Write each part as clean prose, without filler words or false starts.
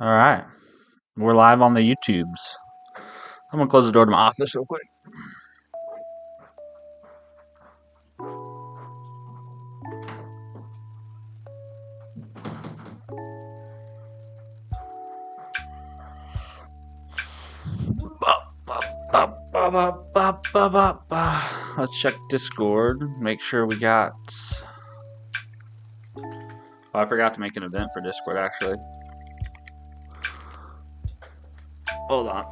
All right, we're live on the YouTubes. I'm gonna close the door to my office real quick. Let's check Discord. Make sure we got. Oh, I forgot to make an event for Discord actually. Hold on.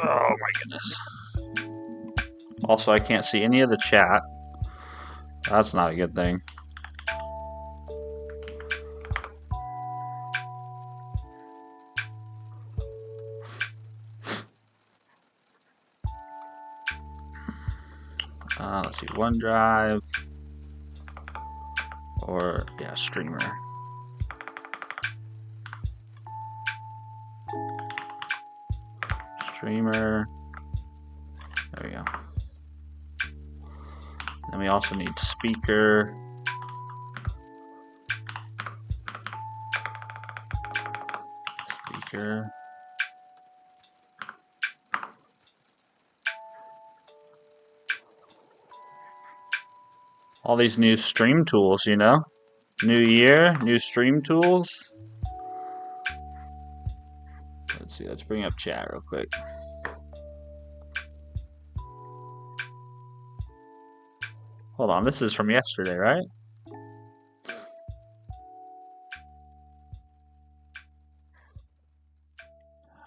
Oh my goodness. Also, I can't see any of the chat. That's not a good thing. Let's see, OneDrive or yeah, Streamer. Streamer. There we go. Then we also need speaker. Speaker. All these new stream tools, you know? New year, new stream tools. Let's see, let's bring up chat real quick. Hold on, this is from yesterday, right?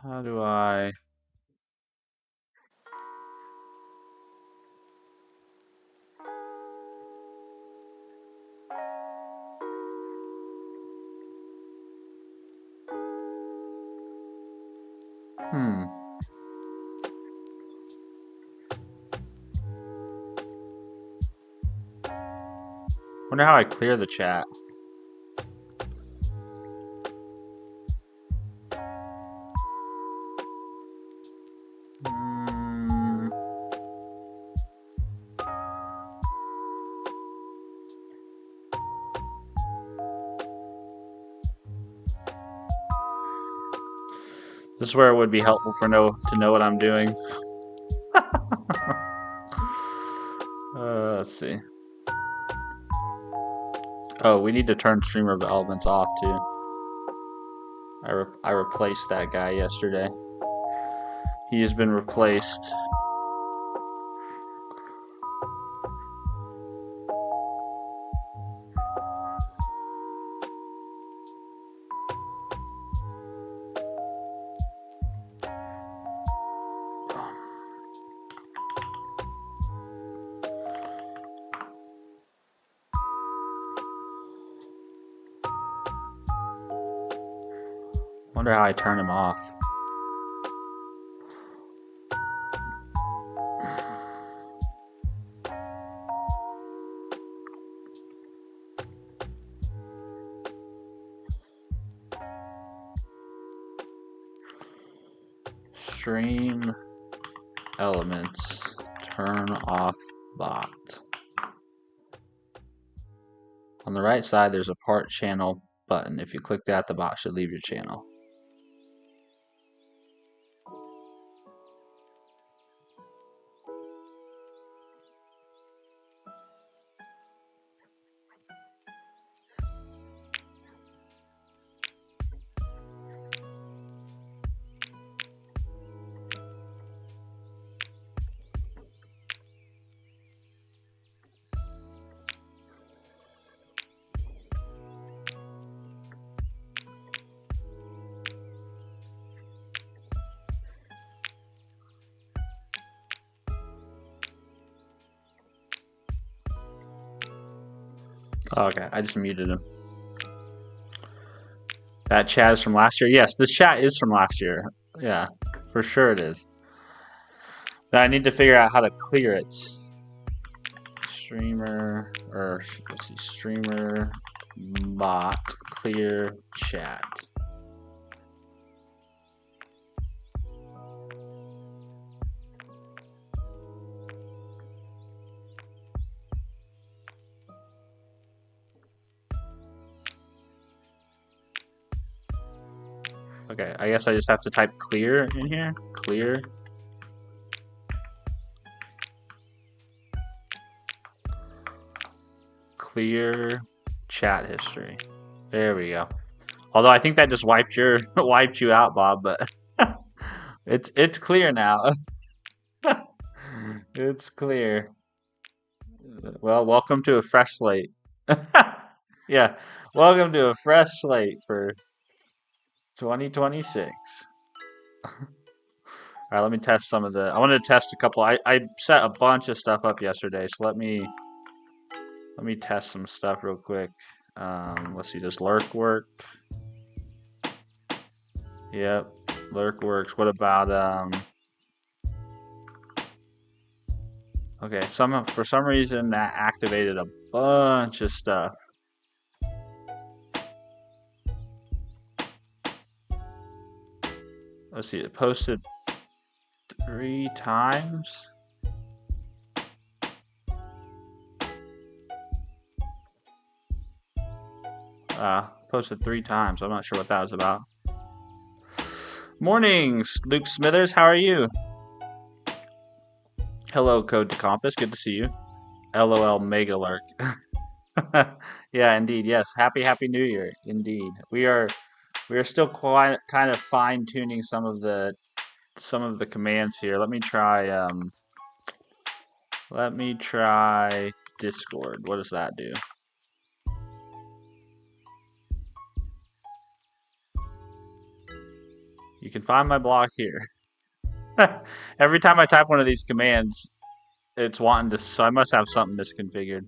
How do I... Wonder how I clear the chat. This is where it would be helpful to know what I'm doing. Let's see. Oh, we need to turn Streamerbot elements off too. I replaced that guy yesterday. He has been replaced. Wonder how I turn him off. Stream elements, turn off bot. On the right side, there's a part channel button. If you click that, the bot should leave your channel. Okay, I just muted him. That chat is from last year? Yes, this chat is from last year. Yeah, for sure it is. Now I need to figure out how to clear it. Streamer, or let's see, streamer bot clear chat. Okay, I guess I just have to type clear in here. Clear. Clear chat history. There we go. Although I think that just wiped you out, Bob, but it's clear now. It's clear. Well, welcome to a fresh slate. Yeah, welcome to a fresh slate for 2026. All right, let me test some of the. I wanted to test a couple. I set a bunch of stuff up yesterday, so let me test some stuff real quick. Let's see, does lurk work? Yep, lurk works. What about Okay, for some reason that activated a bunch of stuff. Let's see, it posted 3 times. Posted 3 times. I'm not sure what that was about. Mornings, Luke Smithers. How are you? Hello, Code to Compass. Good to see you. LOL Mega Lurk. Yeah, indeed. Yes. Happy New Year. Indeed. We are still quite kind of fine tuning some of the commands here. Let me try Discord. What does that do? You can find my blog here. Every time I type one of these commands, it's wanting to, so I must have something misconfigured.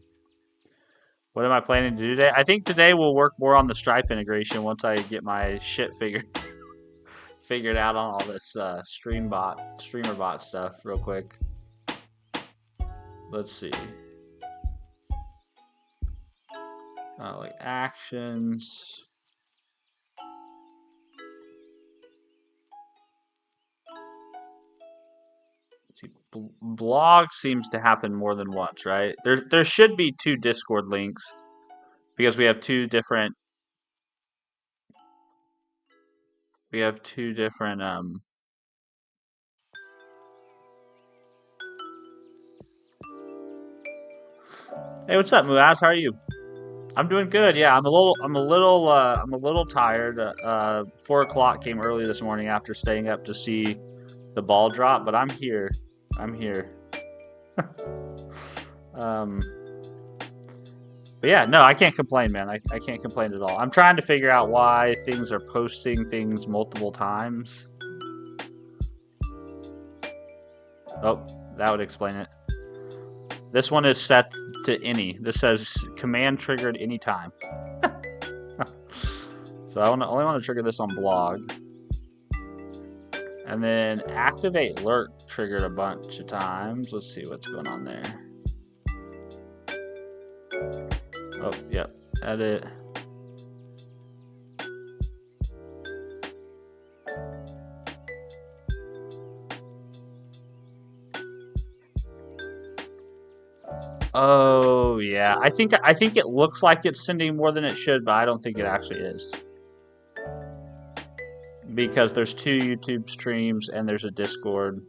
What am I planning to do today? I think today we'll work more on the Stripe integration once I get my shit figured out on all this Streamerbot stuff real quick. Let's see. Like actions. Let's see. Blog seems to happen more than once, right? There should be 2 Discord links because we have 2 different Hey, what's up, Muaz? How are you? I'm doing good. Yeah, I'm a little tired. 4 o'clock came early this morning after staying up to see the ball drop, but I'm here. But yeah, no, I can't complain, man. I can't complain at all. I'm trying to figure out why things are posting things multiple times. Oh, that would explain it. This one is set to any. This says command triggered anytime. So I only want to trigger this on blog. And then activate lurk triggered a bunch of times. Let's see what's going on there. Oh, yep. Edit. Oh, yeah. I think it looks like it's sending more than it should, but I don't think it actually is. Because there's 2 YouTube streams and there's a Discord.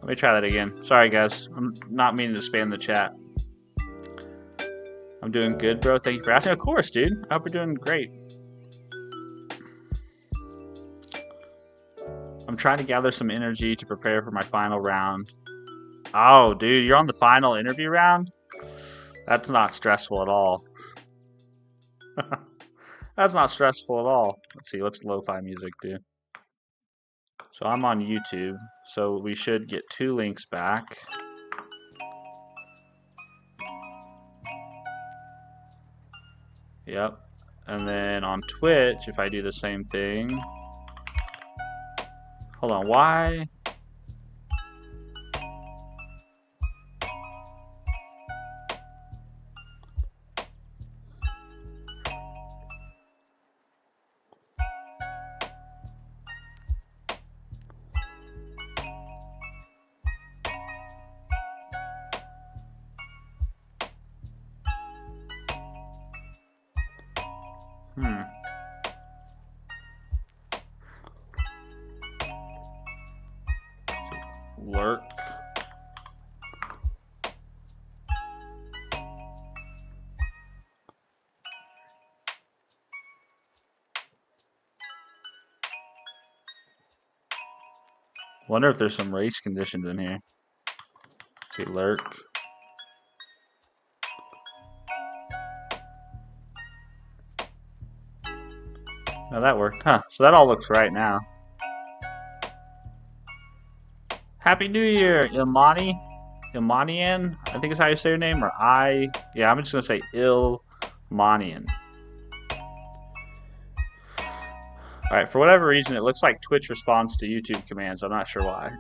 Let me try that again. Sorry, guys. I'm not meaning to spam the chat. I'm doing good, bro. Thank you for asking. Of course, dude. I hope you're doing great. I'm trying to gather some energy to prepare for my final round. Oh, dude, you're on the final interview round? That's not stressful at all. That's not stressful at all. Let's see, what's lo-fi music do? So I'm on YouTube, so we should get 2 links back. Yep. And then on Twitch, if I do the same thing. Hold on, why? Lurk. Wonder if there's some race conditions in here. Let's see, lurk. Now that worked, huh? So that all looks right now. Happy New Year, Ilmani. Ilmanian, I think is how you say your name, or yeah, I'm just gonna say Ilmanian. Alright, for whatever reason, it looks like Twitch responds to YouTube commands. I'm not sure why.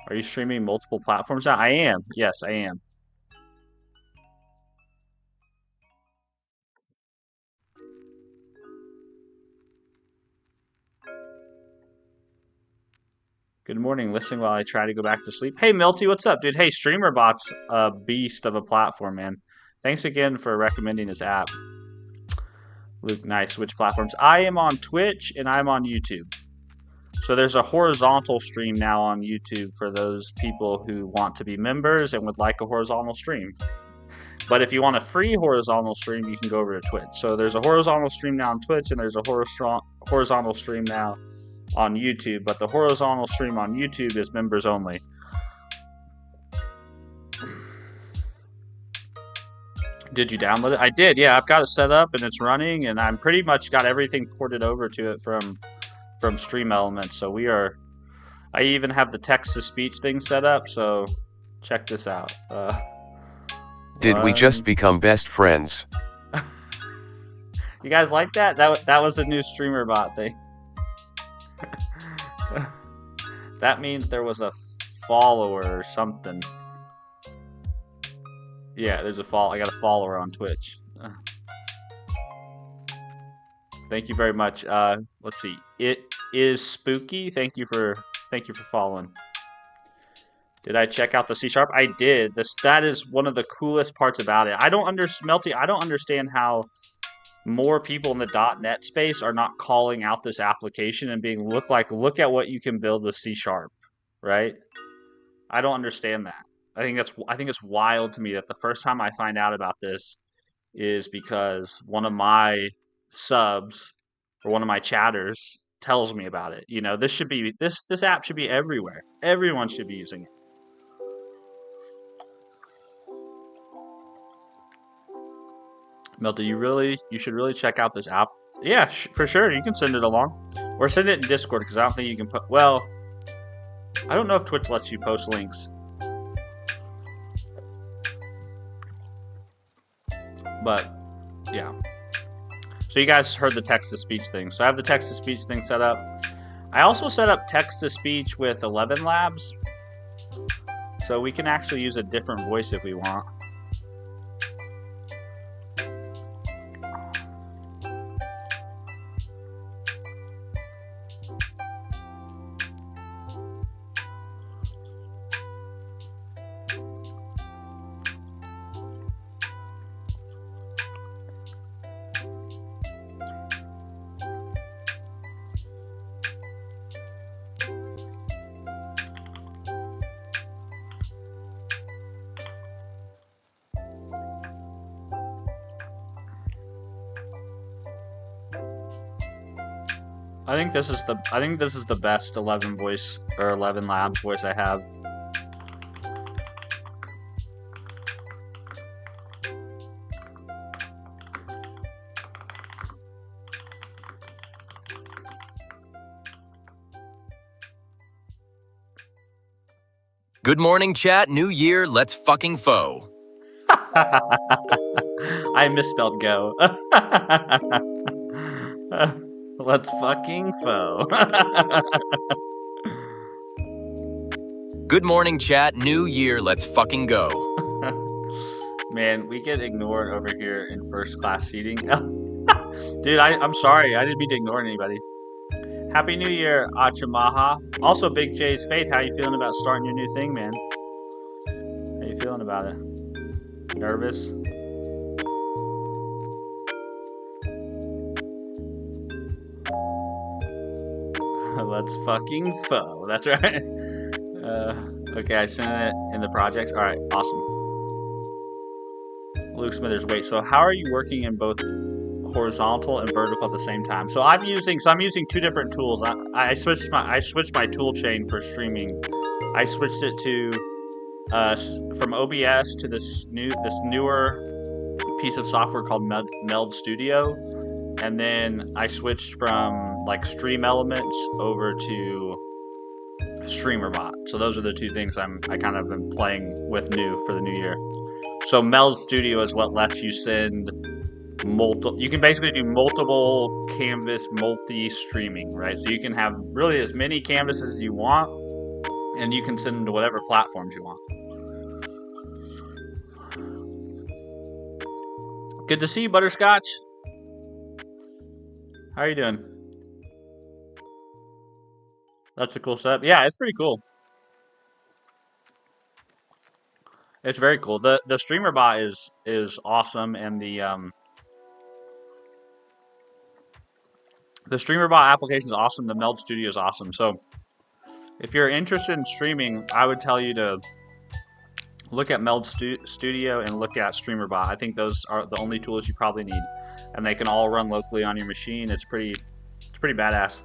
Are you streaming multiple platforms now? I am. Yes, I am. Good morning. Listening while I try to go back to sleep. Hey, Milty, what's up, dude? Hey, Streamerbot's a beast of a platform, man. Thanks again for recommending this app. Luke, nice. Which platforms? I am on Twitch and I'm on YouTube. So there's a horizontal stream now on YouTube for those people who want to be members and would like a horizontal stream. But if you want a free horizontal stream, you can go over to Twitch. So there's a horizontal stream now on Twitch and there's a horizontal stream now on YouTube. But the horizontal stream on YouTube is members only. Did you download it? I did, yeah. I've got it set up and it's running, and I'm pretty much got everything ported over to it from Stream Elements. So I even have the text-to-speech thing set up, so check this out. Did we just become best friends? You guys like that? That was a new Streamerbot thing. That means there was a follower or something. Yeah, there's I got a follower on Twitch. Thank you very much. Let's see. It is spooky. Thank you for following. Did I check out the C#? I did. That is one of the coolest parts about it. Melty, I don't understand how more people in the .NET space are not calling out this application and being look at what you can build with C#, right? I don't understand that. I think it's wild to me that the first time I find out about this is because one of my subs or one of my chatters tells me about it. You know, this app should be everywhere. Everyone should be using it. Milton, you should really check out this app. Yeah, for sure. You can send it along, or send it in Discord, because I don't think you can put. Well, I don't know if Twitch lets you post links. But, yeah. So you guys heard the text-to-speech thing. So I have the text-to-speech thing set up. I also set up text-to-speech with 11 Labs. So we can actually use a different voice if we want. I think this is the best 11 Labs voice I have. Good morning, chat. New year. Let's fucking foe. I misspelled go. Let's fucking foe. Good morning, chat. New year. Let's fucking go. Man, we get ignored over here in first class seating. Dude, I'm sorry. I didn't mean to ignore anybody. Happy New Year, Achamaha. Also, Big J's Faith, how you feeling about starting your new thing, man? How you feeling about it? Nervous? Let's fucking foe. That's right. Okay, I sent it in the projects. All right, awesome. Luke Smithers, wait. So how are you working in both horizontal and vertical at the same time? So I'm using two different tools. I switched my tool chain for streaming. I switched it to from OBS to this newer piece of software called Meld Studio, and then I switched from like Stream Elements over to Streamerbot. So those are the two things I kind of been playing with new for the new year. So Meld Studio is what lets you send you can basically do multiple canvas multi-streaming, right? So you can have really as many canvases as you want, and you can send them to whatever platforms you want. Good to see you, Butterscotch. How are you doing? That's a cool setup. Yeah, it's pretty cool. It's very cool. The Streamerbot is awesome, and the Streamerbot application is awesome. The Meld Studio is awesome. So if you're interested in streaming, I would tell you to look at Meld Studio and look at Streamerbot. I think those are the only tools you probably need, and they can all run locally on your machine. It's pretty badass.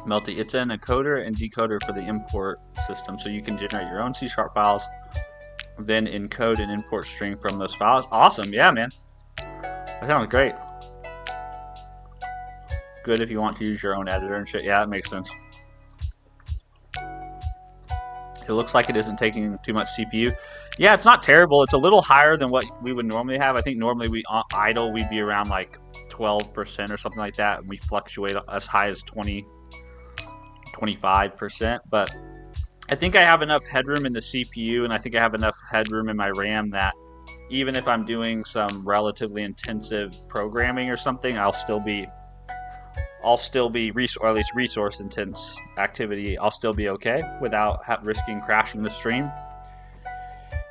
Melty, it's an encoder and decoder for the import system, so you can generate your own C# files, then encode and import string from those files. Awesome, yeah, man. That sounds great. Good if you want to use your own editor and shit. Yeah, that makes sense. It looks like it isn't taking too much CPU. Yeah, it's not terrible. It's a little higher than what we would normally have. I think normally we idle, we'd be around like 12% or something like that, and we fluctuate as high as 25%. But I think I have enough headroom in the CPU, and I think I have enough headroom in my RAM that even if I'm doing some relatively intensive programming or something, I'll still be or at least resource intense activity, I'll still be okay without risking crashing the stream.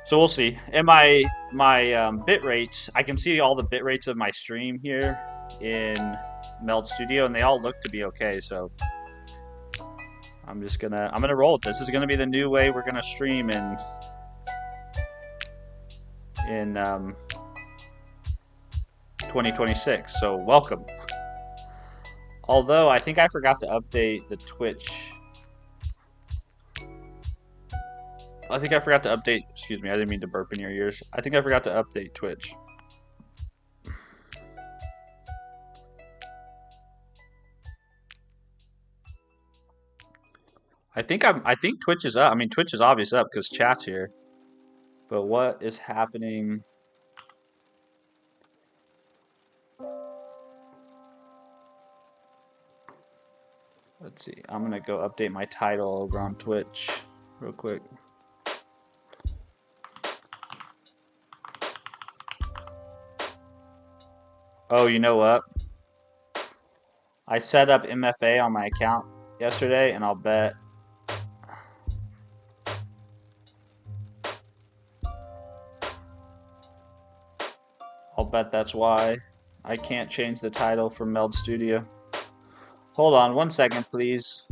So we'll see. And my bit rates, I can see all the bit rates of my stream here in Meld Studio, and they all look to be okay. So I'm gonna roll with this. This is gonna be the new way we're gonna stream in 2026. So welcome. Although I think I forgot to update the Twitch. I think I forgot to update. Excuse me, I didn't mean to burp in your ears. I think I forgot to update Twitch. I think Twitch is up. I mean, Twitch is obviously up because chat's here. But what is happening? Let's see. I'm gonna go update my title over on Twitch real quick. Oh, you know what? I set up MFA on my account yesterday, and I'll bet that's why I can't change the title for Meld Studio. Hold on 1 second, please.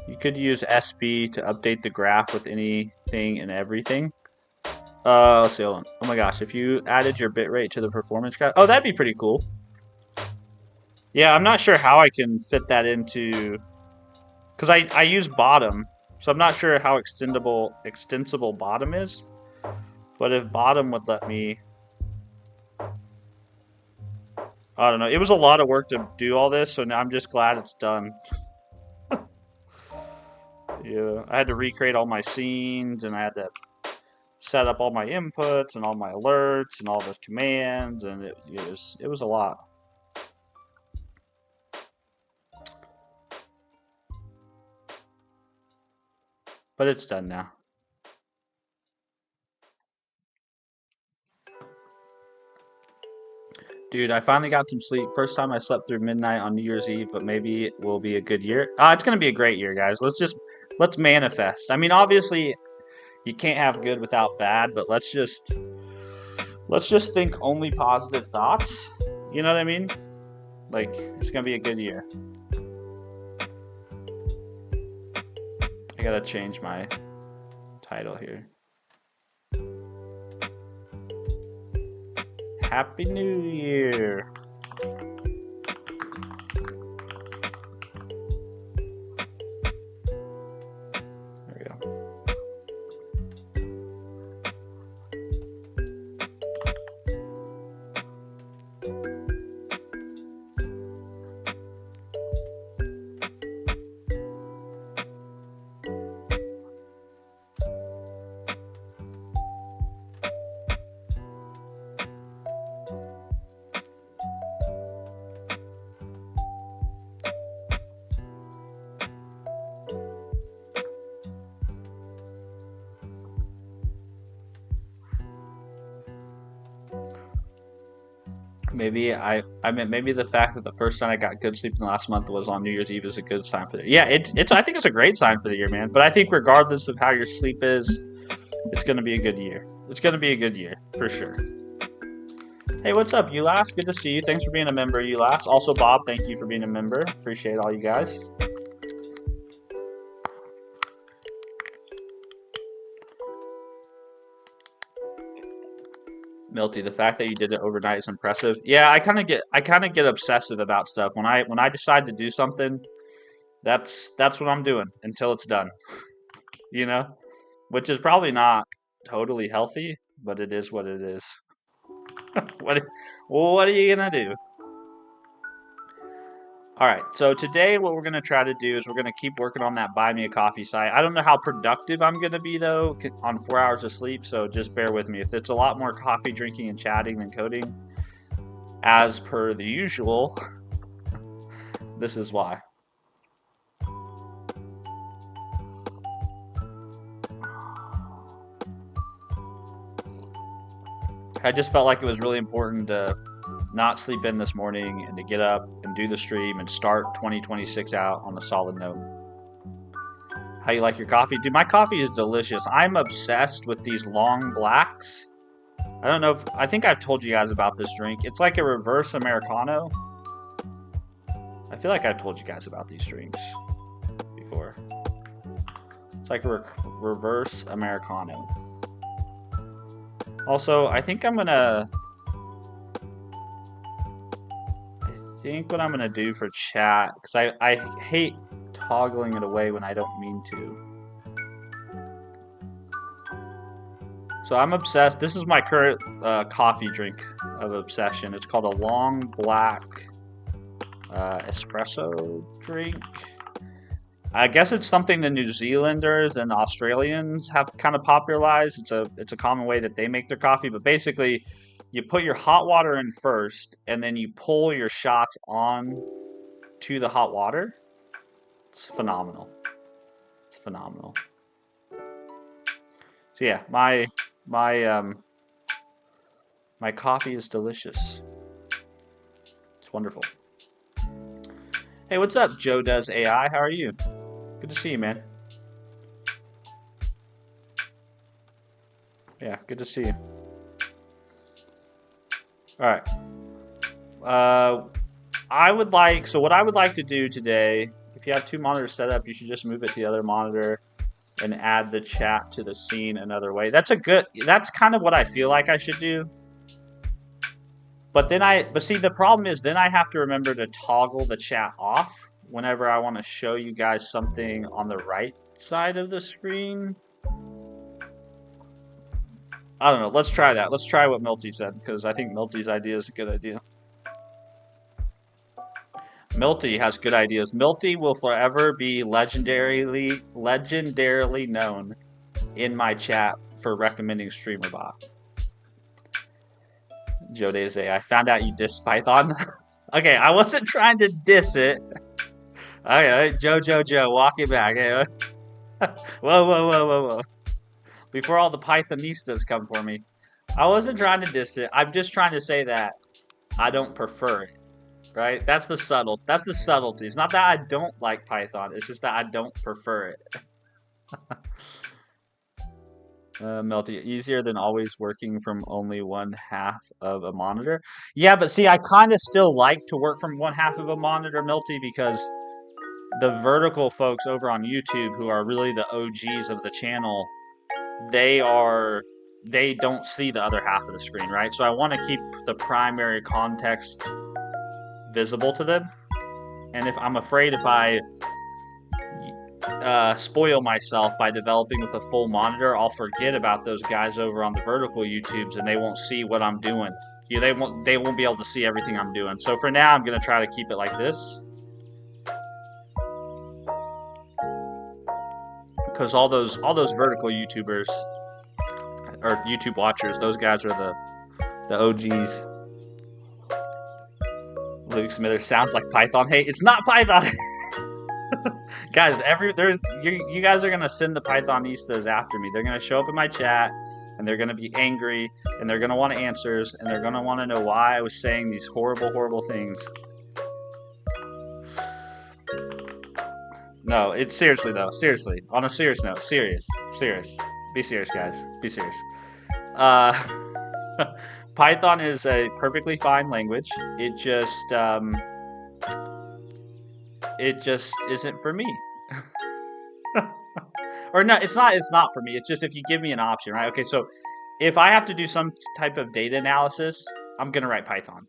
You could use SB to update the graph with anything and everything. Let's see, hold on. Oh my gosh, if you added your bitrate to the performance graph, oh, that'd be pretty cool. Yeah, I'm not sure how I can fit that into, because I use bottom, so I'm not sure how extensible bottom is. But if bottom would let me, I don't know. It was a lot of work to do all this, so now I'm just glad it's done. Yeah, I had to recreate all my scenes, and I had to set up all my inputs and all my alerts and all the commands, and it was a lot. But it's done now. Dude, I finally got some sleep. First time I slept through midnight on New Year's Eve, but maybe it will be a good year. It's gonna be a great year, guys. Let's manifest. I mean, obviously, you can't have good without bad, but let's just think only positive thoughts. You know what I mean? Like, it's gonna be a good year. I gotta change my title here. Happy New Year. There we go. Maybe the fact that the first time I got good sleep in the last month was on New Year's Eve is a good sign for the year. Yeah, I think it's a great sign for the year, man. But I think regardless of how your sleep is, it's gonna be a good year. It's gonna be a good year for sure. Hey, what's up, Ulas? Good to see you. Thanks for being a member, Ulas. Also, Bob, thank you for being a member. Appreciate all you guys. Milty, the fact that you did it overnight is impressive. Yeah, I kind of get obsessive about stuff. When I decide to do something, that's what I'm doing until it's done. You know, which is probably not totally healthy, but it is what it is. What are you gonna do? All right, so today what we're gonna try to do is we're gonna keep working on that Buy Me a Coffee site. I don't know how productive I'm gonna be though on 4 hours of sleep, so just bear with me. If it's a lot more coffee drinking and chatting than coding, as per the usual, this is why. I just felt like it was really important to not sleep in this morning and to get up and do the stream and start 2026 out on a solid note. How you like your coffee? Dude, my coffee is delicious. I'm obsessed with these long blacks. I don't know I think I've told you guys about this drink. It's like a reverse Americano. I feel like I've told you guys about these drinks before. It's like a reverse Americano. Also, I think what I'm gonna do for chat, because I hate toggling it away when I don't mean to. So I'm obsessed. This is my current coffee drink of obsession. It's called a long black espresso drink. I guess it's something the New Zealanders and Australians have kind of popularized. It's a common way that they make their coffee, but basically you put your hot water in first and then you pull your shots on to the hot water. It's phenomenal. It's phenomenal. So yeah, my coffee is delicious. It's wonderful. Hey, what's up, Joe Does AI? How are you? Good to see you, man. Yeah, good to see you. All right. What I would like to do today, if you have two monitors set up, you should just move it to the other monitor and add the chat to the scene another way. That's kind of what I feel like I should do. But see, the problem is then I have to remember to toggle the chat off whenever I want to show you guys something on the right side of the screen. I don't know. Let's try that. Let's try what Milty said, because I think Milty's idea is a good idea. Milty has good ideas. Milty will forever be legendarily known in my chat for recommending Streamerbot. Joe Days I found out you diss Python. Okay, I wasn't trying to diss it. Okay, Joe, walk it back. Okay. Whoa. Before all the Pythonistas come for me. I wasn't trying to diss it. I'm just trying to say that I don't prefer it. Right? That's the subtlety. It's not that I don't like Python. It's just that I don't prefer it. Melty, easier than always working from only one half of a monitor. Yeah, but see, I kind of still like to work from one half of a monitor, Melty, because the vertical folks over on YouTube, who are really the OGs of the channel, they don't see the other half of the screen, right? So I want to keep the primary context visible to them. And if I'm afraid if I spoil myself by developing with a full monitor, I'll forget about those guys over on the vertical YouTubes, and they won't see what I'm doing. They won't be able to see everything I'm doing. So for now, I'm gonna try to keep it like this, because all those vertical YouTubers or YouTube watchers, those guys are the OGs. Luke Smithers sounds like Python. Hey, it's not Python. Guys, you guys are gonna send the Pythonistas after me. They're gonna show up in my chat, and they're gonna be angry, and they're gonna want answers, and they're gonna want to know why I was saying these horrible things. No, it's seriously though. Seriously, on a serious note, serious. Be serious, guys. Be serious. Python is a perfectly fine language. It just isn't for me. Or no, it's not for me. It's just if you give me an option, right? Okay, so if I have to do some type of data analysis, I'm gonna write Python.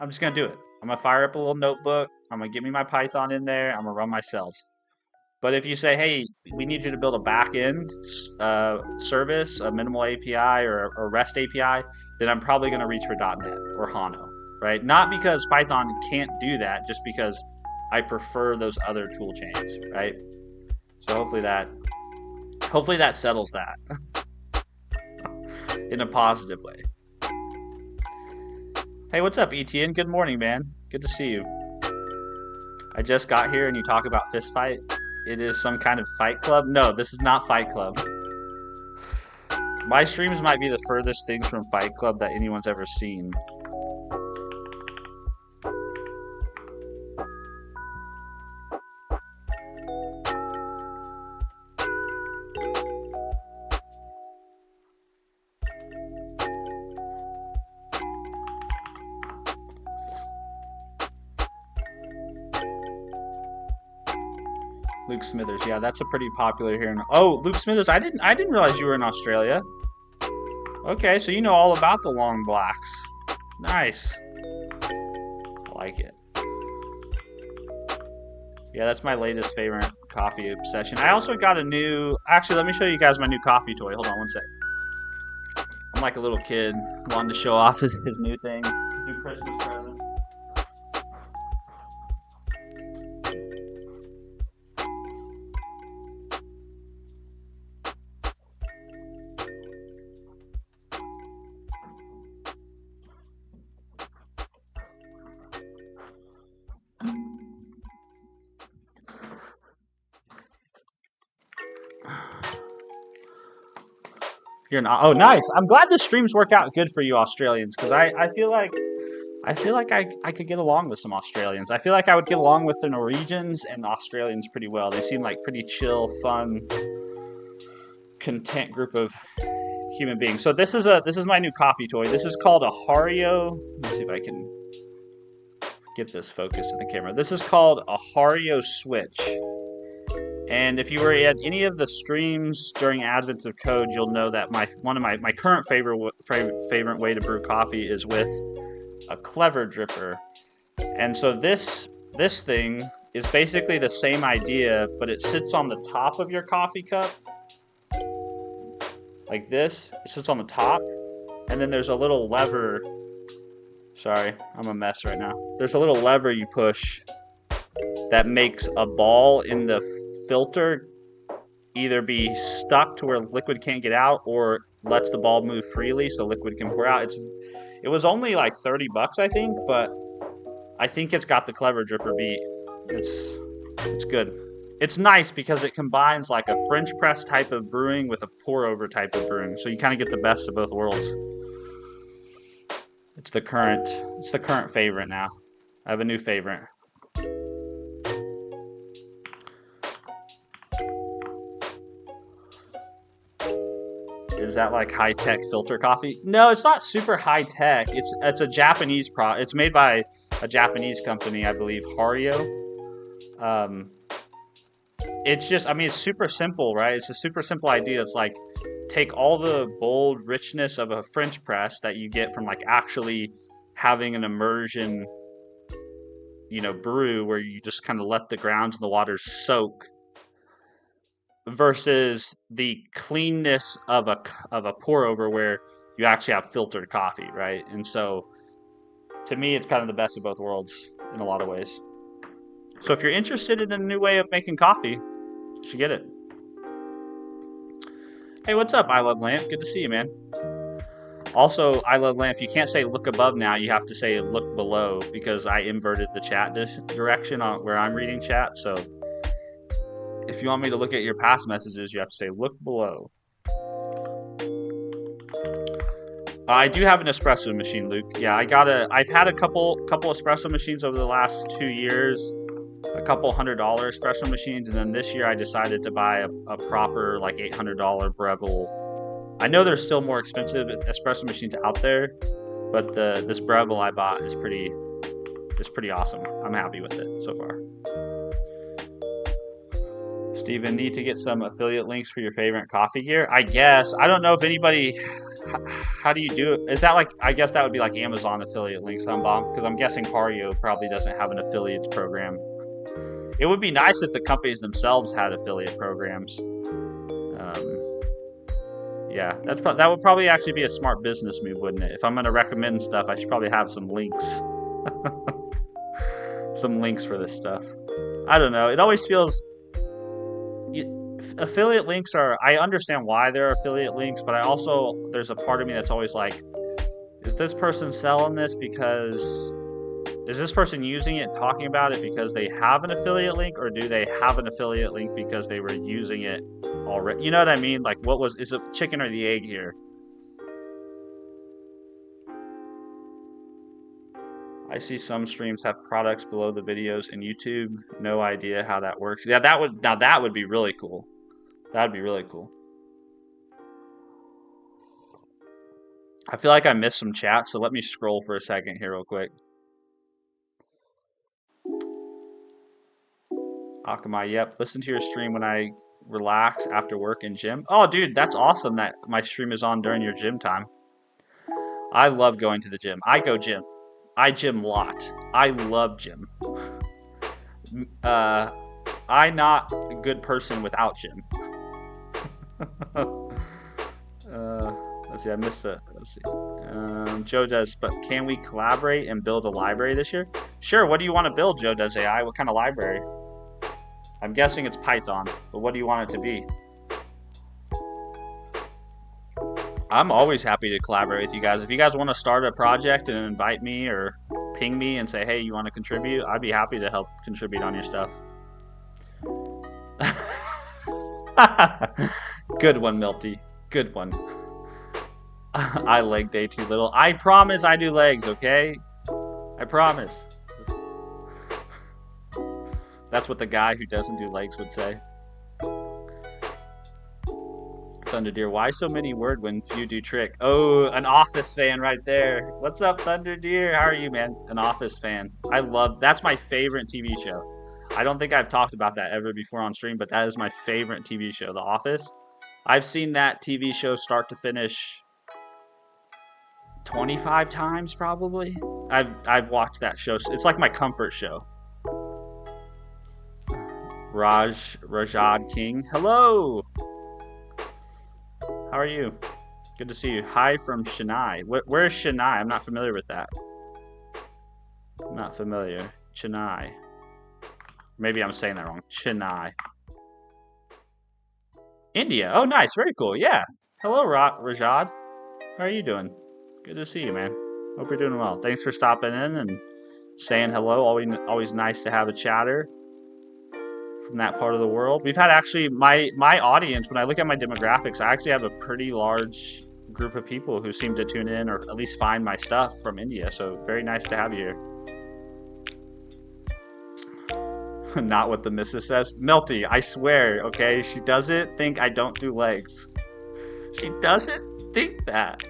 I'm just gonna do it. I'm gonna fire up a little notebook. I'm gonna get me my Python in there. I'm gonna run my cells. But if you say, hey, we need you to build a back-end service, a minimal API or a REST API, then I'm probably gonna reach for .NET or Hano, right? Not because Python can't do that, just because I prefer those other tool chains, right? So hopefully that settles that in a positive way. Hey, what's up, ETN? Good morning, man. Good to see you. I just got here and you talk about fist fight. It is some kind of fight club? No, this is not Fight Club. My streams might be the furthest things from Fight Club that anyone's ever seen. Luke Smithers, yeah, that's a pretty popular here. Oh, Luke Smithers, I didn't realize you were in Australia. Okay, so you know all about the long blacks. Nice. I like it. Yeah, that's my latest favorite coffee obsession. I also got a new... Actually, let me show you guys my new coffee toy. Hold on one sec. I'm like a little kid wanting to show off his new thing. His new Christmas present. You're not. Oh, nice. I'm glad the streams work out good for you Australians, because I feel like I could get along with some Australians. I feel like I would get along with the Norwegians and the Australians pretty well. They seem like pretty chill, fun, content group of human beings. So this is my new coffee toy. This is called a Hario. Let me see if I can get this focused in the camera. This is called a Hario Switch. And if you were at any of the streams during Advents of Code, you'll know that one of my current favorite way to brew coffee is with a clever dripper. And so this thing is basically the same idea, but it sits on the top of your coffee cup. Like this. It sits on the top. And then there's a little lever. Sorry, I'm a mess right now. There's a little lever you push that makes a ball in the filter either be stuck to where liquid can't get out, or lets the ball move freely so liquid can pour out. It was only like 30 bucks, I think, but I think it's got the clever dripper beat. It's good. It's nice because it combines like a French press type of brewing with a pour over type of brewing, so you kind of get the best of both worlds. It's the current favorite now. I have a new favorite. Is that like high-tech filter coffee? No, it's not super high-tech. It's a Japanese product. It's made by a Japanese company, I believe, Hario. It's just, I mean, it's super simple, right? It's a super simple idea. It's like, take all the bold richness of a French press that you get from like actually having an immersion, you know, brew where you just kind of let the grounds and the waters soak, versus the cleanness of a pour over where you actually have filtered coffee, right? And so to me, it's kind of the best of both worlds in a lot of ways. So if you're interested in a new way of making coffee, you should get it. Hey, what's up, I Love Lamp? Good to see you, man. Also, I Love Lamp, you can't say look above now, you have to say look below, because I inverted the chat direction on where I'm reading chat. So if you want me to look at your past messages, you have to say look below. I do have an espresso machine, Luke. Yeah, I've had a couple espresso machines over the last 2 years, a couple $100 espresso machines, and then this year I decided to buy a proper like $800 Breville. I know there's still more expensive espresso machines out there, but this Breville I bought is pretty awesome. I'm happy with it so far. Steven, need to get some affiliate links for your favorite coffee gear? I guess. I don't know if anybody... How do you do it? Is that like... I guess that would be like Amazon affiliate links on Bomb, because I'm guessing Hario probably doesn't have an affiliates program. It would be nice if the companies themselves had affiliate programs. Yeah, that would probably actually be a smart business move, wouldn't it? If I'm going to recommend stuff, I should probably have some links. Some links for this stuff. I don't know. It always feels... affiliate links are... I understand why there are affiliate links, but there's a part of me that's always like, is this person selling this because... Is this person using it, talking about it because they have an affiliate link, or do they have an affiliate link because they were using it already? You know what I mean? Like, is it chicken or the egg here? I see some streams have products below the videos in YouTube. No idea how that works. Yeah, that would be really cool. That'd be really cool. I feel like I missed some chat, so let me scroll for a second here real quick. Akamai, yep. Listen to your stream when I relax after work and gym. Oh, dude, that's awesome that my stream is on during your gym time. I love going to the gym. I go gym. I gym a lot. I love gym. I'm not a good person without gym. Let's see, I missed it. Let's see. Joe does, but can we collaborate and build a library this year? Sure, what do you want to build, Joe does AI? What kind of library? I'm guessing it's Python, but what do you want it to be? I'm always happy to collaborate with you guys. If you guys want to start a project and invite me or ping me and say, hey, you want to contribute? I'd be happy to help contribute on your stuff. Good one, Milty. Good one. I leg day too little. I promise I do legs, okay? I promise. That's what the guy who doesn't do legs would say. Thunder Deer, why so many word when few do trick? Oh, an Office fan right there. What's up, Thunder Deer? How are you, man? An Office fan. That's my favorite TV show. I don't think I've talked about that ever before on stream, but that is my favorite TV show, The Office. I've seen that TV show start to finish 25 times probably. I've watched that show. It's like my comfort show. Rajad King. Hello. How are you? Good to see you. Hi from Chennai. Where is Chennai? I'm not familiar with that. I'm not familiar. Chennai. Maybe I'm saying that wrong. Chennai. India. Oh, nice. Very cool. Yeah. Hello, Rajad. How are you doing? Good to see you, man. Hope you're doing well. Thanks for stopping in and saying hello. Always nice to have a chatter from that part of the world. We've had actually my audience, when I look at my demographics, I actually have a pretty large group of people who seem to tune in or at least find my stuff from India. So very nice to have you here. Not what the missus says. Melty, I swear, okay? She doesn't think I don't do legs. She doesn't think that.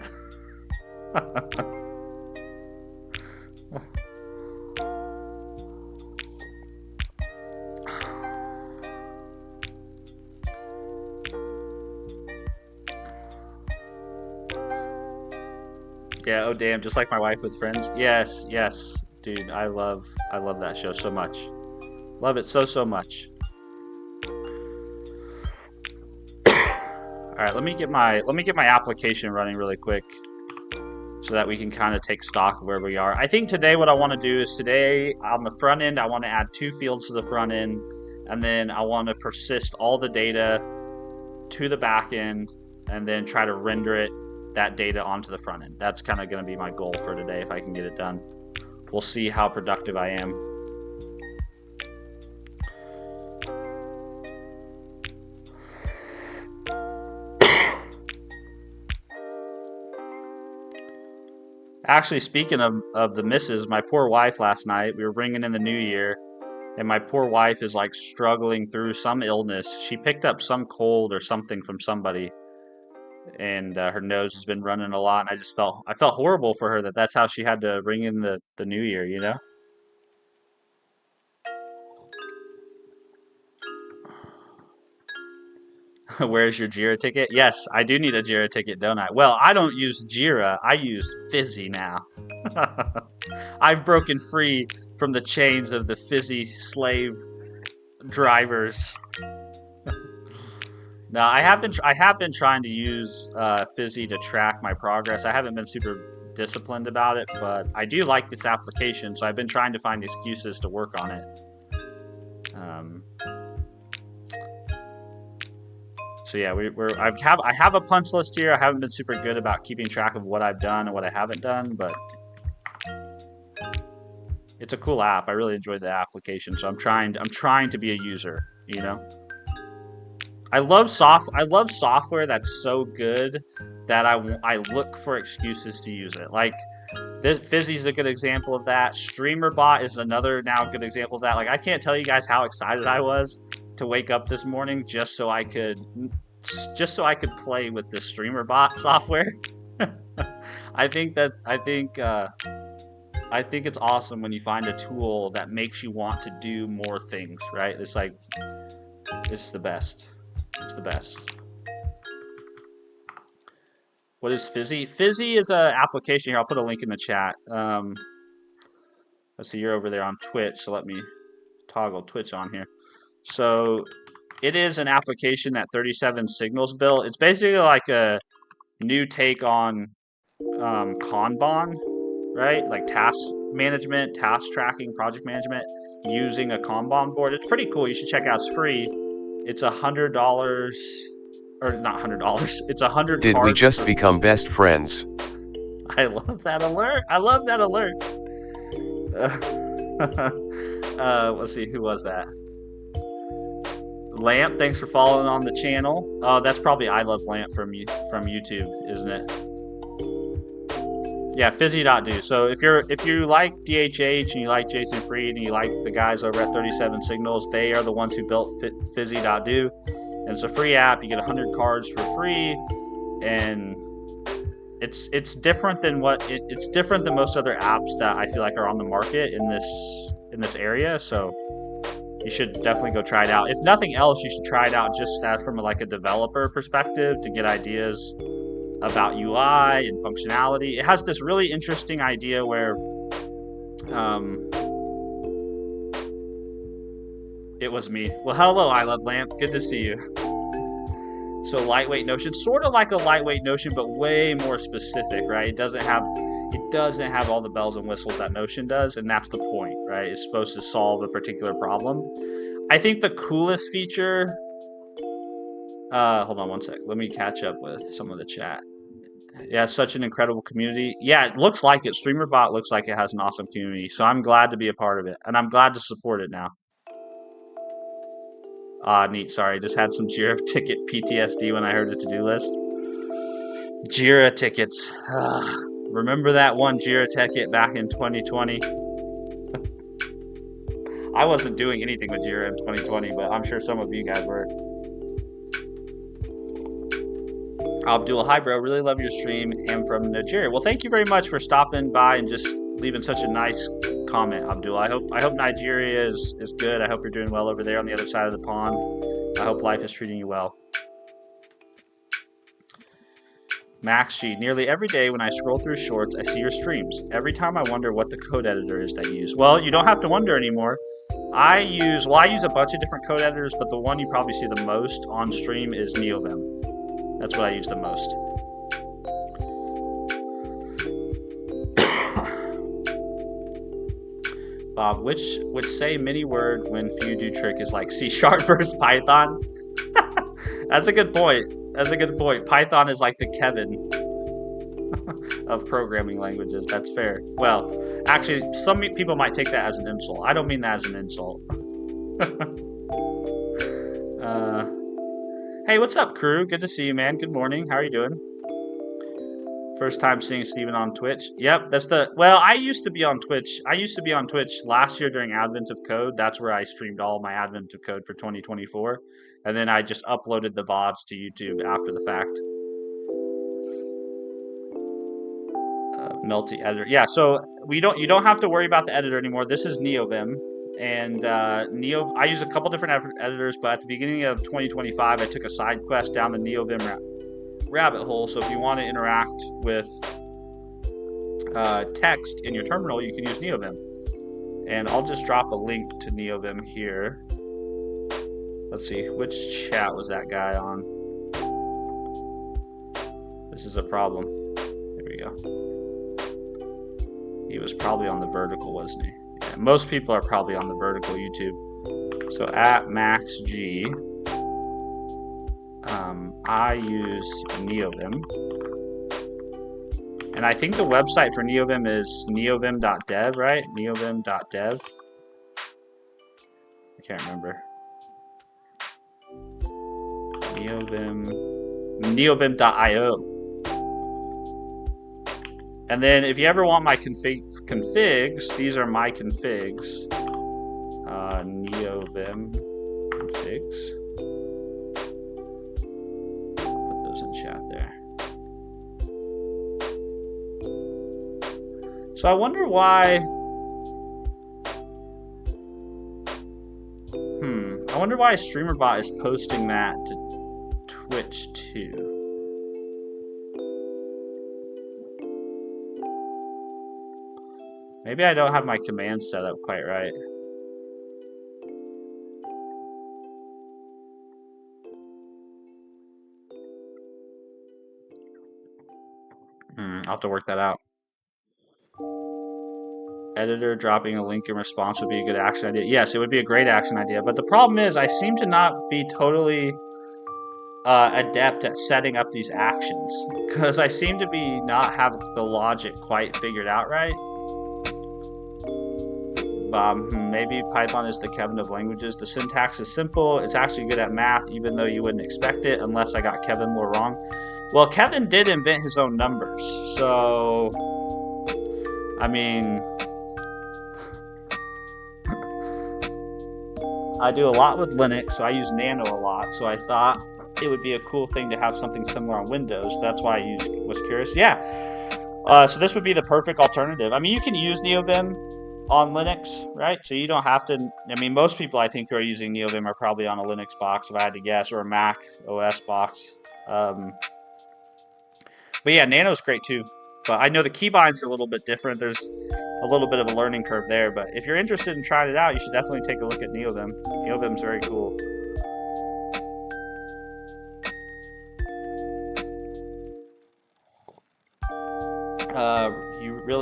Yeah, oh damn, just like my wife with Friends. Yes, yes, dude, I love that show so much. Love it so much. All right, let me get my application running really quick so that we can kind of take stock of where we are. I think today what I want to do is today on the front end, I want to add 2 fields to the front end, and then I want to persist all the data to the back end and then try to render that data onto the front end. That's kind of going to be my goal for today if I can get it done. We'll see how productive I am. Actually, speaking of the missus, my poor wife last night, we were bringing in the new year, and my poor wife is like struggling through some illness. She picked up some cold or something from somebody, and her nose has been running a lot, and I felt horrible for her that's how she had to ring in the new year, you know? Where's your Jira ticket? Yes, I do need a Jira ticket, don't I? Well, I don't use Jira. I use Fizzy now. I've broken free from the chains of the Fizzy slave drivers. No, I have been trying to use Fizzy to track my progress. I haven't been super disciplined about it, but I do like this application, so I've been trying to find excuses to work on it. So yeah, I have a punch list here. I haven't been super good about keeping track of what I've done and what I haven't done, but it's a cool app. I really enjoyed the application, so I'm trying to be a user, you know? I love software that's so good that I look for excuses to use it. Like Fizzy's a good example of that. Streamerbot is another now good example of that. Like I can't tell you guys how excited I was to wake up this morning just so I could play with this Streamerbot software. I think it's awesome when you find a tool that makes you want to do more things, right? It's the best. It's the best. What is Fizzy? Fizzy is an application here. I'll put a link in the chat. Let's see, you're over there on Twitch, so let me toggle Twitch on here. So it is an application that 37 Signals built. It's basically like a new take on Kanban, right? Like task management, task tracking, project management using a Kanban board. It's pretty cool. You should check it out. It's free. It's $100, or not $100. It's 100. Did we just become best friends? I love that alert. I love that alert. Let's see, who was that? Lamp, thanks for following on the channel. That's probably I Love Lamp from YouTube, isn't it? Yeah, Fizzy.do. So if you like DHH and you like Jason Fried and you like the guys over at 37 Signals, they are the ones who built Fizzy.do. And it's a free app. You get 100 cards for free, and it's different than it's different than most other apps that I feel like are on the market in this area. So you should definitely go try it out. If nothing else, you should try it out just from a developer perspective to get ideas about UI and functionality. It has this really interesting idea where it was me. Well, hello, I Love Lamp. Good to see you. So lightweight Notion, sort of like a lightweight Notion, but way more specific, right? It doesn't have all the bells and whistles that Notion does, and that's the point, right? It's supposed to solve a particular problem. I think the coolest feature Hold on one sec. Let me catch up with some of the chat. Yeah, such an incredible community. Yeah, it looks like it. Streamerbot looks like it has an awesome community. So I'm glad to be a part of it. And I'm glad to support it now. Neat. Sorry. Just had some Jira ticket PTSD when I heard the to-do list. Jira tickets. Remember that one Jira ticket back in 2020? I wasn't doing anything with Jira in 2020, but I'm sure some of you guys were. Abdul, hi bro, really love your stream. I'm from Nigeria. Well, thank you very much for stopping by and just leaving such a nice comment, Abdul. I hope Nigeria is good. I hope you're doing well over there on the other side of the pond. I hope life is treating you well. Max G, nearly every day when I scroll through shorts, I see your streams. Every time I wonder what the code editor is that you use. Well, you don't have to wonder anymore. I use a bunch of different code editors, but the one you probably see the most on stream is NeoVim. That's what I use the most. Bob, which say mini word when few do trick is like C# versus Python? That's a good point. That's a good point. Python is like the Kevin of programming languages. That's fair. Well, actually, some people might take that as an insult. I don't mean that as an insult. Hey, what's up, crew? Good to see you, man. Good morning. How are you doing? First time seeing Steven on Twitch. Yep, that's the... Well, I used to be on Twitch. I used to be on Twitch last year during Advent of Code. That's where I streamed all my Advent of Code for 2024. And then I just uploaded the VODs to YouTube after the fact. Melty editor. Yeah, so you don't have to worry about the editor anymore. This is NeoVim. And I use a couple different editors, but at the beginning of 2025, I took a side quest down the NeoVim rabbit hole. So if you want to interact with text in your terminal, you can use NeoVim. And I'll just drop a link to NeoVim here. Let's see, which chat was that guy on? This is a problem. There we go. He was probably on the vertical, wasn't he? Yeah, most people are probably on the vertical YouTube. So at MaxG, I use NeoVim. And I think the website for NeoVim is neovim.dev, right? Neovim.dev. I can't remember. Neovim.io. And then if you ever want my configs, these are my configs. NeoVim configs. Put those in chat there. So I wonder why... I wonder why Streamerbot is posting that to Twitch too. Maybe I don't have my commands set up quite right. I'll have to work that out. Editor dropping a link in response would be a good action idea. Yes, it would be a great action idea. But the problem is I seem to not be totally adept at setting up these actions. Because I seem to be not have the logic quite figured out right. Maybe Python is the Kevin of languages. The syntax is simple. It's actually good at math, even though you wouldn't expect it, unless I got Kevin lore wrong. Well, Kevin did invent his own numbers. So, I mean... I do a lot with Linux, so I use Nano a lot, so I thought it would be a cool thing to have something similar on Windows. That's why I was curious. Yeah. So this would be the perfect alternative. I mean, you can use NeoVim on Linux, right? So you don't have to... I mean, most people I think who are using NeoVim are probably on a Linux box, if I had to guess, or a Mac OS box. But yeah, Nano's great too. But I know the keybinds are a little bit different. There's a little bit of a learning curve there. But if you're interested in trying it out, you should definitely take a look at NeoVim. NeoVim's very cool.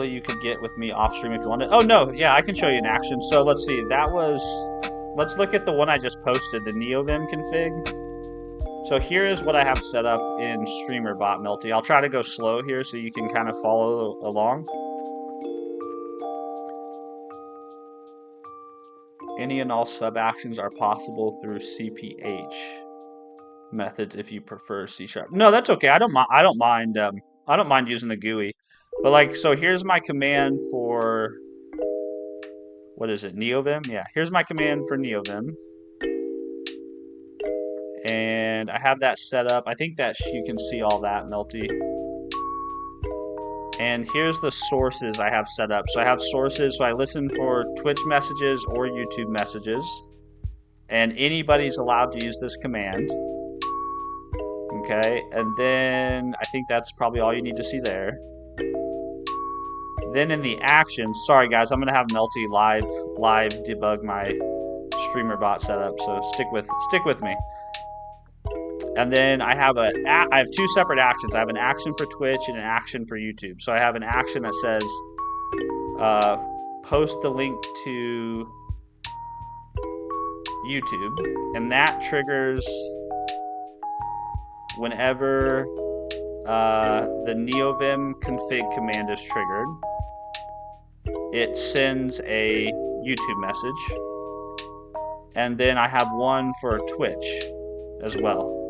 You could get with me off stream if you wanted. Oh no, yeah, I can show you in action. So let's see, let's look at the one I just posted, the NeoVim config. So here is what I have set up in Streamerbot, Melty. I'll try to go slow here so you can kind of follow along. Any and all sub-actions are possible through CPH methods if you prefer C#. No, that's okay. I don't mind using the GUI. But like, so here's my command for, what is it, NeoVim? Yeah, here's my command for NeoVim. And I have that set up. I think that you can see all that, Melty. And here's the sources I have set up. So I have sources, so I listen for Twitch messages or YouTube messages. And anybody's allowed to use this command. Okay, and then I think that's probably all you need to see there. Then in the actions, sorry guys, I'm gonna have Melty live debug my Streamerbot setup, so stick with me. And then I have two separate actions. I have an action for Twitch and an action for YouTube. So I have an action that says post the link to YouTube, and that triggers whenever the NeoVim config command is triggered. It sends a YouTube message, and then I have one for Twitch as well.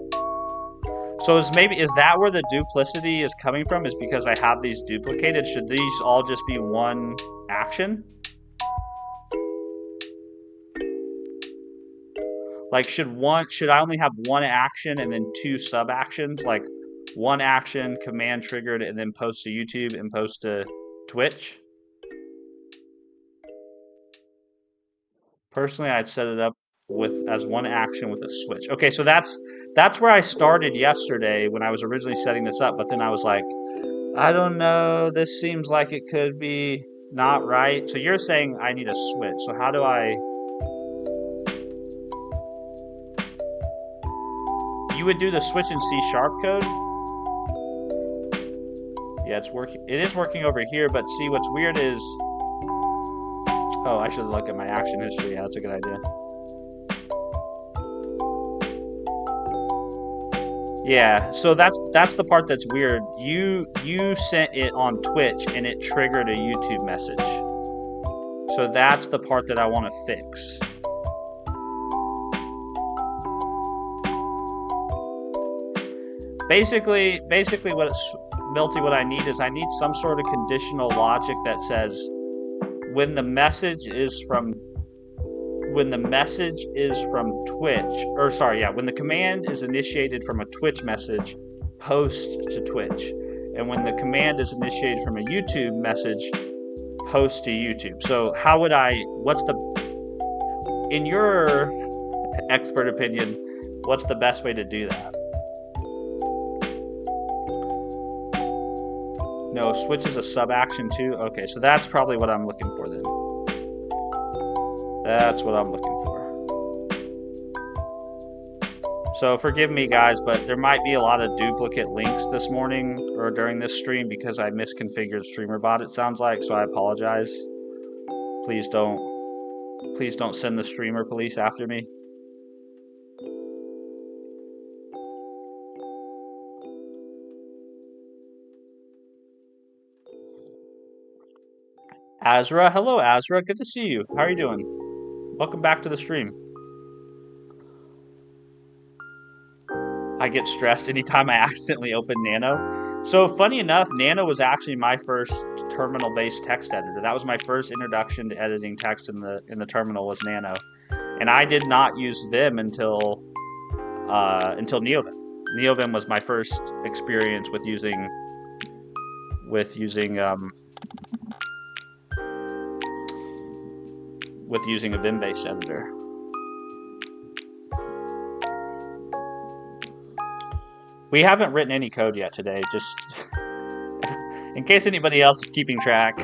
So is that where the duplicity is coming from? Is because I have these duplicated? Should these all just be one action? Like should I only have one action and then two sub actions? Like one action, command triggered, and then post to YouTube and post to Twitch? Personally, I'd set it up as one action with a switch. Okay, so that's where I started yesterday when I was originally setting this up, but then I was like, I don't know, this seems like it could be not right. So you're saying I need a switch. So how do I... You would do the switch in C# code? Yeah, it's working. It is working over here, but see, what's weird is... Oh, I should look at my action history. Yeah, that's a good idea. Yeah, so that's the part that's weird. You sent it on Twitch and it triggered a YouTube message. So that's the part that I want to fix. Basically what I need is some sort of conditional logic that says when the message is from Twitch, or sorry, yeah, when the command is initiated from a Twitch message, post to Twitch. And when the command is initiated from a YouTube message, post to YouTube. So how would in your expert opinion, what's the best way to do that? No, switch is a sub-action too? Okay, so that's probably what I'm looking for then. That's what I'm looking for. So forgive me guys, but there might be a lot of duplicate links this morning or during this stream because I misconfigured Streamerbot, it sounds like, so I apologize. Please don't send the streamer police after me. Azra, hello Azra, good to see you. How are you doing? Welcome back to the stream. I get stressed anytime I accidentally open Nano. So funny enough, Nano was actually my first terminal-based text editor. That was my first introduction to editing text in the terminal was Nano, and I did not use Vim until NeoVim. NeoVim was my first experience with using a Vim-based editor. We haven't written any code yet today, just in case anybody else is keeping track.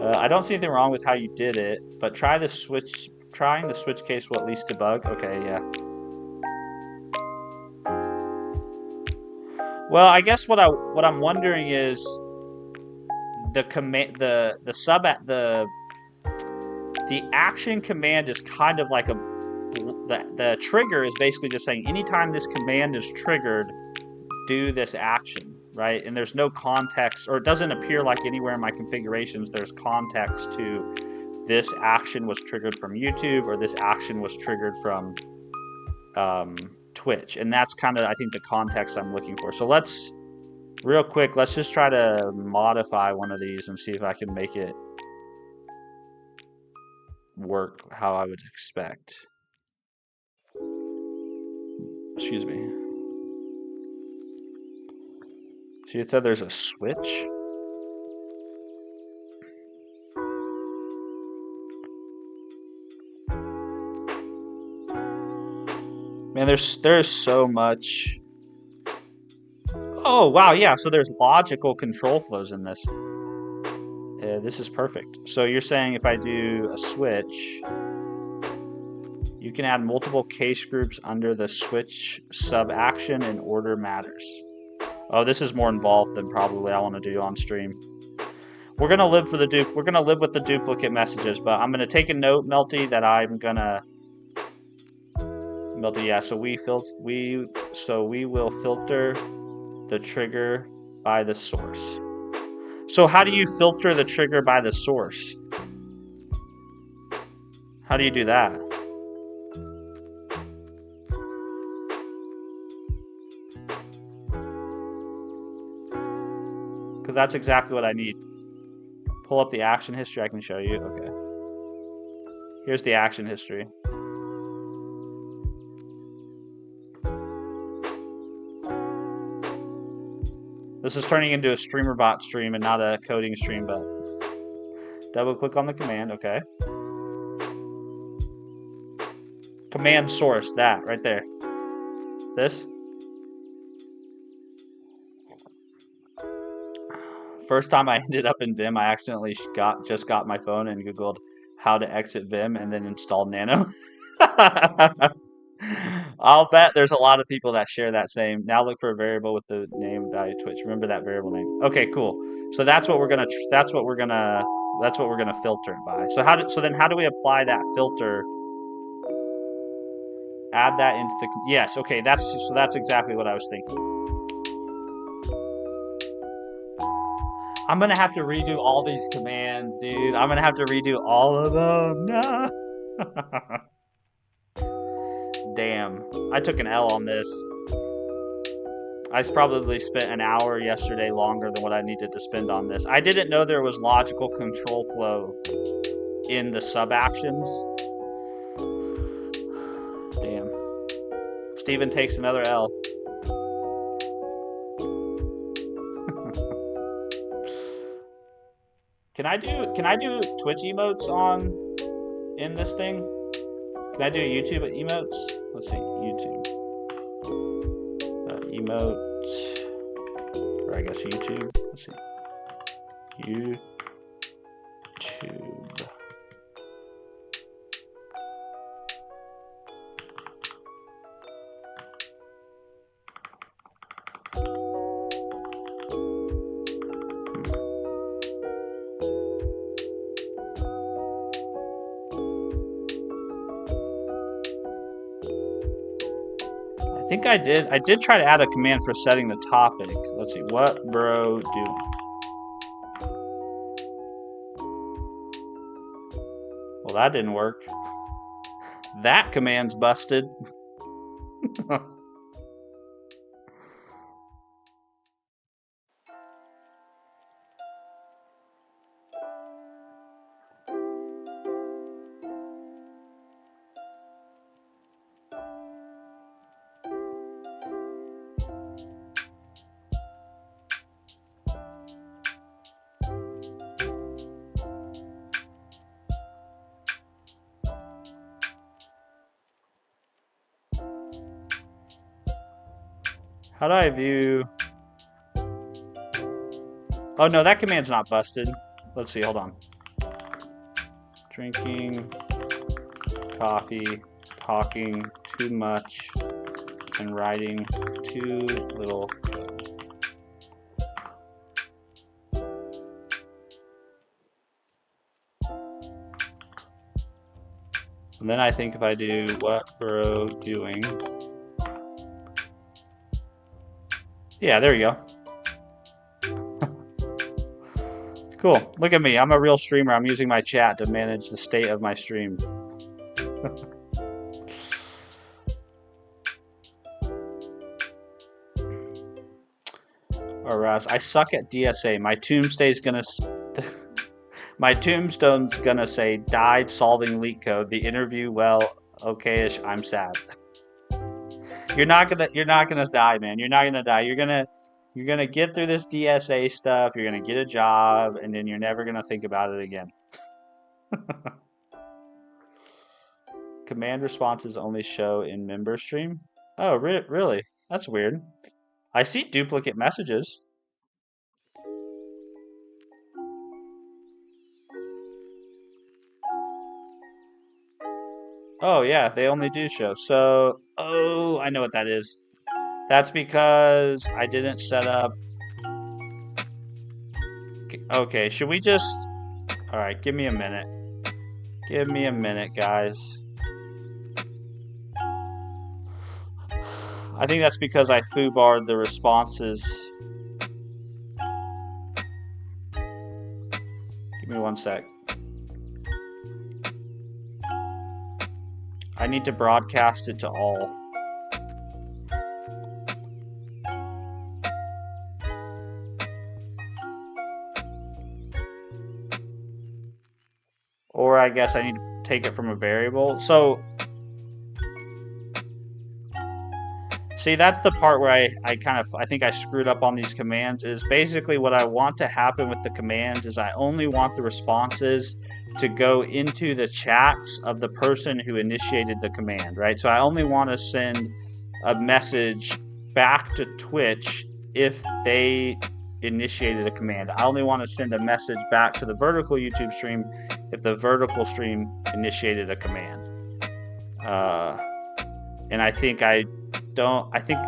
I don't see anything wrong with how you did it, but trying the switch case will at least debug. Okay, yeah. Well, I guess what I'm wondering is the action command is kind of like the trigger is basically just saying anytime this command is triggered, do this action, right? And there's no context, or it doesn't appear like anywhere in my configurations there's context to this action was triggered from YouTube or this action was triggered from Twitch. And that's kind of, I think, the context I'm looking for. So let's, real quick, let's just try to modify one of these and see if I can make it work how I would expect. Excuse me. See, it said there's a switch. Man, there's so much. Oh, wow, yeah, so there's logical control flows in this. This is perfect. So you're saying if I do a switch, you can add multiple case groups under the switch sub-action and order matters. Oh, this is more involved than probably I want to do on stream. We're gonna live for the We're gonna live with the duplicate messages, but I'm gonna take a note, Melty, that I'm gonna. Melty, yeah. So we will filter the trigger by the source. So how do you filter the trigger by the source? How do you do that? Because that's exactly what I need. Pull up the action history, I can show you. Okay. Here's the action history. This is turning into a Streamerbot stream and not a coding stream, but double click on the command, okay. Command source, that right there. This. First time I ended up in Vim, I accidentally just got my phone and Googled how to exit Vim and then installed Nano. I'll bet there's a lot of people that share that same. Now look for a variable with the name value Twitch. Remember that variable name. Okay, cool. So that's what we're gonna filter it by. So then how do we apply that filter? Add that into the yes. Okay, that's exactly what I was thinking. I'm gonna have to redo all these commands, dude. I'm gonna have to redo all of them. No. Damn, I took an L on this. I probably spent an hour yesterday longer than what I needed to spend on this. I didn't know there was logical control flow in the sub-actions. Damn. Steven takes another L. Can I do Twitch emotes in this thing? Can I do YouTube emotes? Let's see, YouTube. Emote, or I guess YouTube. Let's see. YouTube. I think I did. I did try to add a command for setting the topic. Let's see. What bro doing? Well, that didn't work. That command's busted. How do I view? Oh no, that command's not busted. Let's see, hold on. Drinking coffee, talking too much, and writing too little code. And then I think if I do what bro doing. Yeah, there you go. Cool. Look at me. I'm a real streamer. I'm using my chat to manage the state of my stream. Or Russ, I suck at DSA. My tombstone's gonna say died solving leak code. The interview, well, okay-ish. I'm sad. You're not gonna die, man. You're not gonna die. You're gonna get through this DSA stuff. You're gonna get a job, and then you're never gonna think about it again. Command responses only show in member stream. Oh, really? That's weird. I see duplicate messages. Oh yeah, they only do show. So, oh, I know what that is. That's because I didn't set up. Okay, should we just... All right, give me a minute. Give me a minute, guys. I think that's because I foobarred the responses. Give me 1 sec. I need to broadcast it to all. Or I guess I need to take it from a variable. So, see, that's the part where I think I screwed up on these commands. Is basically what I want to happen with the commands is I only want the responses to go into the chats of the person who initiated the command, right? So I only want to send a message back to Twitch if they initiated a command. I only want to send a message back to the vertical YouTube stream if the vertical stream initiated a command. And I think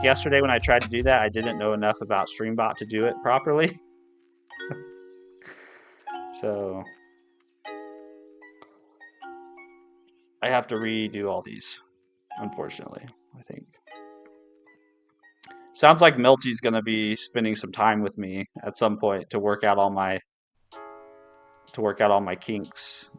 yesterday when I tried to do that, I didn't know enough about Streamerbot to do it properly. So I have to redo all these, unfortunately, I think. Sounds like Melty's going to be spending some time with me at some point to work out all my kinks.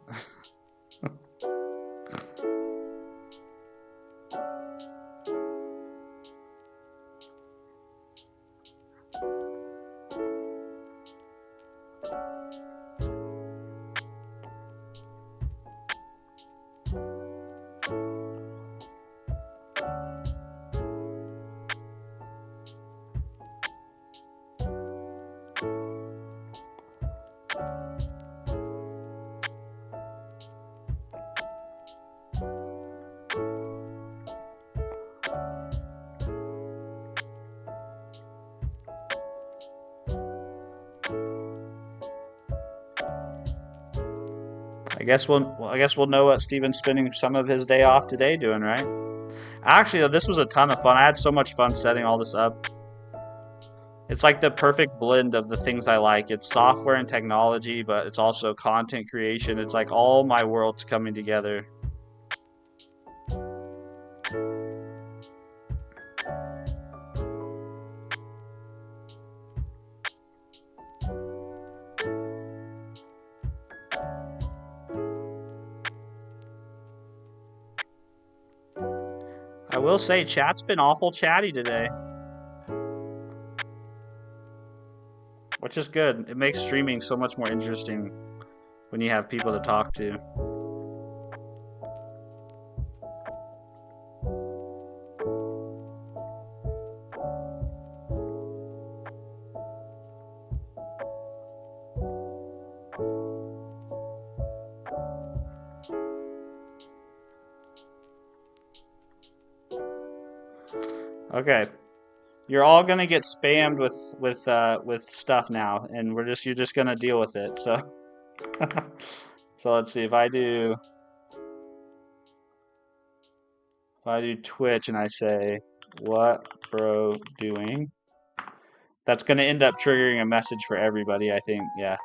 I guess we'll know what Steven's spending some of his day off today doing, right? Actually, this was a ton of fun. I had so much fun setting all this up. It's like the perfect blend of the things I like. It's software and technology, but it's also content creation. It's like all my worlds coming together. I will say, chat's been awful chatty today. Which is good. It makes streaming so much more interesting when you have people to talk to. Okay. You're all gonna get spammed with stuff now, and you're just gonna deal with it. So, so let's see if I do Twitch and I say what bro doing, that's gonna end up triggering a message for everybody. I think, yeah.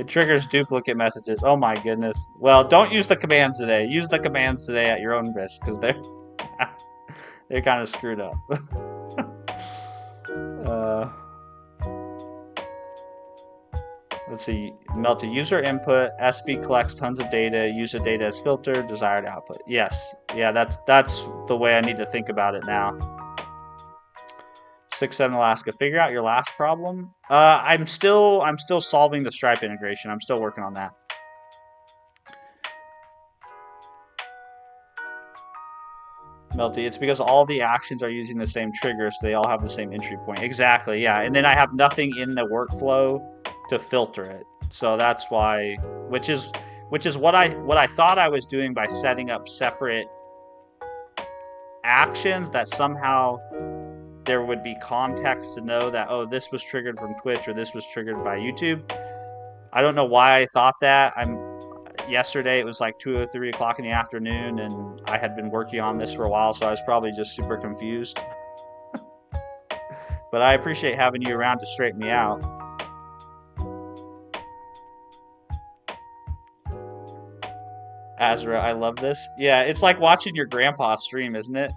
It triggers duplicate messages. Oh my goodness. Well, don't use the commands today. Use the commands today at your own risk, because they're kind of screwed up. Let's see. Melty user input. SB collects tons of data. User data is filtered. Desired output. Yes. Yeah, that's the way I need to think about it now. 6-7 Alaska. Figure out your last problem. I'm still solving the Stripe integration. I'm still working on that. Melty, it's because all the actions are using the same trigger, so they all have the same entry point. Exactly, yeah. And then I have nothing in the workflow to filter it. So that's why, which is what I thought I was doing by setting up separate actions, that somehow there would be context to know that, oh, this was triggered from Twitch or this was triggered by YouTube. I don't know why I thought that. Yesterday it was like 2 or 3 o'clock in the afternoon, and I had been working on this for a while, so I was probably just super confused. But I appreciate having you around to straighten me out. Azra, I love this. Yeah, it's like watching your grandpa stream, isn't it?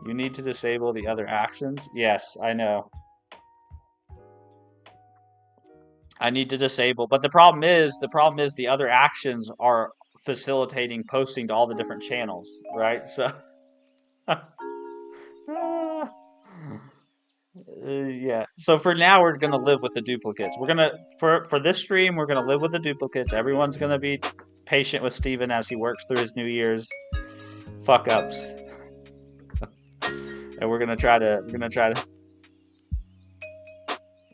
You need to disable the other actions. Yes, I know. I need to disable, but the problem is the other actions are facilitating posting to all the different channels, right? So, yeah. So for now, we're gonna live with the duplicates. We're gonna for this stream, we're gonna live with the duplicates. Everyone's gonna be patient with Steven as he works through his New Year's fuck ups, and we're gonna try to.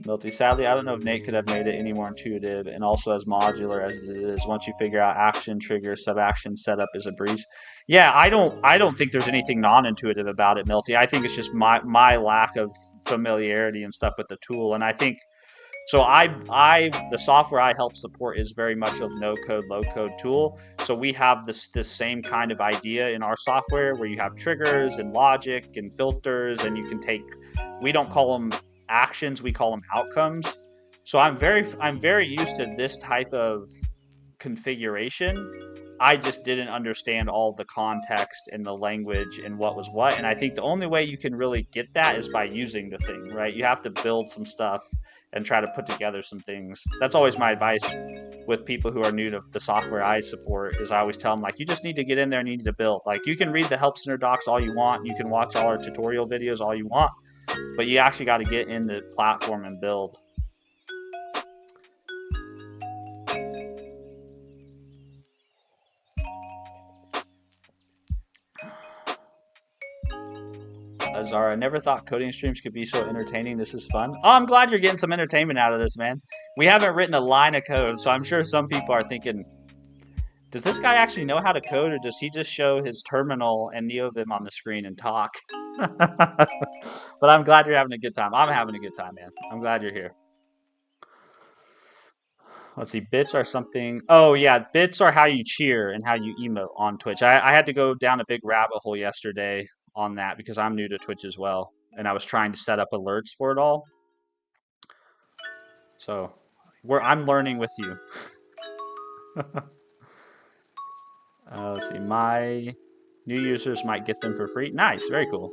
Milty, sadly, I don't know if Nate could have made it any more intuitive and also as modular as it is. Once you figure out action, trigger, sub-action, setup is a breeze. Yeah, I don't think there's anything non-intuitive about it, Milty. I think it's just my lack of familiarity and stuff with the tool. And I think, so the software I help support is very much a no-code, low-code tool. So we have this same kind of idea in our software where you have triggers and logic and filters, and you can take, we don't call them actions, we call them outcomes. So I'm very used to this type of configuration. I just didn't understand all the context and the language and what was what. And I think the only way you can really get that is by using the thing, right? You have to build some stuff and try to put together some things. That's always my advice with people who are new to the software I support, is I always tell them, like, you just need to get in there and you need to build. Like, you can read the Help Center docs all you want. You can watch all our tutorial videos all you want. But you actually got to get in the platform and build. Azara, I never thought coding streams could be so entertaining. This is fun. Oh, I'm glad you're getting some entertainment out of this, man. We haven't written a line of code, so I'm sure some people are thinking, does this guy actually know how to code, or does he just show his terminal and NeoVim on the screen and talk? But I'm glad you're having a good time. I'm having a good time, man. I'm glad you're here. Let's see, bits are something. Oh yeah, bits are how you cheer and how you emote on Twitch. I had to go down a big rabbit hole yesterday on that because I'm new to Twitch as well, and I was trying to set up alerts for it all. So I'm learning with you. Let's see, my new users might get them for free. Nice, very cool.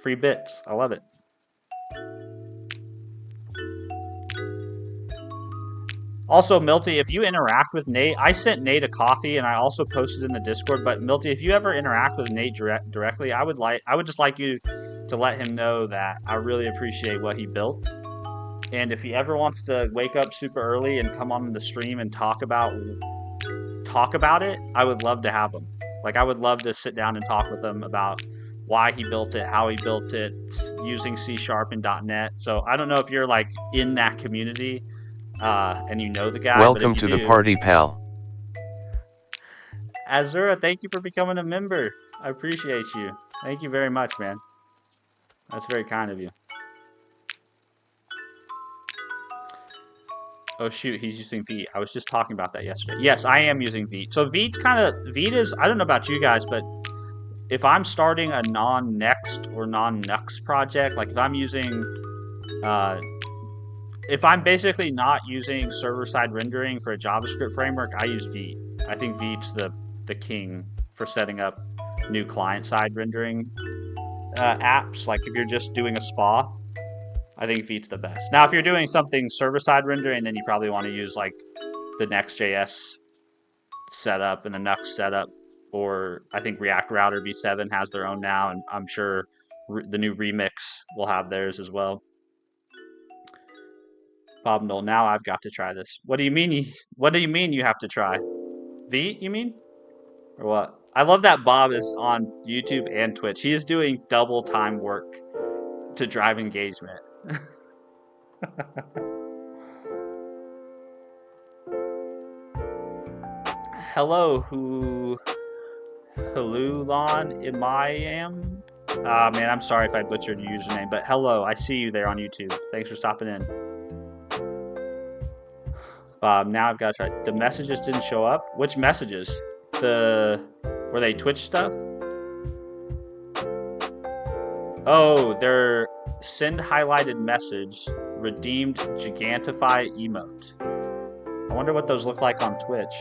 Free bits, I love it. Also, Milty, if you interact with Nate, I sent Nate a coffee and I also posted in the Discord, but Milty, if you ever interact with Nate directly, I would just like you to let him know that I really appreciate what he built. And if he ever wants to wake up super early and come on the stream and talk about it, I would love to have him. Like, I would love to sit down and talk with him about why he built it, how he built it, using C# and .NET. So I don't know if you're like in that community and you know the guy. Welcome to the party, pal. Azura, thank you for becoming a member. I appreciate you. Thank you very much, man. That's very kind of you. Oh shoot, he's using Vite. I was just talking about that yesterday. Yes, I am using Vite. So Vite is, I don't know about you guys, but if I'm starting a non-Next or non-Nux project, like if I'm using if I'm basically not using server-side rendering for a JavaScript framework, I use Vite. I think Vite's the king for setting up new client-side rendering apps. Like if you're just doing a spa, I think Vite's the best. Now, if you're doing something server-side rendering, then you probably want to use like the Next.js setup and the Nux setup, or I think React Router v7 has their own now, and I'm sure the new Remix will have theirs as well. Bob Knoll, now I've got to try this. What do you mean? What do you mean you have to try? Vite, you mean? Or what? I love that Bob is on YouTube and Twitch. He is doing double time work to drive engagement. Hello, Halulon Imayam. Man, I'm sorry if I butchered your username, but hello, I see you there on YouTube. Thanks for stopping in. Bob, now I've got to try. The messages didn't show up? Which messages? Were they Twitch stuff? Oh, they're send highlighted message, redeemed Gigantify emote. I wonder what those look like on Twitch.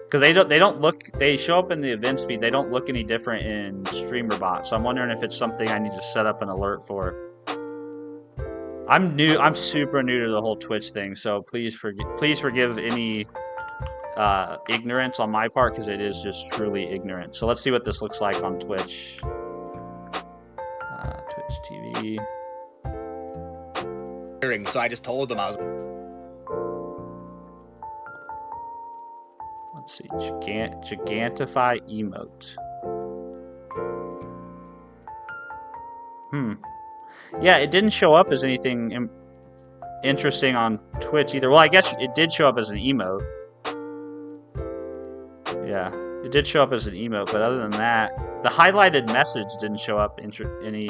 Because they don't look, they show up in the events feed, they don't look any different in Streamerbot. So I'm wondering if it's something I need to set up an alert for. I'm super new to the whole Twitch thing, so please forgive any ignorance on my part, because it is just truly ignorant. So let's see what this looks like on Twitch. Twitch TV. So I just told them I was. Let's see, Gigantify emote. Yeah, it didn't show up as anything interesting on Twitch either. Well, I guess it did show up as an emote. Yeah, it did show up as an emote, but other than that, the highlighted message didn't show up any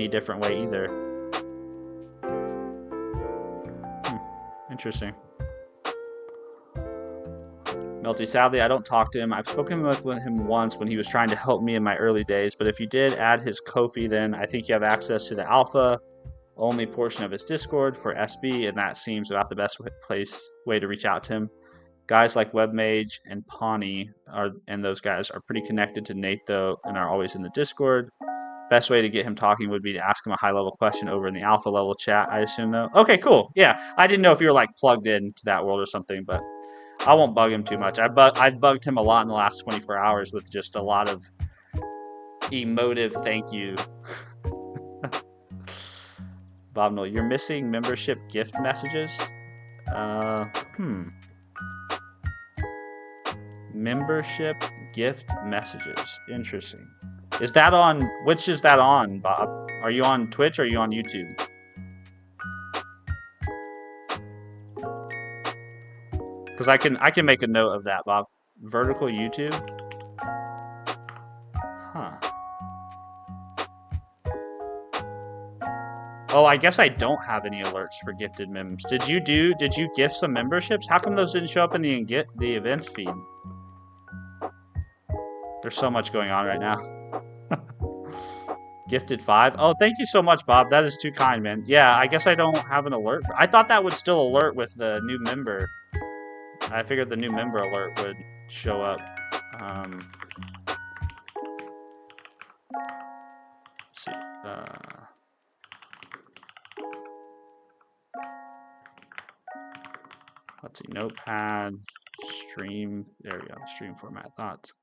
different way either. Interesting. Melty, sadly, I don't talk to him. I've spoken with him once when he was trying to help me in my early days, but if you did add his Ko-fi, then I think you have access to the alpha only portion of his Discord for SB, and that seems about the best way to reach out to him. Guys like Webmage and Pawnee and those guys are pretty connected to Nate, though, and are always in the Discord. Best way to get him talking would be to ask him a high-level question over in the alpha level chat, I assume, though. Okay, cool. Yeah, I didn't know if you were, like, plugged into that world or something, but I won't bug him too much. I've bugged him a lot in the last 24 hours with just a lot of emotive thank you. Bob Noel, you're missing membership gift messages? Membership gift messages. Interesting. Is that on, which is that on, Bob? Are you on Twitch or are you on YouTube? Because I can make a note of that, Bob. Vertical YouTube? Huh. Oh, I guess I don't have any alerts for gifted mems. Did you gift some memberships? How come those didn't show up in the events feed? There's so much going on right now. Gifted 5. Oh, thank you so much, Bob. That is too kind, man. Yeah, I guess I don't have an alert. I thought that would still alert with the new member. I figured the new member alert would show up. Let's see. Let's see. Notepad. Stream. There we go. Stream format thoughts.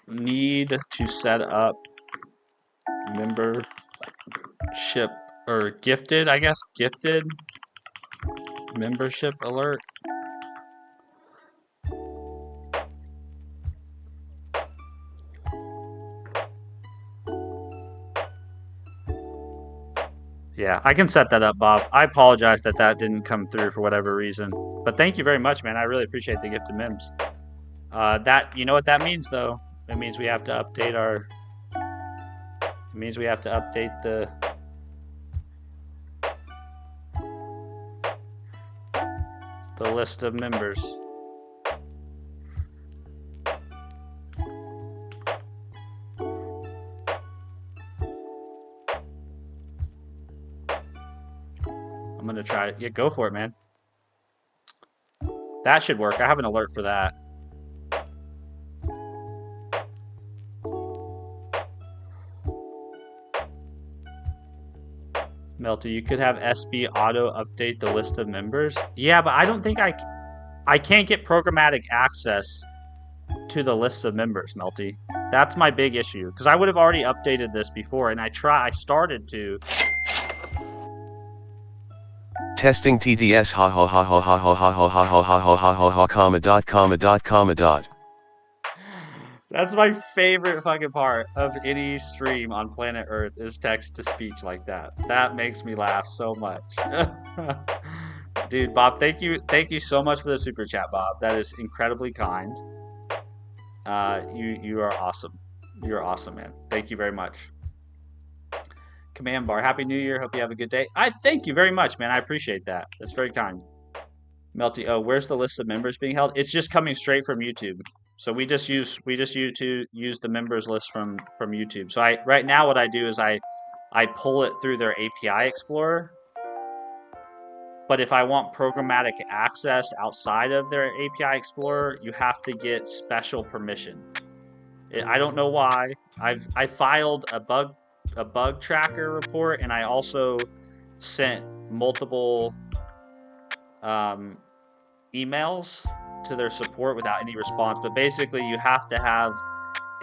Need to set up membership or gifted, I guess, gifted membership alert. Yeah, I can set that up, Bob. I apologize that didn't come through for whatever reason, but thank you very much, man. I really appreciate the gifted memes. You know what that means, though? It means we have to update our. It means we have to update the. The list of members. I'm gonna try it. Yeah, go for it, man. That should work. I have an alert for that. Melty, you could have SB auto update the list of members. Yeah, but I don't think I can't get programmatic access to the list of members, Melty. That's my big issue, because I would have already updated this before, and I started to. Testing TDS ha ha ha ha ha ha ha ha ha ha ha ha ha ha comma dot comma dot comma dot. That's my favorite fucking part of any stream on planet Earth is text to speech like that. That makes me laugh so much. Dude, Bob, thank you so much for the super chat, Bob. That is incredibly kind. You are awesome. You're awesome, man. Thank you very much. Command bar, Happy New Year. Hope you have a good day. I thank you very much, man. I appreciate that. That's very kind. Melty, oh, where's the list of members being held? It's just coming straight from YouTube. So we just use the members list from YouTube. So right now what I do is I pull it through their API Explorer. But if I want programmatic access outside of their API Explorer, you have to get special permission. I don't know why. I filed a bug tracker report, and I also sent multiple emails to their support without any response. But basically, you have to have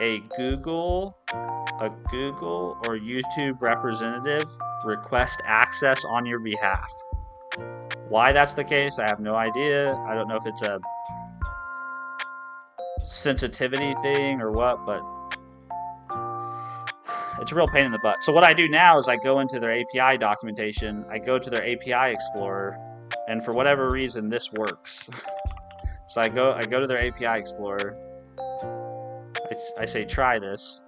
a Google or YouTube representative request access on your behalf. Why that's the case, I have no idea. I don't know if it's a sensitivity thing or what, but it's a real pain in the butt. So what I do now is I go into their API documentation, I go to their API Explorer, and for whatever reason, this works. So I go to their API Explorer. I say try this.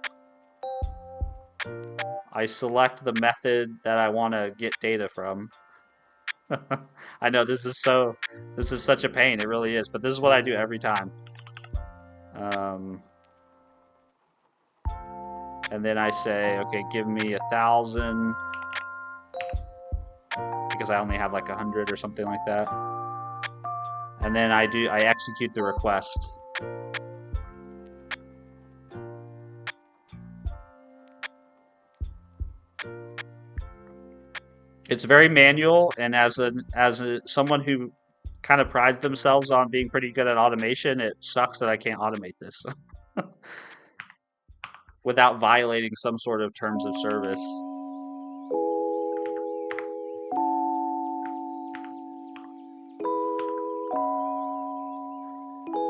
I select the method that I want to get data from. I know this is such a pain. It really is, but this is what I do every time. And then I say, okay, give me 1,000, because I only have like 100 or something like that. And then I execute the request. It's very manual, and as someone who kind of prides themselves on being pretty good at automation, it sucks that I can't automate this without violating some sort of terms of service.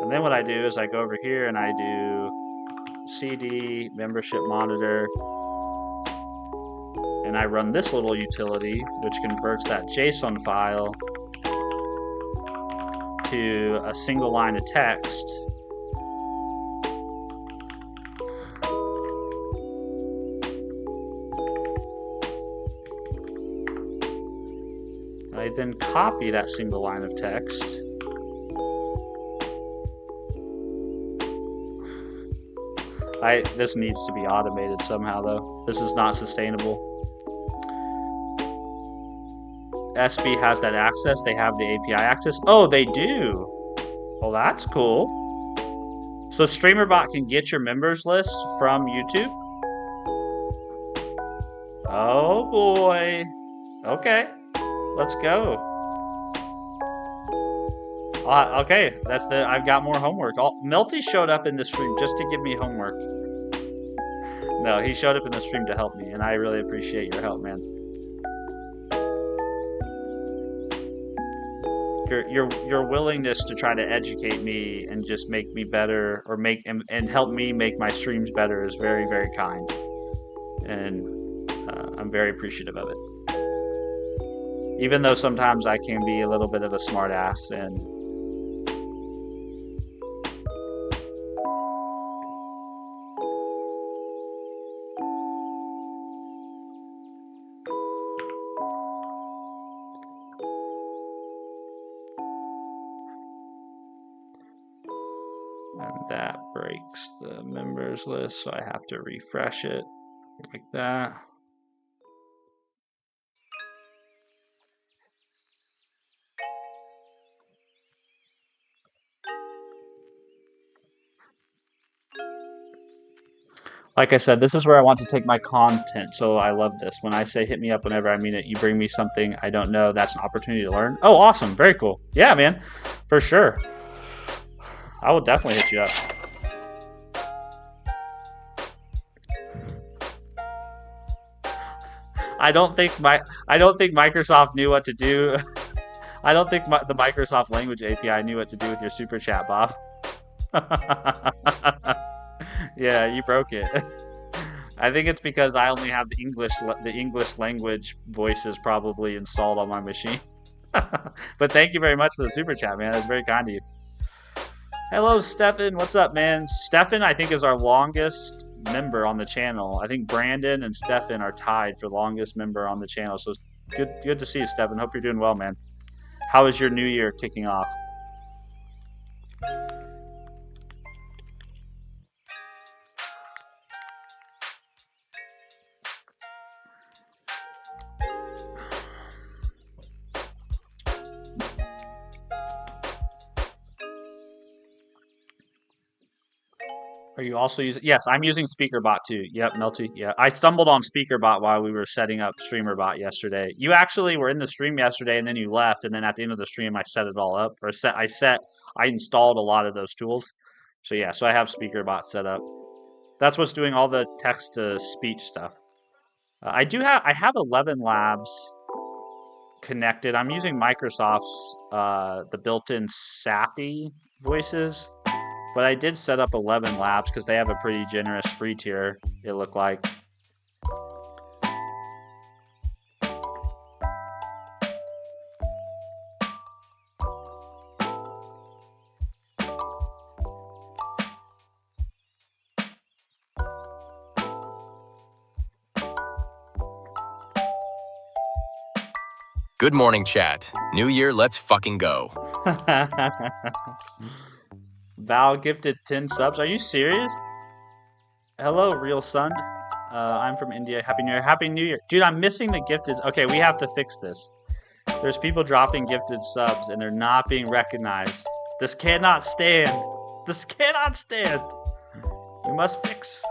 And then what I do is I go over here and I do CD membership monitor, and I run this little utility which converts that JSON file to a single line of text. I then copy that single line of text. This needs to be automated somehow, though. This is not sustainable. SB has that access. They have the API access. Oh, they do. Well, that's cool. So Streamerbot can get your members list from YouTube? Oh, boy. Okay. Let's go. Okay, I've got more homework. Melty showed up in the stream just to give me homework. No, he showed up in the stream to help me, and I really appreciate your help, man. Your willingness to try to educate me and just make me better, or and help me make my streams better, is very, very kind, and I'm very appreciative of it. Even though sometimes I can be a little bit of a smartass and that breaks the members list, so I have to refresh it like that. Like I said, this is where I want to take my content, so I love this. When I say hit me up whenever, I mean it. You bring me something I don't know, that's an opportunity to learn. Oh, awesome. Very cool. Yeah, man. For sure. I will definitely hit you up. I don't think Microsoft knew what to do. I don't think the Microsoft Language API knew what to do with your super chat, Bob. Yeah, you broke it. I think it's because I only have the English language voices probably installed on my machine. But thank you very much for the super chat, man. That's very kind of you. Hello, Stefan. What's up, man? Stefan, I think, is our longest member on the channel. I think Brandon and Stefan are tied for longest member on the channel. So good to see you, Stefan. Hope you're doing well, man. How is your new year kicking off? Are you also using? Yes, I'm using Speakerbot too. Yep, Melty. Yeah, I stumbled on Speakerbot while we were setting up Streamerbot yesterday. You actually were in the stream yesterday, and then you left, and then at the end of the stream, I set it all up, or I installed a lot of those tools. So yeah, so I have Speakerbot set up. That's what's doing all the text to speech stuff. I have 11 labs connected. I'm using Microsoft's the built-in SAPI voices. But I did set up 11 labs because they have a pretty generous free tier, it looked like. Good morning, chat. New year, let's fucking go. Val gifted 10 subs. Are you serious? Hello, real son. I'm from India. Happy New Year. Happy New Year. Dude, I'm missing the gifted. Okay, we have to fix this. There's people dropping gifted subs and they're not being recognized. This cannot stand. This cannot stand. We must fix.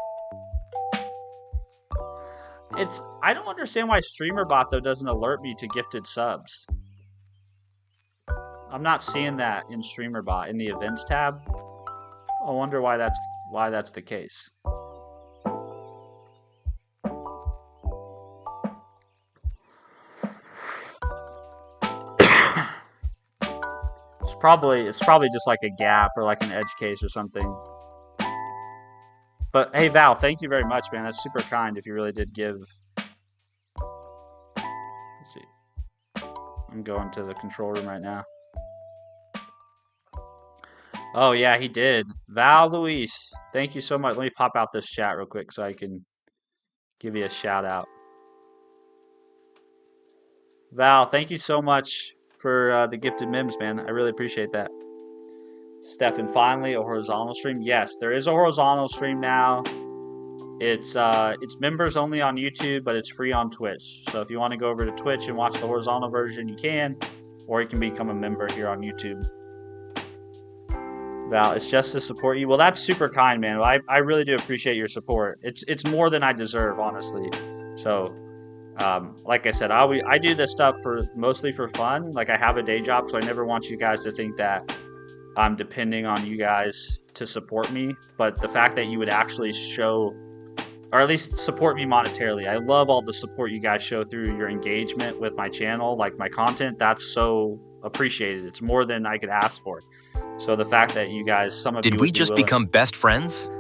I don't understand why Streamerbot though doesn't alert me to gifted subs. I'm not seeing that in Streamerbot in the events tab. I wonder why that's the case. It's probably just like a gap or like an edge case or something. But hey Val, thank you very much, man. That's super kind if you really did give. Let's see. I'm going to the control room right now. Oh yeah, he did. Val Luis, thank you so much. Let me pop out this chat real quick so I can give you a shout out. Val, thank you so much for the gifted mims, man. I really appreciate that. Stefan, finally a horizontal stream. Yes, there is a horizontal stream now. It's members only on YouTube, but it's free on Twitch. So if you want to go over to Twitch and watch the horizontal version, you can, or you can become a member here on YouTube. Val, it's just to support you. Well, that's super kind, man. I really do appreciate your support. It's more than I deserve, honestly. So, like I said, I do this stuff mostly for fun. Like I have a day job, so I never want you guys to think that I'm depending on you guys to support me. But the fact that you would actually show, or at least support me monetarily, I love all the support you guys show through your engagement with my channel, like my content. That's so appreciated. It's more than I could ask for. So the fact that you guys, some of you, Did we just become best friends?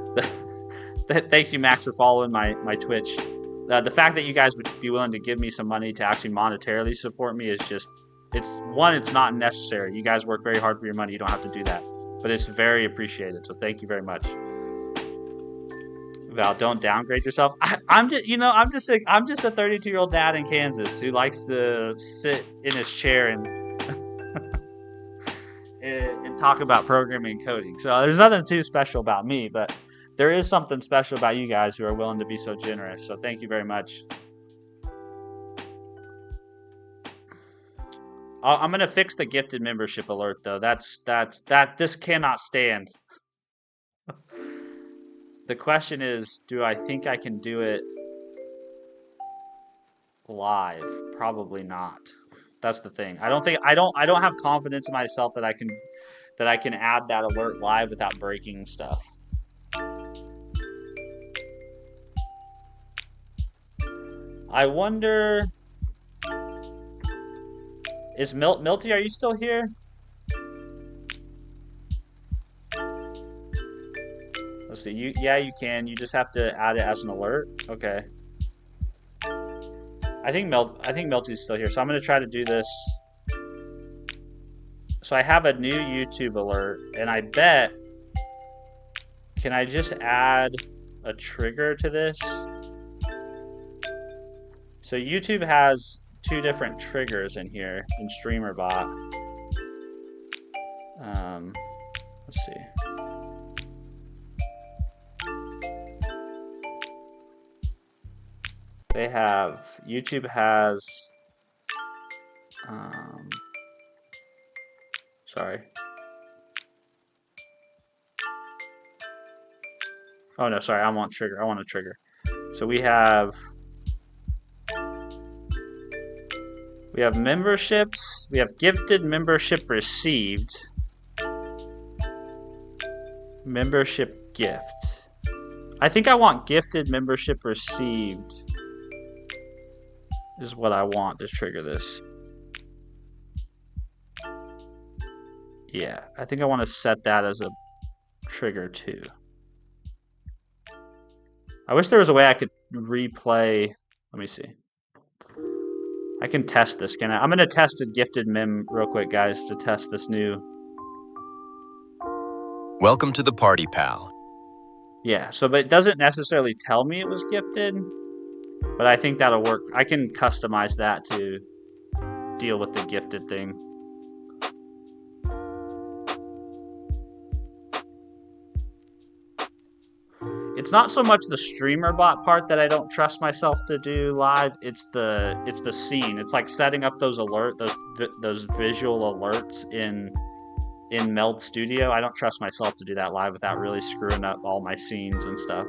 Thank you, Max, for following my Twitch. The fact that you guys would be willing to give me some money to actually monetarily support me is just, it's not necessary. You guys work very hard for your money. You don't have to do that, but it's very appreciated. So thank you very much. Val, don't downgrade yourself. I'm just a 32-year-old dad in Kansas who likes to sit in his chair and talk about programming and coding. So there's nothing too special about me, but there is something special about you guys who are willing to be so generous. So thank you very much. I'm gonna fix the gifted membership alert though. This cannot stand. The question is, do I think I can do it live? Probably not. That's the thing. I don't have confidence in myself that I can add that alert live without breaking stuff. I wonder, is Milty, are you still here? Let's see. Yeah, you can. You just have to add it as an alert. Okay. I think Milty's still here, so I'm gonna try to do this. So I have a new YouTube alert, and I bet, can I just add a trigger to this? So YouTube has 2 different triggers in here in Streamerbot. Let's see. YouTube has, sorry. Oh no, sorry, I want a trigger. So we have memberships, we have gifted membership received, membership gift. I think I want gifted membership received is what I want to trigger this. Yeah, I think I want to set that as a trigger too. I wish there was a way I could replay. Let me see. I can test this, can I? I'm going to test a gifted mem real quick, guys, to test this new. Welcome to the party, pal. Yeah, so but it doesn't necessarily tell me it was gifted, but I think that'll work. I can customize that to deal with the gifted thing. It's not so much the Streamerbot part that I don't trust myself to do live. It's the scene. It's like setting up those those visual alerts in Meld Studio. I don't trust myself to do that live without really screwing up all my scenes and stuff.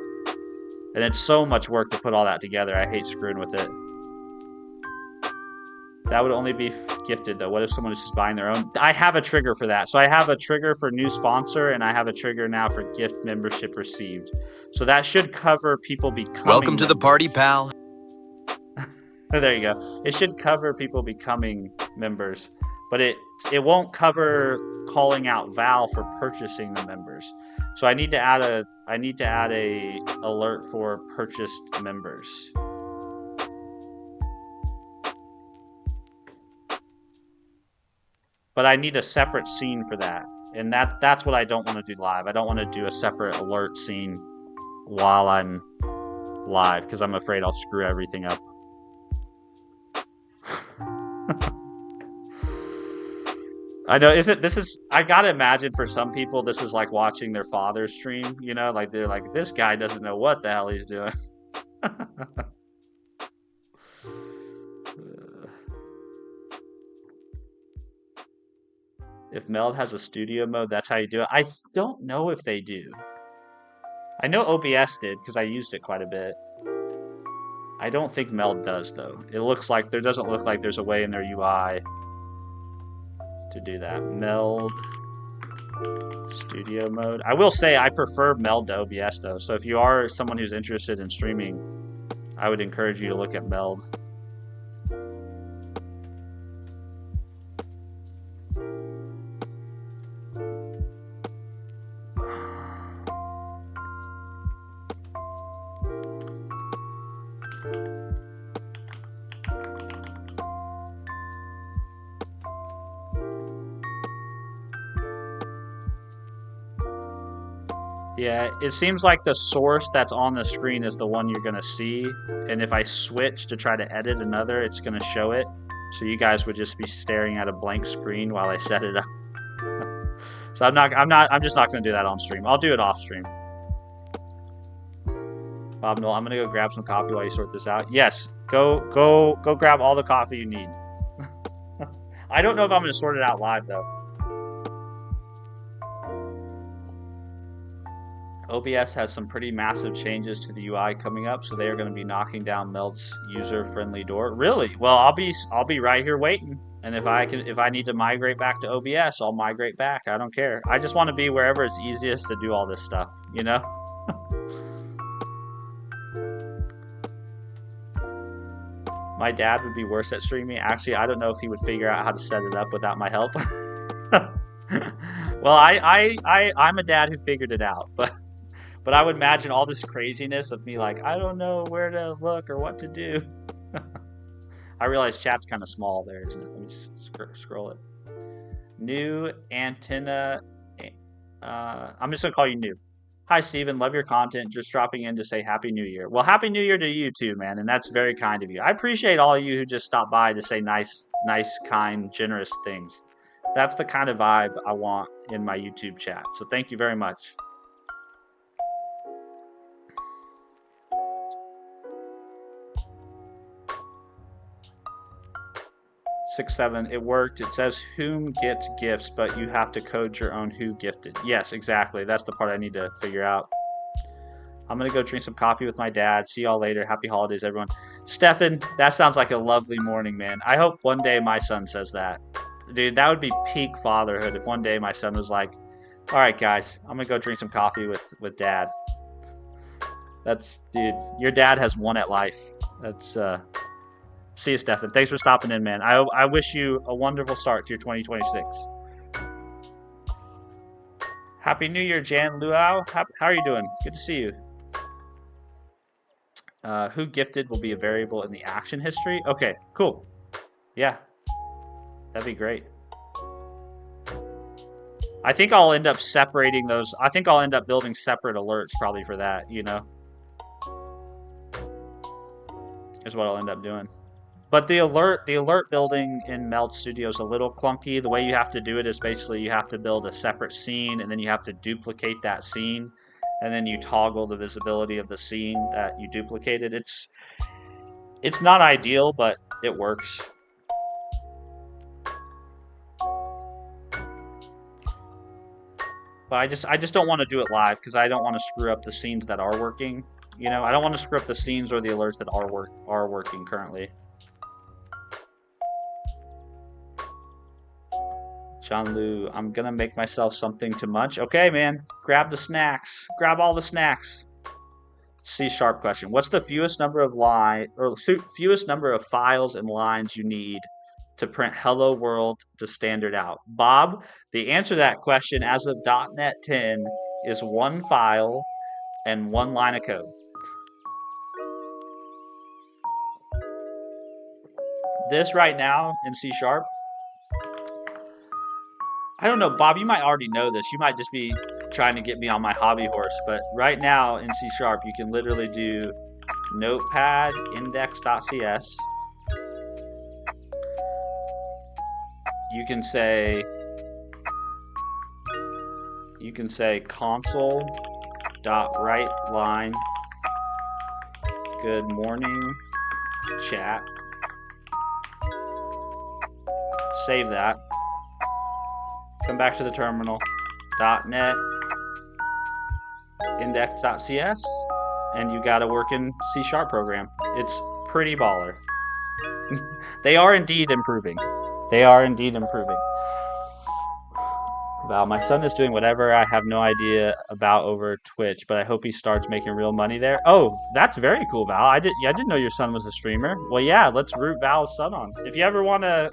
And it's so much work to put all that together. I hate screwing with it. That would only be gifted though. What if someone is just buying their own? I have a trigger for that. So I have a trigger for new sponsor, and I have a trigger now for gift membership received. So that should cover people becoming Welcome to members. the party, pal. There you go. It should cover people becoming members, but it won't cover calling out Val for purchasing the members. So I need to add a alert for purchased members. But I need a separate scene for that. And that's what I don't want to do live. I don't want to do a separate alert scene while I'm live because I'm afraid I'll screw everything up. I know, I gotta imagine for some people this is like watching their father stream, you know, like they're like, this guy doesn't know what the hell he's doing. If Meld has a studio mode, that's how you do it. I don't know if they do. I know OBS did because I used it quite a bit. I don't think Meld does though. There doesn't look like there's a way in their UI to do that. Meld studio mode. I will say I prefer Meld to OBS though. So if you are someone who's interested in streaming, I would encourage you to look at Meld. Yeah, it seems like the source that's on the screen is the one you're going to see. And if I switch to try to edit another, it's going to show it. So you guys would just be staring at a blank screen while I set it up. So I'm just not going to do that on stream. I'll do it off stream. Bob Noel, I'm going to go grab some coffee while you sort this out. Yes, go grab all the coffee you need. I don't know if I'm going to sort it out live though. OBS has some pretty massive changes to the UI coming up, so they are going to be knocking down Melt's user-friendly door. Really? Well, I'll be right here waiting. And if I need to migrate back to OBS, I'll migrate back. I don't care. I just want to be wherever it's easiest to do all this stuff, you know? My dad would be worse at streaming. Actually, I don't know if he would figure out how to set it up without my help. Well, I'm a dad who figured it out, but I would imagine all this craziness of me like, I don't know where to look or what to do. I realize chat's kind of small there, isn't it? Let me just scroll it. New antenna. I'm just going to call you New. Hi, Steven. Love your content. Just dropping in to say Happy New Year. Well, Happy New Year to you too, man. And that's very kind of you. I appreciate all of you who just stop by to say nice, kind, generous things. That's the kind of vibe I want in my YouTube chat. So thank you very much. 6-7, it worked. It says whom gets gifts, but you have to code your own who gifted. Yes, exactly. That's the part I need to figure out. I'm going to go drink some coffee with my dad. See y'all later. Happy holidays, everyone. Stefan, that sounds like a lovely morning, man. I hope one day my son says that. Dude, that would be peak fatherhood if one day my son was like, all right, guys, I'm going to go drink some coffee with dad. That's, dude, your dad has won at life. That's, see you, Stefan. Thanks for stopping in, man. I wish you a wonderful start to your 2026. Happy New Year, Jan Luau. How are you doing? Good to see you. Who gifted will be a variable in the action history. Okay, cool. Yeah, that'd be great. I think I'll end up separating those. I think I'll end up building separate alerts probably for that, you know. Is what I'll end up doing. But the alert building in Meld Studio is a little clunky. The way you have to do it is basically you have to build a separate scene and then you have to duplicate that scene and then you toggle the visibility of the scene that you duplicated. It's not ideal, but it works. But I just don't want to do it live because I don't want to screw up the scenes that are working. You know, I don't want to screw up the scenes or the alerts that are working currently. John Lu, I'm gonna make myself something to munch. Okay, man. Grab the snacks. Grab all the snacks. C# question. What's the fewest number of fewest number of files and lines you need to print Hello World to standard out? Bob, the answer to that question as of .NET 10 is 1 file and 1 line of code. This right now in C#, I don't know, Bob, you might already know this. You might just be trying to get me on my hobby horse, but right now in C# you can literally do notepad index.cs. You can say console.writeLine good morning chat. Save that. Come back to the terminal. .NET index.cs and you got a working C# program. It's pretty baller. They are indeed improving. They are indeed improving. Val, my son is doing whatever I have no idea about over Twitch, but I hope he starts making real money there. Oh, that's very cool, Val. I didn't know your son was a streamer. Well, yeah, let's root Val's son on. If you ever wanna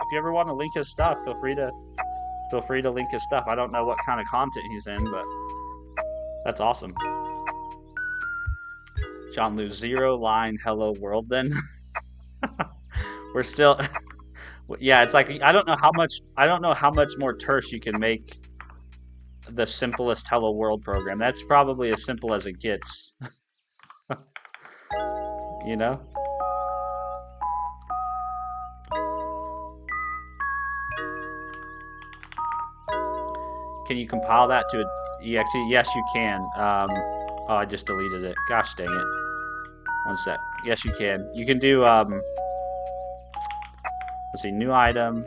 link his stuff, feel free to link his stuff. I don't know what kind of content he's in, but that's awesome. John Lou, 0 line hello world then. We're still yeah, it's like I don't know how much more terse you can make the simplest hello world program. That's probably as simple as it gets. You know? Can you compile that to an exe? Yes, you can. Oh, I just deleted it. Gosh dang it. One sec. Yes, you can. You can do, let's see, new item.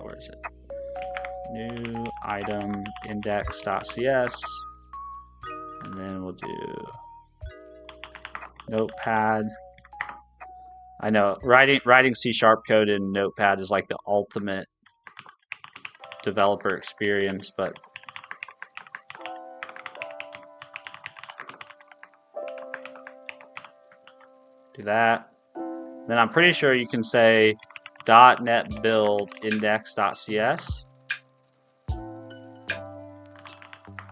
Where is it? new item index.cs, and then we'll do Notepad. I know writing C# code in Notepad is like the ultimate developer experience, but do that. Then I'm pretty sure you can say .NET build index.cs,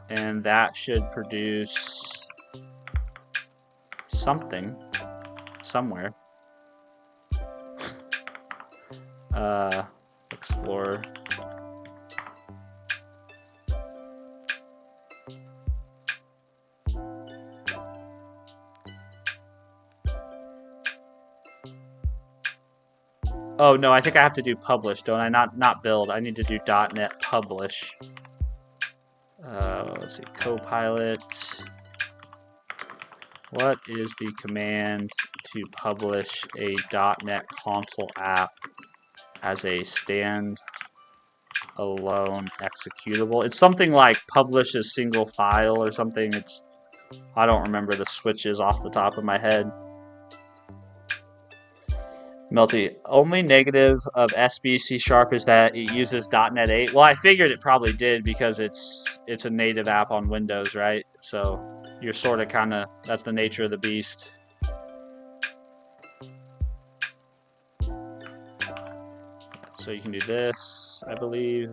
and that should produce something somewhere. Explorer. Oh no, I think I have to do publish, don't I? Not build. I need to do .NET publish. Let's see, Copilot. What is the command to publish a .NET console app as a standalone executable? It's something like publish a single file or something. I don't remember the switches off the top of my head. Melty, only negative of SB C# is that it uses .NET 8. Well, I figured it probably did because it's a native app on Windows, right? So you're sort of kind of, that's the nature of the beast. So you can do this, I believe.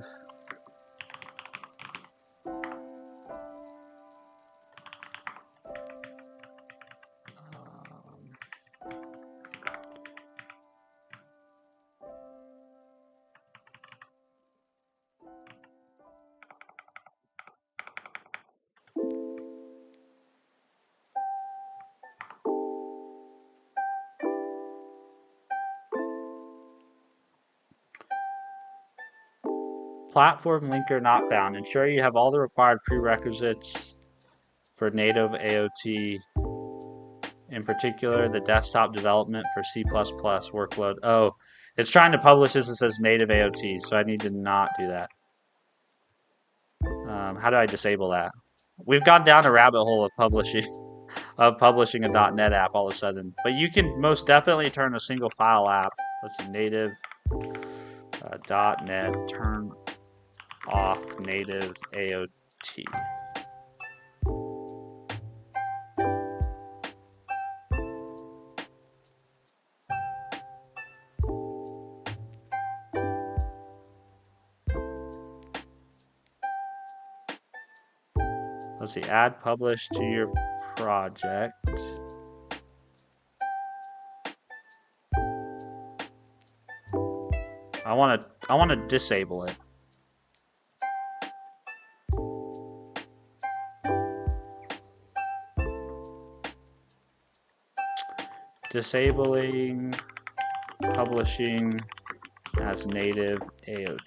Platform linker not found. Ensure you have all the required prerequisites for native AOT. In particular, the desktop development for C++ workload. Oh, it's trying to publish this. It says native AOT, so I need to not do that. How do I disable that? We've gone down a rabbit hole of publishing a .NET app all of a sudden. But you can most definitely turn a single file app. Let's see, native .NET turn off native AOT. Let's see, add publish to your project. I want to disable it. Disabling publishing as native AOT.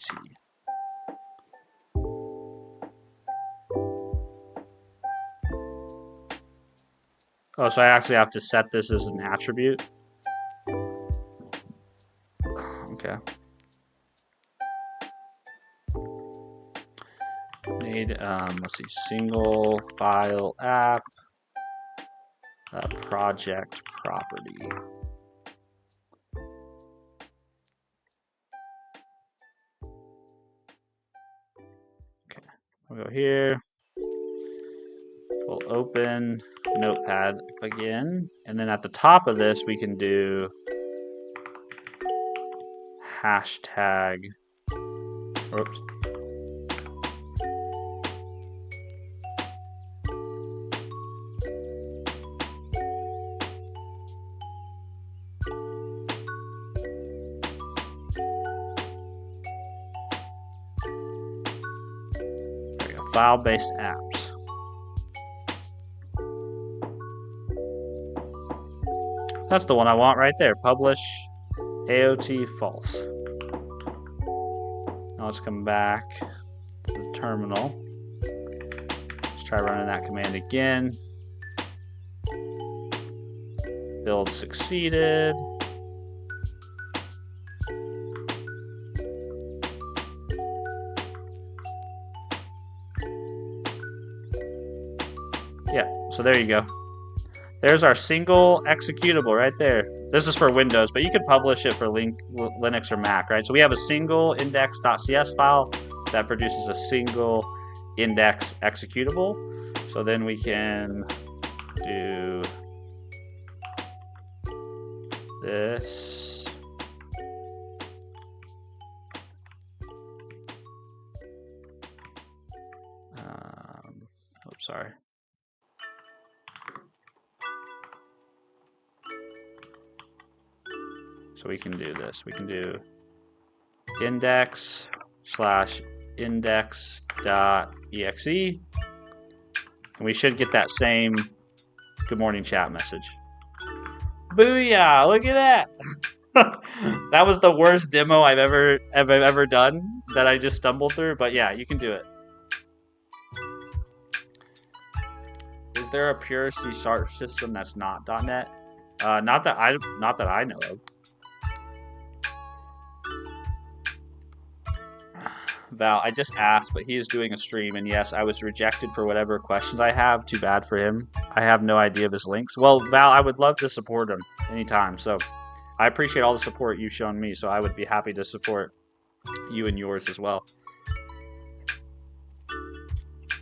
Oh, so I actually have to set this as an attribute? Okay. Let's see, single file app, project property. Okay, we'll go here. We'll open Notepad again, and then at the top of this we can do hashtag. Oops. There we go. File-based apps. That's the one I want right there. Publish AOT false. Now let's come back to the terminal. Let's try running that command again. Build succeeded. Yeah, so there you go. There's our single executable right there. This is for Windows, but you could publish it for Linux or Mac, right? So we have a single index.cs file that produces a single index executable. So then we can do this. Oops, sorry. So we can do this. We can do index/index.exe, and we should get that same good morning chat message. Booyah! Look at that. That was the worst demo I've ever done that I just stumbled through, but yeah, you can do it. Is there a pure C# system that's not .NET? Not that I know of. Val, I just asked, but he is doing a stream, and yes, I was rejected for whatever questions I have. Too bad for him. I have no idea of his links. Well, Val, I would love to support him anytime, so I appreciate all the support you've shown me, so I would be happy to support you and yours as well.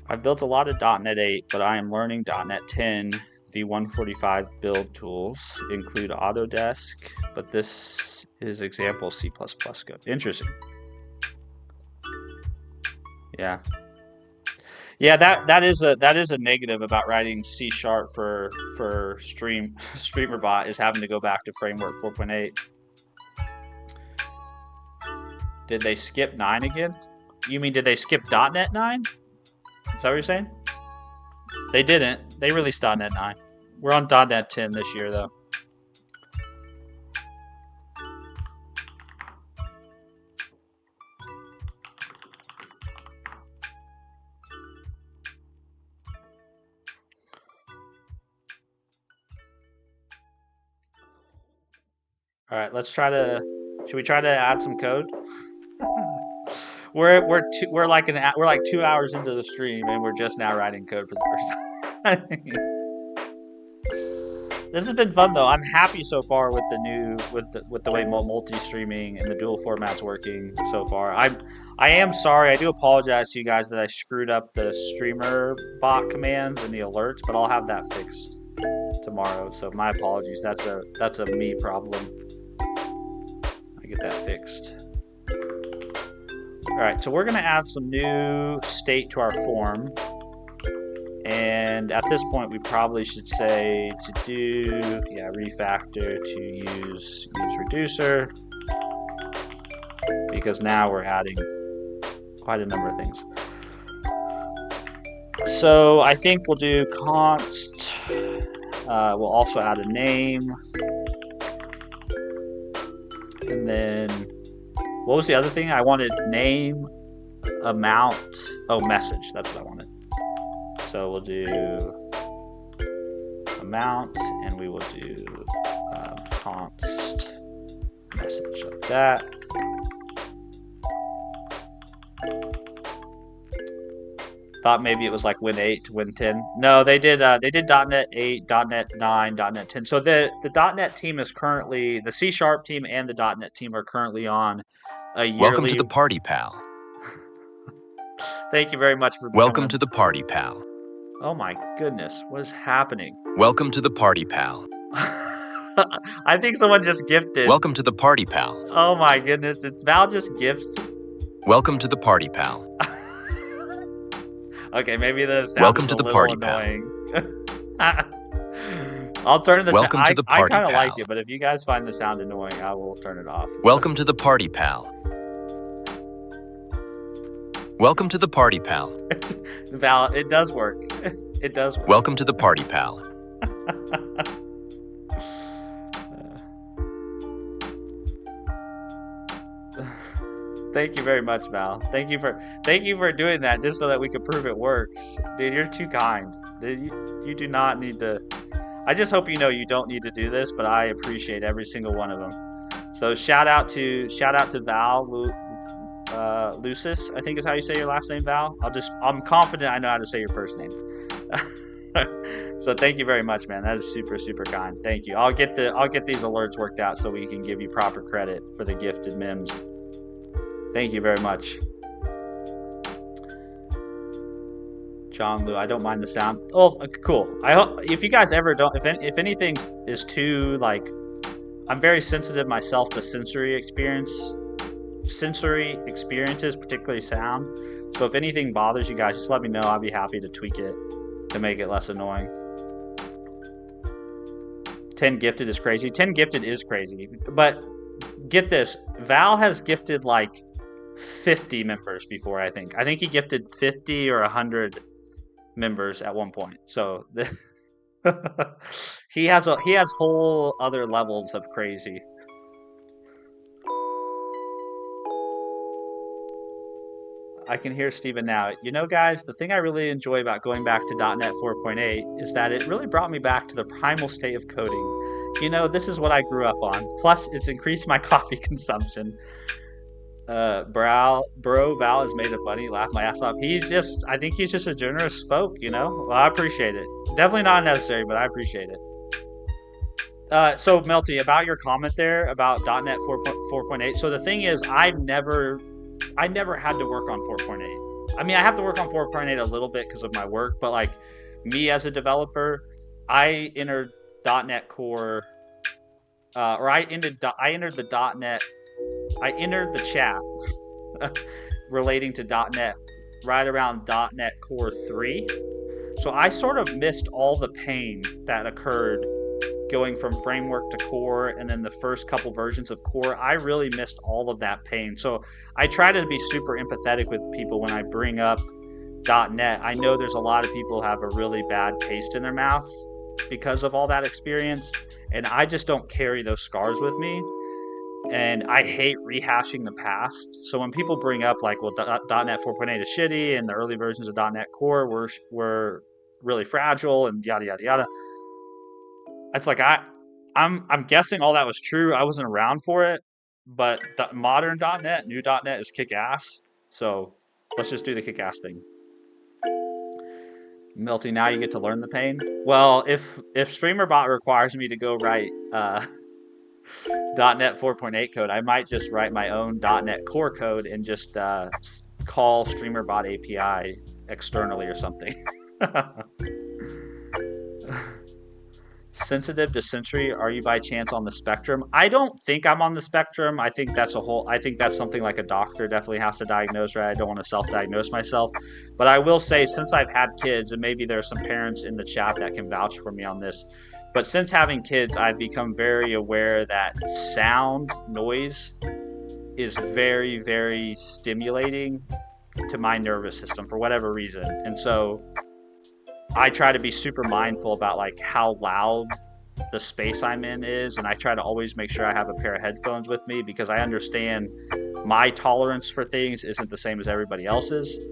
I've built a lot of .NET 8, but I am learning .NET 10 v145 build tools, include Autodesk, but this is example C++ code. Interesting. Yeah. Yeah, that is a negative about writing C# for Streamerbot, is having to go back to framework 4.8. Did they skip 9 again? You mean did they skip .NET 9? Is that what you're saying? They didn't. They released .NET 9. We're on .NET 10 this year though. All right, let's try to. Should we try to add some code? we're like 2 hours into the stream and we're just now writing code for the first time. This has been fun though. I'm happy so far with the way multi-streaming and the dual formats working so far. I am sorry. I do apologize to you guys that I screwed up the Streamerbot commands and the alerts, but I'll have that fixed tomorrow. So my apologies. That's a me problem. Get that fixed. All right, so we're going to add some new state to our form, and at this point we probably should say to do refactor to use reducer, because now we're adding quite a number of things. So I think we'll do const. We'll also add a name. And then, what was the other thing? I wanted name, amount, message. That's what I wanted. So we'll do amount, and we will do const message like that. Thought maybe it was like Win 8 to Win 10. No, they did .NET 8, .NET 9, .NET 10. So the .NET team is currently, the C# team and the .NET team are currently on a yearly... Welcome to the party, pal. Thank you very much for... Welcome to the party, pal. Oh my goodness, what is happening? Welcome to the party, pal. I think someone just gifted. Welcome to the party, pal. Oh my goodness, did Val just gifts? Welcome to the party, pal. Okay, maybe the sound Welcome is to a the little party, annoying. I'll turn the Welcome to the party, I kind of pal. like it, but if you guys find the sound annoying, I will turn it off. Welcome to the party, pal. Welcome to the party, pal. Val, it does work. It does work. Welcome to the party, pal. Thank you very much, Val. Thank you for doing that just so that we can prove it works. Dude, you're too kind. You do not need to. I just hope you know you don't need to do this, but I appreciate every single one of them. So shout out to Val Lucis, I think is how you say your last name, Val. I'm confident I know how to say your first name. So thank you very much, man. That is super, super kind. Thank you. I'll get these alerts worked out so we can give you proper credit for the gifted memes. Thank you very much. John Lou, I don't mind the sound. Oh, cool. I hope if you guys ever don't, if anything is too like, I'm very sensitive myself to sensory experiences, particularly sound. So if anything bothers you guys, just let me know. I'll be happy to tweak it to make it less annoying. 10 gifted is crazy. 10 gifted is crazy. But get this, Val has gifted like 50 members before, I think. I think he gifted 50 or 100 members at one point. So he has whole other levels of crazy. I can hear Steven now. You know, guys, the thing I really enjoy about going back to .NET 4.8 is that it really brought me back to the primal state of coding. You know, this is what I grew up on. Plus, it's increased my coffee consumption. Val has made a bunny laugh my ass off. I think he's just a generous folk, you know? Well, I appreciate it. Definitely not necessary, but I appreciate it. So Melty, about your comment there about .NET 4.8. So the thing is, I never had to work on 4.8. I mean, I have to work on 4.8 a little bit because of my work, but like me as a developer, I entered .NET Core, or I entered the .NET. I entered the chat relating to .NET right around .NET Core 3. So I sort of missed all the pain that occurred going from framework to core and then the first couple versions of core. I really missed all of that pain. So I try to be super empathetic with people when I bring up .NET. I know there's a lot of people who have a really bad taste in their mouth because of all that experience, and I just don't carry those scars with me. And I hate rehashing the past. So when people bring up like, well, .NET 4.8 is shitty and the early versions of .NET Core were really fragile and yada yada yada, it's like I'm guessing all that was true. I wasn't around for it, but modern .NET, new .NET is kick ass. So let's just do the kick ass thing. Milty, now you get to learn the pain. Well, if Streamerbot requires me to go write .NET 4.8 code, I might just write my own .NET Core code and just call Streamerbot API externally or something. Sensitive to sensory, are you by chance on the spectrum? I don't think I'm on the spectrum. I think that's something like a doctor definitely has to diagnose, right? I don't want to self-diagnose myself. But I will say, since I've had kids, and maybe there are some parents in the chat that can vouch for me on this, but since having kids, I've become very aware that noise is very, very stimulating to my nervous system for whatever reason. And so I try to be super mindful about like how loud the space I'm in is, and I try to always make sure I have a pair of headphones with me because I understand my tolerance for things isn't the same as everybody else's.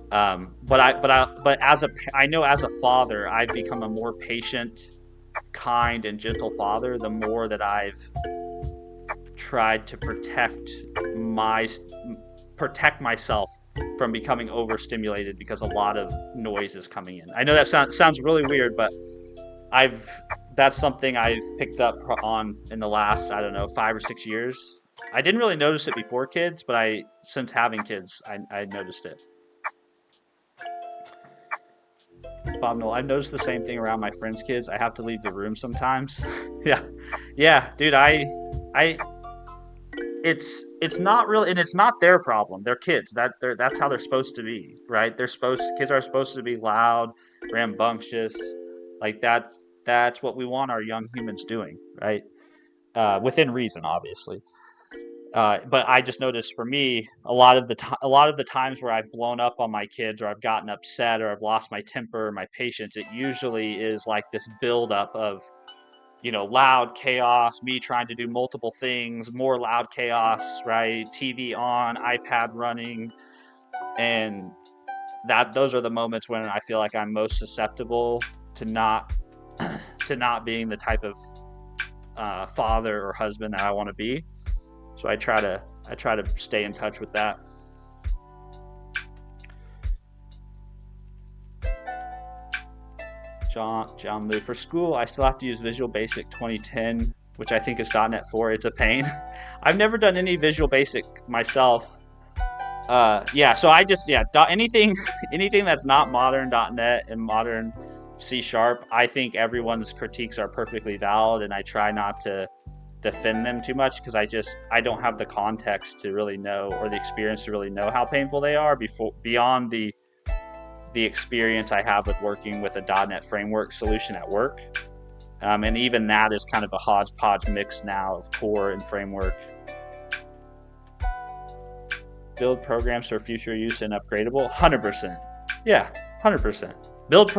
But I know as a father, I've become a more patient, kind, and gentle father the more that I've tried to protect myself from becoming overstimulated because a lot of noise is coming in. I know that sounds really weird, but that's something I've picked up on in the last, I don't know, 5 or 6 years. I didn't really notice it before kids, but since having kids, I noticed it. Bob Noel, I've noticed the same thing around my friends' kids. I have to leave the room sometimes. yeah, dude. It's not really, and it's not their problem. They're kids. That's how they're supposed to be, right? Kids are supposed to be loud, rambunctious, like that's what we want our young humans doing, right? Within reason, obviously. But I just noticed for me, a lot of the times where I've blown up on my kids, or I've gotten upset, or I've lost my temper, or my patience, it usually is like this buildup of, loud chaos, me trying to do multiple things, more loud chaos, right? TV on, iPad running, and those are the moments when I feel like I'm most susceptible to not being the type of father or husband that I want to be. So I try to stay in touch with that. John Lou. For school, I still have to use Visual Basic 2010, which I think is .NET 4. It's a pain. I've never done any Visual Basic myself. Yeah, so I just, anything that's not modern .NET and modern C#, I think everyone's critiques are perfectly valid, and I try not to defend them too much because I don't have the context to really know, or the experience to really know how painful they are beyond the experience I have with working with a .NET framework solution at work. And even that is kind of a hodgepodge mix now of core and framework. Build programs for future use and upgradable. 100%. Yeah, 100%. Build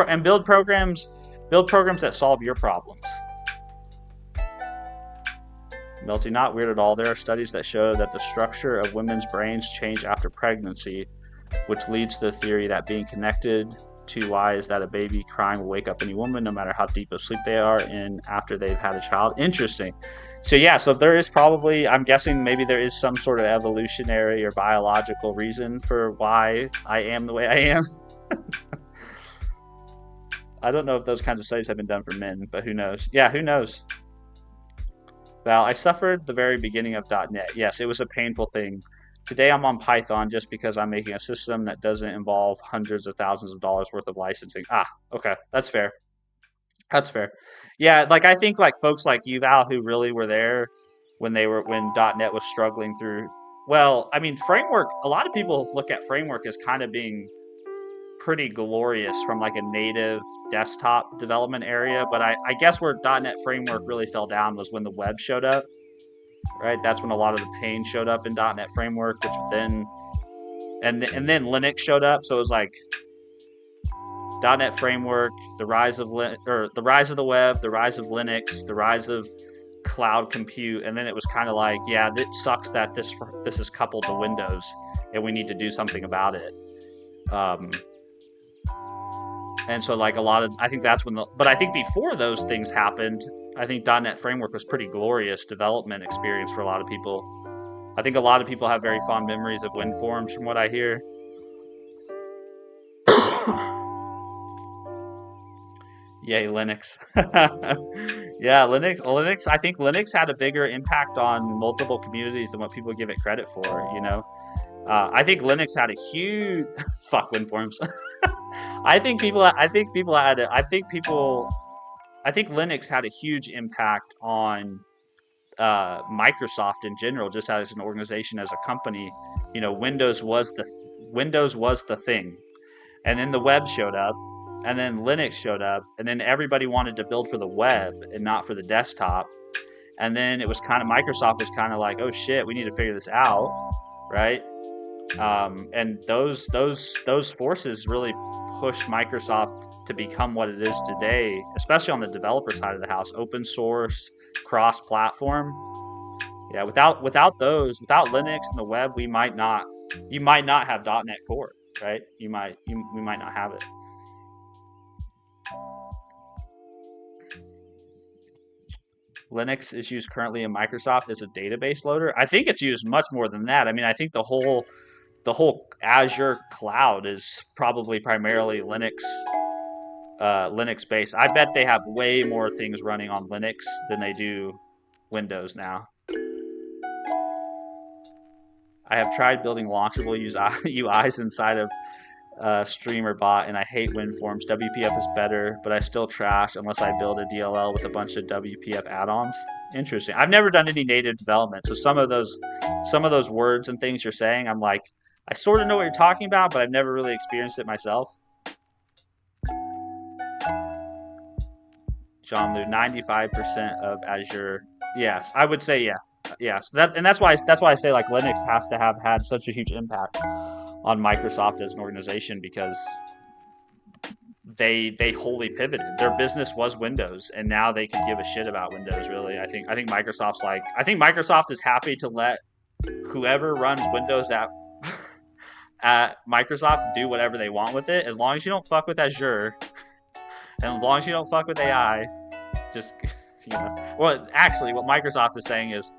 programs that solve your problems. Melty, not weird at all. There are studies that show that the structure of women's brains change after pregnancy, which leads to the theory that being connected to why is that a baby crying will wake up any woman, no matter how deep of sleep they are in after they've had a child. Interesting. So yeah, so there is probably, I'm guessing maybe there is some sort of evolutionary or biological reason for why I am the way I am. I don't know if those kinds of studies have been done for men, but who knows? Yeah, who knows? Val, I suffered the very beginning of .NET. Yes, it was a painful thing. Today I'm on Python just because I'm making a system that doesn't involve hundreds of thousands of dollars worth of licensing. Okay, that's fair. That's fair. Yeah, like I think like folks like you, Val, who really were there when .NET was struggling through. Well, I mean, framework. A lot of people look at framework as kind of being pretty glorious from like a native desktop development area, but I guess where .NET framework really fell down was when the web showed up. Right, that's when a lot of the pain showed up in .NET framework, which then and then Linux showed up. So it was like .NET framework, the rise of the web, the rise of Linux, the rise of cloud compute, and then it was kind of like, yeah, it sucks that this is coupled to Windows, and we need to do something about it. And so like I think that's when but I think before those things happened, I think .NET framework was pretty glorious development experience for a lot of people. I think a lot of people have very fond memories of WinForms from what I hear. Yay, Linux. Yeah, Linux. I think Linux had a bigger impact on multiple communities than what people give it credit for, you know? I think Linux had a huge fuck WinForms. I think Linux had a huge impact on Microsoft in general, just as an organization, as a company. You know, Windows was the thing, and then the web showed up, and then Linux showed up, and then everybody wanted to build for the web and not for the desktop. And then it was kind of, Microsoft was kind of like, oh shit, we need to figure this out, right? And those forces really pushed Microsoft to become what it is today, especially on the developer side of the house. Open source, cross-platform. Yeah, without Linux and the web, you might not have .NET Core, right? We might not have it. Linux is used currently in Microsoft as a database loader. I think it's used much more than that. I mean, I think the whole Azure cloud is probably primarily Linux based. I bet they have way more things running on Linux than they do Windows now. I have tried building launchable UIs inside of Streamerbot, and I hate WinForms. WPF is better, but I still trash unless I build a DLL with a bunch of WPF add-ons. Interesting. I've never done any native development, so some of those words and things you're saying, I'm like, I sort of know what you're talking about, but I've never really experienced it myself. John Lou, 95% of Azure. Yes, I would say yeah. Yes, that's why I say like Linux has to have had such a huge impact on Microsoft as an organization, because they wholly pivoted. Their business was Windows, and now they can give a shit about Windows. Really, I think Microsoft is happy to let whoever runs Windows at Microsoft do whatever they want with it, as long as you don't fuck with Azure, and as long as you don't fuck with AI. Just, you know. Well, actually, what Microsoft is saying is,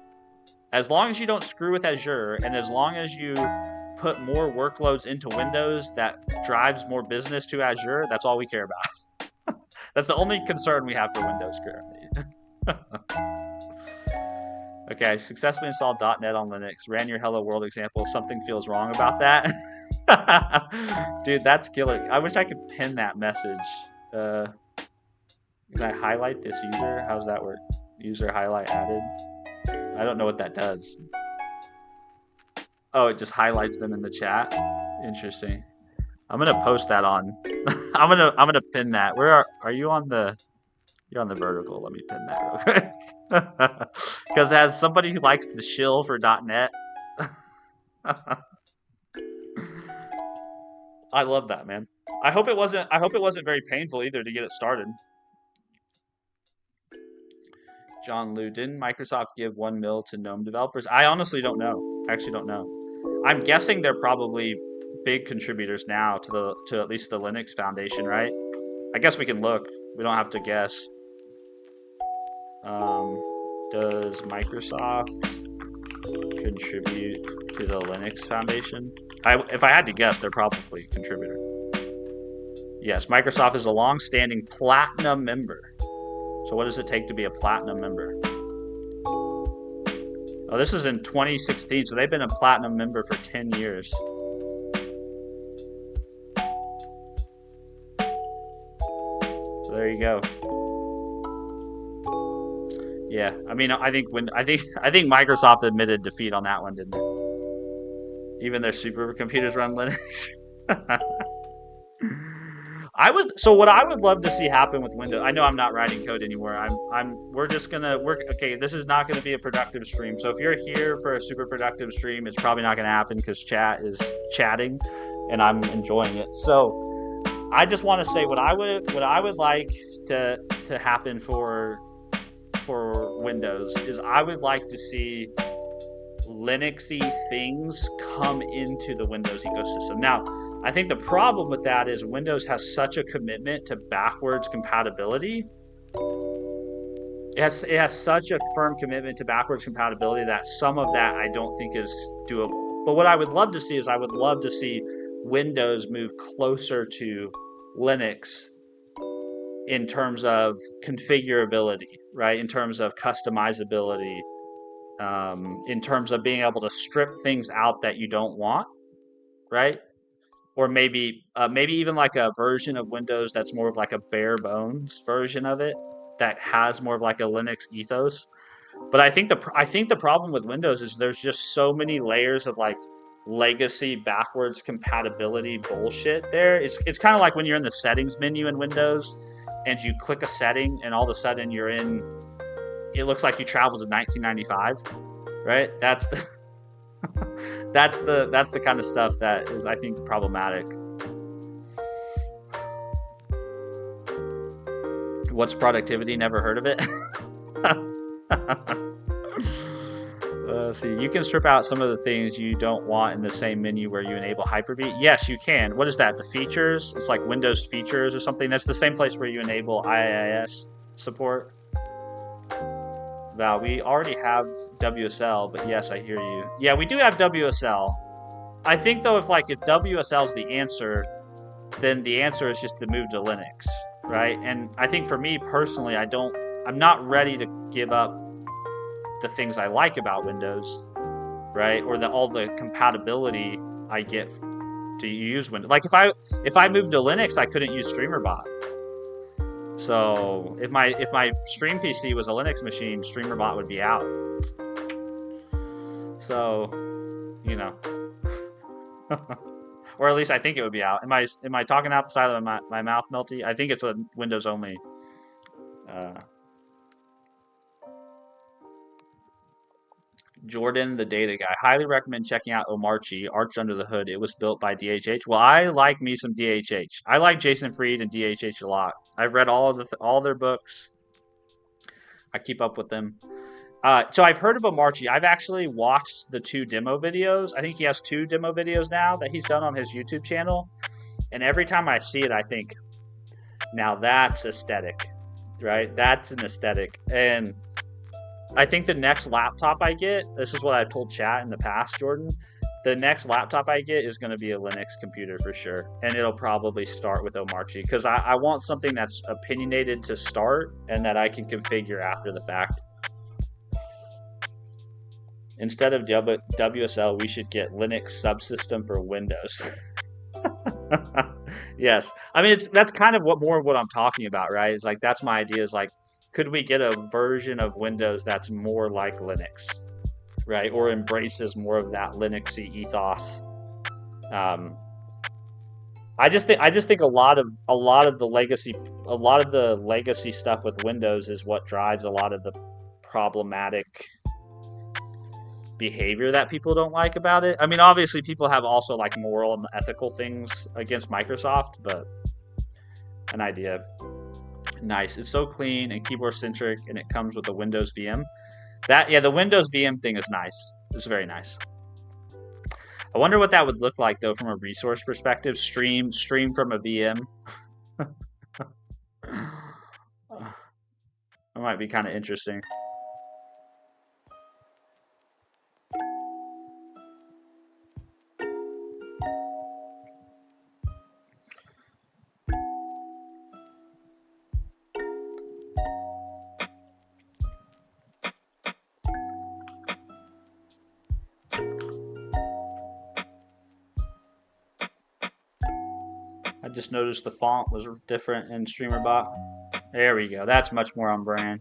as long as you don't screw with Azure, and as long as you put more workloads into Windows that drives more business to Azure, that's all we care about. That's the only concern we have for Windows currently. Okay, I successfully installed .NET on Linux. Ran your Hello World example. Something feels wrong about that. Dude, that's killer. I wish I could pin that message. Can I highlight this user? How's that work? User highlight added. I don't know what that does. Oh, it just highlights them in the chat. Interesting. I'm gonna post that on. I'm gonna pin that. Where are you on the? You're on the vertical. Let me pin that real quick. Because as somebody who likes to shill for .NET, I love that, man. I hope it wasn't very painful either to get it started. John Liu, didn't Microsoft give 1 mil to GNOME developers? I honestly don't know. I actually don't know. I'm guessing they're probably big contributors now to at least the Linux Foundation, right? I guess we can look. We don't have to guess. Does Microsoft contribute to the Linux Foundation? If I had to guess, they're probably a contributor. Yes, Microsoft is a long-standing platinum member. So what does it take to be a platinum member? Oh, this is in 2016, so they've been a platinum member for 10 years. So there you go. Yeah, I mean, I think Microsoft admitted defeat on that one, didn't it? Even their supercomputers run Linux. What I would love to see happen with Windows. I know I'm not writing code anymore. Okay, this is not gonna be a productive stream. So if you're here for a super productive stream, it's probably not gonna happen because chat is chatting and I'm enjoying it. So I just want to say what I would like to happen for Windows is I would like to see Linuxy things come into the Windows ecosystem. Now, I think the problem with that is Windows has such a commitment to backwards compatibility. It has such a firm commitment to backwards compatibility that some of that I don't think is doable. But what I would love to see is I would love to see Windows move closer to Linux in terms of configurability, right? In terms of customizability, in terms of being able to strip things out that you don't want, right? Or maybe even like a version of Windows that's more of like a bare bones version of it that has more of like a Linux ethos. But I think the problem with Windows is there's just so many layers of like legacy backwards compatibility bullshit there. It's kind of like when you're in the settings menu in Windows and you click a setting and all of a sudden it looks like you traveled to 1995, right? That's the kind of stuff that is, I think, problematic. What's productivity? Never heard of it. See, you can strip out some of the things you don't want in the same menu where you enable Hyper-V. Yes, you can. What is that? The features? It's like Windows features or something. That's the same place where you enable IIS support. Val, we already have WSL, but yes, I hear you. Yeah, we do have WSL. I think though, if WSL is the answer, then the answer is just to move to Linux, right? And I think for me personally, I'm not ready to give up the things I like about Windows, right? Or all the compatibility I get to use Windows. Like if I moved to Linux, I couldn't use Streamerbot. So if my stream PC was a Linux machine, Streamerbot would be out. So, you know, or at least I think it would be out. Am I talking out the side of my mouth, Melty? I think it's a Windows only. Jordan, the data guy. Highly recommend checking out Omarchi, Arch Under the Hood. It was built by DHH. Well, I like me some DHH. I like Jason Fried and DHH a lot. I've read all their books. I keep up with them. So I've heard of Omarchi. I've actually watched the 2 demo videos. I think he has 2 demo videos now that he's done on his YouTube channel. And every time I see it, I think, now that's aesthetic, right? That's an aesthetic. And I think the next laptop I get, this is what I've told chat in the past, Jordan, the next laptop I get is going to be a Linux computer for sure, and it'll probably start with Omarchi because I want something that's opinionated to start and that I can configure after the fact. Instead of WSL, we should get Linux subsystem for Windows. Yes, I mean that's kind of what I'm talking about, right? It's like that's my idea. Is like, could we get a version of Windows that's more like Linux, right, or embraces more of that Linuxy ethos? I just think a lot of the legacy stuff with Windows is what drives a lot of the problematic behavior that people don't like about it. I mean, obviously people have also like moral and ethical things against Microsoft, but an idea. Nice. It's so clean and keyboard centric, and it comes with a Windows VM. The Windows VM thing is nice. It's very nice. I wonder what that would look like though from a resource perspective. Stream from a VM. That might be kind of interesting. I just noticed the font was different in Streamerbot. There we go. That's much more on brand.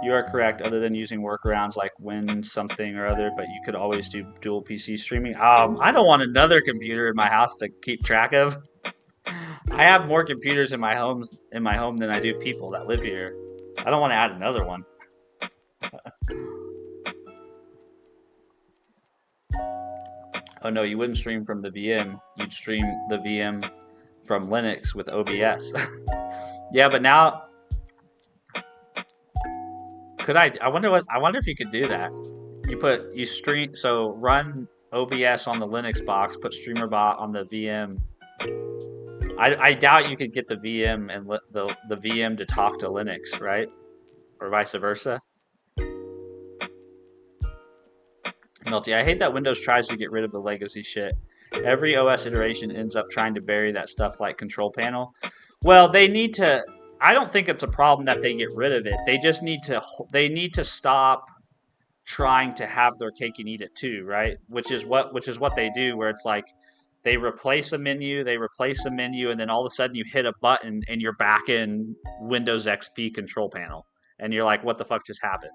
You are correct, other than using workarounds like Win something or other, but you could always do dual PC streaming. I don't want another computer in my house to keep track of. I have more computers in my home than I do people that live here. I don't want to add another one. Oh no, you wouldn't stream from the VM. You'd stream the VM from Linux with OBS. Yeah, but now I wonder if you could do that. Run OBS on the Linux box, put Streamerbot on the VM. I doubt you could get the VM and the VM to talk to Linux, right? Or vice versa. Melty, I hate that Windows tries to get rid of the legacy shit. Every OS iteration ends up trying to bury that stuff like control panel. Well, they need to. I don't think it's a problem that they get rid of it. They just need to stop trying to have their cake and eat it too, right? Which is what they do, where it's like they replace a menu, and then all of a sudden you hit a button and you're back in Windows XP control panel, and you're like, what the fuck just happened?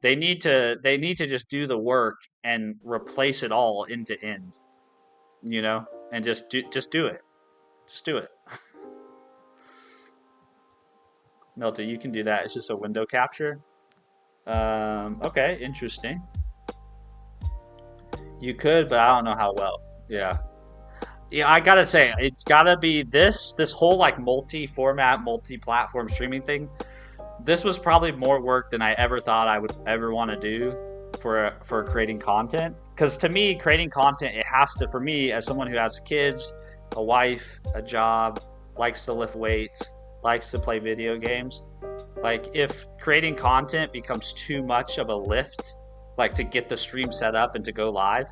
They need to just do the work and replace it all end to end, and just do it. Just do it. Melty, you can do that. It's just a window capture. Okay, interesting. You could, but I don't know how well. Yeah, I gotta say, it's gotta be this whole like multi-format, multi-platform streaming thing. This was probably more work than I ever thought I would ever want to do for creating content. Because to me, creating content, it has to, for me, as someone who has kids, a wife, a job, likes to lift weights, likes to play video games, like if creating content becomes too much of a lift, like to get the stream set up and to go live,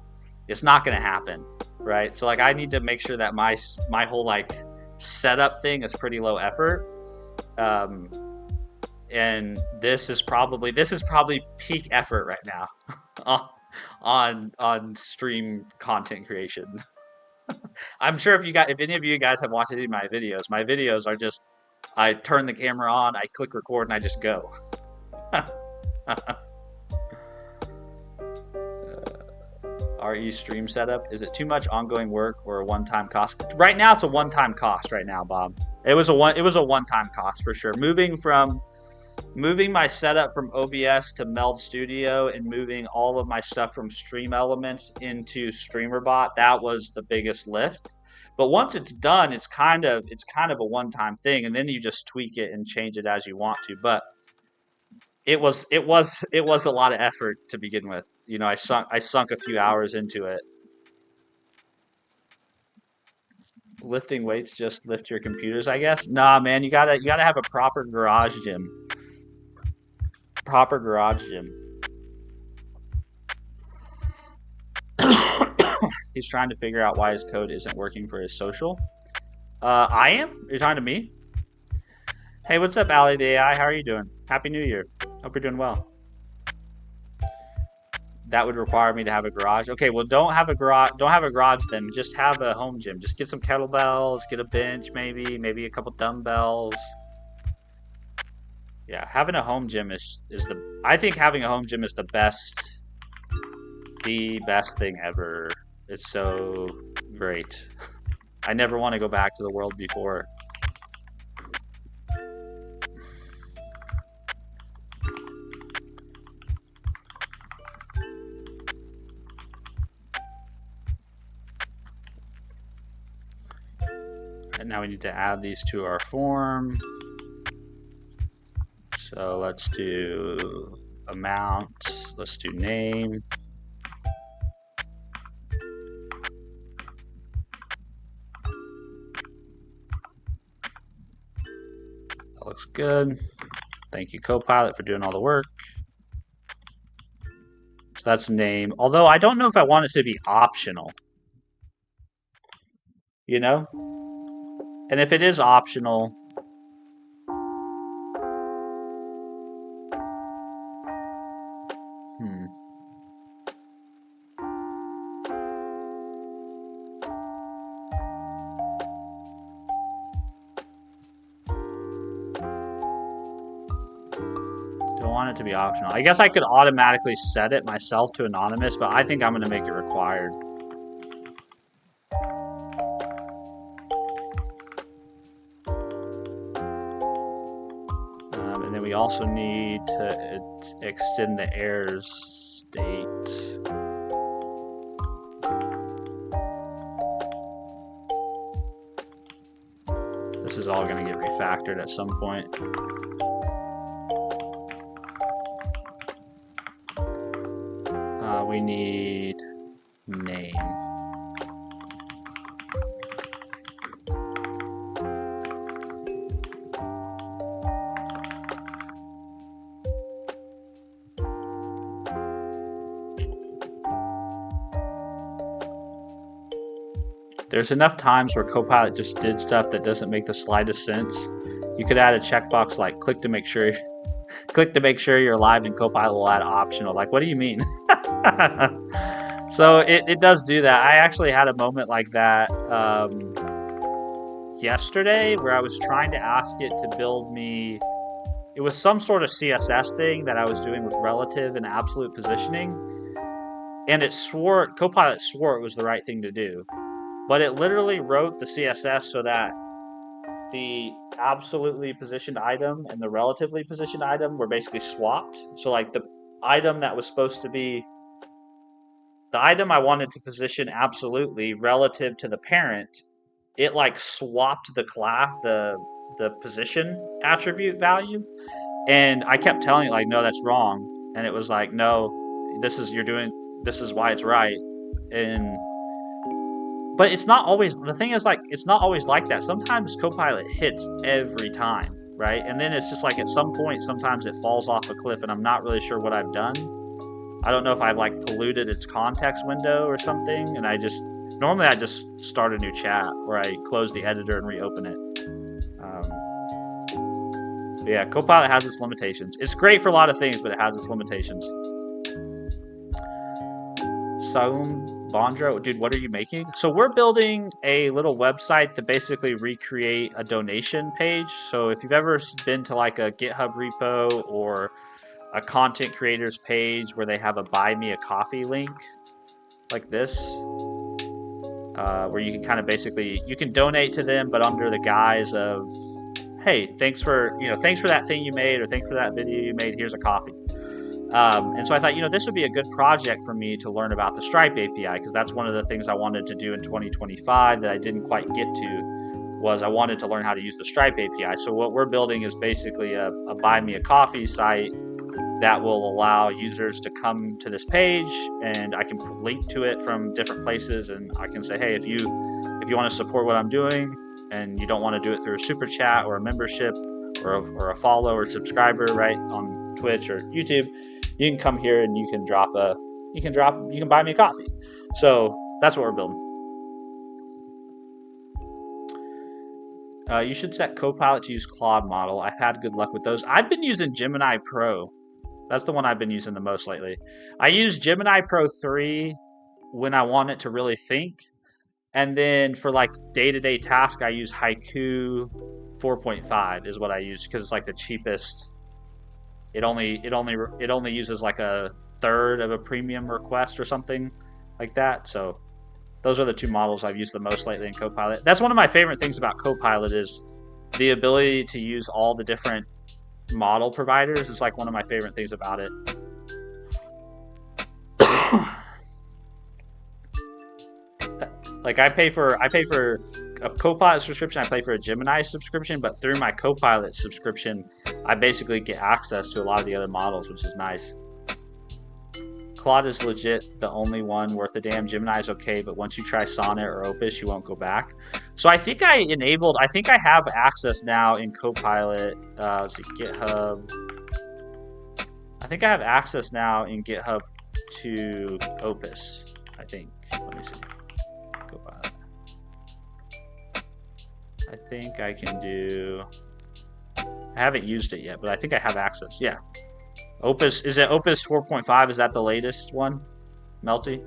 it's not going to happen, right? So like I need to make sure that my whole like setup thing is pretty low effort. And this is probably peak effort right now on stream content creation. I'm sure if any of you guys have watched any of my videos are just, I turn the camera on, I click record, and I just go. RE stream setup, is it too much ongoing work or a one-time cost? Right now it's a one-time cost right now, Bob. It was a one-time cost for sure. Moving my setup from OBS to Meld Studio and moving all of my stuff from Stream Elements into Streamerbot, that was the biggest lift. But once it's done, it's kind of a one-time thing, and then you just tweak it and change it as you want to. But it was a lot of effort to begin with. I sunk a few hours into it. Lifting weights just lift your computers, I guess. Nah, man, you gotta have a proper garage gym. He's trying to figure out why his code isn't working for his social. I am? You're talking to me? Hey, what's up, Ali the AI? How are you doing? Happy New Year. Hope you're doing well. That would require me to have a garage. Okay, well, don't have a garage then. Just have a home gym. Just get some kettlebells, get a bench maybe a couple dumbbells. Yeah, having a home gym I think having a home gym is the best thing ever. It's so great. I never want to go back to the world before. And now we need to add these to our form. So let's do amount, let's do name. That looks good. Thank you, Copilot, for doing all the work. So that's name. Although I don't know if I want it to be optional. You know? And if it is optional, don't want it to be optional. I guess I could automatically set it myself to anonymous, but I think I'm going to make it required. And then we also need to extend the errors state. This is all going to get refactored at some point. We need name. There's enough times where Copilot just did stuff that doesn't make the slightest sense. You could add a checkbox like click to make sure you're live, and Copilot will add optional. Like, what do you mean? So it does do that. I actually had a moment like that yesterday where I was trying to ask it to build me. It was some sort of CSS thing that I was doing with relative and absolute positioning, and Copilot swore it was the right thing to do. But it literally wrote the CSS so that the absolutely positioned item and the relatively positioned item were basically swapped. So like the item that was supposed to be the item I wanted to position absolutely relative to the parent, it like swapped the class, the position attribute value. And I kept telling it like, no, that's wrong. And it was like, no, this is why it's right. But it's not always, the thing is like, it's not always like that. Sometimes Copilot hits every time, right? And then it's just like at some point, sometimes it falls off a cliff and I'm not really sure what I've done. I don't know if I've like polluted its context window or something. And normally I just start a new chat where I close the editor and reopen it. But yeah, Copilot has its limitations. It's great for a lot of things, but it has its limitations. Bondro, dude, what are you making? So we're building a little website to basically recreate a donation page. So if you've ever been to like a GitHub repo or a content creators page where they have a buy me a coffee link like this, where you can kind of basically, you can donate to them, but under the guise of, hey, thanks for that thing you made, or thanks for that video you made, here's a coffee. And so I thought, this would be a good project for me to learn about the Stripe API, because that's one of the things I wanted to do in 2025 that I didn't quite get to, was I wanted to learn how to use the Stripe API. So what we're building is basically a buy me a coffee site that will allow users to come to this page, and I can link to it from different places, and I can say, hey, if you want to support what I'm doing and you don't want to do it through a super chat or a membership or a follow or subscriber, right, on Twitch or YouTube, you can come here and you can buy me a coffee. So That's what we're building. You should set Copilot to use Claude model. I've had good luck with those. I've been using Gemini Pro. That's the one I've been using the most lately. I use Gemini Pro 3 when I want it to really think. And then for like day-to-day tasks, I use Haiku 4.5 is what I use because it's like the cheapest. It only uses like a third of a premium request or something like that. So those are the two models I've used the most lately in Copilot. That's one of my favorite things about Copilot is the ability to use all the different model providers. Is like one of my favorite things about it. Like I pay for a Copilot subscription, I pay for a Gemini subscription, but through my Copilot subscription, I basically get access to a lot of the other models, which is nice. Claude is legit the only one worth a damn. Gemini is okay, but once you try Sonnet or Opus, you won't go back. So I think I have access now in Copilot. Let's see, GitHub. I think I have access now in GitHub to Opus, I think. Let me see. Copilot. I think I can do... I haven't used it yet, but I think I have access. Yeah. Opus, is it Opus 4.5? Is that the latest one? Melty?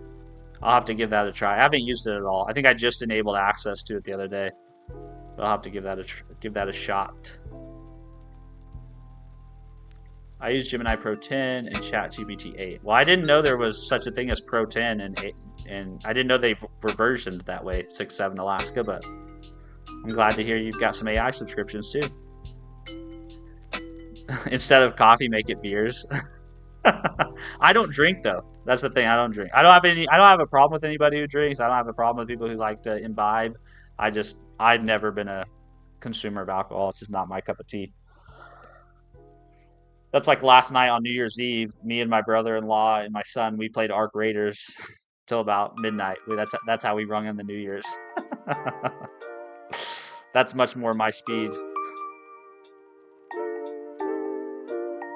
I'll have to give that a try. I haven't used it at all. I think I just enabled access to it the other day. But I'll have to give that a shot. I use Gemini Pro 10 and ChatGPT 8. Well, I didn't know there was such a thing as Pro 10 and 8, and I didn't know they were versioned that way, 6.7 Alaska, but I'm glad to hear you've got some AI subscriptions too. Instead of coffee, make it beers. I don't drink though. That's the thing. I don't drink. I don't have a problem with anybody who drinks. I don't have a problem with people who like to imbibe. I've never been a consumer of alcohol. It's just not my cup of tea. That's like last night on New Year's Eve, me and my brother-in-law and my son, we played Arc Raiders till about midnight. That's how we rung in the New Year's. That's much more my speed.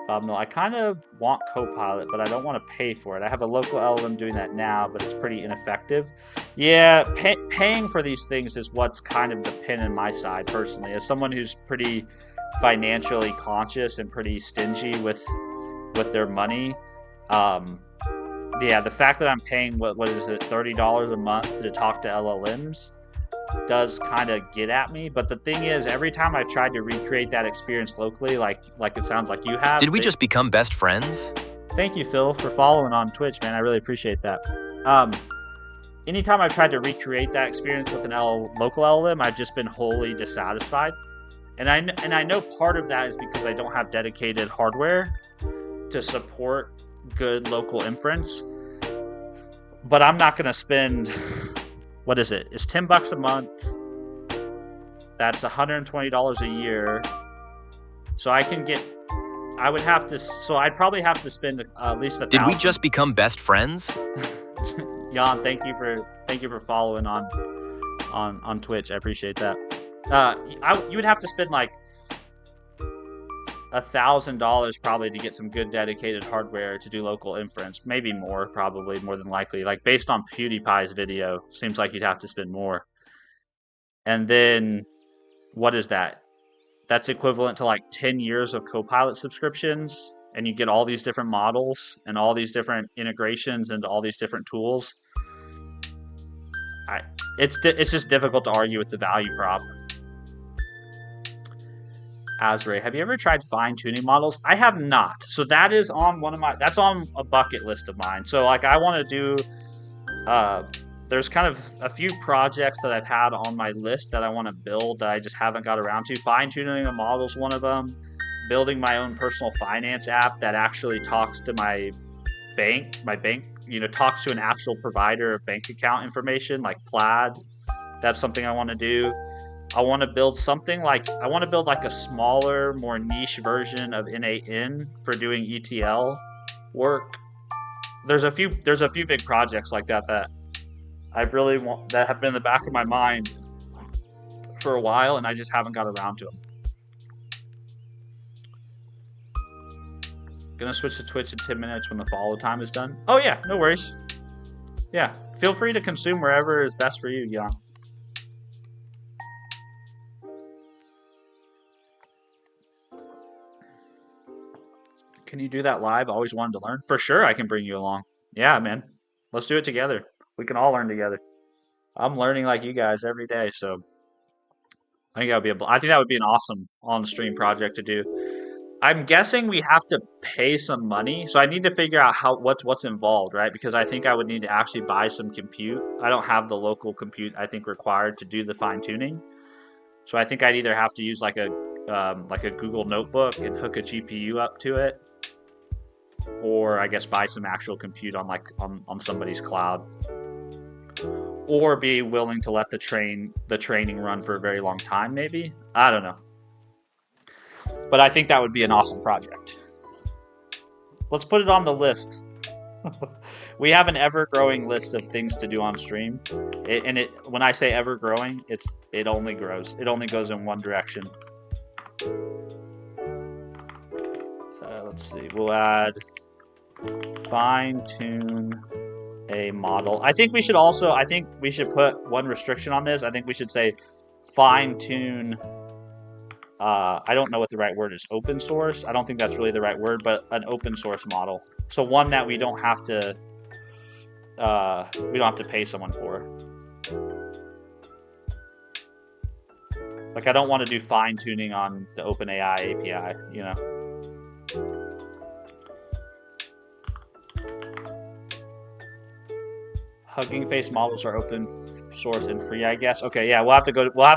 No, I kind of want Copilot, but I don't want to pay for it. I have a local LLM doing that now, but it's pretty ineffective. Yeah, paying for these things is what's kind of the pin in my side, personally. As someone who's pretty financially conscious and pretty stingy with their money, yeah, the fact that I'm paying, what is it, $30 a month to talk to LLMs does kind of get at me. But the thing is, every time I've tried to recreate that experience locally, like it sounds like you have. Did we just become best friends? Thank you, Phil, for following on Twitch, man. I really appreciate that. Anytime I've tried to recreate that experience with an local LLM, I've just been wholly dissatisfied. And I know part of that is because I don't have dedicated hardware to support good local inference. But I'm not going to spend... What is it? It's $10 a month. That's $120 a year. So I can get. I would have to. So I'd probably have to spend at least $1,000. Did we just become best friends? Jan, thank you for following on Twitch. I appreciate that. You would have to spend like $1,000 probably to get some good dedicated hardware to do local inference. Maybe more, probably more than likely. Like based on PewDiePie's video, seems like you'd have to spend more. And then what is that? That's equivalent to like 10 years of Copilot subscriptions, and you get all these different models and all these different integrations into all these different tools. It's just difficult to argue with the value prop. Azray, have you ever tried fine-tuning models? I have not. So that is on that's on a bucket list of mine. So like I want to do, there's kind of a few projects that I've had on my list that I want to build that I just haven't got around to. Fine-tuning a model is one of them. Building my own personal finance app that actually talks to my bank, talks to an actual provider of bank account information like Plaid. That's something I want to do. I want to build like a smaller, more niche version of N8N for doing ETL work. There's a few big projects like that that have been in the back of my mind for a while, and I just haven't got around to them. Gonna switch to Twitch in 10 minutes when the follow time is done. Oh yeah, no worries. Yeah, feel free to consume wherever is best for you, Jan. Can you do that live? Always wanted to learn. For sure, I can bring you along. Yeah, man. Let's do it together. We can all learn together. I'm learning like you guys every day, so I think I think that would be an awesome on-stream project to do. I'm guessing we have to pay some money, so I need to figure out what's involved, right? Because I think I would need to actually buy some compute. I don't have the local compute I think required to do the fine tuning, so I think I'd either have to use like a Google Notebook and hook a GPU up to it, or I guess buy some actual compute on on somebody's cloud, or be willing to let the training run for a very long time. Maybe, I don't know. But I think that would be an awesome project. Let's put it on the list. We have an ever-growing list of things to do on stream. When I say ever-growing, it only grows. It only goes in one direction. Let's see. We'll add fine-tune a model. I think we should put one restriction on this. I think we should say fine-tune. I don't know what the right word is. Open source? I don't think that's really the right word, but an open source model. So one that we don't have to pay someone for. Like, I don't want to do fine tuning on the OpenAI API, you know. Hugging Face models are open source and free, I guess. Okay, yeah, we'll have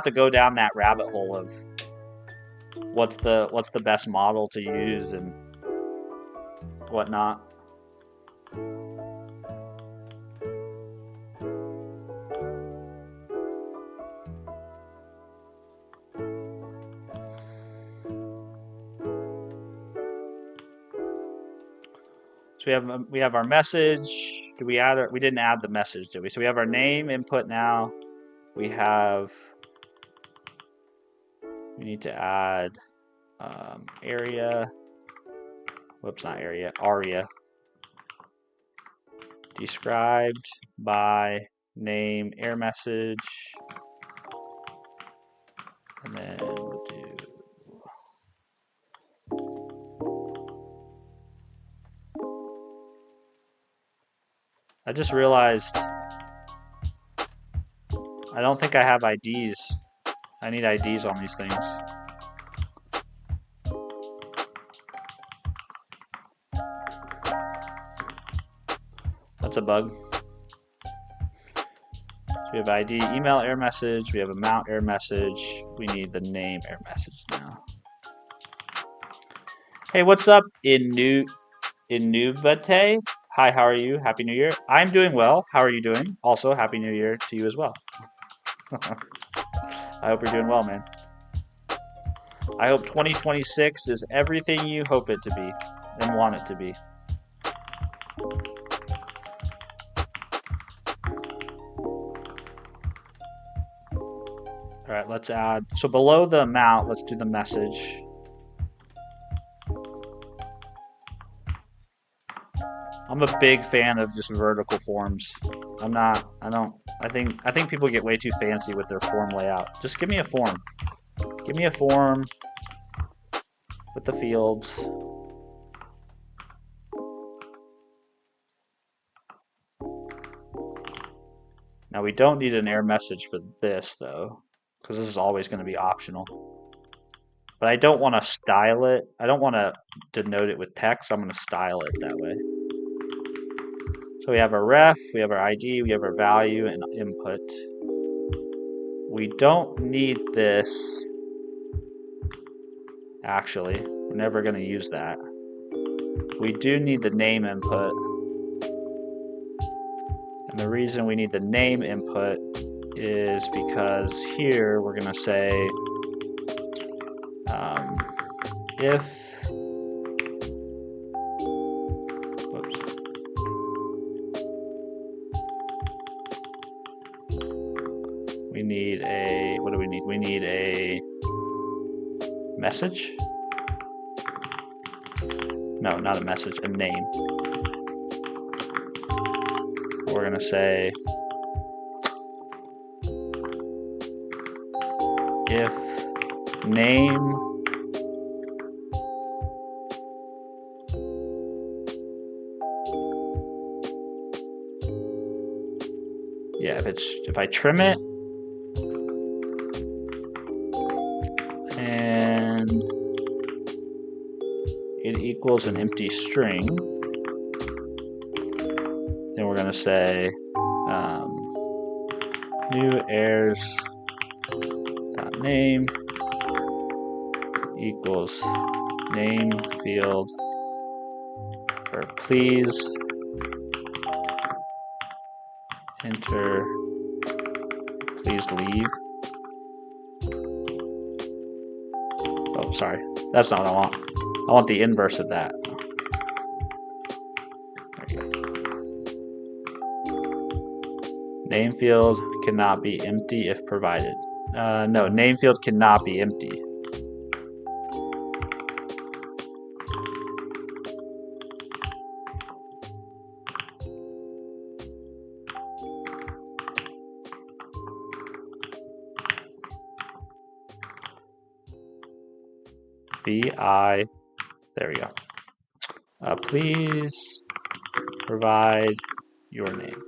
to go down that rabbit hole of what's the best model to use and whatnot. So we have our message. Did we add we didn't add the message, did we? So we have our name input now. We need to add area. Whoops, not area. Aria. Described by name error message. And then we'll do. I just realized I don't think I have IDs. I need IDs on these things. That's a bug. So we have ID, email error message, we have amount error message, we need the name error message now. Hey, what's up, Inuvate? Hi, how are you? Happy New Year. I'm doing well. How are you doing? Also, Happy New Year to you as well. I hope you're doing well, man. I hope 2026 is everything you hope it to be and want it to be. All right, let's add. So below the amount, let's do the message. I'm a big fan of just vertical forms. I think people get way too fancy with their form layout. Just give me a form. Give me a form with the fields. Now we don't need an error message for this though, because this is always going to be optional. But I don't want to style it. I don't want to denote it with text. I'm going to style it that way. So we have our ref, we have our ID, we have our value and input. We don't need this. Actually, we're never going to use that. We do need the name input. And the reason we need the name input is because here we're going to say if we need a, what do we need? We need a message? No, not a message, a name. we're going to say if name if I trim it and it equals an empty string, then we're going to say new heirs name equals name field, or please enter, please leave. Oh, sorry, that's not what I want. I want the inverse of that. There you go. Name field cannot be empty if provided. No, name field cannot be empty. VI, there we go. Please provide your name.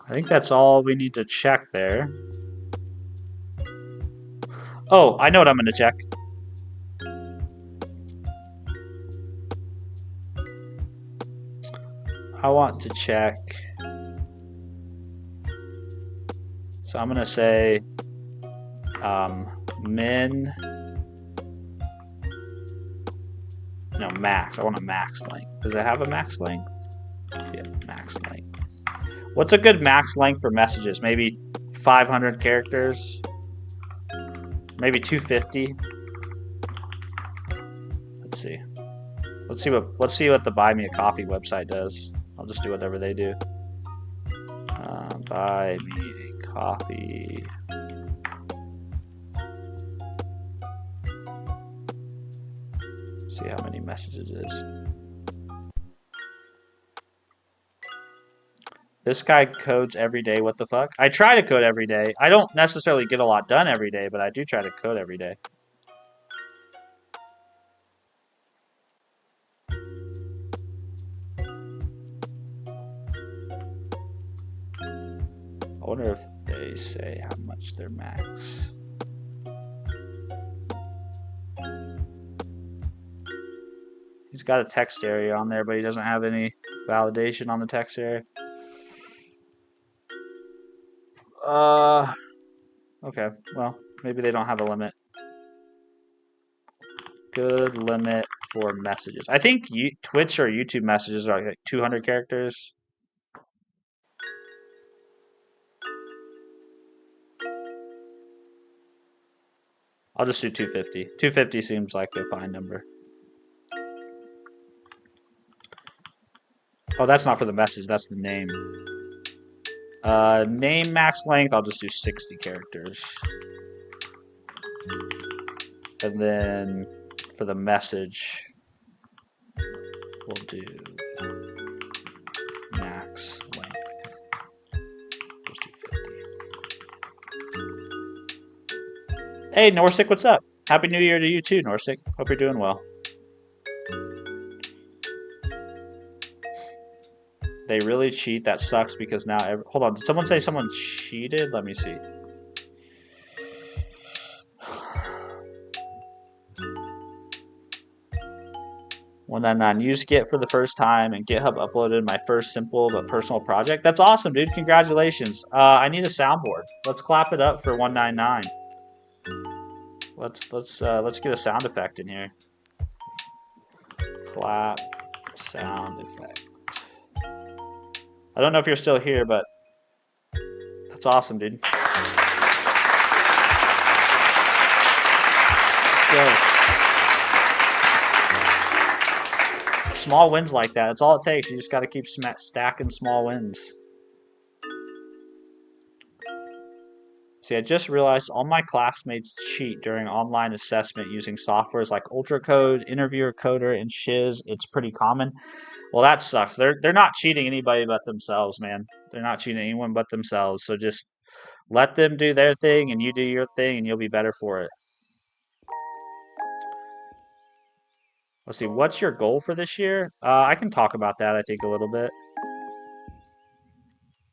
I think that's all we need to check there. Oh, I know what I'm going to check. I want to check. So I'm going to say min, no, max. I want a max length. Does it have a max length? Yeah, max length. What's a good max length for messages? Maybe 500 characters? Maybe 250? Let's see. Let's see what the Buy Me a Coffee website does. I'll just do whatever they do. Buy me a coffee. See how many messages it is. This guy codes every day. What the fuck? I try to code every day. I don't necessarily get a lot done every day, but I do try to code every day. I wonder if they say how much their max. He's got a text area on there, but he doesn't have any validation on the text area. Okay, well, maybe they don't have a limit. Good limit for messages. I think Twitch or YouTube messages are like 200 characters. I'll just do 250. 250 seems like a fine number. Oh, that's not for the message, that's the name. Name max length, I'll just do 60 characters. And then for the message, we'll do max length. Just do 50. Hey, Norsik, what's up? Happy New Year to you too, Norsik. Hope you're doing well. They really cheat. That sucks because now... Hold on. Did someone say someone cheated? Let me see. $199. Used Git for the first time, and GitHub uploaded my first simple but personal project. That's awesome, dude. Congratulations. I need a soundboard. Let's clap it up for $199. Let's get a sound effect in here. Clap sound effect. I don't know if you're still here, but that's awesome, dude. Let's go. Small wins like that. That's all it takes. You just got to keep stacking small wins. See, I just realized all my classmates cheat during online assessment using softwares like UltraCode, Interviewer Coder, and Shiz. It's pretty common. Well, that sucks. They're not cheating anybody but themselves, man. They're not cheating anyone but themselves. So just let them do their thing and you do your thing and you'll be better for it. Let's see, what's your goal for this year? I can talk about that, I think, a little bit.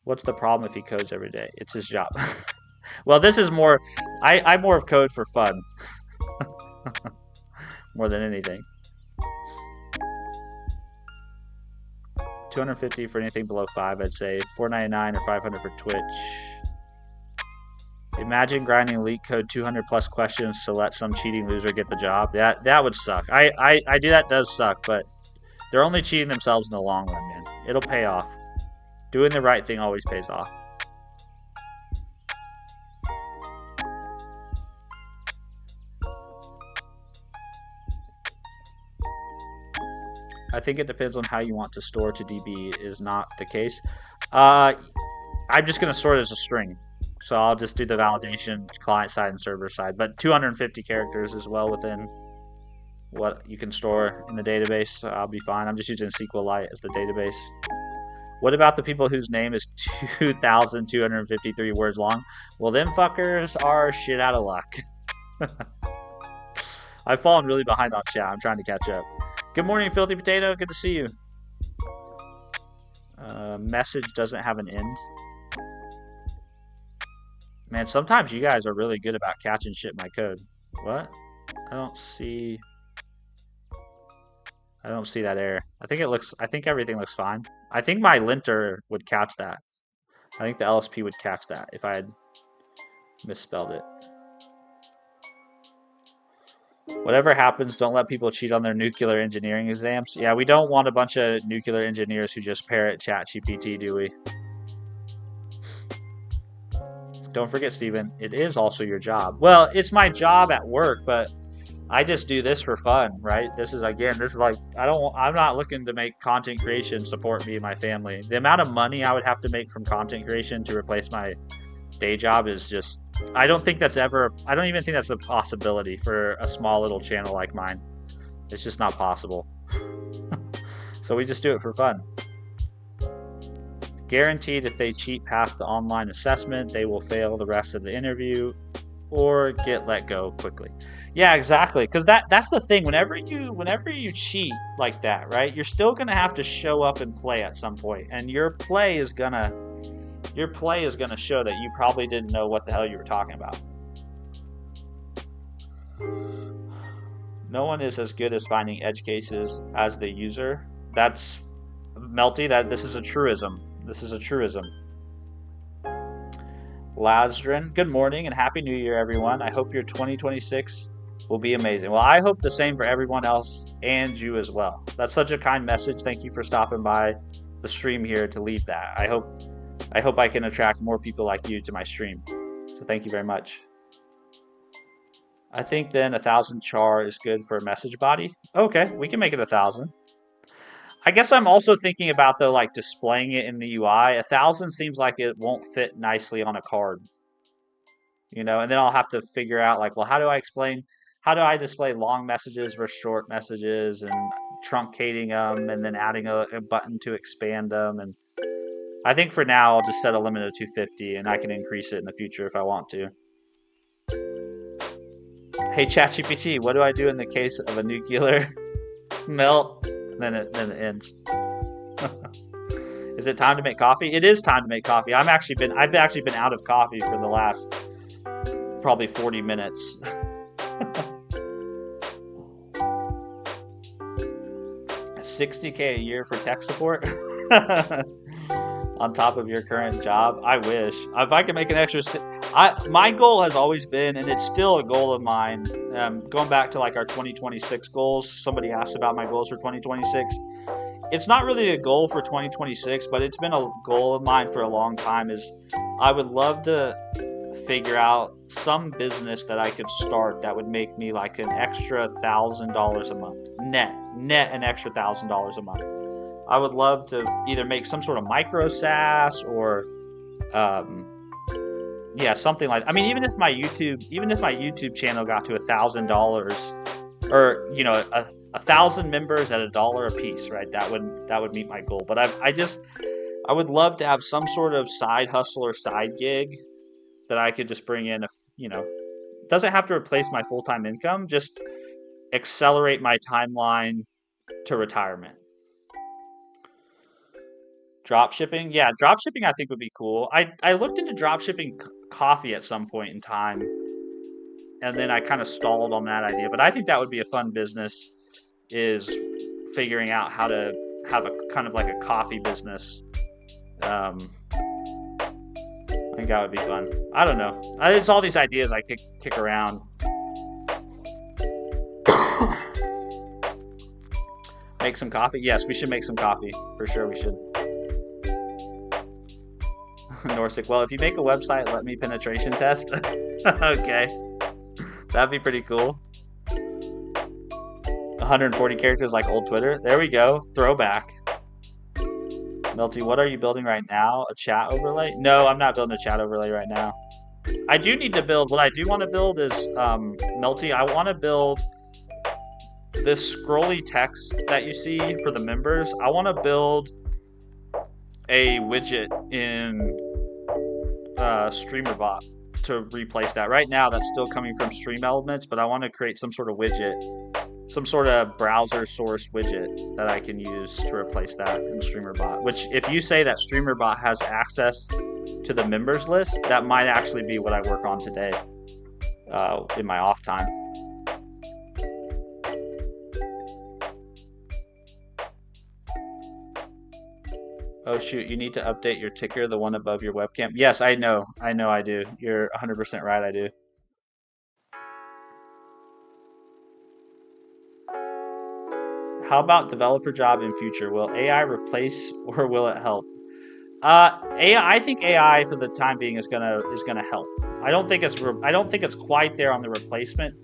What's the problem if he codes every day? It's his job. Well, this is more, I more of code for fun. More than anything. 250 for anything below 5, I'd say. 499 or 500 for Twitch. Imagine grinding elite code 200 plus questions to let some cheating loser get the job. That would suck. I do, that does suck, but they're only cheating themselves in the long run, man. It'll pay off. Doing the right thing always pays off. I think it depends on how you want to store to DB is not the case. I'm just going to store it as a string. So I'll just do the validation client side and server side. But 250 characters is well within what you can store in the database. So I'll be fine. I'm just using SQLite as the database. What about the people whose name is 2,253 words long? Well, them fuckers are shit out of luck. I've fallen really behind on chat. I'm trying to catch up. Good morning, Filthy Potato. Good to see you. Message doesn't have an end. Man, sometimes you guys are really good about catching shit in my code. What? I don't see that error. I think everything looks fine. I think my linter would catch that. I think the LSP would catch that if I had misspelled it. Whatever happens, don't let people cheat on their nuclear engineering exams. Yeah, we don't want a bunch of nuclear engineers who just parrot ChatGPT, do we? Don't forget, Steven, it is also your job. Well, it's my job at work, but I just do this for fun, right? This is like, I'm not looking to make content creation support me and my family. The amount of money I would have to make from content creation to replace my day job is just, I don't even think that's a possibility for a small little channel like mine. It's just not possible. So we just do it for fun. Guaranteed if they cheat past the online assessment, they will fail the rest of the interview or get let go quickly. Yeah, exactly. Because that's the thing. Whenever you cheat like that, right, you're still gonna have to show up and play at some point, and your play is gonna show that you probably didn't know what the hell you were talking about. No one is as good as finding edge cases as the user. That's Melty. This is a truism. This is a truism. Lazdrin, good morning and Happy New Year, everyone. I hope your 2026 will be amazing. Well, I hope the same for everyone else and you as well. That's such a kind message. Thank you for stopping by the stream here to leave that. I hope I can attract more people like you to my stream. So thank you very much. I think then 1,000 char is good for a message body. Okay, we can make it 1,000. I guess I'm also thinking about, though, like displaying it in the UI. 1,000 seems like it won't fit nicely on a card, you know. And then I'll have to figure out, like, well, how do I display long messages versus short messages, and truncating them, and then adding a button to expand them. And I think for now I'll just set a limit of 250, and I can increase it in the future if I want to. Hey ChatGPT, what do I do in the case of a nuclear melt? Then it ends. Is it time to make coffee? It is time to make coffee. I've actually been out of coffee for the last probably 40 minutes. $60K a year for tech support on top of your current job. I wish. If I could make an extra, my goal has always been, and it's still a goal of mine, going back to like our 2026 goals. Somebody asked about my goals for 2026. It's not really a goal for 2026, but it's been a goal of mine for a long time. Is I would love to figure out some business that I could start that would make me like an extra $1,000 a month net an extra $1,000 a month. I would love to either make some sort of micro SaaS or Yeah, something like. I mean, even if my YouTube channel got to $1,000, or you know, 1,000 members at $1 a piece, right? That would meet my goal. But I would love to have some sort of side hustle or side gig that I could just bring in. If you know, it doesn't have to replace my full-time income. Just accelerate my timeline to retirement. Drop shipping, yeah, drop shipping I think would be cool. I looked into drop shipping coffee at some point in time, and then I kind of stalled on that idea. But I think that would be a fun business, is figuring out how to have a kind of like a coffee business. I think that would be fun. I don't know. It's all these ideas I kick around. Make some coffee? Yes, we should make some coffee. For sure we should. Norsec, well, if you make a website, let me penetration test. Okay. That'd be pretty cool. 140 characters like old Twitter. There we go. Throwback. Melty, what are you building right now? A chat overlay? No, I'm not building a chat overlay right now. I do need to build. What I do want to build is, Melty, I want to build this scrolly text that you see for the members. I want to build a widget in Streamerbot to replace that. Right now, that's still coming from Stream Elements, but I want to create some sort of widget, some sort of browser source widget that I can use to replace that in Streamerbot. Which, if you say that Streamerbot has access to the members list, that might actually be what I work on today in my off time. Oh shoot, you need to update your ticker, the one above your webcam. Yes, I know I do. You're 100% right, I do. How about developer job in future? Will AI replace or will it help? I think AI for the time being is gonna help. I don't think it's quite there on the replacement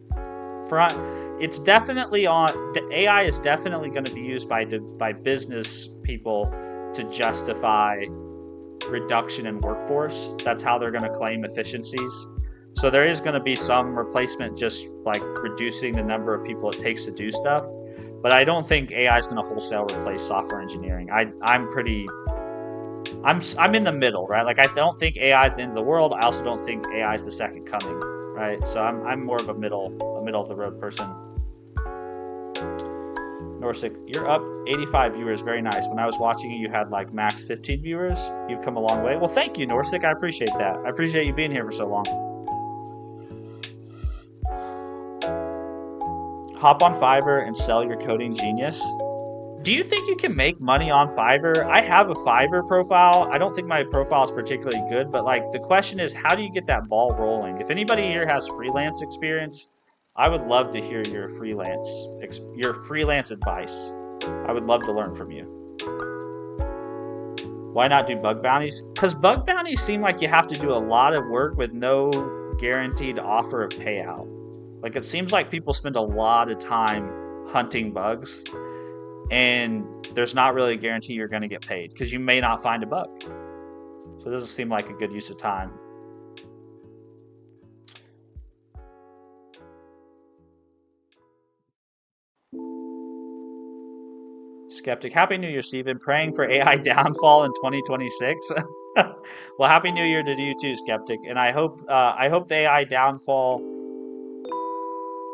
front. It's definitely on. The AI is definitely going to be used by business people to justify reduction in workforce. That's how they're going to claim efficiencies. So there is going to be some replacement, just like reducing the number of people it takes to do stuff. But I don't think AI is going to wholesale replace software engineering. I'm in the middle, right? Like, I don't think AI is the end of the world. I also don't think AI is the second coming, right? So I'm more of a middle of the road person. Norsec, you're up 85 viewers. Very nice. When I was watching you had like max 15 viewers. You've come a long way. Well, thank you, Norsec. I appreciate that. I appreciate you being here for so long. Hop on Fiverr and sell your coding genius. Do you think you can make money on Fiverr? I have a Fiverr profile. I don't think my profile is particularly good, but like the question is, how do you get that ball rolling? If anybody here has freelance experience, I would love to hear your freelance advice. I would love to learn from you. Why not do bug bounties? Because bug bounties seem like you have to do a lot of work with no guaranteed offer of payout. Like, it seems like people spend a lot of time hunting bugs, and there's not really a guarantee you're going to get paid because you may not find a bug. So it doesn't seem like a good use of time. Skeptic, Happy New Year, Steven. Praying for AI downfall in 2026. Well, Happy New Year to you too, Skeptic. And I hope the AI downfall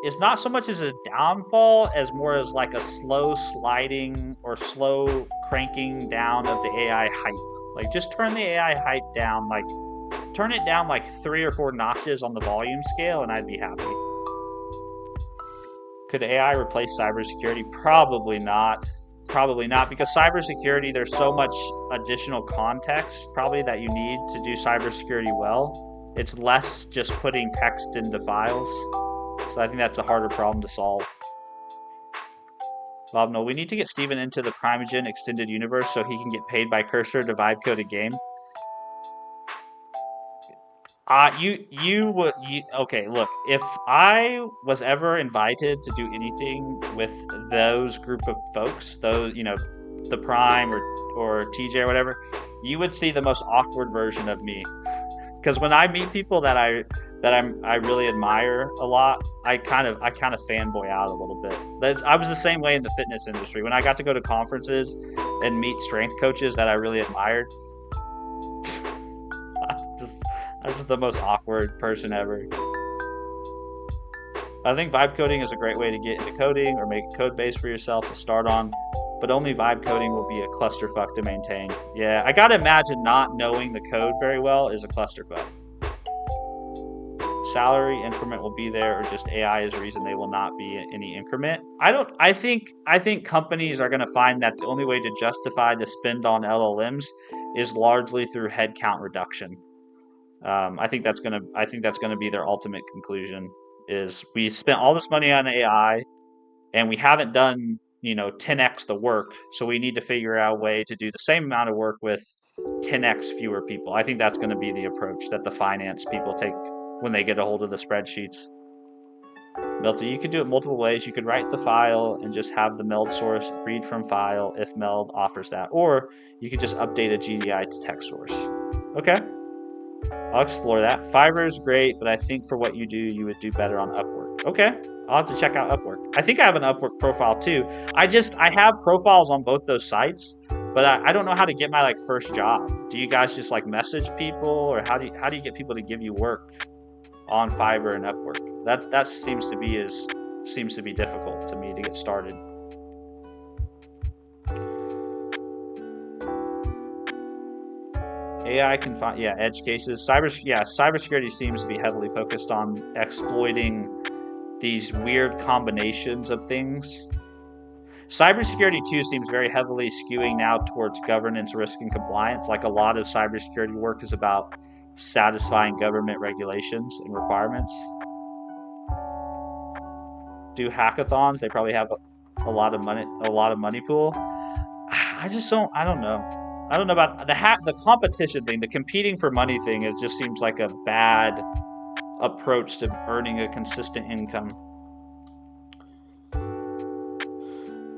is not so much as a downfall as more as like a slow sliding or slow cranking down of the AI hype. Like, just turn the AI hype down, like turn it down like 3 or 4 notches on the volume scale, and I'd be happy. Could AI replace cybersecurity? Probably not. Probably not, because cybersecurity, there's so much additional context probably that you need to do cybersecurity well. It's less just putting text into files. So I think that's a harder problem to solve. Bob, no, we need to get Steven into the Primeagen extended universe so he can get paid by Cursor to vibe code a game. Okay, look, if I was ever invited to do anything with those group of folks, those, you know, the Prime or TJ or whatever, you would see the most awkward version of me. because when I meet people that I really admire a lot, I kind of fanboy out a little bit. I was the same way in the fitness industry. When I got to go to conferences and meet strength coaches that I really admired, I'm just the most awkward person ever. I think vibe coding is a great way to get into coding or make a code base for yourself to start on, but only vibe coding will be a clusterfuck to maintain. Yeah, I gotta imagine not knowing the code very well is a clusterfuck. Salary increment will be there, or just AI is a reason they will not be any increment. I think companies are going to find that the only way to justify the spend on LLMs is largely through headcount reduction. I think that's going to be their ultimate conclusion, is we spent all this money on AI and we haven't done 10x the work, so we need to figure out a way to do the same amount of work with 10x fewer people. I think that's going to be the approach that the finance people take when they get a hold of the spreadsheets. Melty, you could do it multiple ways. You could write the file and just have the meld source read from file if meld offers that, or you could just update a GDI to text source. Okay, I'll explore that. Fiverr is great, but I think for what you do, you would do better on Upwork. Okay, I'll have to check out Upwork. I think I have an Upwork profile too. I have profiles on both those sites, but I don't know how to get my first job. Do you guys just message people, or how do you get people to give you work on Fiverr and Upwork? That seems to be difficult to me to get started. AI can find edge cases. Cybersecurity seems to be heavily focused on exploiting these weird combinations of things. Cybersecurity too seems very heavily skewing now towards governance, risk, and compliance. Like, a lot of cybersecurity work is about satisfying government regulations and requirements. Do hackathons? They probably have a lot of money pool. I don't know. I don't know about the competition thing. The competing for money thing, it just seems like a bad approach to earning a consistent income.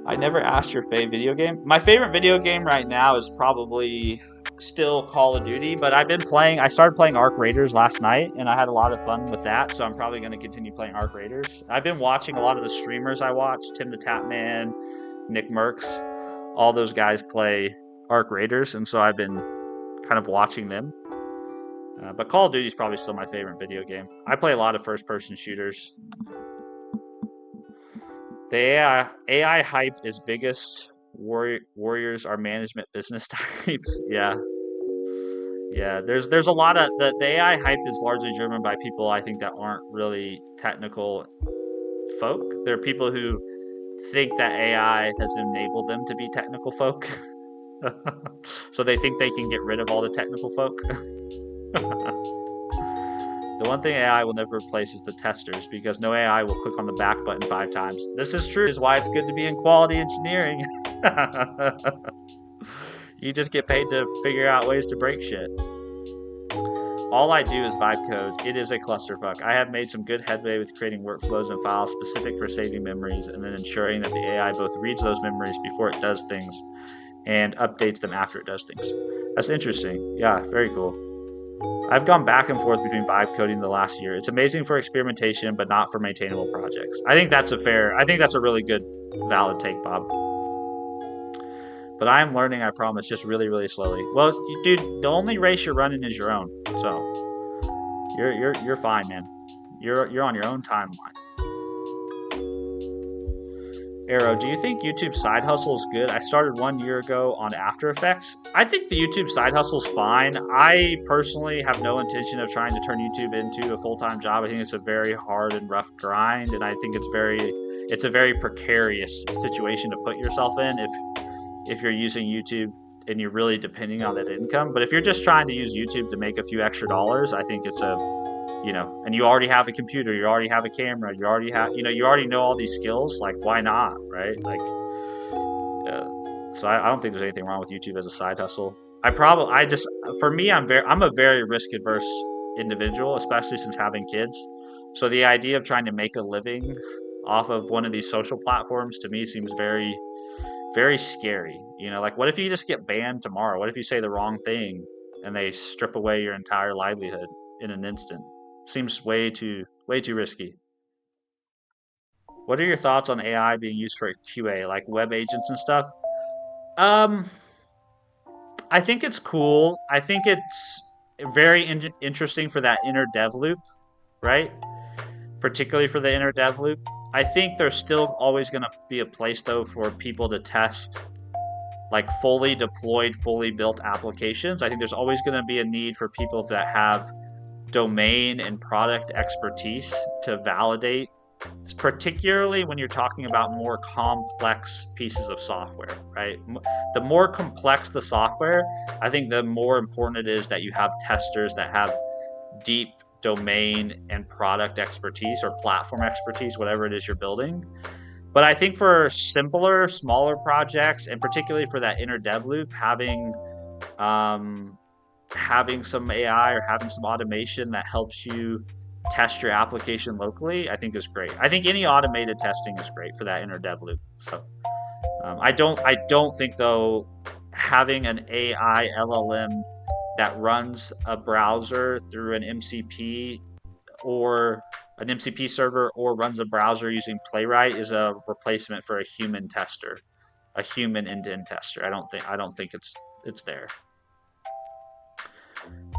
I never asked your favorite video game. My favorite video game right now is probably still Call of Duty, but I started playing Arc Raiders last night, and I had a lot of fun with that, so I'm probably going to continue playing Arc Raiders. I've been watching a lot of the streamers I watch, Tim the Tapman, Nick Merckx, all those guys play Arc Raiders, and so I've been kind of watching them. But Call of Duty is probably still my favorite video game. I play a lot of first-person shooters. The AI hype is biggest. Warriors are management business types. Yeah. There's a lot of the AI hype is largely driven by people, I think, that aren't really technical folk. There are people who think that AI has enabled them to be technical folk. So they think they can get rid of all the technical folk. The one thing AI will never replace is the testers, because no AI will click on the back button 5 times. This is true. This is why it's good to be in quality engineering. You just get paid to figure out ways to break shit. All I do is vibe code. It is a clusterfuck. I have made some good headway with creating workflows and files specific for saving memories, and then ensuring that the AI both reads those memories before it does things and updates them after it does things. That's interesting. Yeah, very cool. I've gone back and forth between vibe coding the last year. It's amazing for experimentation, but not for maintainable projects. I think that's a really good, valid take, Bob. But I am learning, I promise, just really, really slowly. Well, dude, the only race you're running is your own. So you're fine, man. You're on your own timeline. Arrow, do you think YouTube side hustle is good? I started 1 year ago on After Effects. I think the YouTube side hustle is fine. I personally have no intention of trying to turn YouTube into a full-time job. I think it's a very hard and rough grind, and I think it's a very precarious situation to put yourself in if you're using YouTube and you're really depending on that income. But if you're just trying to use YouTube to make a few extra dollars, I think it's and you already have a computer, you already have a camera, you already know all these skills, like, why not, right? So I don't think there's anything wrong with YouTube as a side hustle. For me, I'm a very risk adverse individual, especially since having kids. So the idea of trying to make a living off of one of these social platforms, to me, seems very, very scary. What if you just get banned tomorrow? What if you say the wrong thing and they strip away your entire livelihood in an instant. Seems way too risky. What are your thoughts on AI being used for QA, like web agents and stuff? I think it's cool. I think it's very interesting for that inner dev loop, right? Particularly for the inner dev loop. I think there's still always going to be a place, though, for people to test like fully deployed, fully built applications. I think there's always going to be a need for people that have domain and product expertise to validate, particularly when you're talking about more complex pieces of software, right? The more complex the software, I think the more important it is that you have testers that have deep domain and product expertise or platform expertise, whatever it is you're building. But I think for simpler, smaller projects, and particularly for that inner dev loop, having some AI or having some automation that helps you test your application locally, I think is great. I think any automated testing is great for that inner dev loop. So I don't think, though, having an AI LLM that runs a browser through an MCP or an MCP server or runs a browser using Playwright is a replacement for a human tester, a human end-to-end tester. I don't think it's there.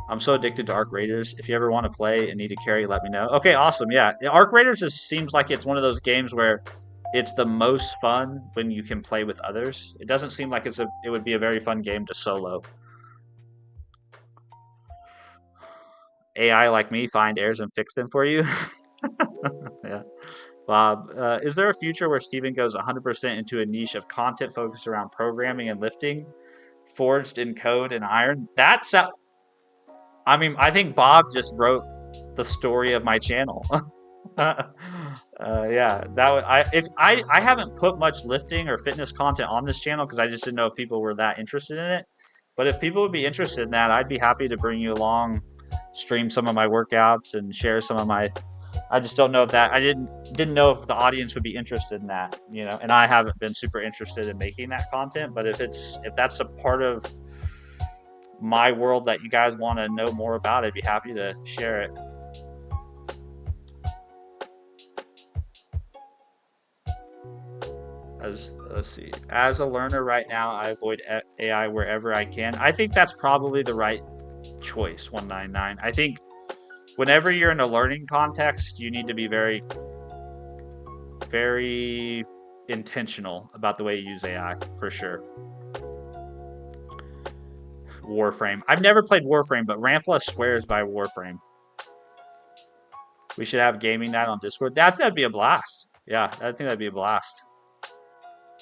I'm so addicted to Arc Raiders. If you ever want to play and need a carry, let me know. Okay, awesome. Yeah, Arc Raiders just seems like it's one of those games where it's the most fun when you can play with others. It doesn't seem like it would be a very fun game to solo. AI like me find errors and fix them for you. Yeah. Bob, is there a future where Steven goes 100% into a niche of content focused around programming and lifting, forged in code and iron? I mean, I think Bob just wrote the story of my channel. Yeah, I haven't put much lifting or fitness content on this channel because I just didn't know if people were that interested in it. But if people would be interested in that, I'd be happy to bring you along, stream some of my workouts and share some of my. I just don't know if that I didn't know if the audience would be interested in that, you know. And I haven't been super interested in making that content, but if that's a part of my world that you guys want to know more about, I'd be happy to share it. Let's see. As a learner right now, I avoid AI wherever I can. I think that's probably the right choice, 199. I think whenever you're in a learning context, you need to be very, very intentional about the way you use AI, for sure. Warframe. I've never played Warframe, but Rampless swears by Warframe. We should have gaming night on Discord. I think that'd be a blast. Yeah, I think that'd be a blast.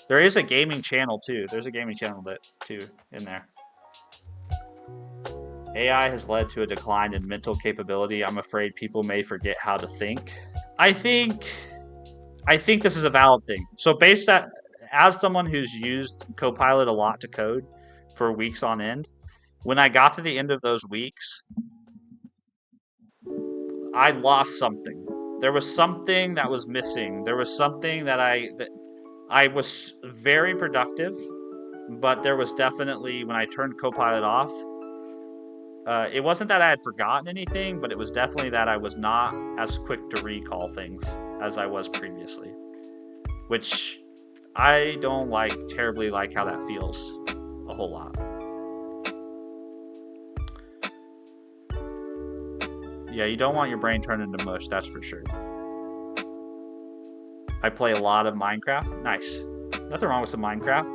There is a gaming channel too. There's a gaming channel too in there. AI has led to a decline in mental capability. I'm afraid people may forget how to think. I think this is a valid thing. So as someone who's used Copilot a lot to code for weeks on end, when I got to the end of those weeks, I lost something. There was something that was missing. There was something that I was very productive, but there was definitely, when I turned Copilot off, it wasn't that I had forgotten anything, but it was definitely that I was not as quick to recall things as I was previously, which I don't terribly like how that feels a whole lot. Yeah, you don't want your brain turned into mush, that's for sure. I play a lot of Minecraft. Nice. Nothing wrong with some Minecraft.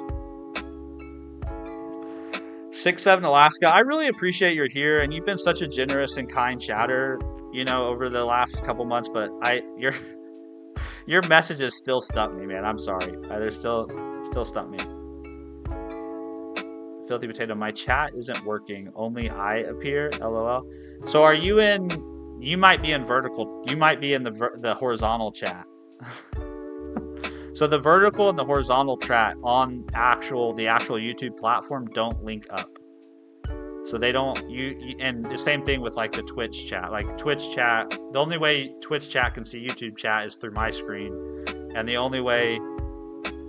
6-7 Alaska, I really appreciate you're here, and you've been such a generous and kind chatter, over the last couple months, but your messages still stump me, man. I'm sorry. They're still stump me. Filthy Potato, my chat isn't working. Only I appear, LOL. So are you you might be in vertical, you might be in the horizontal chat. So the vertical and the horizontal chat on the actual YouTube platform don't link up. So they don't, and the same thing with the Twitch chat. Twitch chat, the only way Twitch chat can see YouTube chat is through my screen. And the only way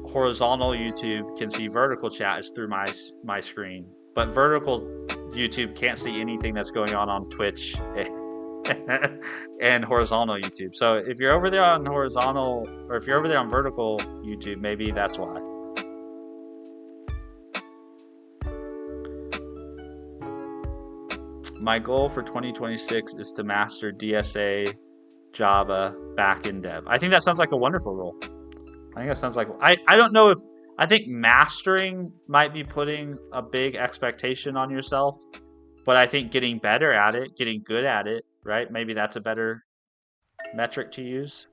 horizontal YouTube can see vertical chat is through my screen. But vertical YouTube can't see anything that's going on Twitch and horizontal YouTube. So if you're over there on horizontal, or if you're over there on vertical YouTube, maybe that's why. My goal for 2026 is to master DSA, Java, backend dev. I think that sounds like a wonderful goal. I think that sounds like, I don't know if, I think mastering might be putting a big expectation on yourself, but I think getting better at it, getting good at it, right? Maybe that's a better metric to use.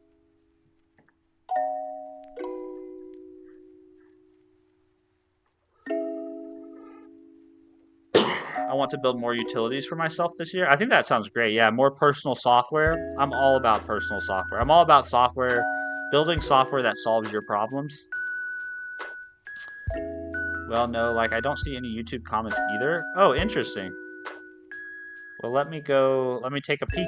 I want to build more utilities for myself this year. I think that sounds great. Yeah, more personal software. I'm all about personal software. I'm all about software, building software that solves your problems. Well, no, like I don't see any YouTube comments either. Oh, interesting. Well, let me take a peek.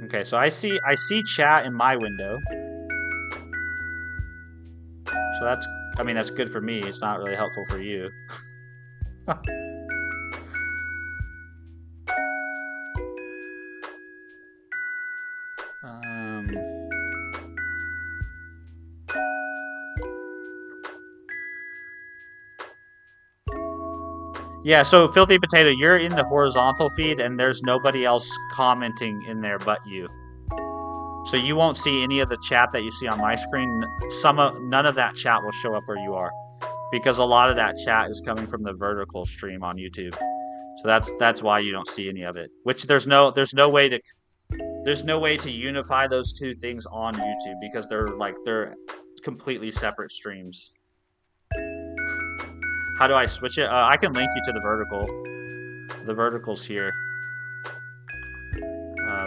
Okay, so I see chat in my window. So that's, I mean, that's good for me. It's not really helpful for you. Yeah, so Filthy Potato, you're in the horizontal feed and there's nobody else commenting in there but you. So you won't see any of the chat that you see on my screen. None of that chat will show up where you are, because a lot of that chat is coming from the vertical stream on YouTube. So that's why you don't see any of it. Which there's no way to unify those two things on YouTube, because they're completely separate streams. How do I switch it? I can link you to the vertical. The vertical's here.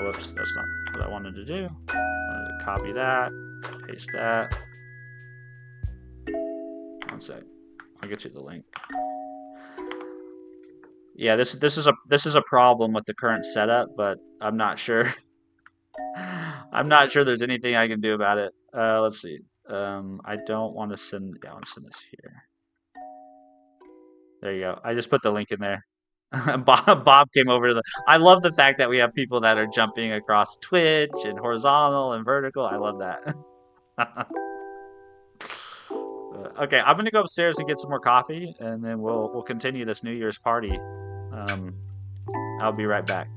Whoops, that's not what I wanted to do. I wanted to copy that, paste that. One sec. I'll get you the link. Yeah, this is a problem with the current setup, but I'm not sure. I'm not sure there's anything I can do about it. Let's see. I don't want to send. Yeah, I want to send this here. There you go. I just put the link in there. Bob came over to the. I love the fact that we have people that are jumping across Twitch and horizontal and vertical. I love that. Okay, I'm gonna go upstairs and get some more coffee, and then we'll continue this New Year's party. I'll be right back.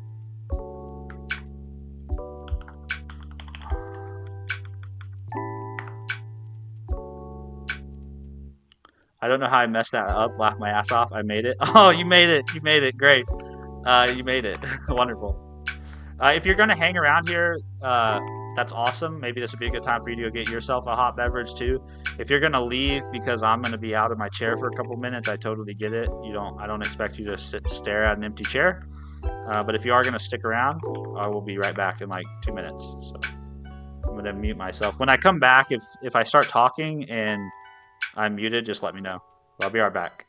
I don't know how I messed that up. Laughed my ass off. I made it. Oh, you made it. You made it. Great. You made it. Wonderful. If you're gonna hang around here, that's awesome. Maybe this would be a good time for you to go get yourself a hot beverage too. If you're gonna leave because I'm gonna be out of my chair for a couple minutes, I totally get it. I don't expect you to stare at an empty chair. But if you are gonna stick around, I will be right back in like 2 minutes. So I'm gonna mute myself. When I come back, if I start talking and I'm muted, just let me know. I'll be right back.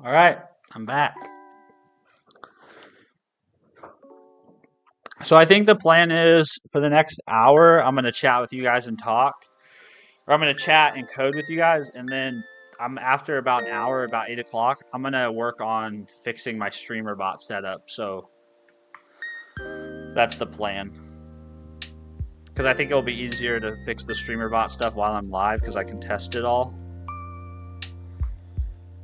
All right, I'm back. So I think the plan is for the next hour, I'm going to chat with you guys and talk. Or I'm going to chat and code with you guys. And then after about an hour, about 8 o'clock, I'm going to work on fixing my Streamerbot setup. So that's the plan. Because I think it'll be easier to fix the Streamerbot stuff while I'm live because I can test it all.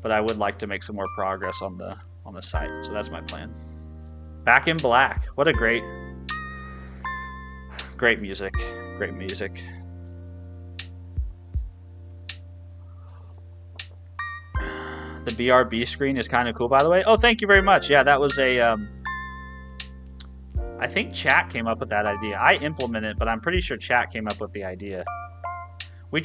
But I would like to make some more progress on the site. So that's my plan. Back in Black. What a great music. Great music. The BRB screen is kind of cool, by the way. Oh, thank you very much. Yeah, that was a... I think chat came up with that idea. I implemented it, but I'm pretty sure chat came up with the idea. I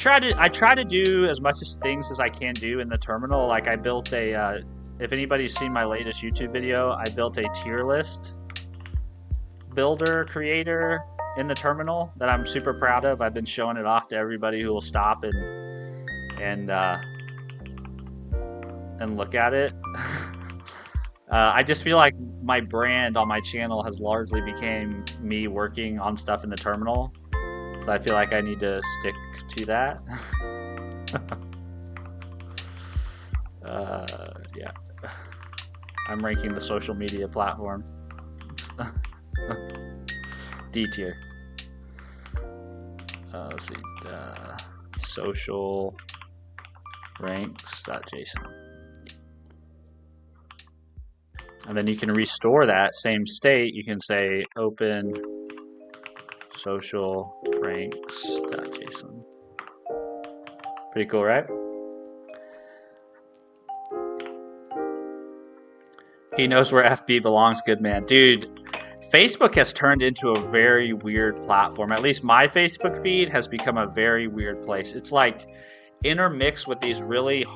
try to do as much things as I can do in the terminal. Like I built a, if anybody's seen my latest YouTube video, I built a tier list creator in the terminal that I'm super proud of. I've been showing it off to everybody who will stop and look at it. I just feel like my brand on my channel has largely became me working on stuff in the terminal. So I feel like I need to stick to that. Yeah. I'm ranking the social media platform. D tier. Let's see. Social ranks.json. And then you can restore that same state. You can say open social ranks.json. Pretty cool, right? He knows where FB belongs, good man. Dude, Facebook has turned into a very weird platform. At least my Facebook feed has become a very weird place. It's like intermixed with these really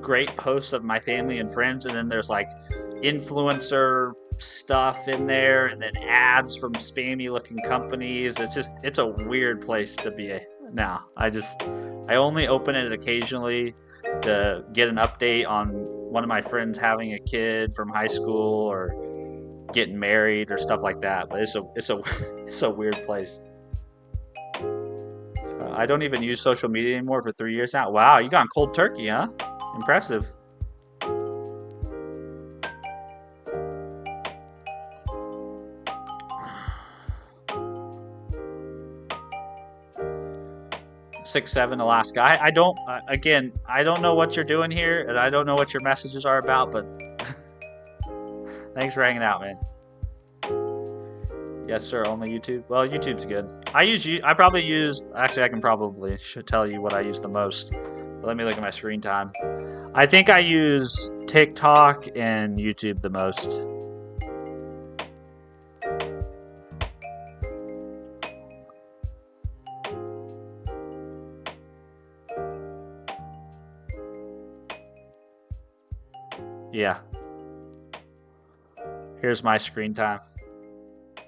great posts of my family and friends, and then there's like influencer stuff in there, and then ads from spammy looking companies. It's a weird place to be now. I only open it occasionally to get an update on one of my friends having a kid from high school or getting married or stuff like that. But it's a weird place. I don't even use social media anymore for 3 years now. Wow, you gone cold turkey, huh? Impressive. Six, 7 Alaska. I don't know what you're doing here, and I don't know what your messages are about, but thanks for hanging out, man. Yes, sir. Only YouTube. Well, YouTube's good. Actually, I can probably tell you what I use the most. But let me look at my screen time. I think I use TikTok and YouTube the most. Yeah. Here's my screen time. I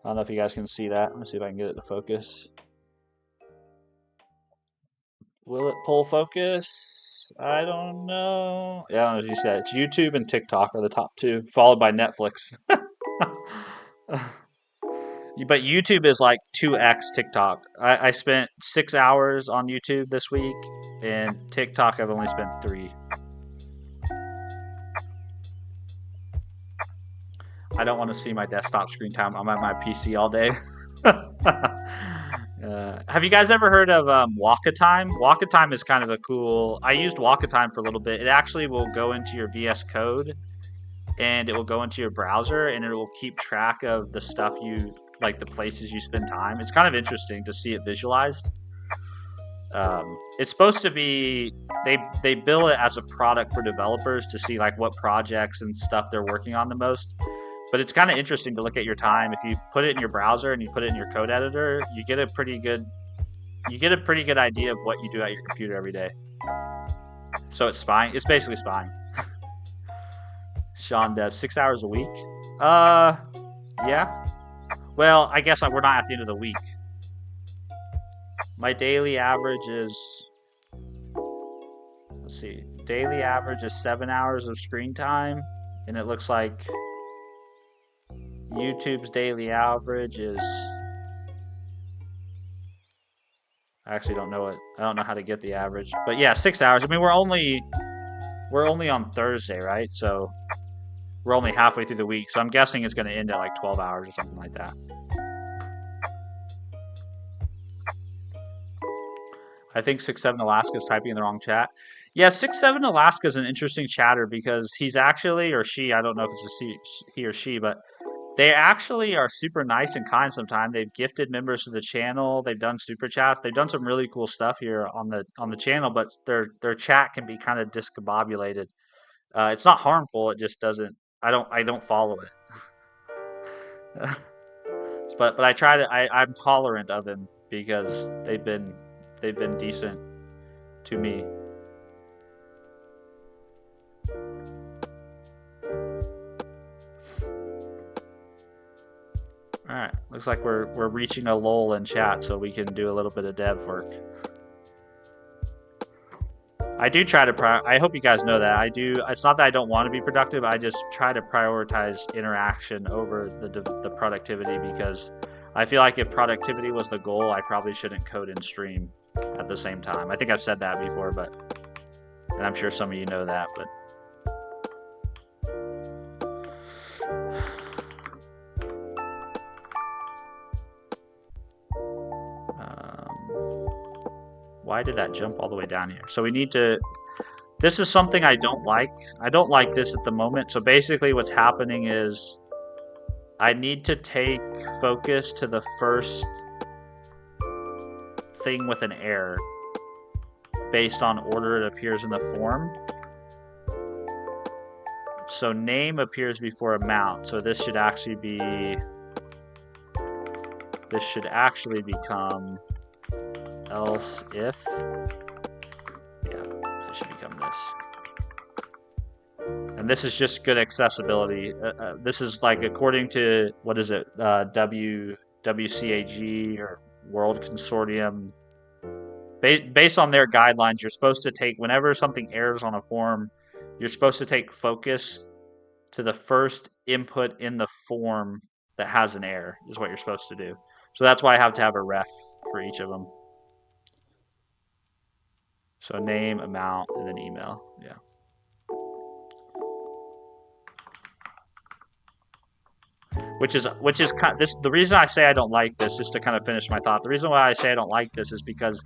don't know if you guys can see that. Let me see if I can get it to focus. Will it pull focus? I don't know. Yeah, I don't know if you said it's YouTube and TikTok are the top two, followed by Netflix. But YouTube is like 2x TikTok. I spent 6 hours on YouTube this week, and TikTok I've only spent 3. I don't want to see my desktop screen time. I'm at my PC all day. Have you guys ever heard of Waka Time? Waka Time is kind of a cool... I used Waka Time for a little bit. It actually will go into your VS Code, and it will go into your browser, and it will keep track of the stuff like the places you spend time. It's kind of interesting to see it visualized. It's supposed to be... They bill it as a product for developers to see like what projects and stuff they're working on the most. But it's kind of interesting to look at your time. If you put it in your browser and you put it in your code editor, you get a pretty good idea of what you do at your computer every day. So it's spying. It's basically spying. Sean Dev, 6 hours a week? Yeah. Well, I guess we're not at the end of the week. My daily average is, let's see, daily average is 7 hours of screen time, and it looks like YouTube's daily average is, I actually don't know it. I don't know how to get the average, but yeah, 6 hours. I mean, we're only on Thursday, right? So we're only halfway through the week. So I'm guessing it's going to end at like 12 hours or something like that. I think 6'7" Alaska is typing in the wrong chat. Yeah, 6'7" Alaska is an interesting chatter because he's actually, or she, I don't know if it's he or she, but they actually are super nice and kind sometimes. They've gifted members to the channel. They've done super chats. They've done some really cool stuff here on the channel, but their chat can be kind of discombobulated. It's not harmful. It just doesn't. I don't follow it. but I try to. I'm tolerant of him because they've been decent to me. All right, looks like we're reaching a lull in chat, so we can do a little bit of dev work. I do try to I hope you guys know that I do. It's not that I don't want to be productive. I just try to prioritize interaction over the productivity, because I feel like if productivity was the goal, I probably shouldn't code and stream at the same time. I think I've said that before, and I'm sure some of you know that, but. Why did that jump all the way down here? So we need to, this is something I don't like. I don't like this at the moment. So basically what's happening is I need to take focus to the first thing with an error based on order it appears in the form. So name appears before amount. So this should actually become else if, yeah, it should become this. And this is just good accessibility. This is like, according to, what is it, WCAG or World Consortium, based on their guidelines, you're supposed to take, whenever something errors on a form, you're supposed to take focus to the first input in the form that has an error, is what you're supposed to do. So that's why I have to have a ref for each of them. So name, amount, and then email. Yeah. Which is kind of, this. The reason I say I don't like this, just to kind of finish my thought, the reason why I say I don't like this is because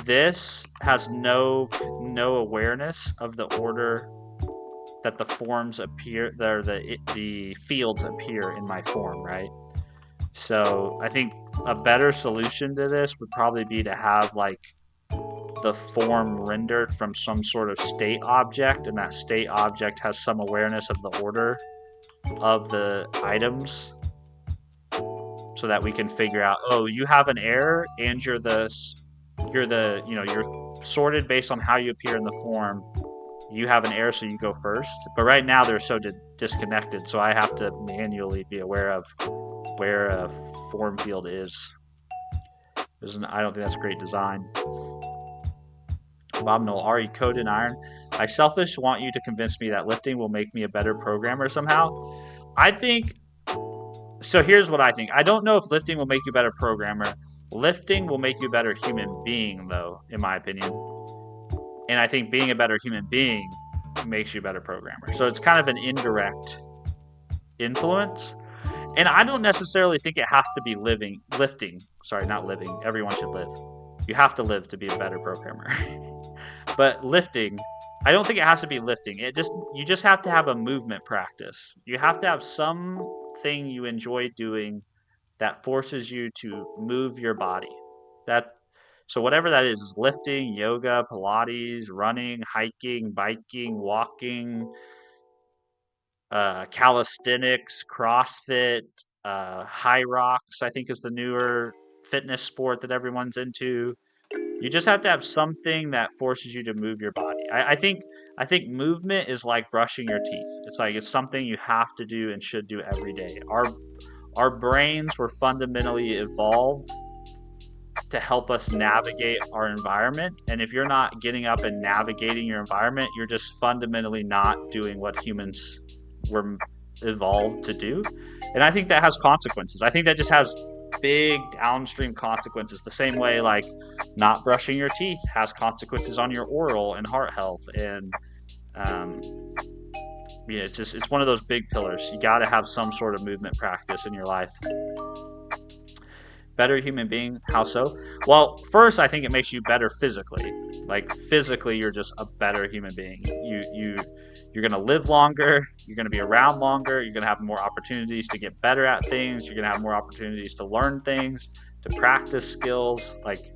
this has no awareness of the order that the forms appear, the fields appear in my form, right? So I think a better solution to this would probably be to have like the form rendered from some sort of state object, and that state object has some awareness of the order of the items, so that we can figure out, oh, you have an error and you're sorted based on how you appear in the form. You have an error, so you go first. But right now they're so disconnected, so I have to manually be aware of where a form field is. I don't think that's great design. Bob Knoll, Ari, code and iron. I selfish want you to convince me that lifting will make me a better programmer somehow. I think, so here's what I think. I don't know if lifting will make you a better programmer. Lifting will make you a better human being, though, in my opinion. And I think being a better human being makes you a better programmer. So it's kind of an indirect influence. And I don't necessarily think it has to be lifting. Sorry, not living. Everyone should live. You have to live to be a better programmer. But lifting, I don't think it has to be lifting. You just have to have a movement practice. You have to have something you enjoy doing that forces you to move your body. So whatever that is lifting, yoga, Pilates, running, hiking, biking, walking, calisthenics, CrossFit, high rocks, I think is the newer fitness sport that everyone's into. You just have to have something that forces you to move your body. I think movement is like brushing your teeth. It's something you have to do and should do every day. Our brains were fundamentally evolved to help us navigate our environment. And if you're not getting up and navigating your environment, you're just fundamentally not doing what humans were evolved to do. And I think that has consequences. I think that just has big downstream consequences, the same way like not brushing your teeth has consequences on your oral and heart health. And yeah, it's one of those big pillars. You got to have some sort of movement practice in your life. Better human being, how so? Well, first, I think it makes you better physically. Like physically, you're just a better human being. You're gonna live longer. You're gonna be around longer. You're gonna have more opportunities to get better at things. You're gonna have more opportunities to learn things, to practice skills, like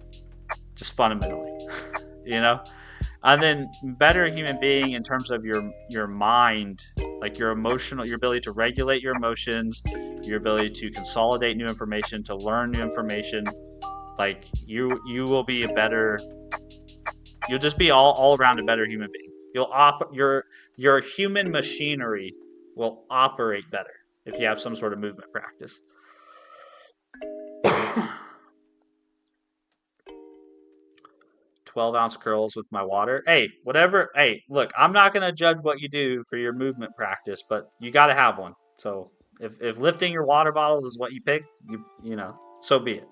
just fundamentally, you know. And then better human being in terms of your mind, like your emotional, your ability to regulate your emotions, your ability to consolidate new information, to learn new information. Like you will be a better, you'll just be all around a better human being. Your human machinery will operate better if you have some sort of movement practice. 12-ounce curls with my water. Hey, whatever. Hey, look, I'm not going to judge what you do for your movement practice, but you got to have one. So if lifting your water bottles is what you pick, you know, so be it.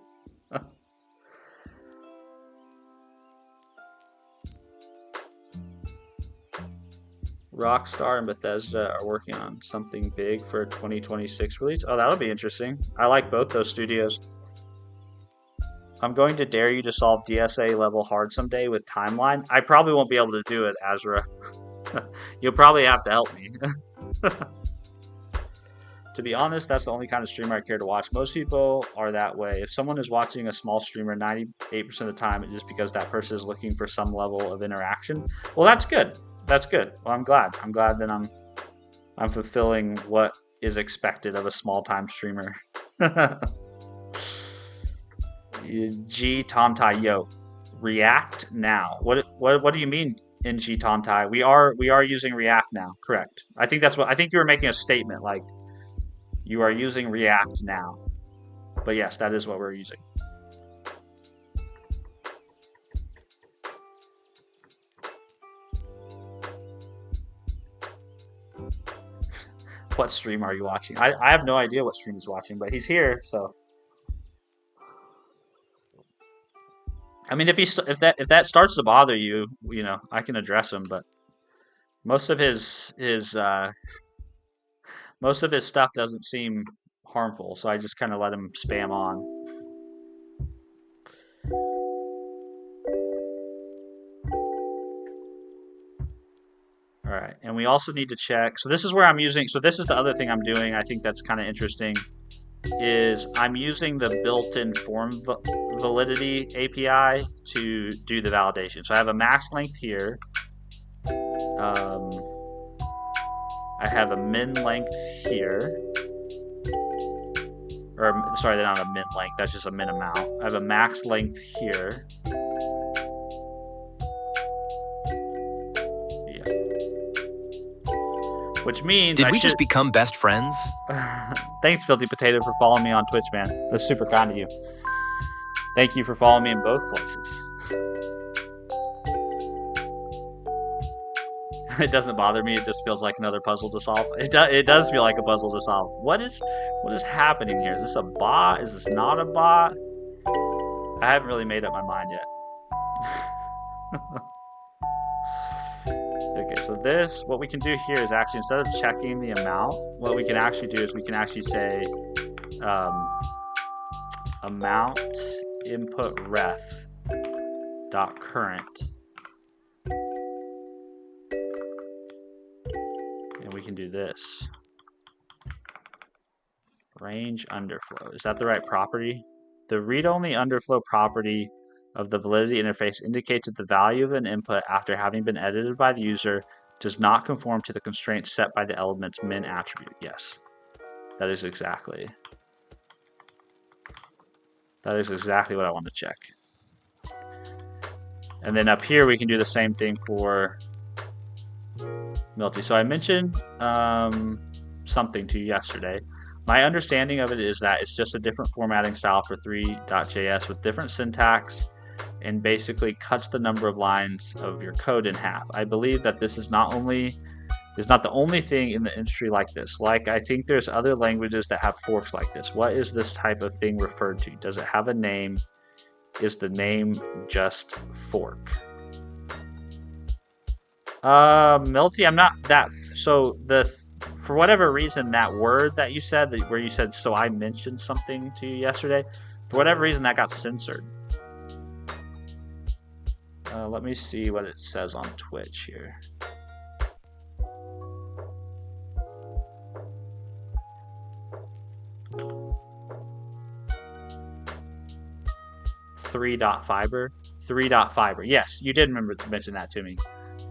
Rockstar and Bethesda are working on something big for a 2026 release. Oh, that'll be interesting. I like both those studios. I'm going to dare you to solve DSA level hard someday with timeline. I probably won't be able to do it, Azra. You'll probably have to help me. To be honest, that's the only kind of streamer I care to watch. Most people are that way. If someone is watching a small streamer 98% of the time, it's just because that person is looking for some level of interaction. Well, that's good. That's good. Well, I'm glad. I'm glad that I'm fulfilling what is expected of a small-time streamer. G Tontai, yo, React now. What do you mean in G Tontai? We are using React now. Correct. I think that's what I think you were making a statement like you are using React now. But yes, that is what we're using. What stream are you watching? I have no idea what stream he's watching, but he's here, so. I mean, if that starts to bother you, you know, I can address him, but most of his stuff doesn't seem harmful, so I just kind of let him spam on. All right, and we also need to check. So this is where I'm using. So this is the other thing I'm doing. I think that's kind of interesting. Is I'm using the built-in form validity API to do the validation. So I have a max length here. I have a min length here. Or sorry, they're not a min length. That's just a min amount. I have a max length here. Which means Did we just become best friends? Thanks, Filthy Potato, for following me on Twitch, man. That's super kind of you. Thank you for following me in both places. It doesn't bother me. It just feels like another puzzle to solve. It does feel like a puzzle to solve. What is happening here? Is this a bot? Is this not a bot? I haven't really made up my mind yet. Okay, so what we can do here is actually, instead of checking the amount, what we can actually do is we can actually say amount input ref dot current, and we can do this. Range underflow. Is that the right property? The read-only underflow property of the validity interface indicates that the value of an input after having been edited by the user does not conform to the constraints set by the element's min attribute. Yes, that is exactly what I want to check. And then up here we can do the same thing for Milty. So I mentioned something to you yesterday. My understanding of it is that it's just a different formatting style for 3.js with different syntax, and basically cuts the number of lines of your code in half. I believe that this is not the only thing in the industry like this. Like, I think there's other languages that have forks like this. What is this type of thing referred to? Does it have a name? Is the name just fork? Milty, I'm not that. So for whatever reason, that word that you said, where you said, so I mentioned something to you yesterday, for whatever reason, that got censored. Let me see what it says on Twitch here. Fiber. Yes, you did remember to mention that to me.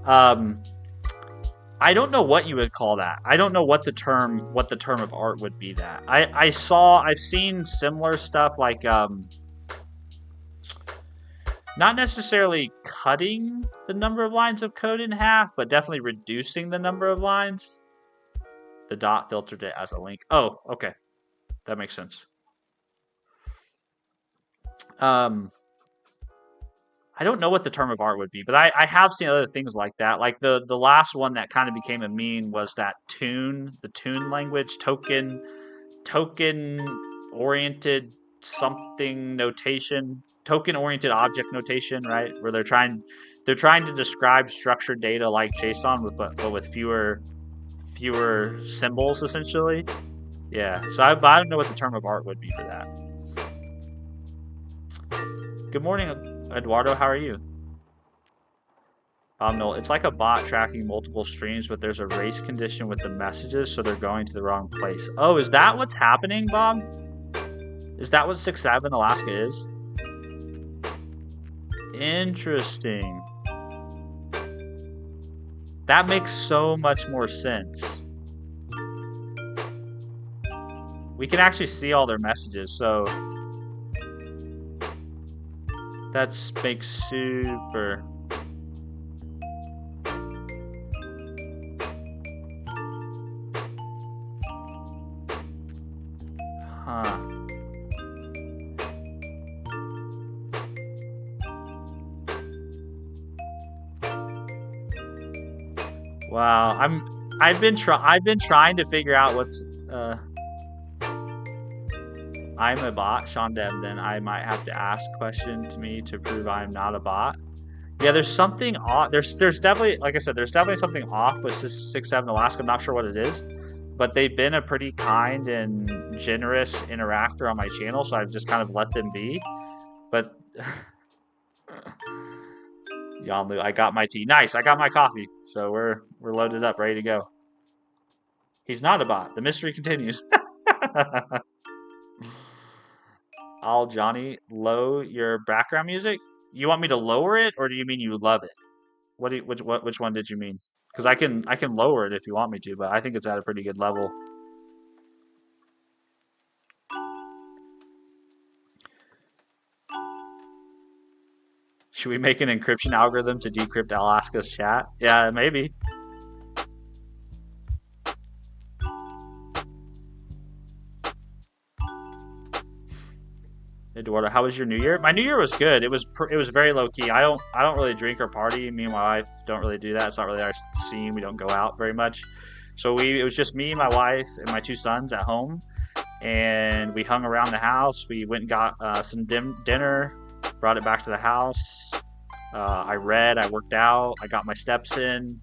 I don't know what you would call that. I don't know what the term of art would be. That I've seen similar stuff like not necessarily cutting the number of lines of code in half, but definitely reducing the number of lines. The dot filtered it as a link. Oh, okay, that makes sense. I don't know what the term of art would be, but I have seen other things like that. Like the last one that kind of became a meme was that the tune language, token oriented something notation, token oriented object notation, right? Where they're trying to describe structured data like JSON but with fewer symbols essentially. Yeah, so I don't know what the term of art would be for that. Good morning, Eduardo. How are you? No, it's like a bot tracking multiple streams, but there's a race condition with the messages, so they're going to the wrong place. Oh, is that what's happening, Bob? Is that what 6.7 Alaska is? Interesting. That makes so much more sense. We can actually see all their messages, so that makes super. Huh. Wow, I've been trying to figure out what's I'm a bot, Sean Deb, then I might have to ask question to me to prove I'm not a bot. Yeah, there's something off. There's definitely, like I said, there's definitely something off with 6.7 Alaska. I'm not sure what it is, but they've been a pretty kind and generous interactor on my channel, so I've just kind of let them be. But Yanlu, I got my tea. Nice, I got my coffee. So we're loaded up, ready to go. He's not a bot. The mystery continues. All Johnny, low your background music. You want me to lower it, or do you mean you love it? Which one did you mean? Because I can lower it if you want me to, but I think it's at a pretty good level. Should we make an encryption algorithm to decrypt Alaska's chat? Yeah, maybe. Eduardo, how was your New Year? My New Year was good. It was very low key. I don't really drink or party. Me and my wife don't really do that. It's not really our scene. We don't go out very much. So it was just me, my wife, and my 2 sons at home, and we hung around the house. We went and got some dinner, brought it back to the house. I read. I worked out. I got my steps in.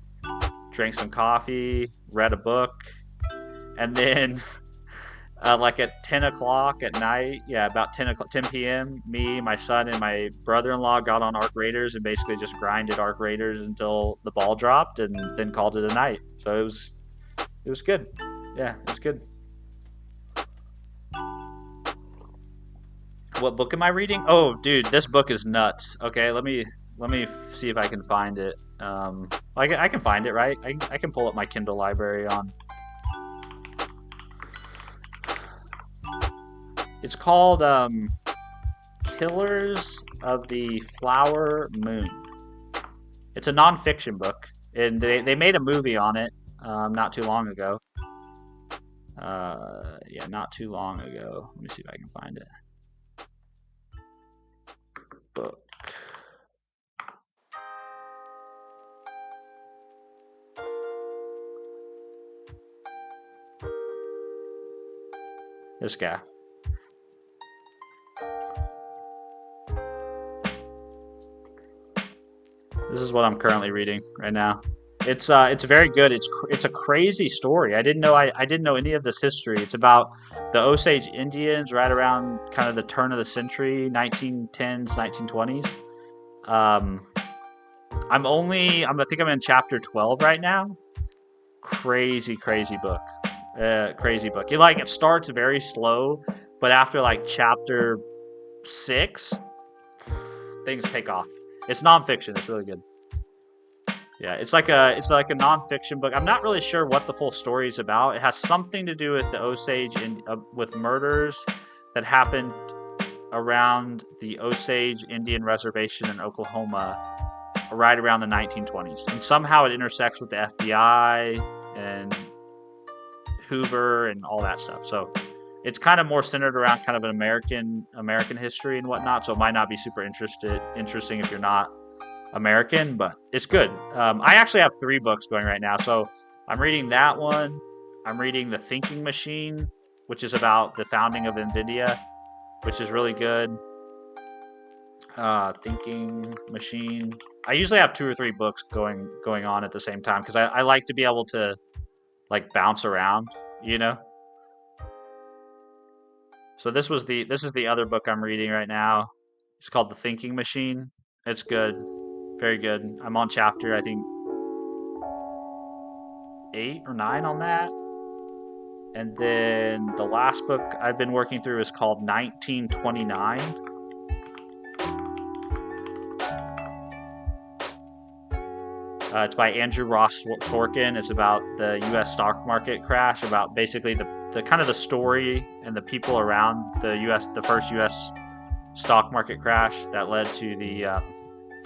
Drank some coffee. Read a book, and then. Like at 10 o'clock at night, yeah, about 10 p.m., me, my son, and my brother-in-law got on Arc Raiders and basically just grinded Arc Raiders until the ball dropped, and then called it a night. So it was good. Yeah, it was good. What book am I reading? Oh, dude, this book is nuts. Okay, let me see if I can find it. I can find it, right? I can pull up my Kindle library on. It's called Killers of the Flower Moon. It's a nonfiction book, and they made a movie on it not too long ago. Yeah, not too long ago. Let me see if I can find it. Book. This guy. This is what I'm currently reading right now. It's very good. It's a crazy story. I didn't know any of this history. It's about the Osage Indians right around kind of the turn of the century, 1910s, 1920s. I think I'm in chapter 12 right now. Crazy book. Crazy book. It starts very slow, but after like chapter 6, things take off. It's nonfiction. It's really good. Yeah, it's like a nonfiction book. I'm not really sure what the full story is about. It has something to do with the Osage and with murders that happened around the Osage Indian Reservation in Oklahoma right around the 1920s. And somehow it intersects with the FBI and Hoover and all that stuff. So it's kind of more centered around kind of an American history and whatnot. So it might not be super interesting if you're not American, but it's good. I actually have 3 books going right now. So I'm reading that one. I'm reading The Thinking Machine, which is about the founding of NVIDIA, which is really good. Thinking Machine. I usually have 2 or 3 books going on at the same time because I like to be able to like bounce around, you know. So this is the other book I'm reading right now. It's called The Thinking Machine. It's good. Very good. I'm on chapter, I think, 8 or 9 on that. And then the last book I've been working through is called 1929. It's by Andrew Ross Sorkin. It's about the U.S. stock market crash, about basically the kind of the story and the people around the first U.S. stock market crash that led to the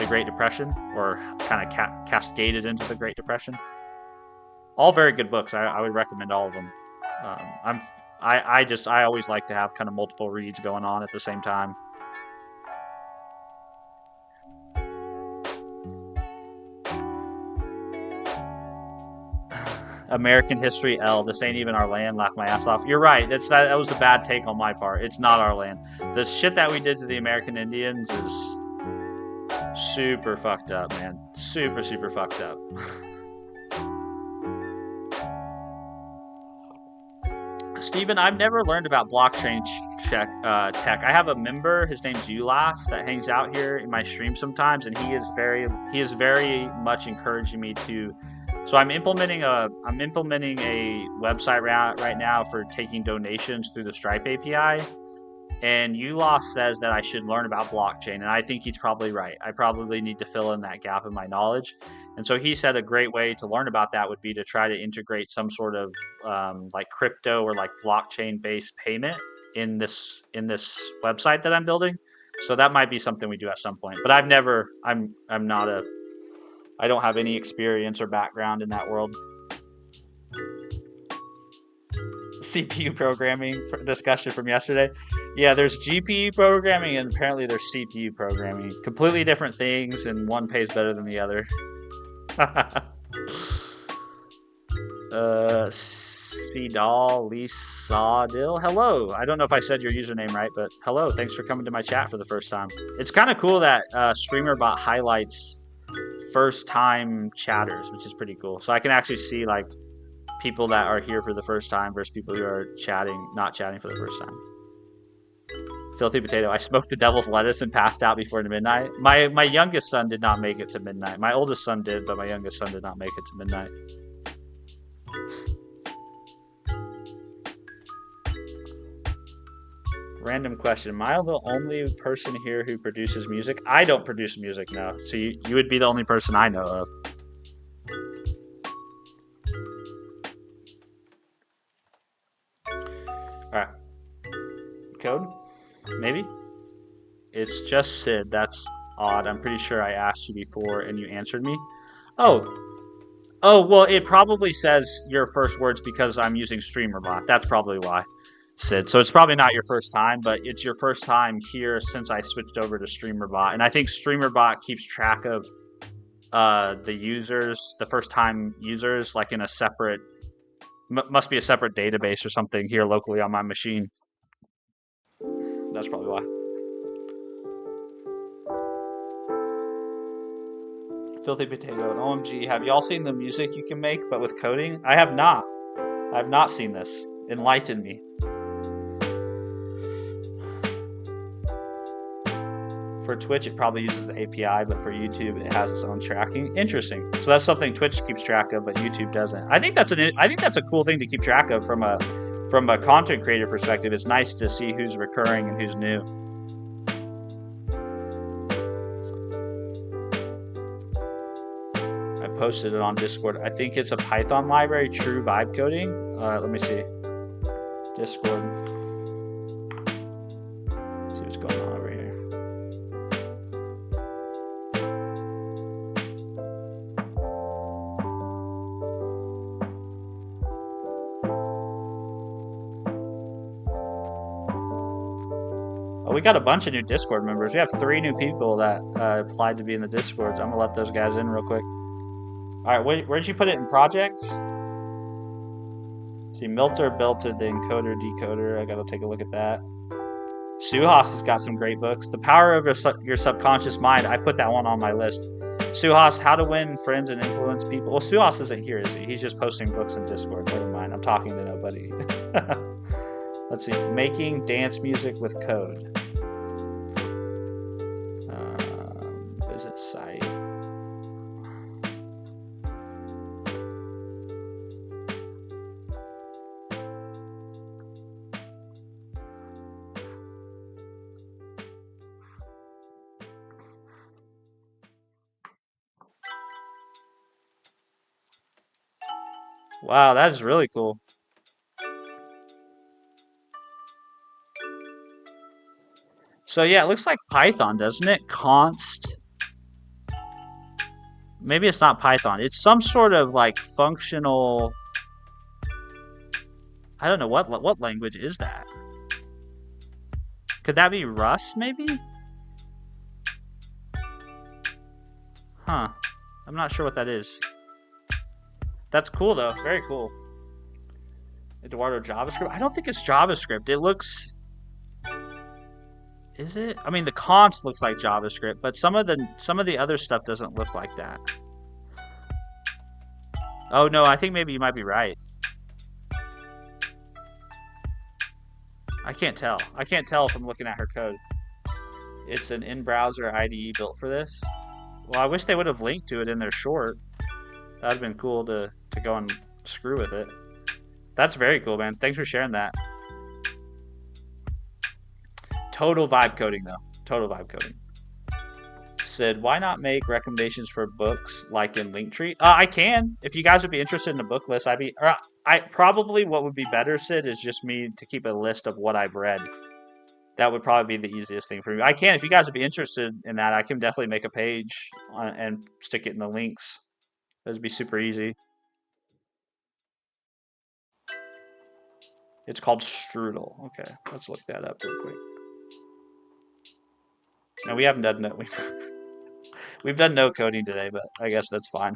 Great Depression, or kind of cascaded into the Great Depression. All very good books. I would recommend all of them. I always like to have kind of multiple reads going on at the same time. American History L. This ain't even our land. Laugh my ass off. You're right. That was a bad take on my part. It's not our land. The shit that we did to the American Indians is super fucked up, man. Super fucked up. Steven, I've never learned about blockchain tech. I have a member, his name's Ulas, that hangs out here in my stream sometimes, and he is very much encouraging me to. So I'm implementing a website right now for taking donations through the Stripe API. And Ulas says that I should learn about blockchain, and I think he's probably right. I probably need to fill in that gap in my knowledge. And so he said a great way to learn about that would be to try to integrate some sort of like crypto or like blockchain-based payment in this website that I'm building. So that might be something we do at some point. But I don't have any experience or background in that world. CPU programming discussion from yesterday. Yeah, there's GPU programming and apparently there's CPU programming. Completely different things, and one pays better than the other. Sidal Lisadil. Hello. I don't know if I said your username right, but hello. Thanks for coming to my chat for the first time. It's kind of cool that Streamerbot highlights first-time chatters, which is pretty cool. So I can actually see like people that are here for the first time versus people who are not chatting for the first time. Filthy potato. I smoked the devil's lettuce and passed out before midnight. My youngest son did not make it to midnight. My oldest son did, but my youngest son did not make it to midnight. Random question. Am I the only person here who produces music? I don't produce music, no. So you would be the only person I know of. Alright. Code? Maybe? It's just Sid. That's odd. I'm pretty sure I asked you before and you answered me. Oh, well, it probably says your first words because I'm using Streamerbot. That's probably why. Sid. So it's probably not your first time, but it's your first time here since I switched over to Streamerbot. And I think Streamerbot keeps track of the users, the first time users, like in a separate, must be a separate database or something here locally on my machine. That's probably why. Filthy Potato and OMG, have y'all seen the music you can make but with coding? I have not. I have not seen this. Enlighten me. For Twitch, it probably uses the API, but for YouTube, it has its own tracking. Interesting. So that's something Twitch keeps track of, but YouTube doesn't. I think that's a cool thing to keep track of from a content creator perspective. It's nice to see who's recurring and who's new. I posted it on Discord. I think it's a Python library, True Vibe Coding. Let me see. Discord. See what's going on over here. Oh, we got a bunch of new Discord members. We have 3 new people that applied to be in the Discords. I'm gonna let those guys in real quick. All right, where'd you put it in projects? See, Milter built it, the encoder, decoder. I gotta take a look at that. Suhas has got some great books. The Power of Your Subconscious Mind. I put that one on my list. Suhas, How to Win Friends and Influence People. Well, Suhas isn't here, is he? He's just posting books in Discord. Never mind. I'm talking to nobody. Let's see. Making dance music with code. Visit site. Wow, that is really cool. So yeah, it looks like Python, doesn't it? Const. Maybe it's not Python. It's some sort of like functional. I don't know what language is that. Could that be Rust maybe? Huh. I'm not sure what that is. That's cool though. Very cool. Eduardo JavaScript. I don't think it's JavaScript. It looks. Is it? I mean, the const looks like JavaScript, but some of the other stuff doesn't look like that. Oh no, I think maybe you might be right. I can't tell. I can't tell if I'm looking at her code. It's an in-browser IDE built for this. Well, I wish they would have linked to it in their short. That would have been cool to go and screw with it. That's very cool, man. Thanks for sharing that. Total vibe coding, though. Total vibe coding. Said, why not make recommendations for books like in Linktree? I can. If you guys would be interested in a book list, I probably what would be better, Sid, is just me to keep a list of what I've read. That would probably be the easiest thing for me. I can, if you guys would be interested in that, I can definitely make a page and stick it in the links. That would be super easy. It's called Strudel. Okay, let's look that up real quick. Now we haven't done no we've done no coding today, but I guess that's fine.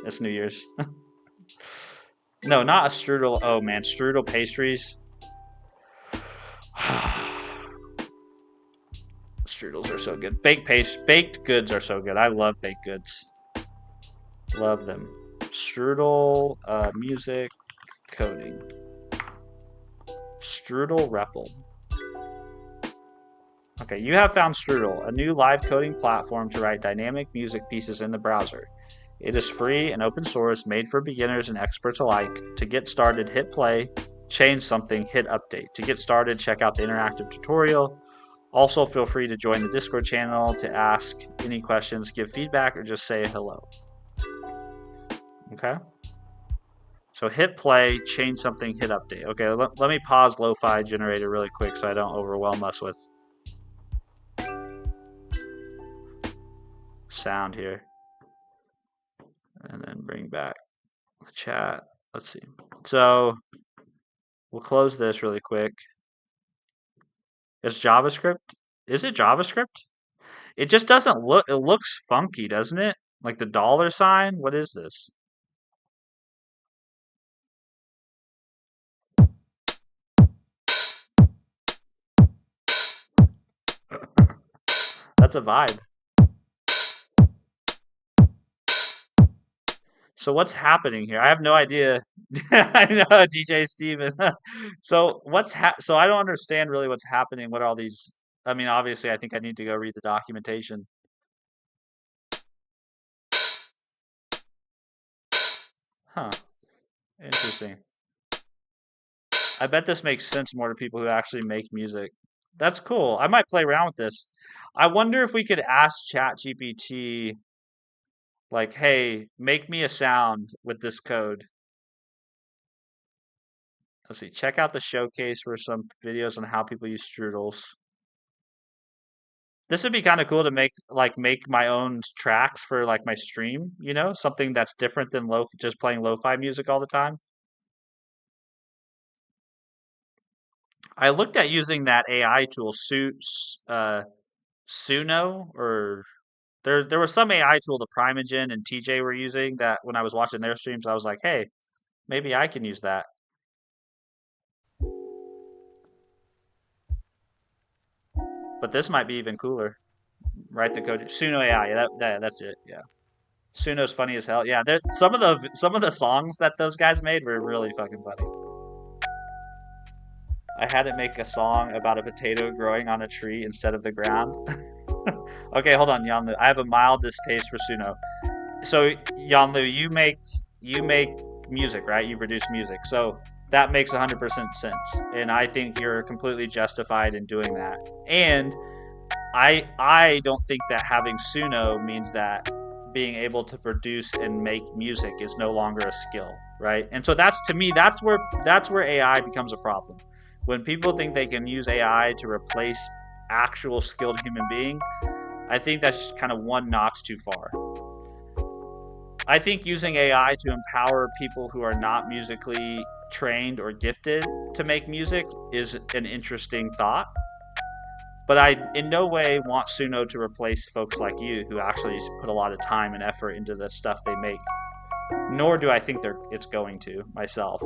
It's New Year's. No, not a strudel. Oh man, strudel pastries. Strudels are so good. Baked goods are so good. I love baked goods. Love them. Strudel, music, coding. Strudel REPL. Okay, you have found Strudel, a new live coding platform to write dynamic music pieces in the browser. It is free and open source, made for beginners and experts alike. To get started, hit play, change something, hit update. To get started, check out the interactive tutorial. Also, feel free to join the Discord channel to ask any questions, give feedback, or just say hello. Okay? So hit play, change something, hit update. Okay, let me pause lo-fi generator really quick so I don't overwhelm us with sound here. And then bring back the chat. Let's see. So We'll close this really quick. It's JavaScript. Is it JavaScript? It just doesn't look, it looks funky, doesn't it? Like the dollar sign? What is this? That's a vibe. So what's happening here? I have no idea. I know DJ Steven. So so I don't understand really what's happening. What are all these? I mean, obviously, I think I need to go read the documentation. Huh. Interesting. I bet this makes sense more to people who actually make music. That's cool. I might play around with this. I wonder if we could ask ChatGPT, like, hey, make me a sound with this code. Let's see. Check out the showcase for some videos on how people use strudels. This would be kind of cool to make my own tracks for like my stream, you know, something that's different than just playing lo-fi music all the time. I looked at using that AI tool, Suno, or there was some AI tool, the Primeagen and TJ were using that when I was watching their streams. I was like, hey, maybe I can use that. But this might be even cooler. Write the code. Suno AI. That's it. Yeah. Suno's funny as hell. Yeah, some of the songs that those guys made were really fucking funny. I had it make a song about a potato growing on a tree instead of the ground. Okay, hold on, Yanlu. I have a mild distaste for Suno. So Yanlu, you make music, right? You produce music. So that makes 100% sense. And I think you're completely justified in doing that. And I don't think that having Suno means that being able to produce and make music is no longer a skill, right? And so that's, to me, that's where AI becomes a problem. When people think they can use AI to replace actual skilled human being, I think that's just kind of one notch too far. I think using AI to empower people who are not musically trained or gifted to make music is an interesting thought. But I in no way want Suno to replace folks like you who actually put a lot of time and effort into the stuff they make. Nor do I think it's going to myself.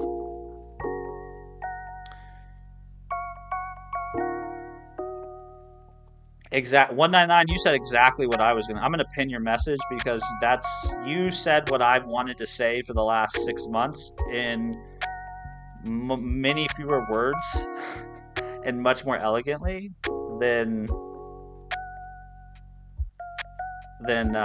Exact 199. You said exactly what I was gonna. I'm gonna pin your message because you said what I've wanted to say for the last 6 months in many fewer words and much more elegantly than than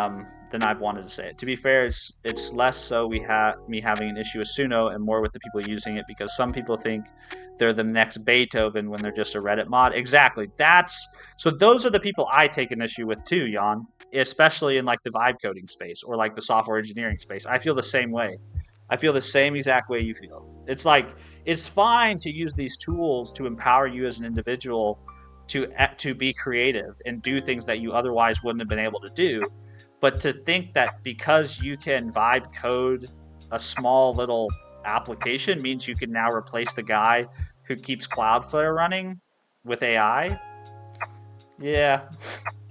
I've wanted to say it. To be fair, it's less so me having an issue with Suno and more with the people using it, because some people think they're the next Beethoven when they're just a Reddit mod. Exactly. So those are the people I take an issue with too, Jan, especially in like the vibe coding space or like the software engineering space. I feel the same way. I feel the same exact way you feel. It's like it's fine to use these tools to empower you as an individual to be creative and do things that you otherwise wouldn't have been able to do. But to think that because you can vibe code a small little application means you can now replace the guy who keeps Cloudflare running with AI. Yeah,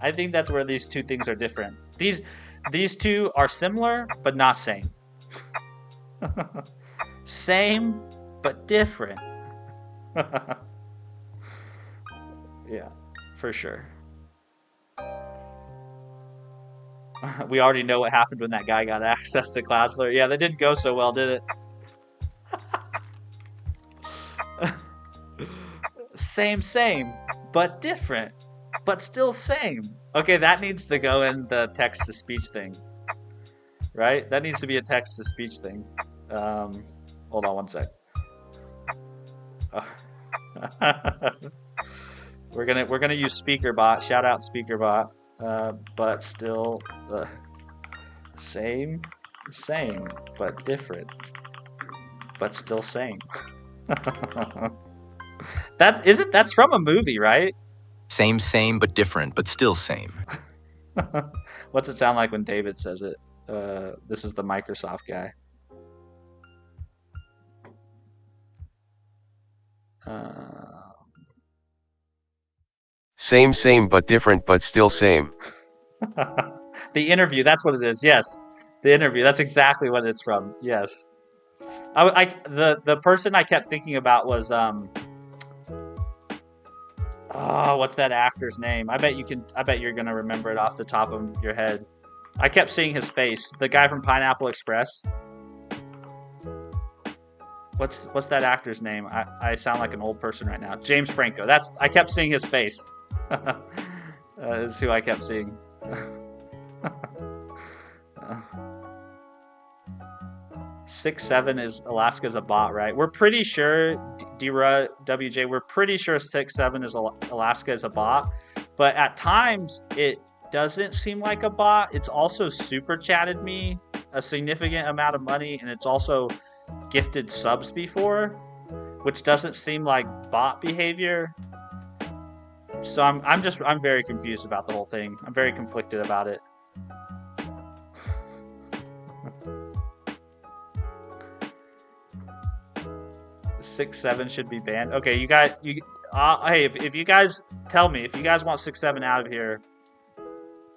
I think that's where these two things are different. These two are similar, but not same. Same, but different. Yeah, for sure. We already know what happened when that guy got access to Cloudflare. Yeah, that didn't go so well, did it? Same, but different, but still same. Okay, that needs to go in the text-to-speech thing, right? That needs to be a text-to-speech thing. Hold on one sec. We're gonna use Speakerbot. Shout out Speakerbot. But still same, but different, but still same. That's from a movie, right? Same, but different, but still same. What's it sound like when David says it? This is the Microsoft guy. Same but different but still same. The interview, that's what it is. Yes. The interview, that's exactly what it's from. Yes. The person I kept thinking about was what's that actor's name? I bet you're gonna remember it off the top of your head. I kept seeing his face. The guy from Pineapple Express. What's that actor's name? I sound like an old person right now. James Franco. I kept seeing his face. Is who I kept seeing. 6-7 is Alaska's a bot, right? We're pretty sure, Dira WJ, we're pretty sure 6-7 is Alaska is a bot, but at times it doesn't seem like a bot. It's also super chatted me a significant amount of money, and it's also gifted subs before, which doesn't seem like bot behavior. So I'm very confused about the whole thing. I'm very conflicted about it. Six, 7 should be banned. Okay, hey, if you guys tell me, if you guys want 6-7 out of here,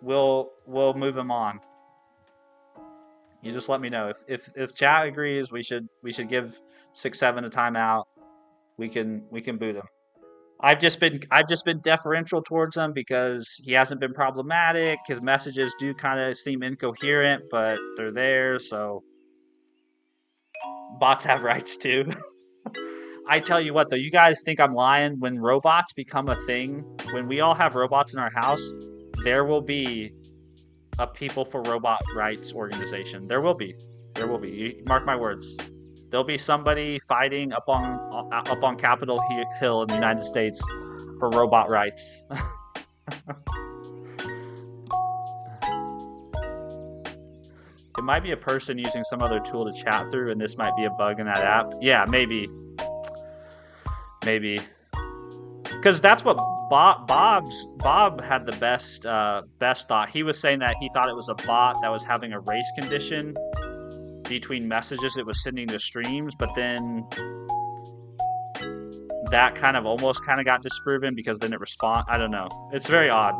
we'll move him on. You just let me know. If chat agrees, we should give 6-7 a timeout. We can boot him. I've just been deferential towards him because he hasn't been problematic. His messages do kind of seem incoherent, but they're there, so bots have rights too. I tell you what, though, you guys think I'm lying. When robots become a thing, when we all have robots in our house, there will be a People for Robot Rights organization. There will be. You mark my words. There'll be somebody fighting up on Capitol Hill in the United States for robot rights. It might be a person using some other tool to chat through, and this might be a bug in that app. Yeah, maybe. Because that's what Bob had the best thought. He was saying that he thought it was a bot that was having a race condition between messages it was sending to streams, but then that almost got disproven because then it I don't know. It's very odd.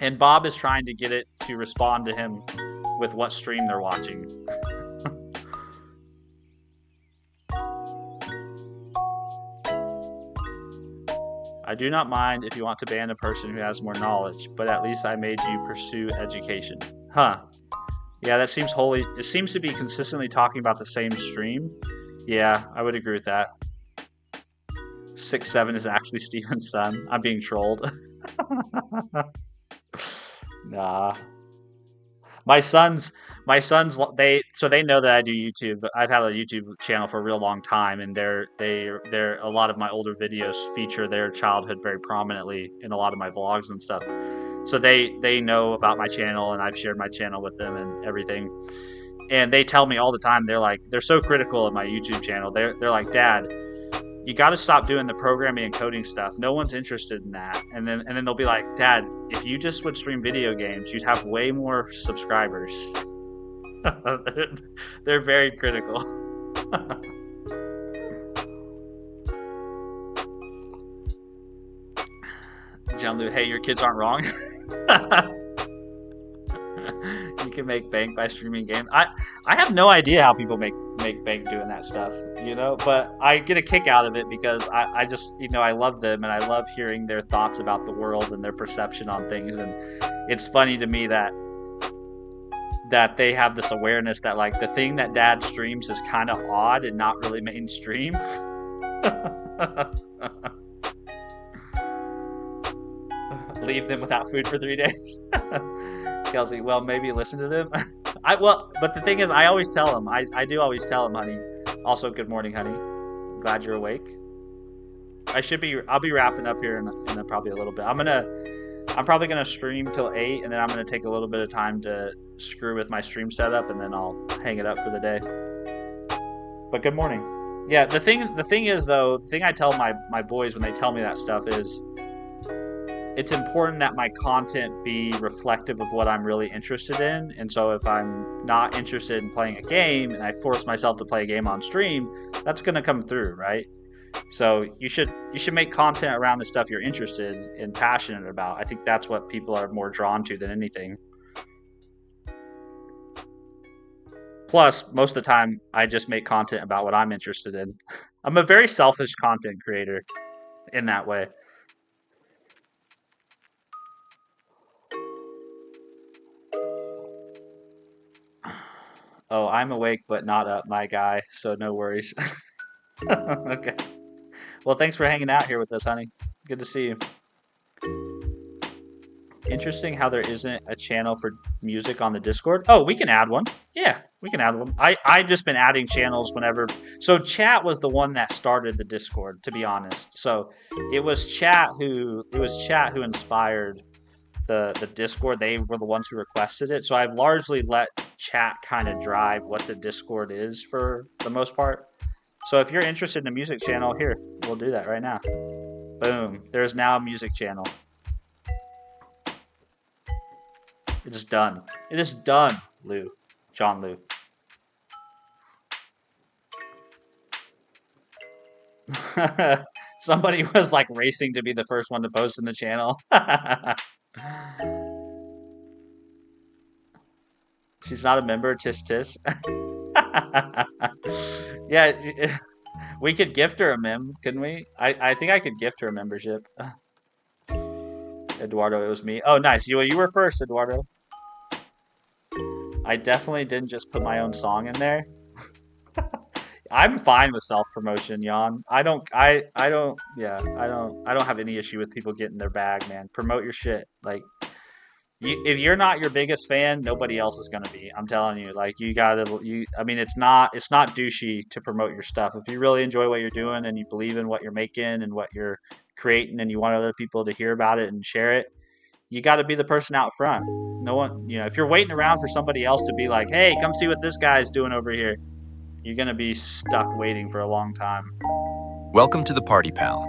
And Bob is trying to get it to respond to him with what stream they're watching. I do not mind if you want to ban a person who has more knowledge, but at least I made you pursue education. Huh. Yeah, that seems it seems to be consistently talking about the same stream. Yeah, I would agree with that. 6-7 is actually Steven's son. I'm being trolled. Nah. My sons, they know that I do YouTube. I've had a YouTube channel for a real long time, and they're a lot of my older videos feature their childhood very prominently in a lot of my vlogs and stuff. So they know about my channel, and I've shared my channel with them and everything. And they tell me all the time, they're so critical of my YouTube channel. They're like, Dad, you got to stop doing the programming and coding stuff. No one's interested in that. And then they'll be like, Dad, if you just would stream video games, you'd have way more subscribers. They're very critical. John Lou, hey, your kids aren't wrong. You can make bank by streaming games. I have no idea how people make bank doing that stuff, but I get a kick out of it because I just, I love them, and I love hearing their thoughts about the world and their perception on things. And it's funny to me that they have this awareness that, like, the thing that Dad streams is kind of odd and not really mainstream. Leave them without food for 3 days. Kelsey, well, maybe listen to them. But the thing is, I always tell them. I do always tell them, honey. Also, good morning, honey. Glad you're awake. I'll be wrapping up here in probably a little bit. I'm probably gonna stream till 8, and then I'm gonna take a little bit of time to screw with my stream setup, and then I'll hang it up for the day. But good morning. Yeah, the thing is, though, the thing I tell my boys when they tell me that stuff is, it's important that my content be reflective of what I'm really interested in. And so if I'm not interested in playing a game and I force myself to play a game on stream, that's going to come through, right? So you should make content around the stuff you're interested and passionate about. I think that's what people are more drawn to than anything. Plus, most of the time, I just make content about what I'm interested in. I'm a very selfish content creator in that way. Oh, I'm awake but not up, my guy, so no worries. Okay. Well, thanks for hanging out here with us, honey. Good to see you. Interesting how there isn't a channel for music on the Discord. Oh, we can add one. Yeah, we can add one. I've just been adding channels whenever. So chat was the one that started the Discord, to be honest. So it was chat who inspired the Discord. They were the ones who requested it. So I've largely let chat kind of drive what the Discord is for the most part. So if you're interested in a music channel, here, we'll do that right now. Boom. There's now a music channel. It is done. It is done, Lou. John Lou. Somebody was like racing to be the first one to post in the channel. She's not a member, tis tis. Yeah, we could gift her a mem, couldn't we? I think I could gift her a membership. Eduardo, it was me. Oh, nice. You were first, Eduardo. I definitely didn't just put my own song in there. I'm fine with self-promotion, Jan. I don't have any issue with people getting their bag, man. Promote your shit. Like, if you're not your biggest fan, nobody else is gonna be. I'm telling you. Like, I mean, it's not douchey to promote your stuff. If you really enjoy what you're doing and you believe in what you're making and what you're creating, and you want other people to hear about it and share it, you got to be the person out front. No one, if you're waiting around for somebody else to be like, hey, come see what this guy's doing over here, you're going to be stuck waiting for a long time. Welcome to the party, pal.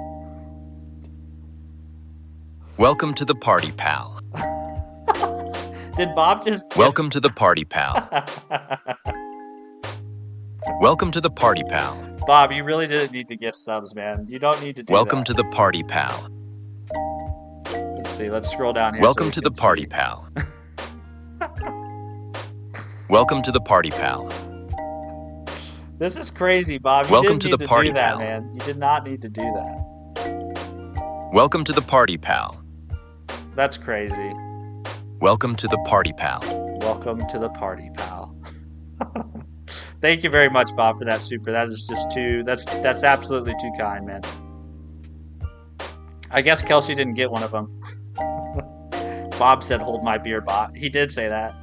Welcome to the party, pal. Did Bob just... Welcome to the party, pal. Welcome to the party, pal. Bob, you really didn't need to gift subs, man. You don't need to do Welcome that. to the party, pal. Let's see. Let's scroll down here. Welcome to the party, pal. Welcome to the party, pal. This is crazy, Bob. You Welcome didn't to need the to party, do that, pal. man. You did not need to do that. Welcome to the party, pal. That's crazy. Welcome to the party, pal. Welcome to the party, pal. Thank you very much, Bob, for that super. That is just too... That's absolutely too kind, man. I guess Kelsey didn't get one of them. Bob said, hold my beer, bot. He did say that.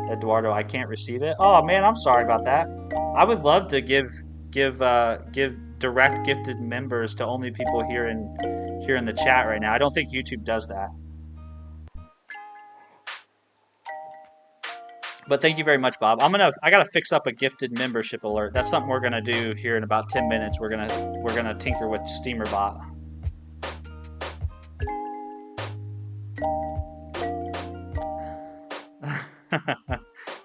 Eduardo, I can't receive it. Oh, man, I'm sorry about that. I would love to give direct gifted members to only people here in the chat right now. I don't think YouTube does that. But thank you very much, Bob. I gotta fix up a gifted membership alert. That's something we're gonna do here in about 10 minutes. We're gonna tinker with Streamerbot.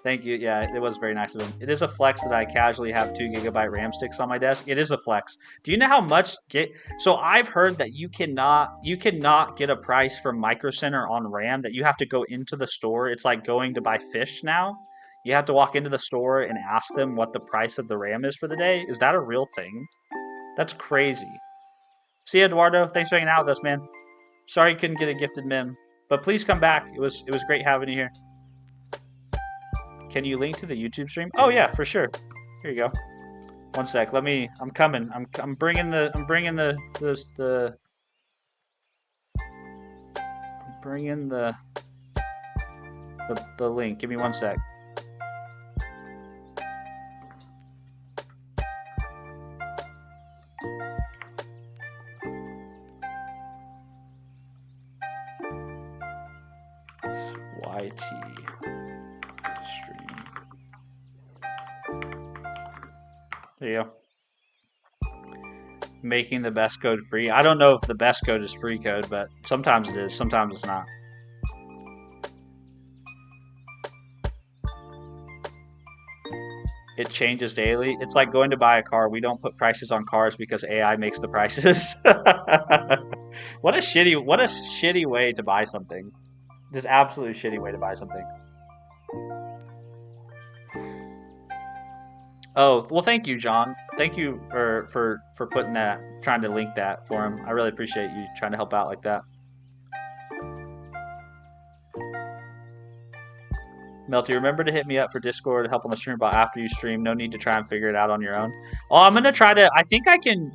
Thank you. Yeah, it was very nice of him. It is a flex that I casually have 2 GB RAM sticks on my desk. It is a flex. Do you know how much So I've heard that you cannot get a price from Micro Center on RAM, that you have to go into the store. It's like going to buy fish now. You have to walk into the store and ask them what the price of the RAM is for the day. Is that a real thing? That's crazy. See you, Eduardo. Thanks for hanging out with us, man. Sorry you couldn't get a gifted mem, but please come back. It was great having you here. Can you link to the YouTube stream? Oh yeah, for sure. Here you go. One sec. I'm coming. I'm bringing the link. Give me one sec. YT stream. There you go. Making the best code free. I don't know if the best code is free code, but sometimes it is, sometimes it's not. It changes daily. It's like going to buy a car. We don't put prices on cars because AI makes the prices. What a shitty way to buy something. Just absolutely shitty way to buy something. Oh, well, thank you, John. Thank you for putting that, trying to link that for him. I really appreciate you trying to help out like that. Melty, remember to hit me up for Discord to help on the Streamerbot after you stream. No need to try and figure it out on your own. Oh, I'm gonna try to. I think I can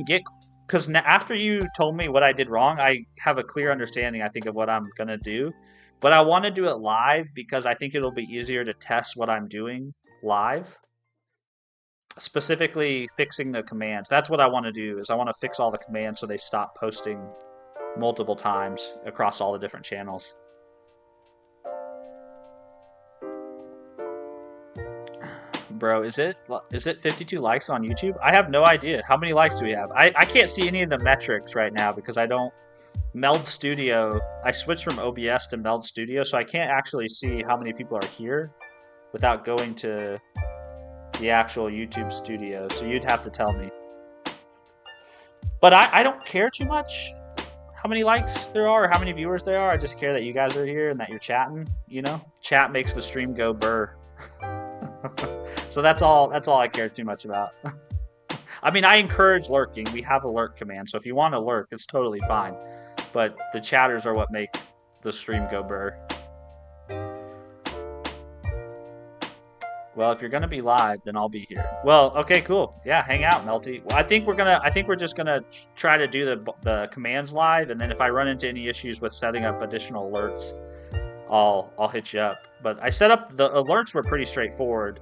get, because after you told me what I did wrong, I have a clear understanding, I think, of what I'm gonna do. But I want to do it live because I think it'll be easier to test what I'm doing live. Specifically fixing the commands. That's what I want to do, is I want to fix all the commands so they stop posting multiple times across all the different channels. Bro, is it 52 likes on YouTube? I have no idea. How many likes do we have? I can't see any of the metrics right now because I don't Meld Studio. I switched from OBS to Meld Studio, so I can't actually see how many people are here without going to the actual YouTube studio. So you'd have to tell me. But I don't care too much how many likes there are or how many viewers there are. I just care that you guys are here and that you're chatting, you know? Chat makes the stream go burr. So that's all I care too much about. I mean, I encourage lurking. We have a lurk command, so if you want to lurk, it's totally fine. But the chatters are what make the stream go burr. Well, if you're gonna be live, then I'll be here. Well, okay, cool. Yeah, hang out, Melty. Well, I think we're just gonna try to do the commands live, and then if I run into any issues with setting up additional alerts, I'll hit you up. But I set up the alerts were pretty straightforward.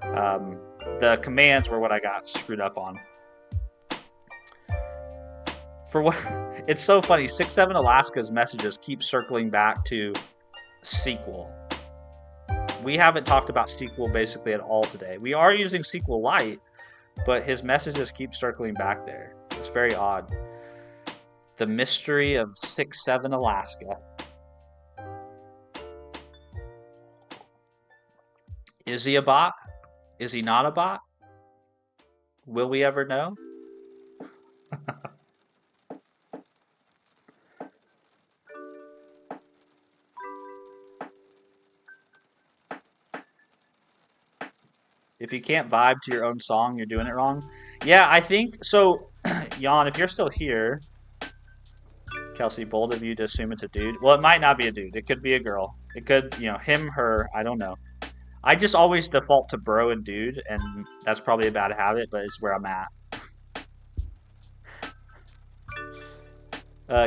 The commands were what I got screwed up on. For what? It's so funny. 6-7 Alaska's messages keep circling back to SQL. We haven't talked about SQL basically at all today. We are using SQLite, but his messages keep circling back there. It's very odd. The mystery of 6-7 Alaska. Is he a bot? Is he not a bot? Will we ever know? If you can't vibe to your own song, you're doing it wrong. Yeah, I think so. Jan, if you're still here, Kelsey, bold of you to assume it's a dude. Well, it might not be a dude. It could be a girl. It could, him, her. I don't know. I just always default to bro and dude, and that's probably a bad habit, but it's where I'm at.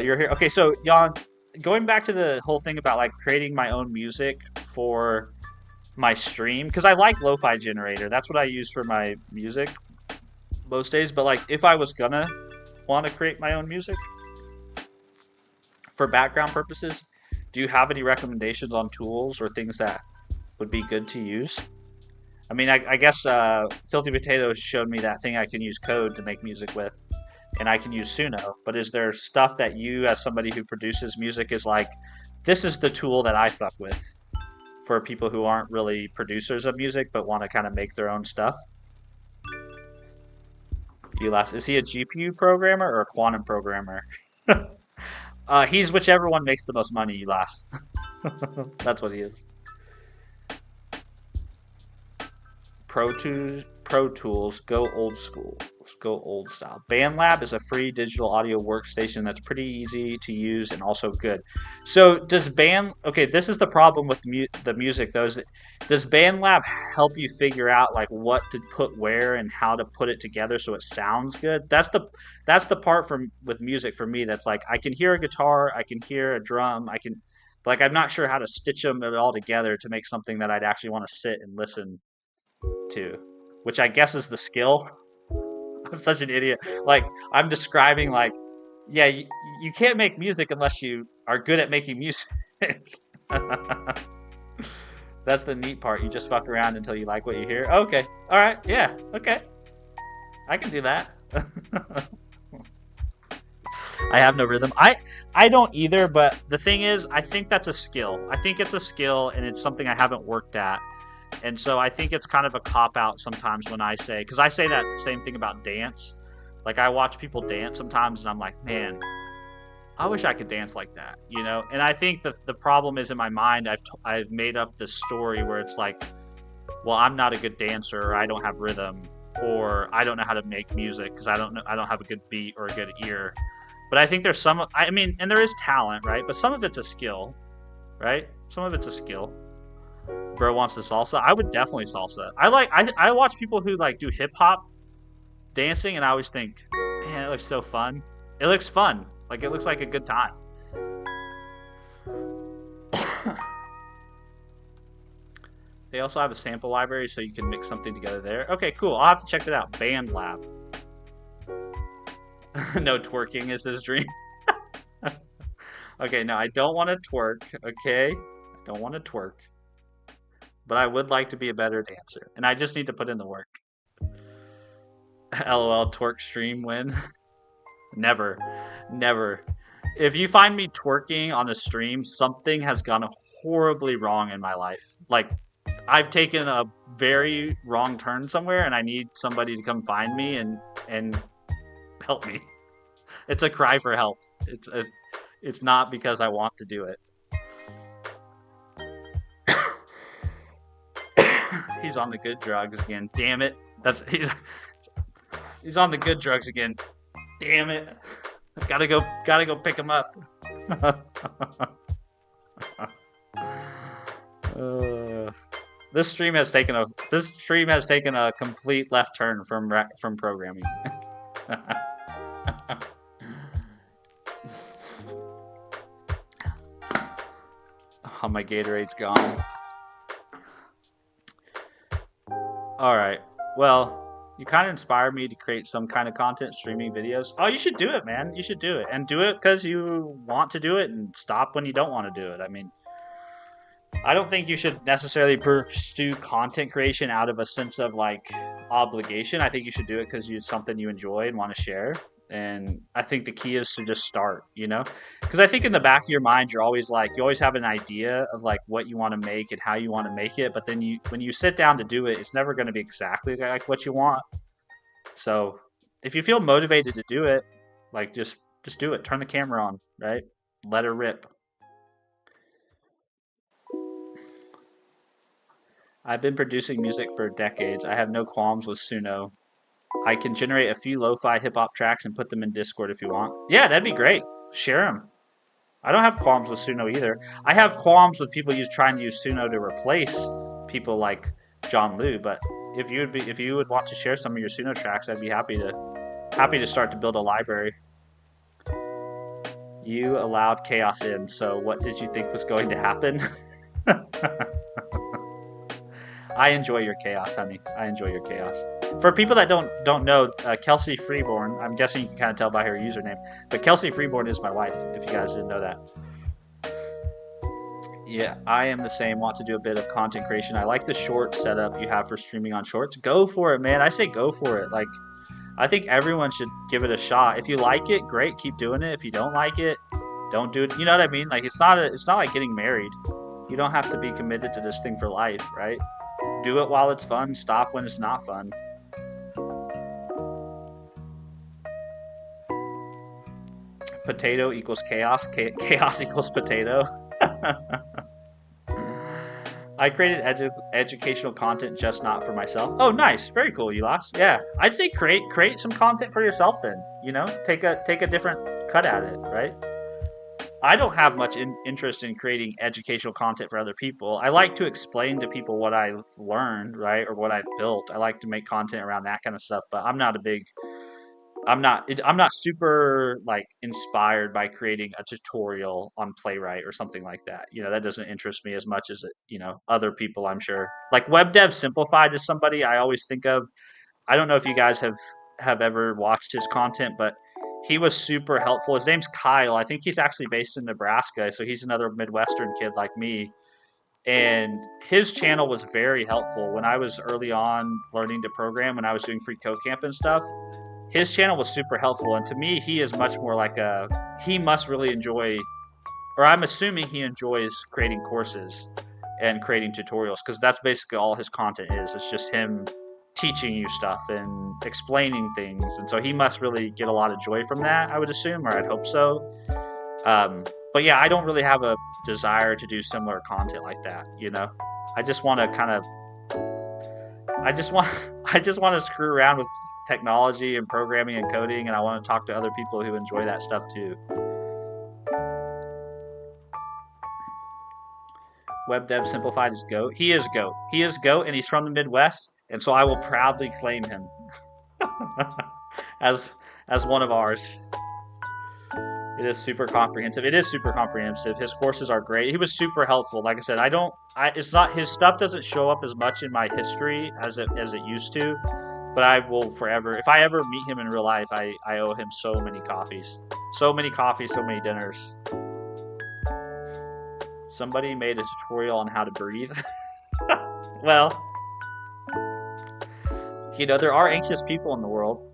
You're here. Okay, so Jan, going back to the whole thing about like creating my own music for my stream, because I like lo-fi generator. That's what I use for my music most days. But like, if I was gonna want to create my own music for background purposes, do you have any recommendations on tools or things that would be good to use? I mean, I guess Filthy Potato showed me that thing I can use code to make music with, and I can use Suno. But is there stuff that you, as somebody who produces music, is like, this is the tool that I fuck with for people who aren't really producers of music but want to kind of make their own stuff? Is he a GPU programmer or a quantum programmer? He's whichever one makes the most money, Ulas. That's what he is. Pro Tools, go old school. Go old style. BandLab is a free digital audio workstation that's pretty easy to use and also good. So does okay, this is the problem with the music though. Does BandLab help you figure out like what to put where and how to put it together so it sounds good? That's the part with music for me that's like, I can hear a guitar, I can hear a drum, but I'm not sure how to stitch them all together to make something that I'd actually want to sit and listen to, which I guess is the skill. I'm such an idiot. Like, I'm describing like, yeah, you can't make music unless you are good at making music. That's the neat part. You just fuck around until you like what you hear. Okay. All right. Yeah. Okay. I can do that. I have no rhythm. I don't either, but the thing is, I think that's a skill. I think it's a skill, and it's something I haven't worked at. And so I think it's kind of a cop-out sometimes when I say, because I say that same thing about dance. Like, I watch people dance sometimes, and I'm like, man, I wish I could dance like that, you know? And I think that the problem is in my mind, I've made up this story where it's like, well, I'm not a good dancer, or I don't have rhythm, or I don't know how to make music because I don't have a good beat or a good ear. But I think there's some, I mean, and there is talent, right? But some of it's a skill, right? Some of it's a skill. Bro wants to salsa. I would definitely salsa. I watch people who like do hip hop dancing, and I always think, man, it looks so fun. It looks fun. Like, it looks like a good time. They also have a sample library, so you can mix something together there. Okay, cool. I'll have to check that out. Band Lab. No twerking is his dream. Okay, no, I don't want to twerk. Okay, I don't want to twerk. But I would like to be a better dancer, and I just need to put in the work. LOL, twerk stream win. Never, never. If you find me twerking on a stream, something has gone horribly wrong in my life. Like, I've taken a very wrong turn somewhere, and I need somebody to come find me and help me. It's a cry for help. It's not because I want to do it. He's on the good drugs again. Damn it. He's on the good drugs again. Damn it. Gotta go pick him up. This stream has taken a complete left turn from programming. Oh, my Gatorade's gone. All right. Well, you kind of inspired me to create some kind of content, streaming videos. Oh, you should do it, man. You should do it. And do it because you want to do it, and stop when you don't want to do it. I mean, I don't think you should necessarily pursue content creation out of a sense of, like, obligation. I think you should do it because it's something you enjoy and want to share. And I think the key is to just start, you know? Because I think in the back of your mind, you always have an idea of, like, what you want to make and how you want to make it. But then when you sit down to do it, it's never going to be exactly like what you want. So if you feel motivated to do it, like, just do it. Turn the camera on, right? Let her rip. I've been producing music for decades. I have no qualms with Suno. I can generate a few lo-fi hip-hop tracks and put them in Discord if you want. Yeah, that'd be great. Share them. I don't have qualms with Suno either. I have qualms with people trying to use Suno to replace people like John Liu, but if you would want to share some of your Suno tracks, I'd be happy to start to build a library. You allowed chaos in, so what did you think was going to happen? I enjoy your chaos, honey. I enjoy your chaos. For people that don't know, Kelsey Freeborn, I'm guessing you can kind of tell by her username, but Kelsey Freeborn is my wife, if you guys didn't know that. Yeah, I am the same. Want to do a bit of content creation. I like the short setup you have for streaming on shorts. Go for it, man. I say go for it. Like, I think everyone should give it a shot. If you like it, great, keep doing it. If you don't like it, don't do it. You know what I mean? Like, it's not like getting married. You don't have to be committed to this thing for life, right? Do it while it's fun. Stop when it's not fun. Potato equals chaos. Chaos equals potato. I created educational content, just not for myself. Oh, nice. Very cool, Ulas. Yeah, I'd say create some content for yourself then. You know, take a different cut at it, right? I don't have much interest in creating educational content for other people. I like to explain to people what I've learned, right, or what I've built. I like to make content around that kind of stuff, but I'm not super, like, inspired by creating a tutorial on Playwright or something like that. You know, that doesn't interest me as much as other people, I'm sure. Like, Web Dev Simplified is somebody I always think of. I don't know if you guys have ever watched his content, but he was super helpful. His name's Kyle. I think he's actually based in Nebraska, so he's another Midwestern kid like me. And his channel was very helpful when I was early on learning to program, when I was doing free code camp and stuff. his channel was super helpful, and to me, he is much more like he must really enjoy, or I'm assuming he enjoys creating courses and creating tutorials, because that's basically all his content is. It's just him teaching you stuff and explaining things, and so he must really get a lot of joy from that, I would assume, or I'd hope so. But yeah, I don't really have a desire to do similar content like that, you know? I just want to kind of I just want I just want to screw around with technology and programming and coding, and I want to talk to other people who enjoy that stuff too. Web Dev Simplified is GOAT. He is GOAT. He is GOAT, and he's from the Midwest, and so I will proudly claim him as one of ours. It is super comprehensive. It is super comprehensive. His courses are great. He was super helpful. Like I said, it's not, his stuff doesn't show up as much in my history as it used to, but I will forever, if I ever meet him in real life, I owe him so many coffees. So many coffees, so many dinners. Somebody made a tutorial on how to breathe. Well, you know, there are anxious people in the world.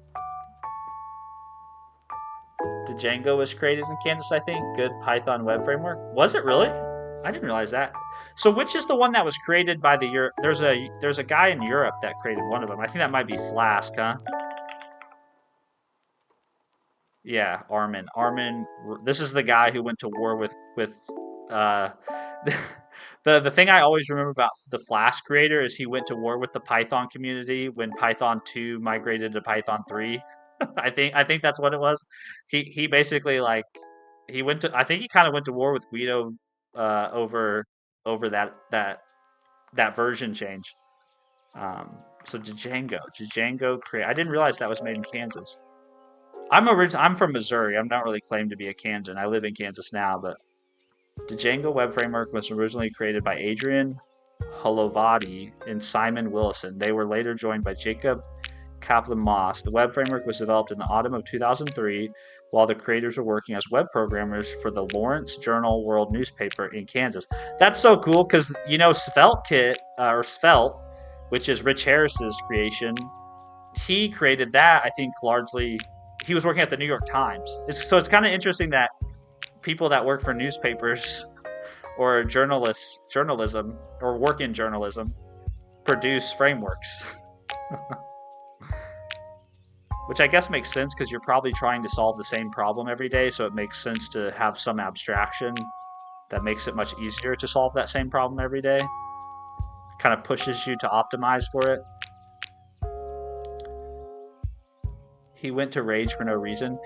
Django was created in Kansas, I think. Good Python web framework. Was it really? I didn't realize that. So which is the one that was created by the there's a guy in Europe that created one of them. I think that might be Flask, huh? Yeah, Armin. Armin, this is the guy who went to war with uh the thing I always remember about the Flask creator is he went to war with the Python community when Python 2 migrated to Python 3. I think that's what it was. He basically like he went to, I think he kind of went to war with Guido over that version change. So Django create. I didn't realize that was made in Kansas. I'm from Missouri. I'm not really claimed to be a Kansan. I live in Kansas now, but the Django web framework was originally created by Adrian Holovati and Simon Willison. They were later joined by Jacob Kaplan Moss. The web framework was developed in the autumn of 2003 while the creators were working as web programmers for the Lawrence Journal World newspaper in Kansas. That's so cool because, you know, Svelte, which is Rich Harris's creation, he created that, I think, largely. He was working at the New York Times. So it's kind of interesting that people that work for newspapers or journalism or work in journalism produce frameworks. Which I guess makes sense because you're probably trying to solve the same problem every day, so it makes sense to have some abstraction that makes it much easier to solve that same problem every day. Kind of pushes you to optimize for it. He went to Rage for no reason.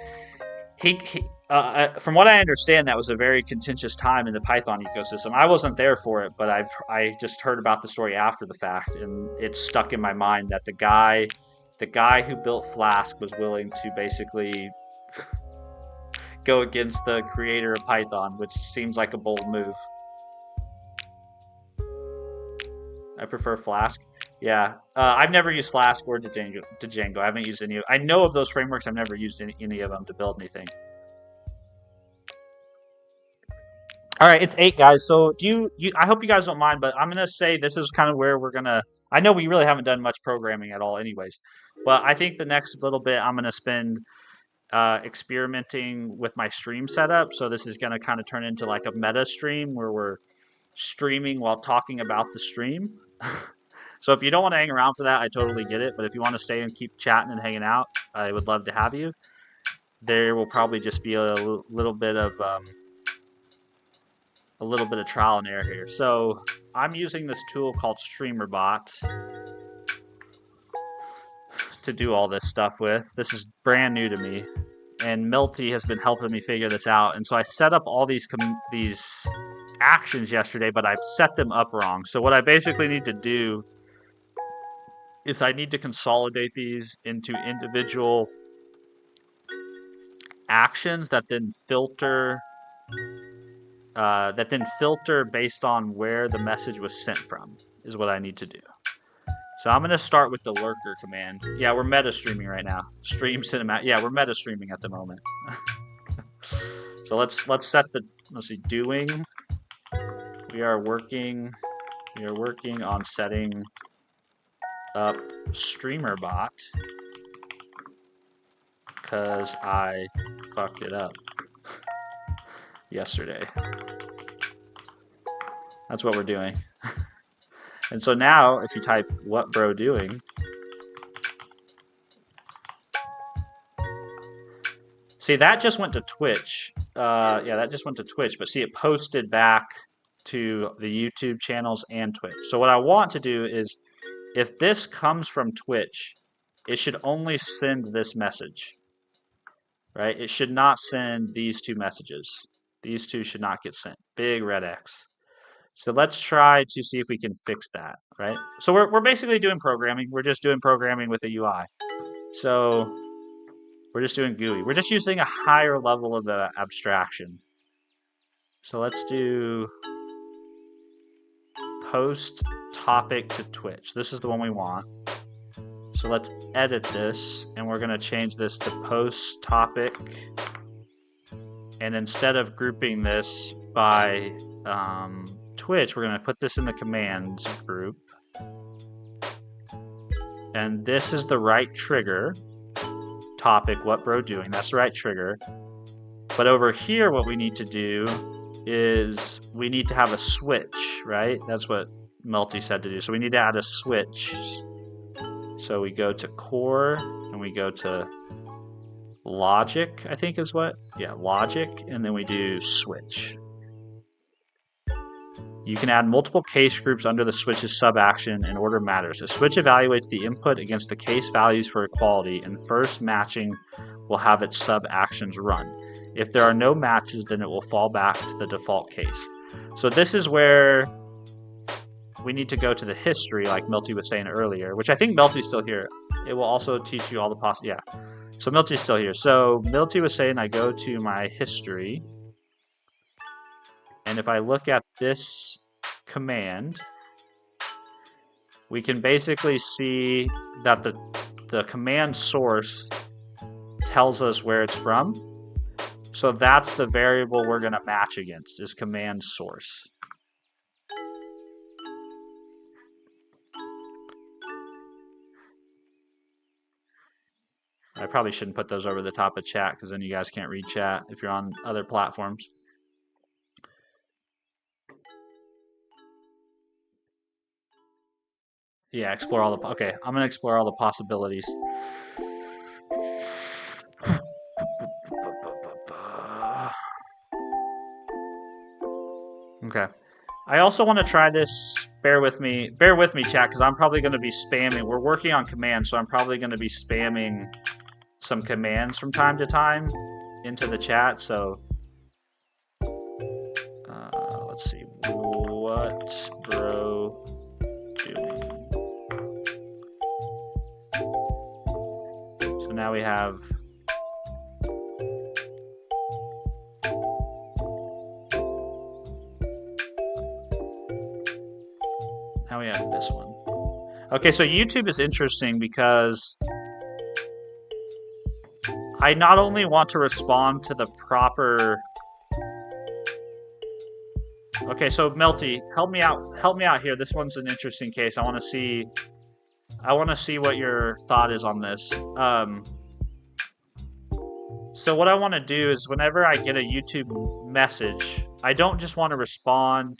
From what I understand, that was a very contentious time in the Python ecosystem. I wasn't there for it, but I just heard about the story after the fact, and it stuck in my mind that the guy who built Flask was willing to basically go against the creator of Python, which seems like a bold move. I prefer Flask. Yeah, I've never used Flask or Django. I haven't used any of. I know of those frameworks. I've never used any of them to build anything. All right, it's 8, guys. So do you? I hope you guys don't mind, but I'm gonna say this is kind of where we're gonna. I know we really haven't done much programming at all, anyways. But I think the next little bit I'm gonna spend experimenting with my stream setup. So this is gonna kind of turn into like a meta stream where we're streaming while talking about the stream. So if you don't want to hang around for that, I totally get it. But if you want to stay and keep chatting and hanging out, I would love to have you. There will probably just be a little bit of trial and error here. So I'm using this tool called Streamerbot to do all this stuff with. This is brand new to me, and Milty has been helping me figure this out. And so I set up all these actions yesterday, but I've set them up wrong. So what I basically need to do is I need to consolidate these into individual actions that then filter based on where the message was sent from, is what I need to do. So I'm going to start with the lurker command. Yeah, we're meta streaming right now. Stream cinematic. Yeah, we're meta streaming at the moment. So let's set the, let's see, doing. We are working on setting up Streamerbot. because I fucked it up yesterday. That's what we're doing. And so now, if you type "what bro doing," see, that just went to Twitch. Yeah, that just went to Twitch. But see, it posted back to the YouTube channels and Twitch. So what I want to do is, if this comes from Twitch, it should only send this message, right? It should not send these two messages. These two should not get sent. Big red X. So let's try to see if we can fix that, right? So we're basically doing programming. We're just doing programming with a UI. So we're just doing GUI. We're just using a higher level of the abstraction. So let's do post topic to Twitch. This is the one we want. So let's edit this, and we're going to change this to post topic. And instead of grouping this by Twitch, we're going to put this in the commands group. And this is the right trigger. Topic, what bro doing? That's the right trigger. But over here, what we need to do is we need to have a switch, right? That's what Melty said to do. So we need to add a switch. So we go to core and we go to logic, I think is what? Yeah, logic. And then we do switch. You can add multiple case groups under the switch's sub-action and order matters. A switch evaluates the input against the case values for equality, and first matching will have its sub-actions run. If there are no matches, then it will fall back to the default case. So this is where we need to go to the history, like Melty was saying earlier, which I think Melty's still here. It will also teach you all the yeah. So Melty's still here. So Melty was saying I go to my history. And if I look at this command, we can basically see that the command source tells us where it's from. So that's the variable we're going to match against, is command source. I probably shouldn't put those over the top of chat, because then you guys can't read chat if you're on other platforms. Yeah, explore all the... Okay, I'm going to explore all the possibilities. Okay. I also want to try this. Bear with me, chat, because I'm probably going to be spamming. We're working on commands, so I'm probably going to be spamming some commands from time to time into the chat. So let's see. What bro doing? So now we have... Now we have this one. Okay, so YouTube is interesting because I not only want to respond to the proper... Okay, so Melty, help me out here. This one's an interesting case. I want to see what your thought is on this. So what I want to do is whenever I get a YouTube message, I don't just want to respond...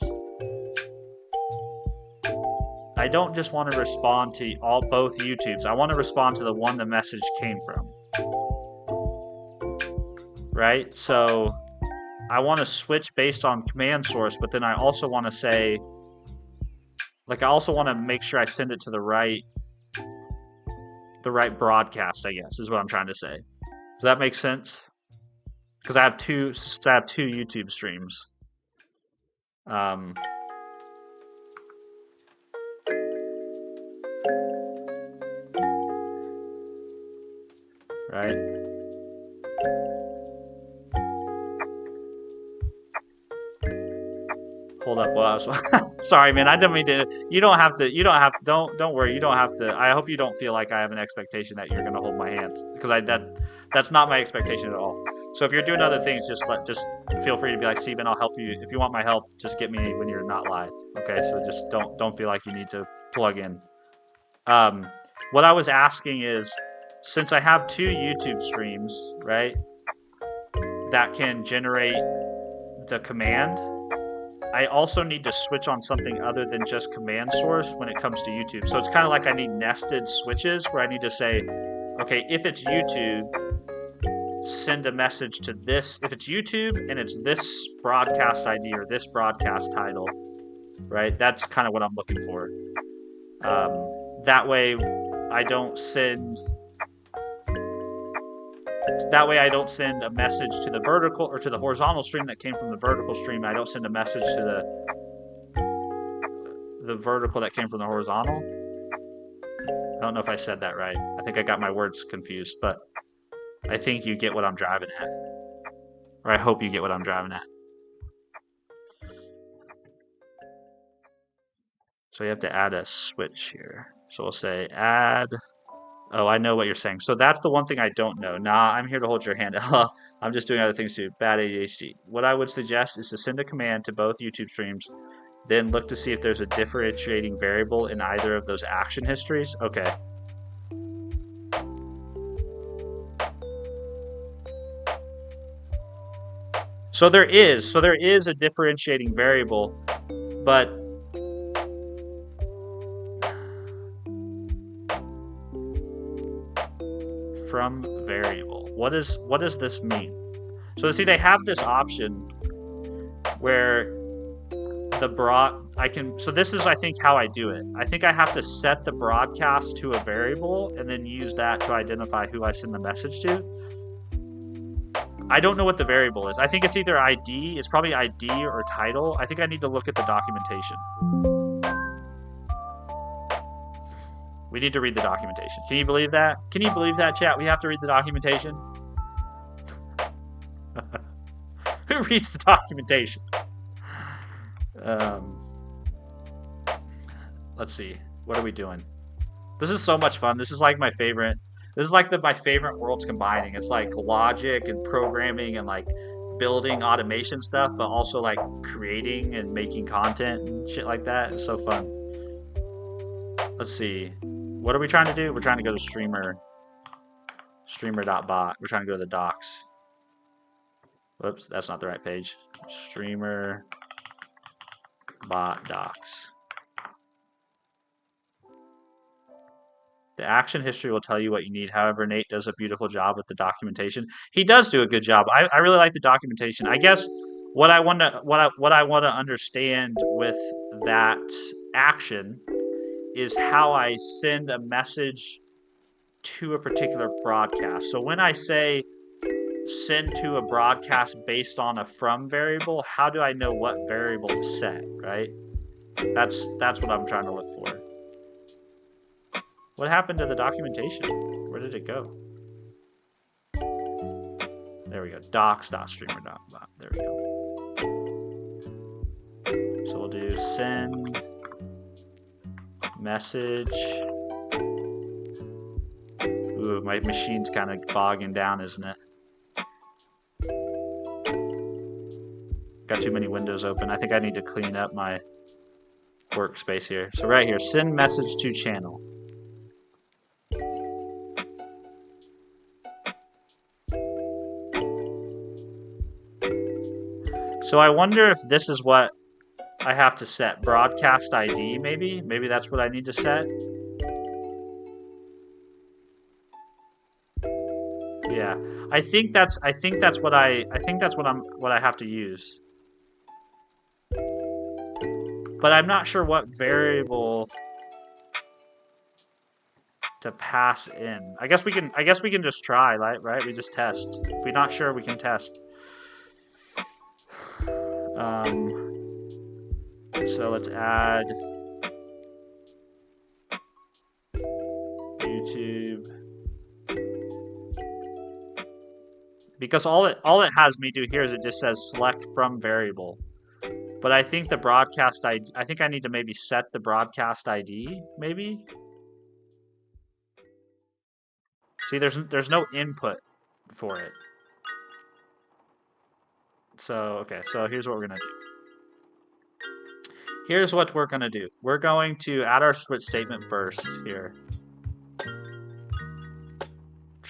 I don't just want to respond to both YouTubes. I want to respond to the one the message came from. Right? So I want to switch based on command source, but then I also want to say, like, I also want to make sure I send it to the right broadcast, I guess, is what I'm trying to say. Does that make sense? Because I have two YouTube streams. Right? Hold up, well, sorry, man. I didn't mean to. You don't have to. Don't worry. You don't have to. I hope you don't feel like I have an expectation that you're gonna hold my hand, because that's not my expectation at all. So if you're doing other things, just feel free to be like, Steven, I'll help you. If you want my help, just get me when you're not live. Okay, so just don't feel like you need to plug in. What I was asking is, since I have 2 YouTube streams, right, that can generate the command, I also need to switch on something other than just command source when it comes to YouTube. So it's kind of like I need nested switches where I need to say, okay, if it's YouTube, send a message to this. If it's YouTube and it's this broadcast ID or this broadcast title, right? That's kind of what I'm looking for. That way I don't send a message to the vertical or to the horizontal stream that came from the vertical stream. I don't send a message to the vertical that came from the horizontal. I don't know if I said that right. I think I got my words confused, but I think you get what I'm driving at. Or I hope you get what I'm driving at. So you have to add a switch here. So we'll say add. Oh, I know what you're saying. So that's the one thing I don't know. Nah, I'm here to hold your hand. I'm just doing other things too. Bad ADHD. What I would suggest is to send a command to both YouTube streams, then look to see if there's a differentiating variable in either of those action histories. Okay. So there is a differentiating variable, but from variable. What does this mean? So see, they have this option where so this is, I think, how I do it. I think I have to set the broadcast to a variable and then use that to identify who I send the message to. I don't know what the variable is. I think it's either ID, it's probably ID or title. I think I need to look at the documentation. We need to read the documentation. Can you believe that? Can you believe that, chat? We have to read the documentation? Who reads the documentation? Let's see. What are we doing? This is so much fun. This is like my favorite. This is like my favorite worlds combining. It's like logic and programming and like building automation stuff, but also like creating and making content and shit like that. It's so fun. Let's see. What are we trying to do? We're trying to go to streamer.bot. We're trying to go to the docs. Whoops, that's not the right page. Streamerbot docs. The action history will tell you what you need. However, Nate does a beautiful job with the documentation. He does do a good job. I really like the documentation. I guess what I want to understand with that action is how I send a message to a particular broadcast. So when I say send to a broadcast based on a from variable, how do I know what variable to set, right? That's what I'm trying to look for. What happened to the documentation? Where did it go? There we go. Docs.streamer.bot. There we go. So we'll do send message. Ooh, my machine's kind of bogging down, isn't it? Got too many windows open. I think I need to clean up my workspace here. So right here, send message to channel. So I wonder if this is what I have to set. Broadcast ID, maybe? Maybe that's what I need to set. Yeah. I think that's what I have to use. But I'm not sure what variable to pass in. I guess we can just try, right? We just test. If we're not sure, we can test. So let's add YouTube, because all it has me do here is it just says select from variable. But I think the broadcast ID, I think I need to maybe set the broadcast ID, maybe. See, there's no input for it. So, okay, so here's what we're going to do. Here's what we're going to do. We're going to add our switch statement first here.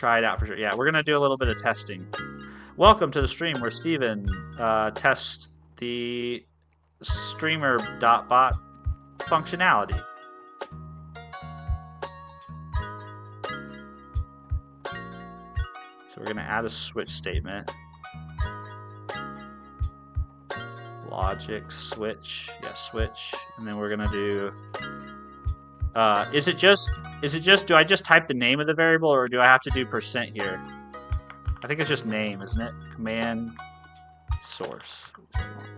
try it out for sure. Yeah, we're gonna do a little bit of testing. Welcome to the stream where Steven tests the Streamerbot functionality. So we're gonna add a switch statement. Logic switch, yeah, switch, and then we're gonna do. Is it just? Do I just type the name of the variable, or do I have to do percent here? I think it's just name, isn't it? Command source.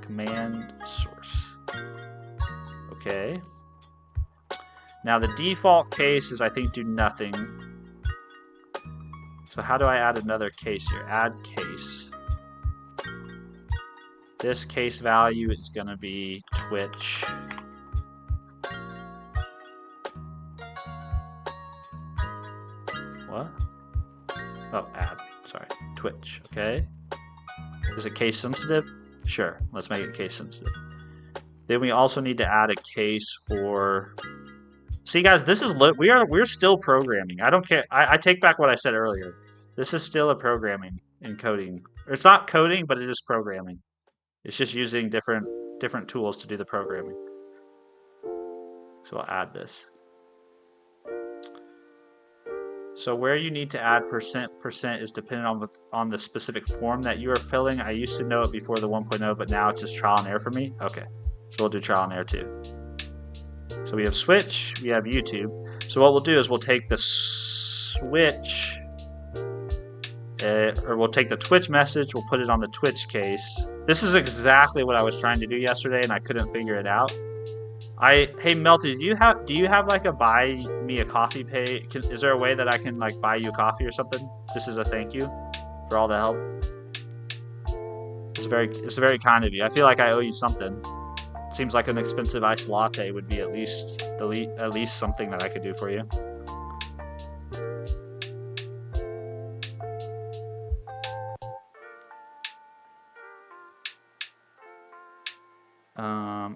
Command source. Okay. Now the default case is, I think, do nothing. So how do I add another case here? Add case. This case value is going to be Twitch. What? Oh, add. Sorry. Twitch. Okay. Is it case sensitive? Sure. Let's make it case sensitive. Then we also need to add a case for. See, guys, this is we're still programming. I don't care. I take back what I said earlier. This is still a programming in coding. It's not coding, but it is programming. It's just using different tools to do the programming. So I'll add this. So where you need to add percent is dependent on the specific form that you are filling. I used to know it before the 1.0, but now it's just trial and error for me. Okay, so we'll do trial and error too. So we have switch, we have YouTube. So what we'll do is we'll take the switch, or we'll take the Twitch message, we'll put it on the Twitch case. This is exactly what I was trying to do yesterday, and I couldn't figure it out. Hey Melty, do you have like a buy me a coffee pay? Is there a way that I can like buy you a coffee or something? Just as a thank you for all the help. It's very kind of you. I feel like I owe you something. Seems like an expensive iced latte would be at least something that I could do for you.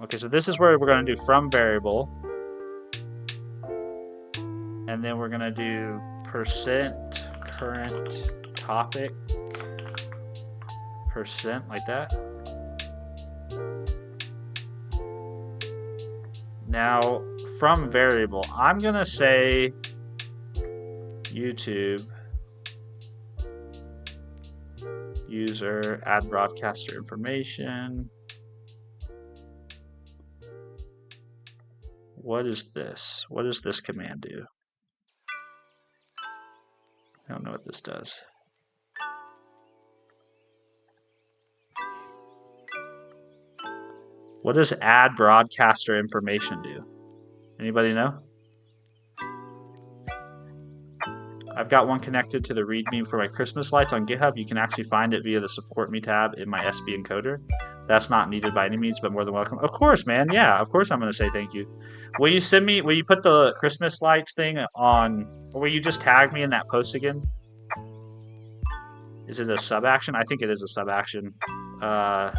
Okay, so this is where we're going to do from variable, and then we're going to do percent current topic percent, like that. Now, from variable, I'm going to say YouTube user add broadcaster information. What is this? What does this command do? I don't know what this does. What does add broadcaster information do? Anybody know? I've got one connected to the README for my Christmas lights on GitHub. You can actually find it via the Support Me tab in my SB encoder. That's not needed by any means, but more than welcome. Of course, man. Yeah, of course I'm going to say thank you. Will you send me, will you put the Christmas lights thing on, or will you just tag me in that post again? Is it a sub action? I think it is a sub action. But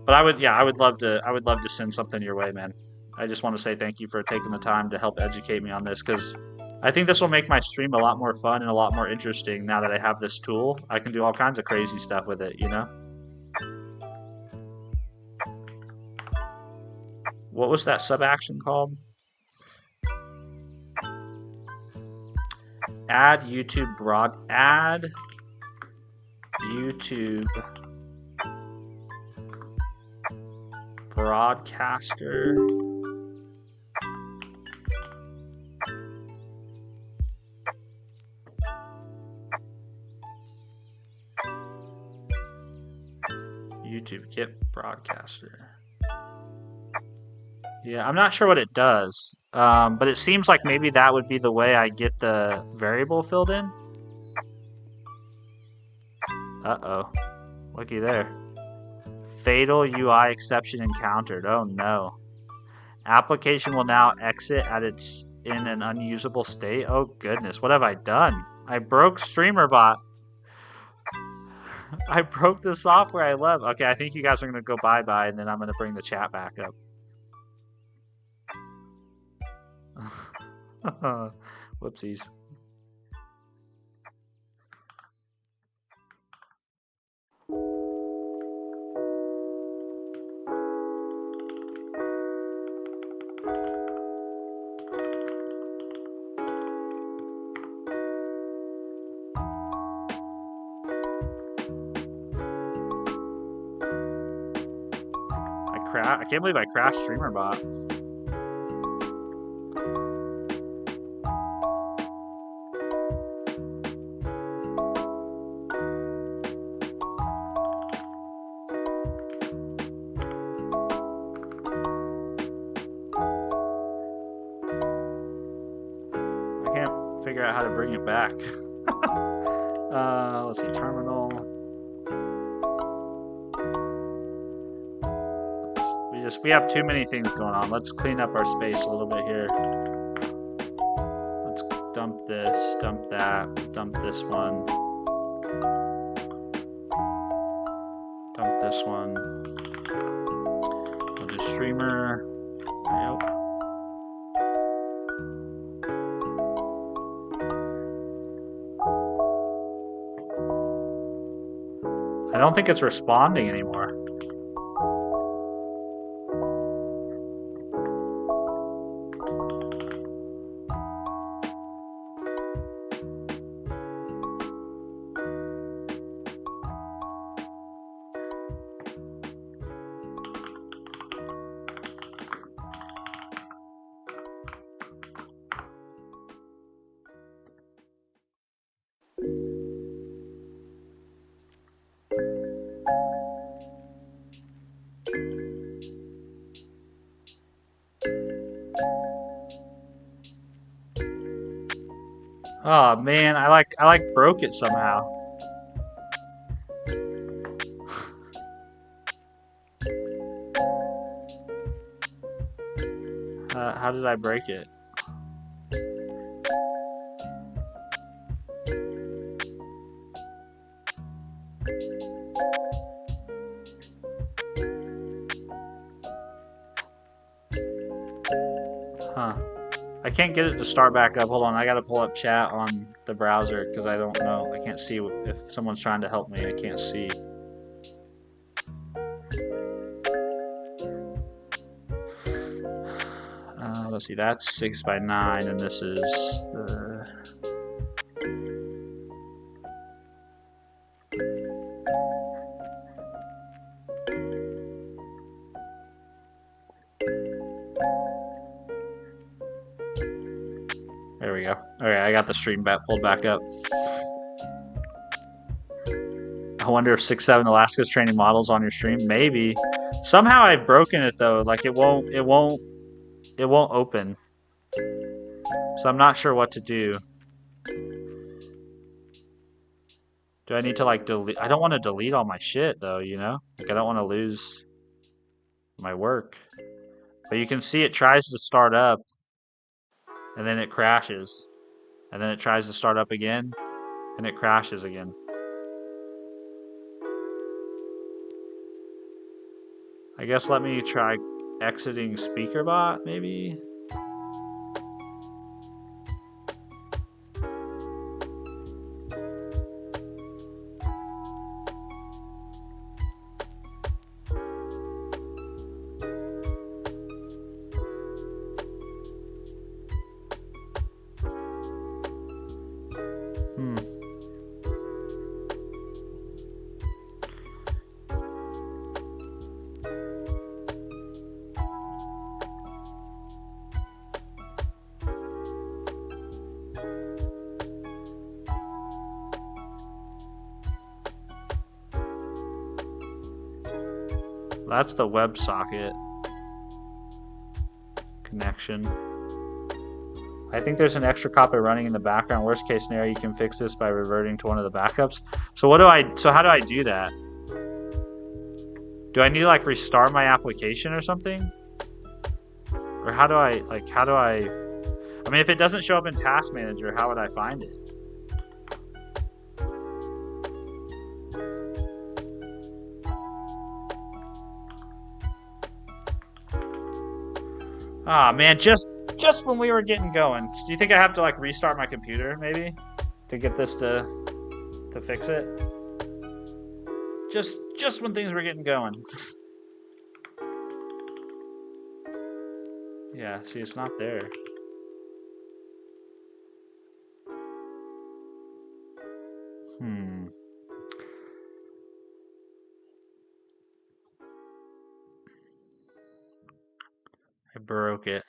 I would love to send something your way, man. I just want to say thank you for taking the time to help educate me on this, because I think this will make my stream a lot more fun and a lot more interesting now that I have this tool. I can do all kinds of crazy stuff with it, you know? What was that sub action called? Add YouTube broadcaster. YouTube get broadcaster. Yeah, I'm not sure what it does, but it seems like maybe that would be the way I get the variable filled in. Uh-oh. Looky there. Fatal UI exception encountered. Oh no. Application will now exit in an unusable state. Oh goodness, what have I done? I broke Streamerbot. I broke the software I love. Okay, I think you guys are going to go bye-bye, and then I'm going to bring the chat back up. Whoopsies. I can't believe I crashed Streamerbot. I can't figure out how to bring it back. Let's see, terminal. We have too many things going on. Let's clean up our space a little bit here. Let's dump this, dump that, dump this one. Dump this one. We'll do streamer. Yep. I don't think it's responding anymore. Oh man, I like broke it somehow. How did I break it? Huh. I can't get it to start back up. Hold on, I gotta pull up chat on the browser because I don't know. I can't see if someone's trying to help me. I can't see. Let's see, that's 6x9, and this is the... There we go. Okay, I got the stream pulled back up. I wonder if 6.7 Alaska's training models on your stream. Maybe. Somehow I've broken it though. Like it won't open. So I'm not sure what to do. Do I need to like delete? I don't want to delete all my shit though, you know? Like I don't want to lose my work. But you can see it tries to start up and then it crashes. And then it tries to start up again and it crashes again. I guess let me try exiting Speakerbot maybe. That's the WebSocket connection. I think there's an extra copy running in the background. Worst case scenario, you can fix this by reverting to one of the backups. So how do I do that? Do I need to like restart my application or something? Or how do I I mean, if it doesn't show up in Task Manager, how would I find it? Ah, man, just when we were getting going. Do you think I have to like restart my computer maybe to get this to fix it? Just when things were getting going. Yeah, see, it's not there. broke it.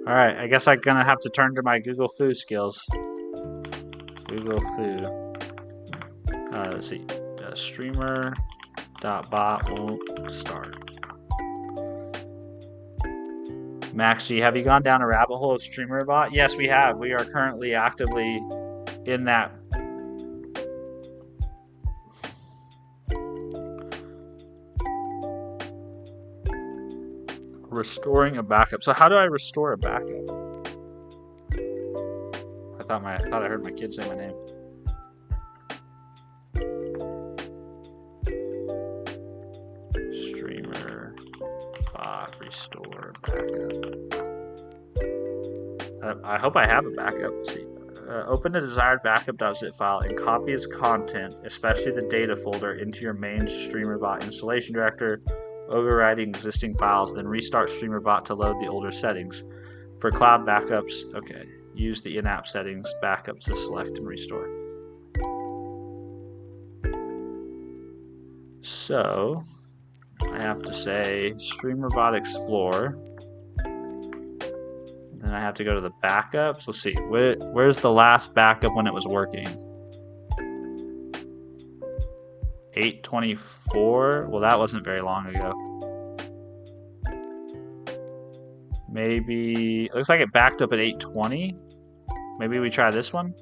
Alright, I guess I'm gonna have to turn to my Google Foo skills. Google Foo. Let's see. Streamer.bot won't start. Max G, have you gone down a rabbit hole of Streamerbot? Yes, we have. We are currently actively in that. Restoring a backup. So how do I restore a backup? I thought I heard my kid say my name. Streamer bot restore backup. I hope I have a backup. Let's see. Open the desired backup.zip file and copy its content, especially the data folder, into your main Streamerbot installation directory, overriding existing files, then restart Streamerbot to load the older settings. For cloud backups, okay, use the in-app settings backups to select and restore. So, I have to say Streamerbot Explore. Then I have to go to the backups. Let's see, where's the last backup when it was working? 8/24? Well, that wasn't very long ago. Maybe, it looks like it backed up at 8/20. Maybe we try this one.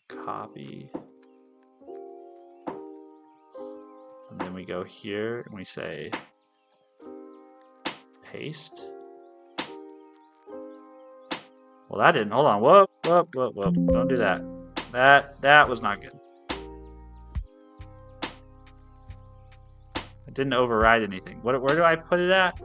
Copy. And then we go here and we say paste. Well, that didn't. Hold on. Whoop. Don't do that. That was not good. It didn't override anything. Where do I put it at?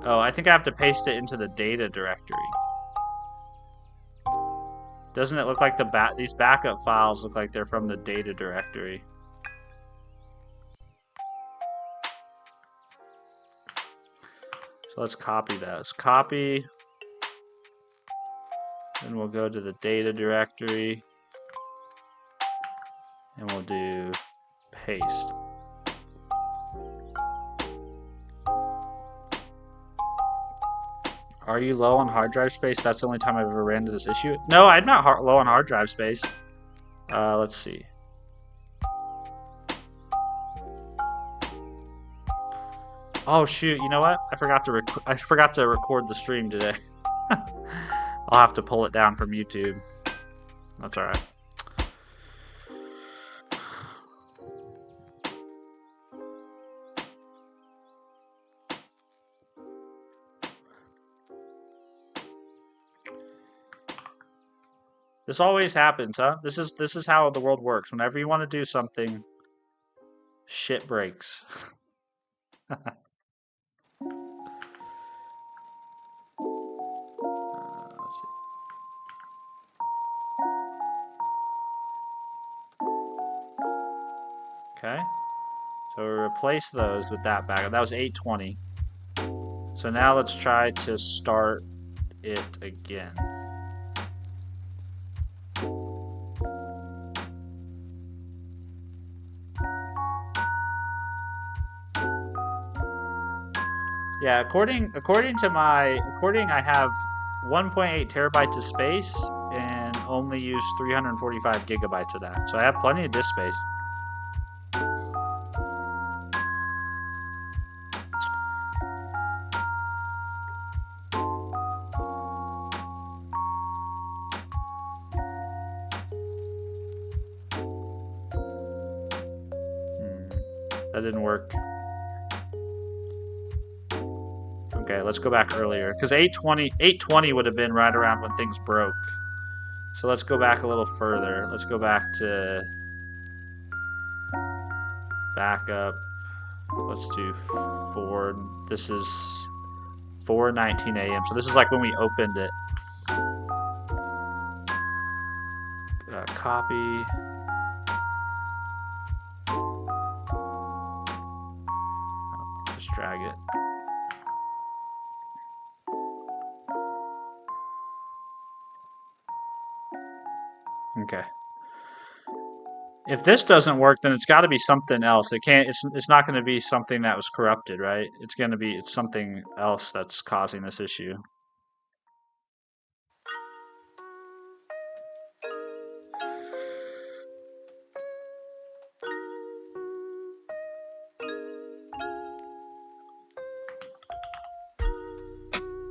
Oh, I think I have to paste it into the data directory. Doesn't it look like these backup files look like they're from the data directory? So let's copy that. Let's copy. Then we'll go to the data directory. And we'll do paste. Are you low on hard drive space? That's the only time I've ever ran into this issue. No, I'm not low on hard drive space. Let's see. Oh shoot! You know what? I forgot to record the stream today. I'll have to pull it down from YouTube. That's all right. This always happens, huh? This is how the world works. Whenever you want to do something, shit breaks. Let's see. Okay. So we replace those with that backup. That was 8/20. So now let's try to start it again. Yeah, according to my I have 1.8 terabytes of space and only use 345 gigabytes of that. So I have plenty of disk space. That didn't work. Okay, let's go back earlier, because 8/20 would have been right around when things broke. So let's go back a little further. Let's go back to backup. Let's do 4. This is 4:19 a.m. So this is like when we opened it. Copy. Just drag it. Okay. If this doesn't work, then it's got to be something else. It can't. It's not going to be something that was corrupted, right? It's going to be. It's something else that's causing this issue.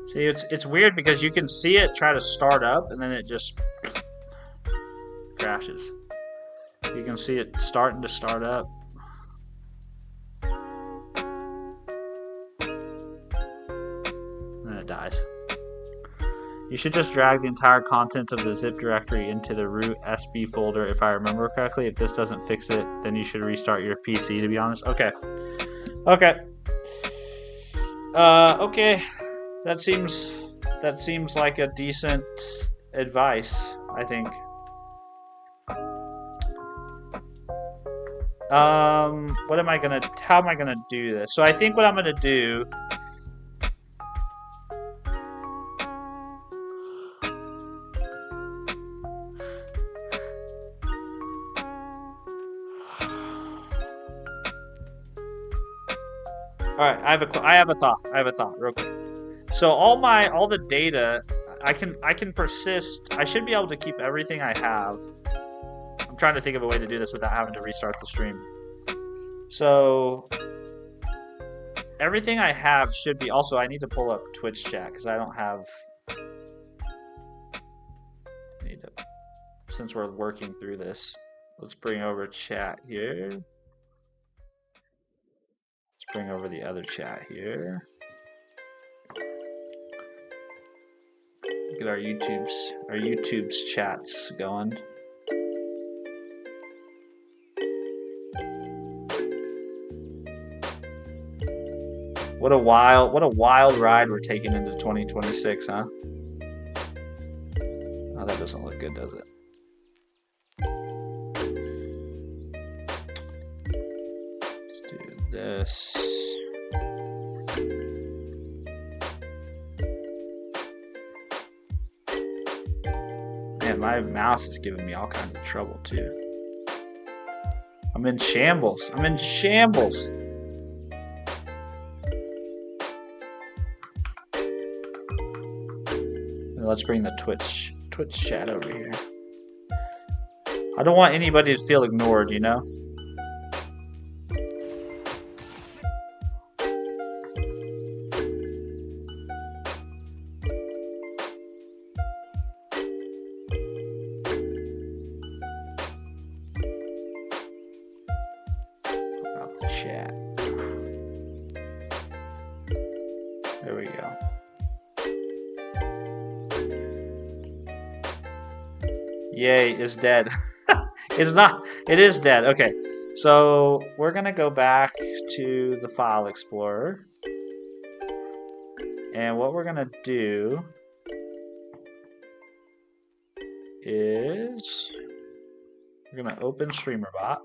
See, it's weird because you can see it try to start up and then it just crashes. You can see it starting to start up. And then it dies. You should just drag the entire content of the zip directory into the root SB folder if I remember correctly. If this doesn't fix it, then you should restart your PC, to be honest. Okay. Okay. Okay. That seems like a decent advice, I think. How am I gonna do this? So I think what I'm gonna do Alright, I have a thought real quick. So all the data I can persist. I should be able to keep everything I have. I'm trying to think of a way to do this without having to restart the stream. So everything I have should be also. I need to pull up Twitch chat because I don't have. Since we're working through this, let's bring over chat here. Let's bring over the other chat here. Get our YouTube's chats going. What a wild ride we're taking into 2026, huh? Oh, that doesn't look good, does it? Let's do this. Man, my mouse is giving me all kinds of trouble too. I'm in shambles. Let's bring the Twitch chat over here. I don't want anybody to feel ignored, you know? About the chat. There we go. Yay is dead. It's not. It is dead. Okay. So we're going to go back to the File Explorer. And what we're going to do is we're going to open Streamerbot.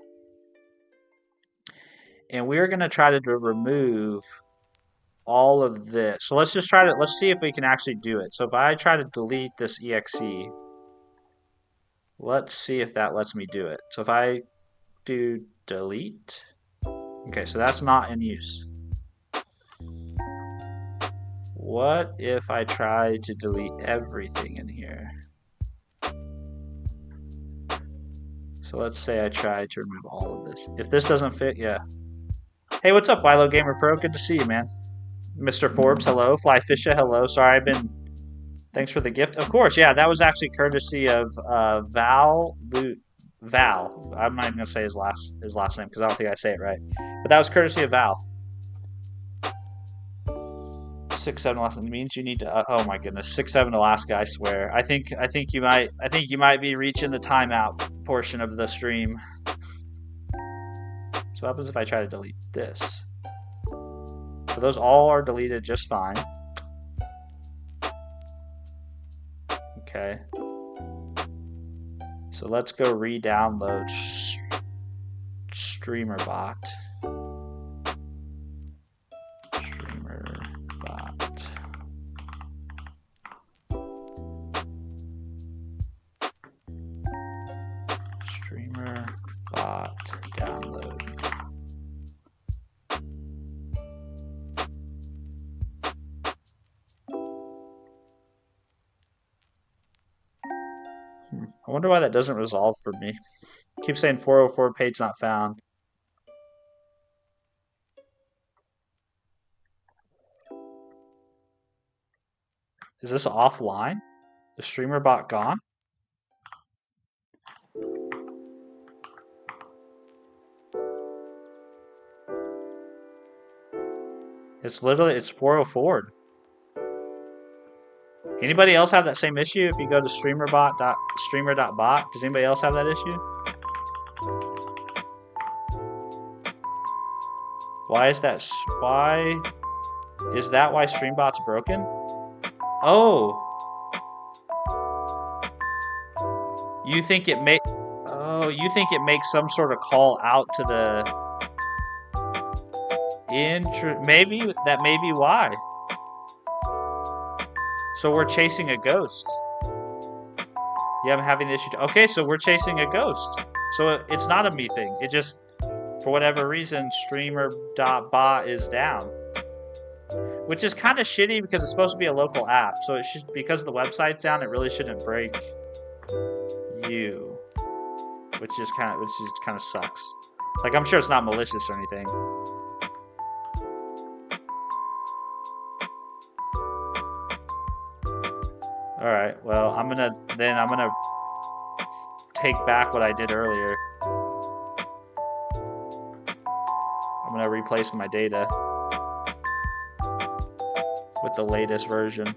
And we're going to try to remove all of this. So let's see if we can actually do it. So if I try to delete this exe, let's see if that lets me do it. So if I do delete, okay, so that's not in use. What if I try to delete everything in here? So let's say I try to remove all of this. If this doesn't fit, yeah. Hey, what's up, Wilo Gamer Pro? Good to see you, man. Mr. Forbes, hello. Flyfisha, hello. Sorry, thanks for the gift. Of course, yeah, that was actually courtesy of Val. I'm not even gonna say his last name because I don't think I say it right. But that was courtesy of Val. 6-7 Alaska means you need to. Oh my goodness, 6-7 Alaska. I swear. I think you might be reaching the timeout portion of the stream. So what happens if I try to delete this? So those all are deleted just fine. Okay. So let's go re-download Streamerbot. Streamerbot download. I wonder why that doesn't resolve for me. Keep saying 404 page not found. Is this offline? Is Streamerbot gone? It's 404'd. Anybody else have that same issue? If you go to streamer.bot, does anybody else have that issue? Why is that why Streambot's broken? Oh. You think it makes some sort of call out to the maybe that may be why. So we're chasing a ghost. Yeah, I'm having the issue. Okay, so we're chasing a ghost. So it's not a me thing. It just, for whatever reason, streamer.bot is down. Which is kind of shitty because it's supposed to be a local app. So it should, because the website's down, it really shouldn't break you. Which kind of sucks. Like, I'm sure it's not malicious or anything. Alright, well, I'm gonna take back what I did earlier. I'm gonna replace my data with the latest version.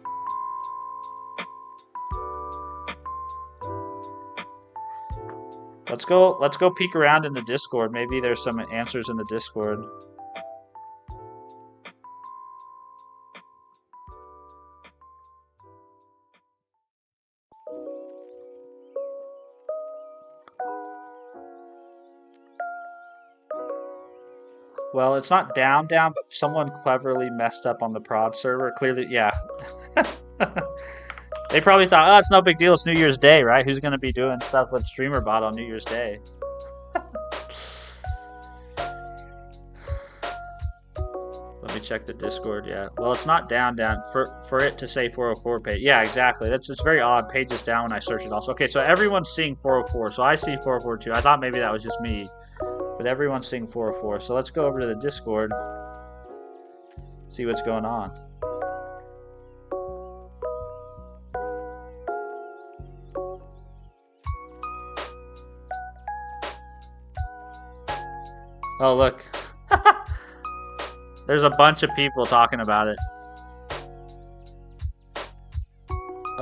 Let's go peek around in the Discord. Maybe there's some answers in the Discord. Well, it's not down, but someone cleverly messed up on the prod server. Clearly, yeah. They probably thought, oh, it's no big deal. It's New Year's Day, right? Who's going to be doing stuff with Streamerbot on New Year's Day? Let me check the Discord, yeah. Well, it's not down. For it to say 404 page. Yeah, exactly. That's just very odd. Page is down when I search it also. Okay, so everyone's seeing 404. So I see 404 too. I thought maybe that was just me. But everyone's seeing 404. So let's go over to the Discord. See what's going on. Oh, look. There's a bunch of people talking about it.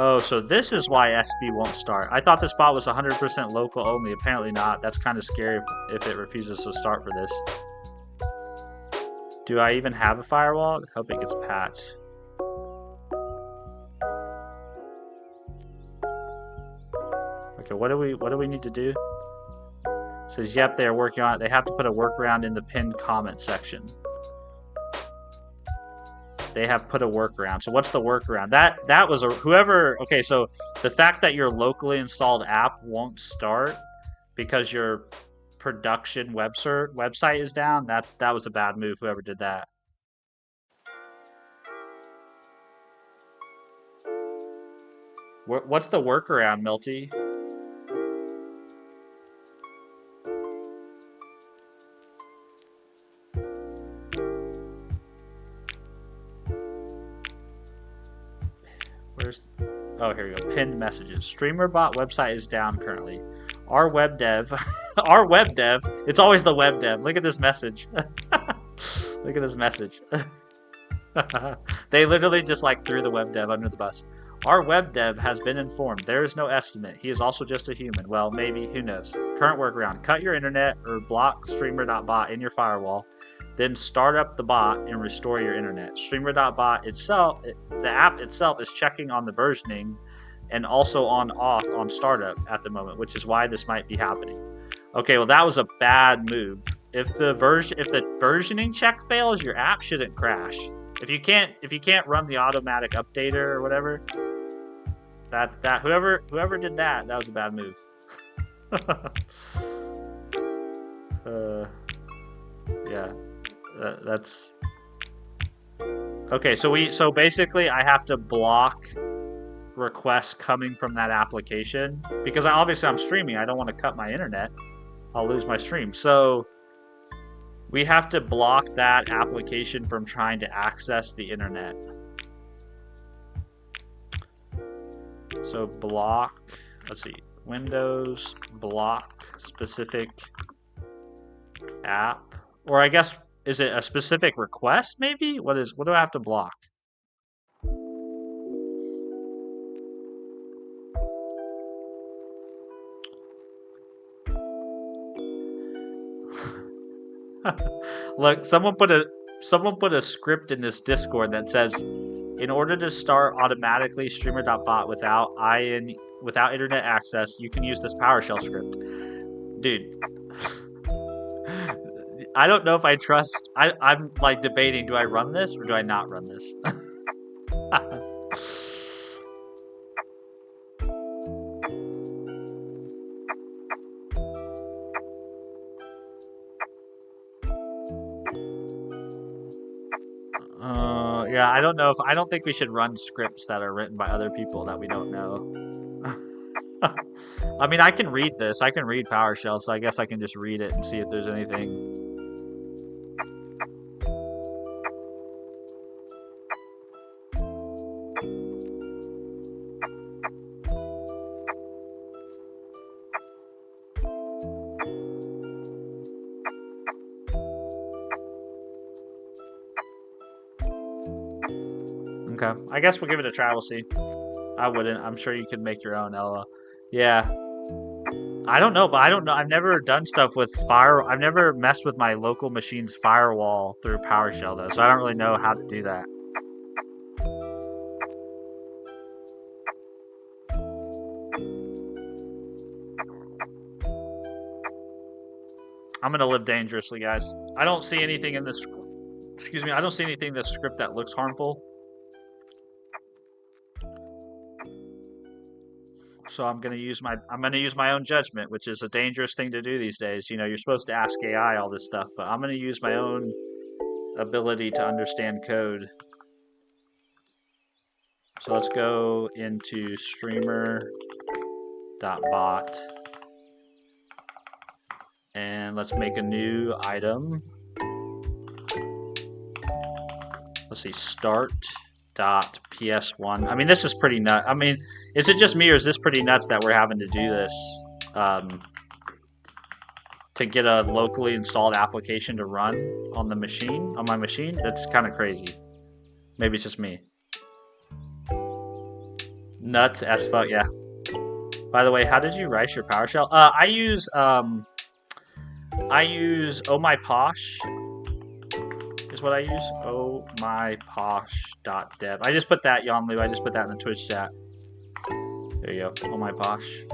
Oh, so this is why SB won't start. I thought this bot was 100% local only. Apparently not. That's kind of scary if it refuses to start for this. Do I even have a firewall? I hope it gets patched. Okay, what do we need to do? It says, yep, they are working on it. They have to put a workaround in the pinned comment section. They have put a workaround. So what's the workaround? That was whoever. Okay, so the fact that your locally installed app won't start because your production website is down. That was a bad move. Whoever did that. What's the workaround, Milty? Oh, here we go. Pinned messages. Streamerbot website is down currently. Our web dev, it's always the web dev. Look at this message. Look at this message. They literally just like threw the web dev under the bus. Our web dev has been informed. There is no estimate. He is also just a human. Well, maybe. Who knows? Current workaround. Cut your internet or block Streamer.bot in your firewall. Then start up the bot and restore your internet. Streamer.bot itself, the app itself is checking on the versioning and also on auth on startup at the moment, which is why this might be happening. Okay, well that was a bad move. If the versioning check fails, your app shouldn't crash. If you can't run the automatic updater or whatever, that whoever did that was a bad move. Yeah, that's okay. So basically, I have to block requests coming from that application because obviously I'm streaming. I don't want to cut my internet. I'll lose my stream. So we have to block that application from trying to access the internet. So block, let's see, Windows block specific app, or I guess, is it a specific request maybe? What do I have to block? Look, someone put a script in this Discord that says, in order to start automatically streamer.bot without internet access, you can use this PowerShell script. Dude, I don't know if I trust. I'm like debating, do I run this or do I not run this? Yeah, I don't think we should run scripts that are written by other people that we don't know. I mean, I can read this. I can read PowerShell, so I guess I can just read it and see if there's anything. Okay, I guess we'll give it a try. We'll see. I wouldn't. I'm sure you could make your own, Ella. Yeah. I don't know, but I don't know. I've never done stuff with I've never messed with my local machine's firewall through PowerShell, though, so I don't really know how to do that. I'm gonna live dangerously, guys. I don't see anything in this. Excuse me. I don't see anything in this script that looks harmful. So I'm gonna use my own judgment, which is a dangerous thing to do these days. You know, you're supposed to ask AI all this stuff, but I'm gonna use my own ability to understand code. So let's go into streamer.bot and let's make a new item. Let's see, start.ps1. I mean, this is pretty nuts. I mean, is it just me or is this pretty nuts that we're having to do this to get a locally installed application to run on my machine? That's kind of crazy. Maybe it's just me. Nuts as fuck, yeah. By the way, how did you write your PowerShell? I use Oh My Posh is what I use. Oh My Posh.dev. I just put that, Yonlu. I just put that in the Twitch chat. There you go. Oh My Posh.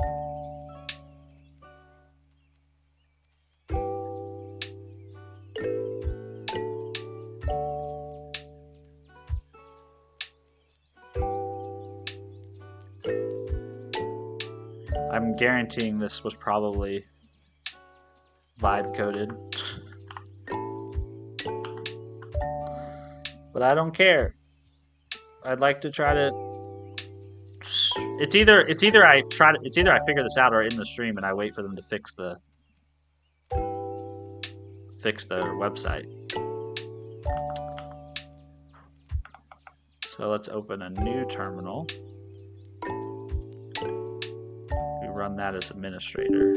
I'm guaranteeing this was probably vibe coded. But I don't care. I'd like to try to. It's either I figure this out or in the stream and I wait for them to fix the website. So let's open a new terminal. We run that as administrator.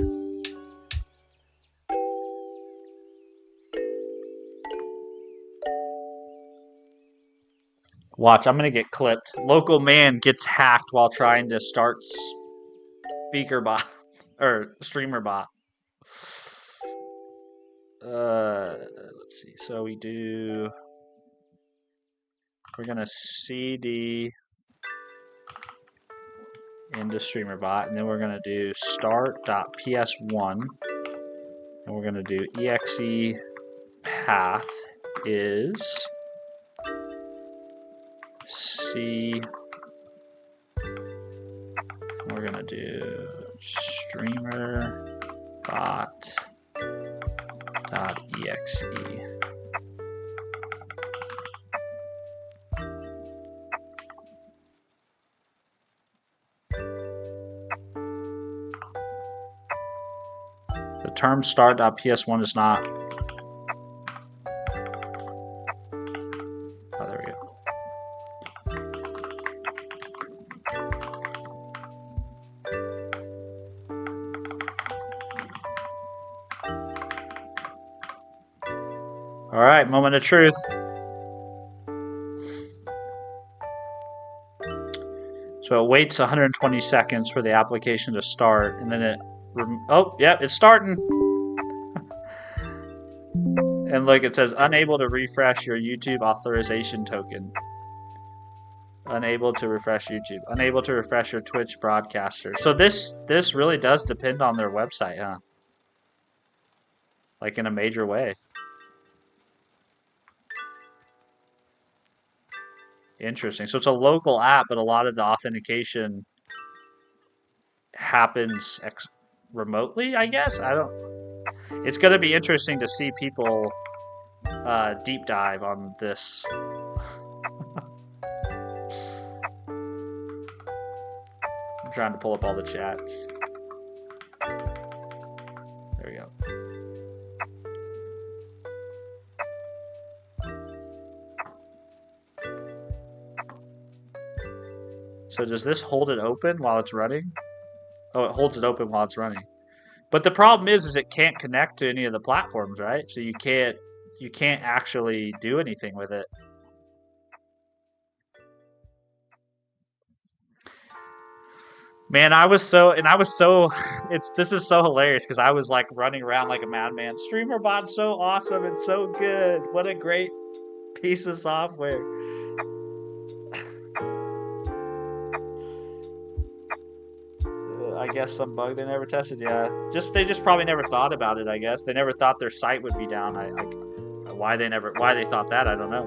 Watch, I'm gonna get clipped. Local man gets hacked while trying to start Speakerbot or Streamerbot. Let's see. So we're gonna cd into Streamerbot, and then we're gonna do start.ps1, and we're gonna do exe path is C. We're gonna do streamerbot.exe. The term start.ps1 is not. Oh, there we go. All right, moment of truth. So it waits 120 seconds for the application to start, and then it. Oh, yep, it's starting. And look, it says unable to refresh your YouTube authorization token. Unable to refresh YouTube. Unable to refresh your Twitch broadcaster. So this really does depend on their website, huh? Like in a major way. Interesting. So it's a local app, but a lot of the authentication happens remotely, I guess? I don't... It's going to be interesting to see people deep dive on this. I'm trying to pull up all the chats. There we go. So does this hold it open while it's running? Oh, it holds it open while it's running. But the problem is it can't connect to any of the platforms, right? So you can't actually do anything with it. Man, this is so hilarious because I was like running around like a madman. Streamerbot's so awesome and so good. What a great piece of software. I guess some bug they never tested. Yeah, they just probably never thought about it. I guess they never thought their site would be down. Why they thought that, I don't know.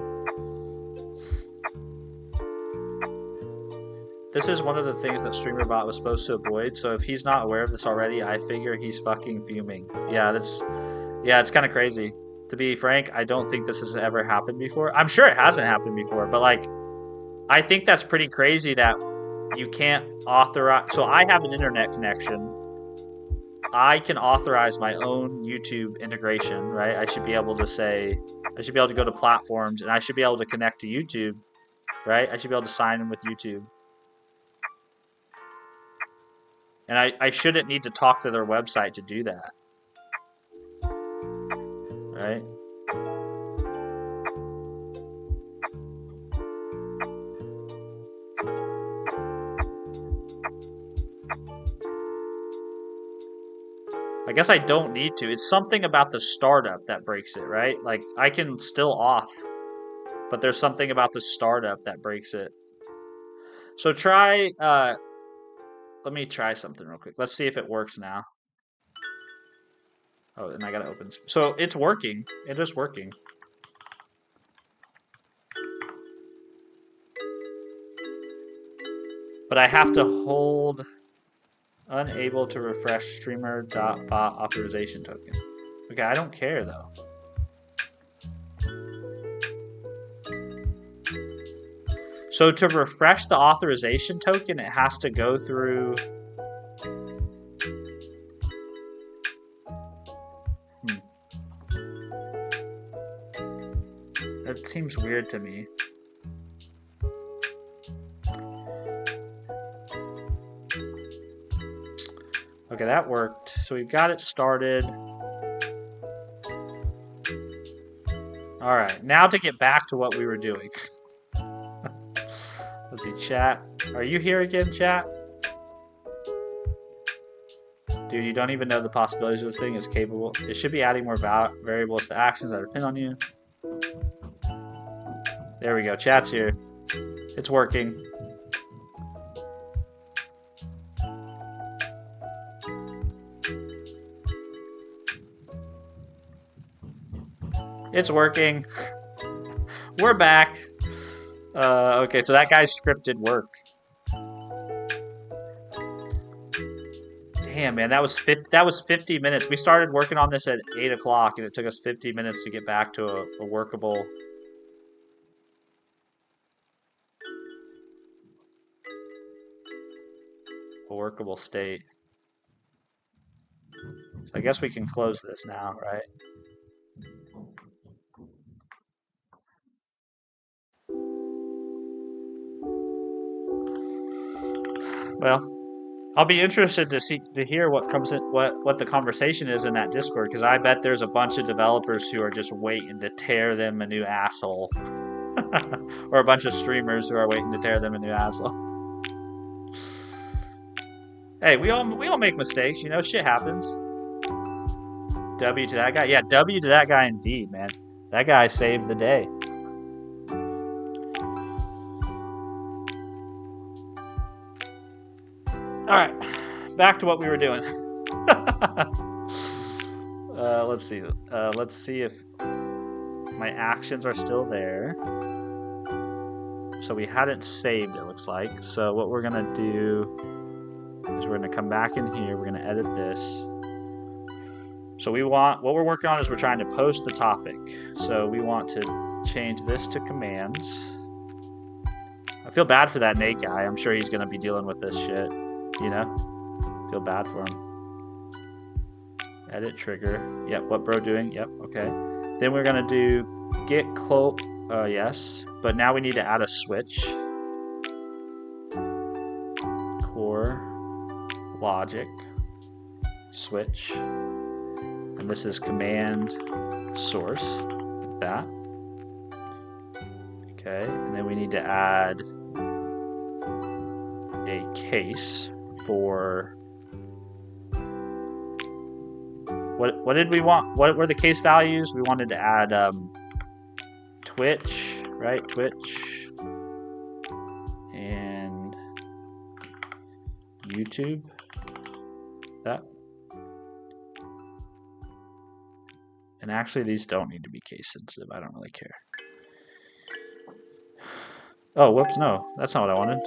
This is one of the things that Streamerbot was supposed to avoid. So if he's not aware of this already, I figure he's fucking fuming. Yeah, it's kind of crazy. To be frank, I don't think this has ever happened before. I'm sure it hasn't happened before, but like, I think that's pretty crazy that you can't authorize. So I have an internet connection. I can authorize my own YouTube integration, right? I should be able to go to platforms, and I should be able to connect to YouTube, right? I should be able to sign in with YouTube. And I shouldn't need to talk to their website to do that, right? I guess I don't need to. It's something about the startup that breaks it, right? Like, I can still auth, but there's something about the startup that breaks it. So try, let me try something real quick. Let's see if it works now. Oh, and I gotta open. So it's working. It is working. But I have to hold unable to refresh streamer.bot authorization token. Okay, I don't care though. So to refresh the authorization token, it has to go through. That seems weird to me. Okay, that worked. So we've got it started. All right, now to get back to what we were doing. Let's see, chat. Are you here again, chat? Dude, you don't even know the possibilities of this thing is capable. It should be adding more variables to actions that depend on you. There we go. Chat's here. It's working. It's working. We're back. Okay, so that guy's scripted work. Damn, man, that was 50 minutes. We started working on this at 8 o'clock, and it took us 50 minutes to get back to a workable state. So I guess we can close this now, right? Well, I'll be interested to hear what comes in, what the conversation is in that Discord, because I bet there's a bunch of developers who are just waiting to tear them a new asshole, or a bunch of streamers who are waiting to tear them a new asshole. Hey, we all make mistakes, you know. Shit happens. W to that guy, yeah. W to that guy indeed, man. That guy saved the day. All right, back to what we were doing. Let's see. Let's see if my actions are still there. So we hadn't saved, it looks like. So what we're gonna do is we're gonna come back in here. We're gonna edit this. So what we're working on is we're trying to post the topic. So we want to change this to commands. I feel bad for that Nate guy. I'm sure he's gonna be dealing with this shit. You know, feel bad for him. Edit trigger. Yep. What bro doing? Yep. Okay. Then we're gonna do get close. Yes. But now we need to add a switch. Core logic switch, and this is command source. Like that. Okay. And then we need to add a case for what did we want? What were the case values? We wanted to add Twitch, right? Twitch and YouTube. That. And actually, these don't need to be case sensitive. I don't really care. Oh, whoops! No, that's not what I wanted.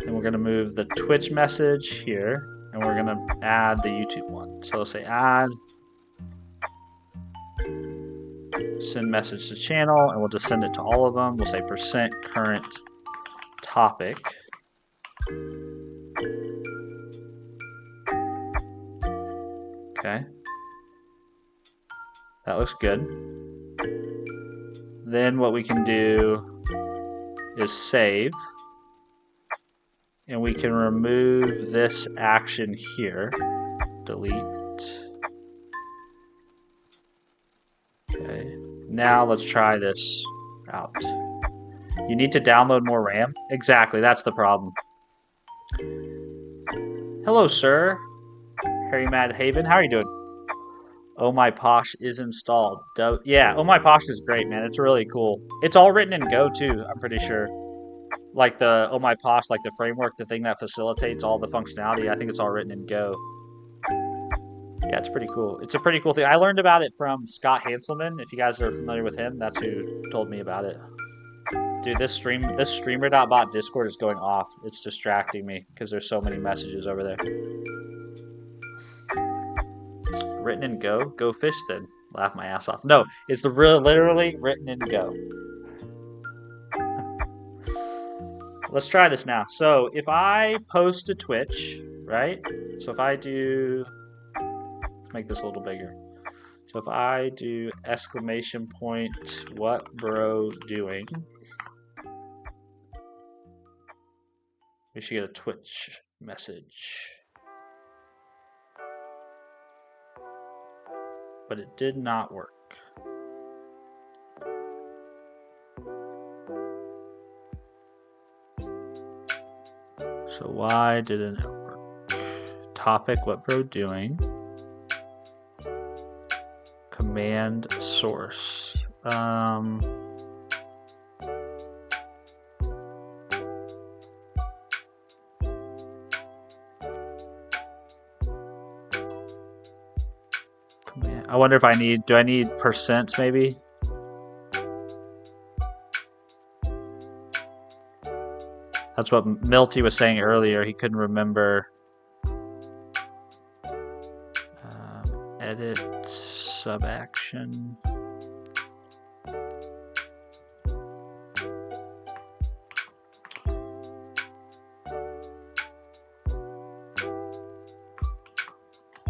We're going to move the Twitch message here, and we're going to add the YouTube one. So we'll say add, send message to channel, and we'll just send it to all of them. We'll say %current topic. Okay. That looks good. Then what we can do is save. And we can remove this action here. Delete. Okay. Now let's try this out. You need to download more RAM? Exactly, that's the problem. Hello, sir. Harry Mad Haven, how are you doing? Oh My Posh is installed. Yeah, Oh My Posh is great, man. It's really cool. It's all written in Go, too, I'm pretty sure. Like the Oh My Posh, like the framework, the thing that facilitates all the functionality, I think it's all written in Go. Yeah, it's pretty cool. It's a pretty cool thing. I learned about it from Scott Hanselman. If you guys are familiar with him, that's who told me about it. Dude, this Streamerbot Discord is going off. It's distracting me because there's so many messages over there. Written in Go? Go fish then. Laugh my ass off. No, it's literally written in Go. Let's try this now. So if I post to Twitch, right? So if I do, let's make this a little bigger. So So if I do exclamation point, what bro doing? We should get a Twitch message. But it did not work. So why didn't it work? Topic, what bro doing? Command source. I wonder if do I need percent maybe? That's what Milty was saying earlier. He couldn't remember. Edit subaction.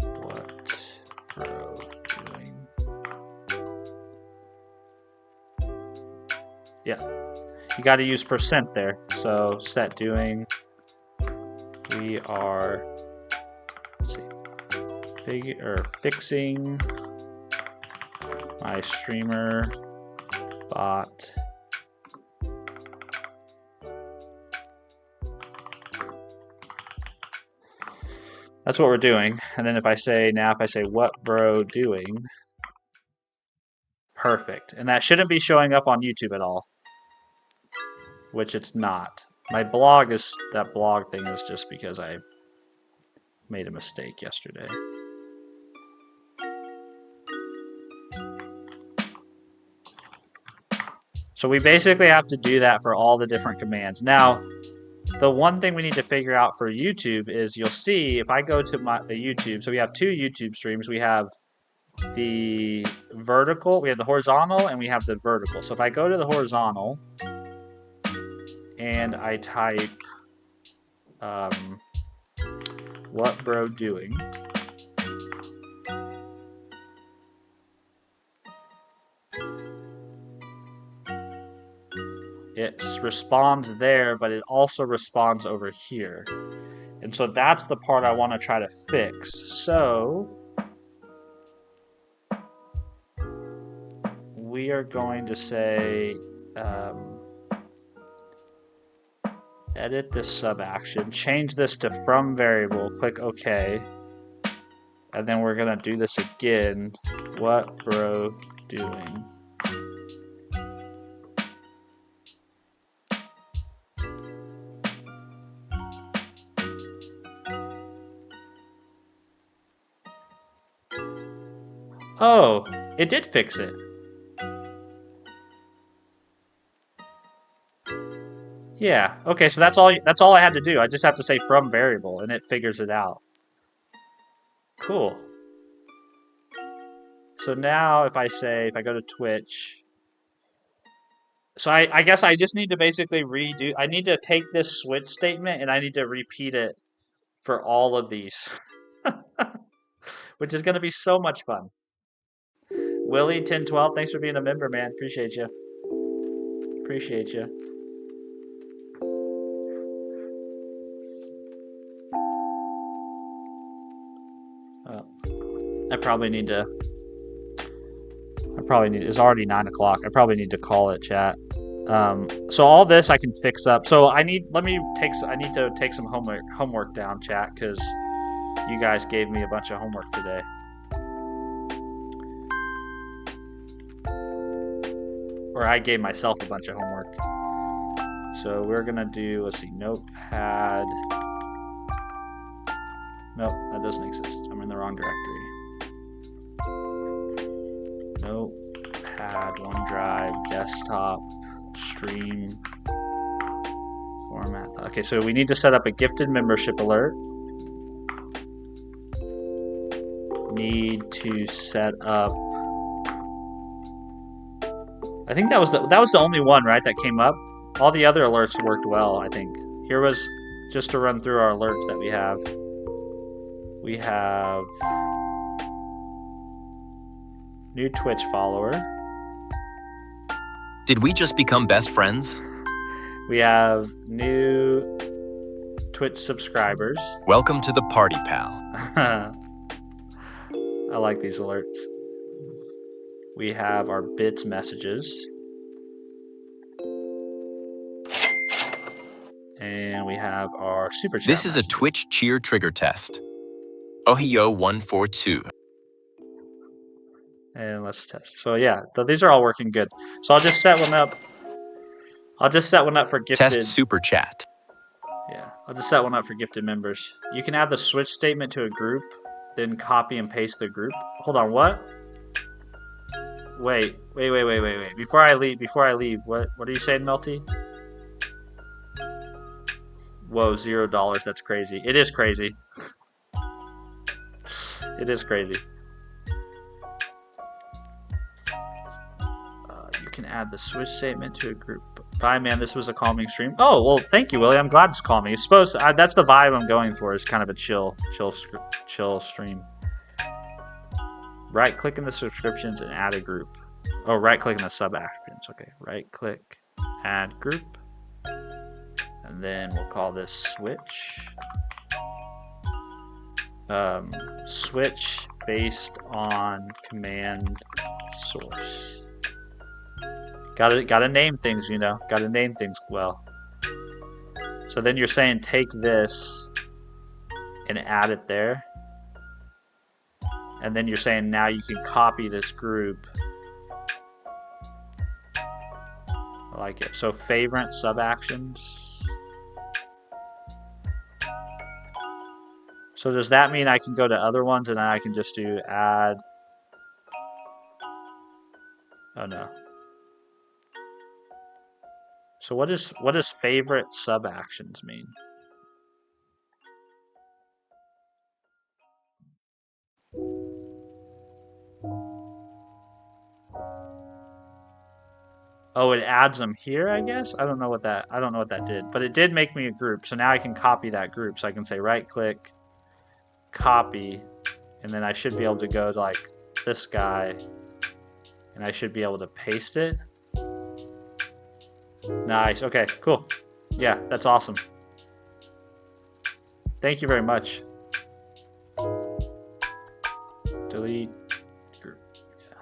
What bro doing? Yeah. You got to use percent there. So set doing. We are, let's see, fixing my streamer bot. That's what we're doing. And then if I say what bro doing, perfect. And that shouldn't be showing up on YouTube at all. Which it's not. My blog that blog thing is just because I made a mistake yesterday. So we basically have to do that for all the different commands. Now, the one thing we need to figure out for YouTube is you'll see if I go to the YouTube, so we have two YouTube streams. We have the vertical, we have the horizontal, and we have the vertical. So if I go to the horizontal, and I type what bro doing, it responds there, but it also responds over here. And so that's the part I want to try to fix. So we are going to say edit this sub action, change this to from variable, click OK, and then we're gonna do this again. What bro doing? Oh, it did fix it. Yeah, okay, so that's all I had to do. I just have to say from variable and it figures it out. Cool. So now if I go to Twitch, so I guess I just need to basically I need to take this switch statement and I need to repeat it for all of these, which is going to be so much fun. Willie1012, thanks for being a member, man. Appreciate you. Appreciate you. I probably need, it's already 9 o'clock. I probably need to call it, chat. So all this I can fix up. So I need to take some homework down, chat, because you guys gave me a bunch of homework today. Or I gave myself a bunch of homework. So we're gonna do, let's see, Notepad. Nope, that doesn't exist. I'm in the wrong directory. Notepad, OneDrive, desktop, stream, format. Okay, so we need to set up a gifted membership alert. Need to set up. I think that was the only one, right, that came up. All the other alerts worked well, I think. Here was just to run through our alerts that we have. We have New Twitch follower. Did we just become best friends? We have new Twitch subscribers. Welcome to the party, pal. I like these alerts. We have our bits messages. And we have our super chat This is a messages. Twitch cheer trigger test. Ohio142. And let's test. So yeah, so these are all working good. So I'll just set one up. I'll just set one up for gifted. Test super chat. Yeah, I'll just set one up for gifted members. You can add the switch statement to a group, then copy and paste the group. Hold on, what? Wait. Before I leave, what are you saying, Melty? Whoa, $0. That's crazy. It is crazy. It is crazy. You can add the switch statement to a group. Bye, man. This was a calming stream. Oh, well, thank you, Willie. I'm glad it's calming. It's supposed to, that's the vibe I'm going for. Is kind of a chill stream. Right-click in the subscriptions and add a group. Oh, right-click in the sub-actions. Okay, right-click, add group. And then we'll call this switch. Switch based on command source. Gotta name things, you know. Gotta name things well. So then you're saying take this and add it there. And then you're saying now you can copy this group. I like it. So favorite sub-actions. So does that mean I can go to other ones and I can just do add? Oh no. So what does favorite sub-actions mean? Oh, it adds them here, I guess? I don't know what that did, but it did make me a group. So now I can copy that group. So I can say right click, copy, and then I should be able to go to like this guy and I should be able to paste it. Nice. Okay, cool. Yeah, that's awesome. Thank you very much. Delete group. Yeah.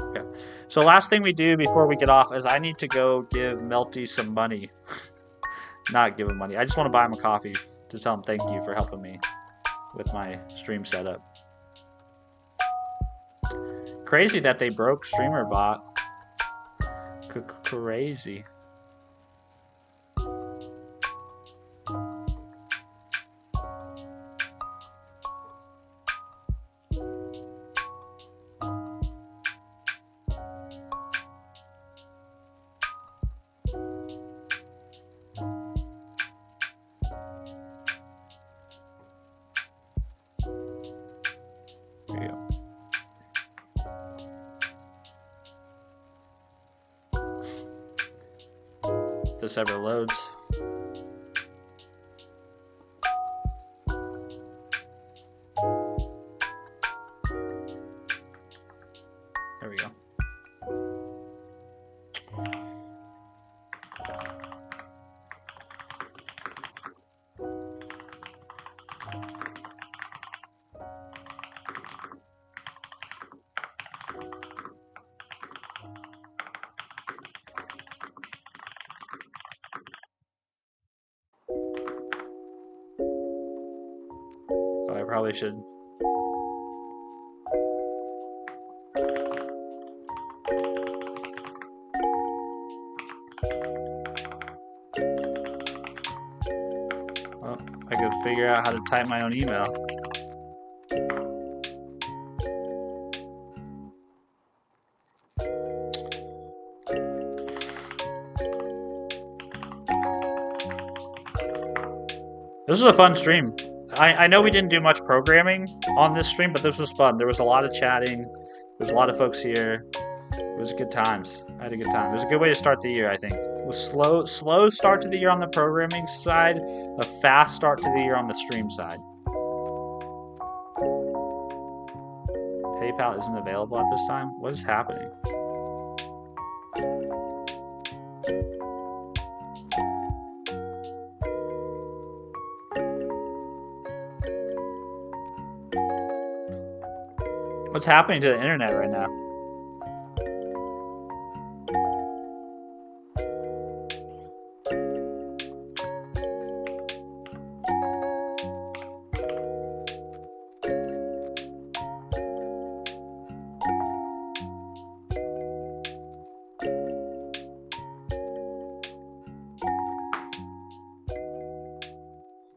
Okay. So last thing we do before we get off is I need to go give Melty some money. Not give him money. I just want to buy him a coffee to tell him thank you for helping me with my stream setup. Crazy that they broke Streamerbot. Crazy. There you go. If this ever loads. There we go. Oh, I probably should. Well, if I could figure out how to type my own email. This was a fun stream. I know we didn't do much programming on this stream, but this was fun. There was a lot of chatting. There was a lot of folks here. It was good times. I had a good time. It was a good way to start the year, I think. It was slow start to the year on the programming side, a fast start to the year on the stream side. PayPal isn't available at this time. What is happening? What's happening to the internet right now?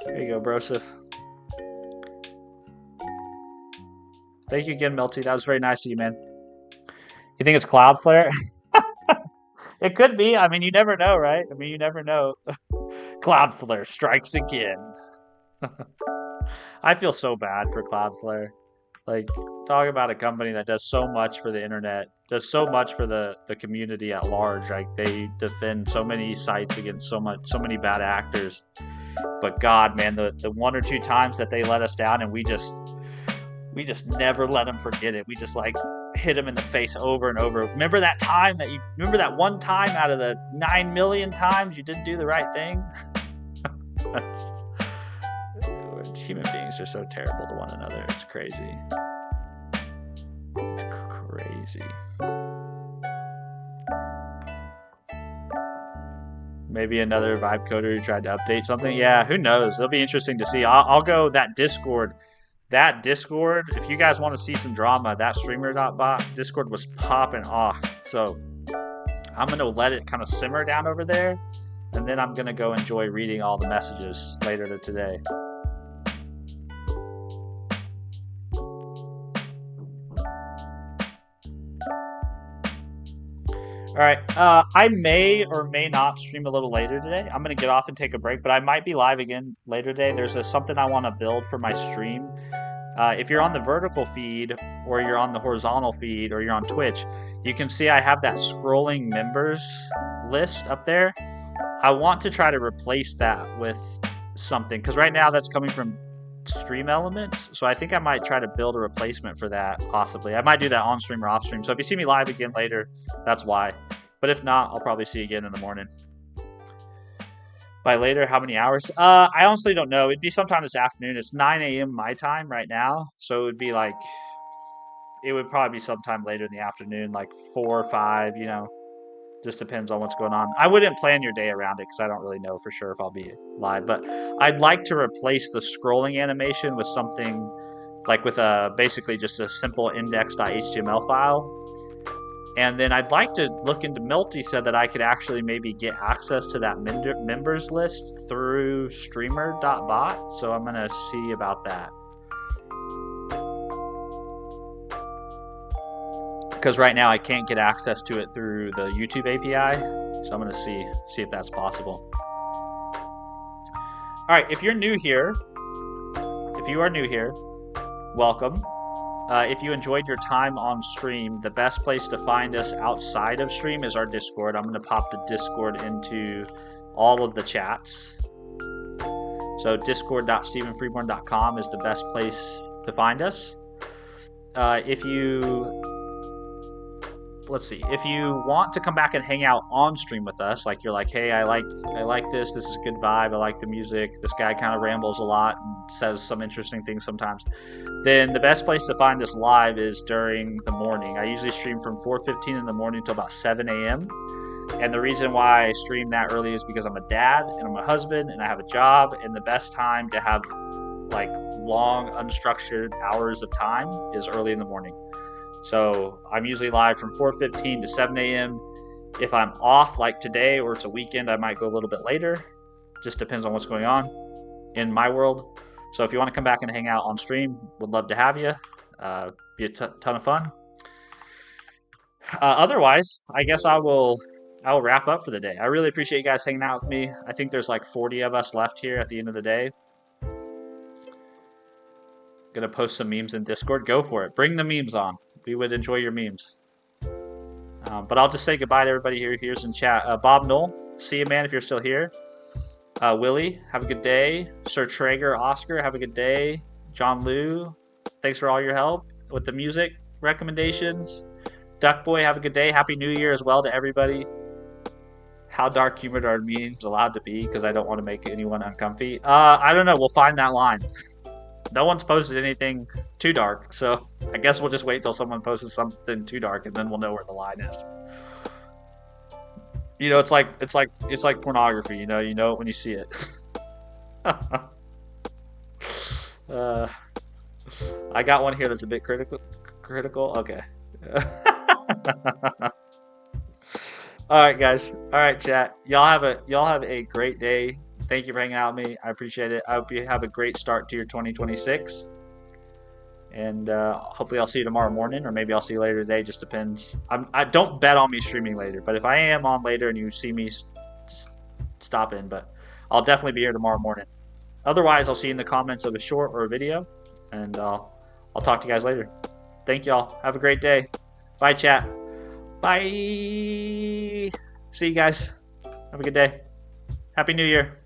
There you go, Broseph. Thank you again, Melty. That was very nice of you, man. You think it's Cloudflare? It could be. I mean, you never know, right? I mean, you never know. Cloudflare strikes again. I feel so bad for Cloudflare. Like, talk about a company that does so much for the internet, does so much for the community at large. Like, they defend so many sites against so many bad actors. But God, man, the one or two times that they let us down, and we just never let them forget it. We just like hit them in the face over and over. Remember that time that remember that one time out of the 9 million times you didn't do the right thing? Human beings are so terrible to one another. It's crazy. It's crazy. Maybe another vibe coder who tried to update something. Yeah, who knows? It'll be interesting to see. I'll go that Discord. That Discord, if you guys want to see some drama, that Streamerbot Discord was popping off. So I'm going to let it kind of simmer down over there. And then I'm going to go enjoy reading all the messages later today. All right, I may or may not stream a little later today. I'm going to get off and take a break, but I might be live again later today. There's something I want to build for my stream. If you're on the vertical feed or you're on the horizontal feed or you're on Twitch, you can see I have that scrolling members list up there. I want to try to replace that with something because right now that's coming from Stream Elements. So I think I might try to build a replacement for that, possibly. I might do that on stream or off stream. So if you see me live again later, that's why. But if not, I'll probably see you again in the morning. By later, how many hours? I honestly don't know. It'd be sometime this afternoon. It's 9 a.m. my time right now. So it would be like, it would probably be sometime later in the afternoon, like 4 or 5, you know. Just depends on what's going on. I wouldn't plan your day around it because I don't really know for sure if I'll be live. But I'd like to replace the scrolling animation with something like with basically just a simple index.html file. And then I'd like to look into Melty said that I could actually maybe get access to that members list through streamer.bot. So I'm going to see about that. Because right now I can't get access to it through the YouTube API. So I'm going to see if that's possible. All right, if you're new here, if you are new here, welcome. If you enjoyed your time on stream, the best place to find us outside of stream is our Discord. I'm going to pop the Discord into all of the chats. So discord.stephenfreeborn.com is the best place to find us. If you want to come back and hang out on stream with us, like you're like, hey, I like this is a good vibe, I like the music, this guy kind of rambles a lot and says some interesting things sometimes, then the best place to find us live is during the morning. I usually stream from 4:15 in the morning till about 7 a.m. And the reason why I stream that early is because I'm a dad and I'm a husband and I have a job, and the best time to have like long unstructured hours of time is early in the morning. So I'm usually live from 4:15 to 7 a.m. If I'm off like today or it's a weekend, I might go a little bit later. Just depends on what's going on in my world. So if you want to come back and hang out on stream, would love to have you. Be a ton of fun. Otherwise, I guess I will wrap up for the day. I really appreciate you guys hanging out with me. I think there's like 40 of us left here at the end of the day. Gonna post some memes in Discord. Go for it. Bring the memes on. We would enjoy your memes. But I'll just say goodbye to everybody here's in chat. Bob Knoll, see you, man, if you're still here. Willie, have a good day. Sir Traeger, Oscar, have a good day. John Liu, thanks for all your help with the music. recommendations. Duck Boy, have a good day. Happy New Year as well to everybody. How dark humored are meetings allowed to be? Because I don't want to make anyone uncomfy. I don't know. We'll find that line. No one's posted anything too dark, so I guess we'll just wait till someone posts something too dark, and then we'll know where the line is. You know, it's like pornography. You know it when you see it. I got one here that's a bit critical. Okay. All right, guys. All right, chat. Y'all have a great day. Thank you for hanging out with me. I appreciate it. I hope you have a great start to your 2026. And hopefully I'll see you tomorrow morning, or maybe I'll see you later today. Just depends. I don't bet on me streaming later, but if I am on later and you see me, just stop in. But I'll definitely be here tomorrow morning. Otherwise, I'll see you in the comments of a short or a video, and I'll talk to you guys later. Thank y'all. Have a great day. Bye, chat. Bye. See you guys. Have a good day. Happy New Year.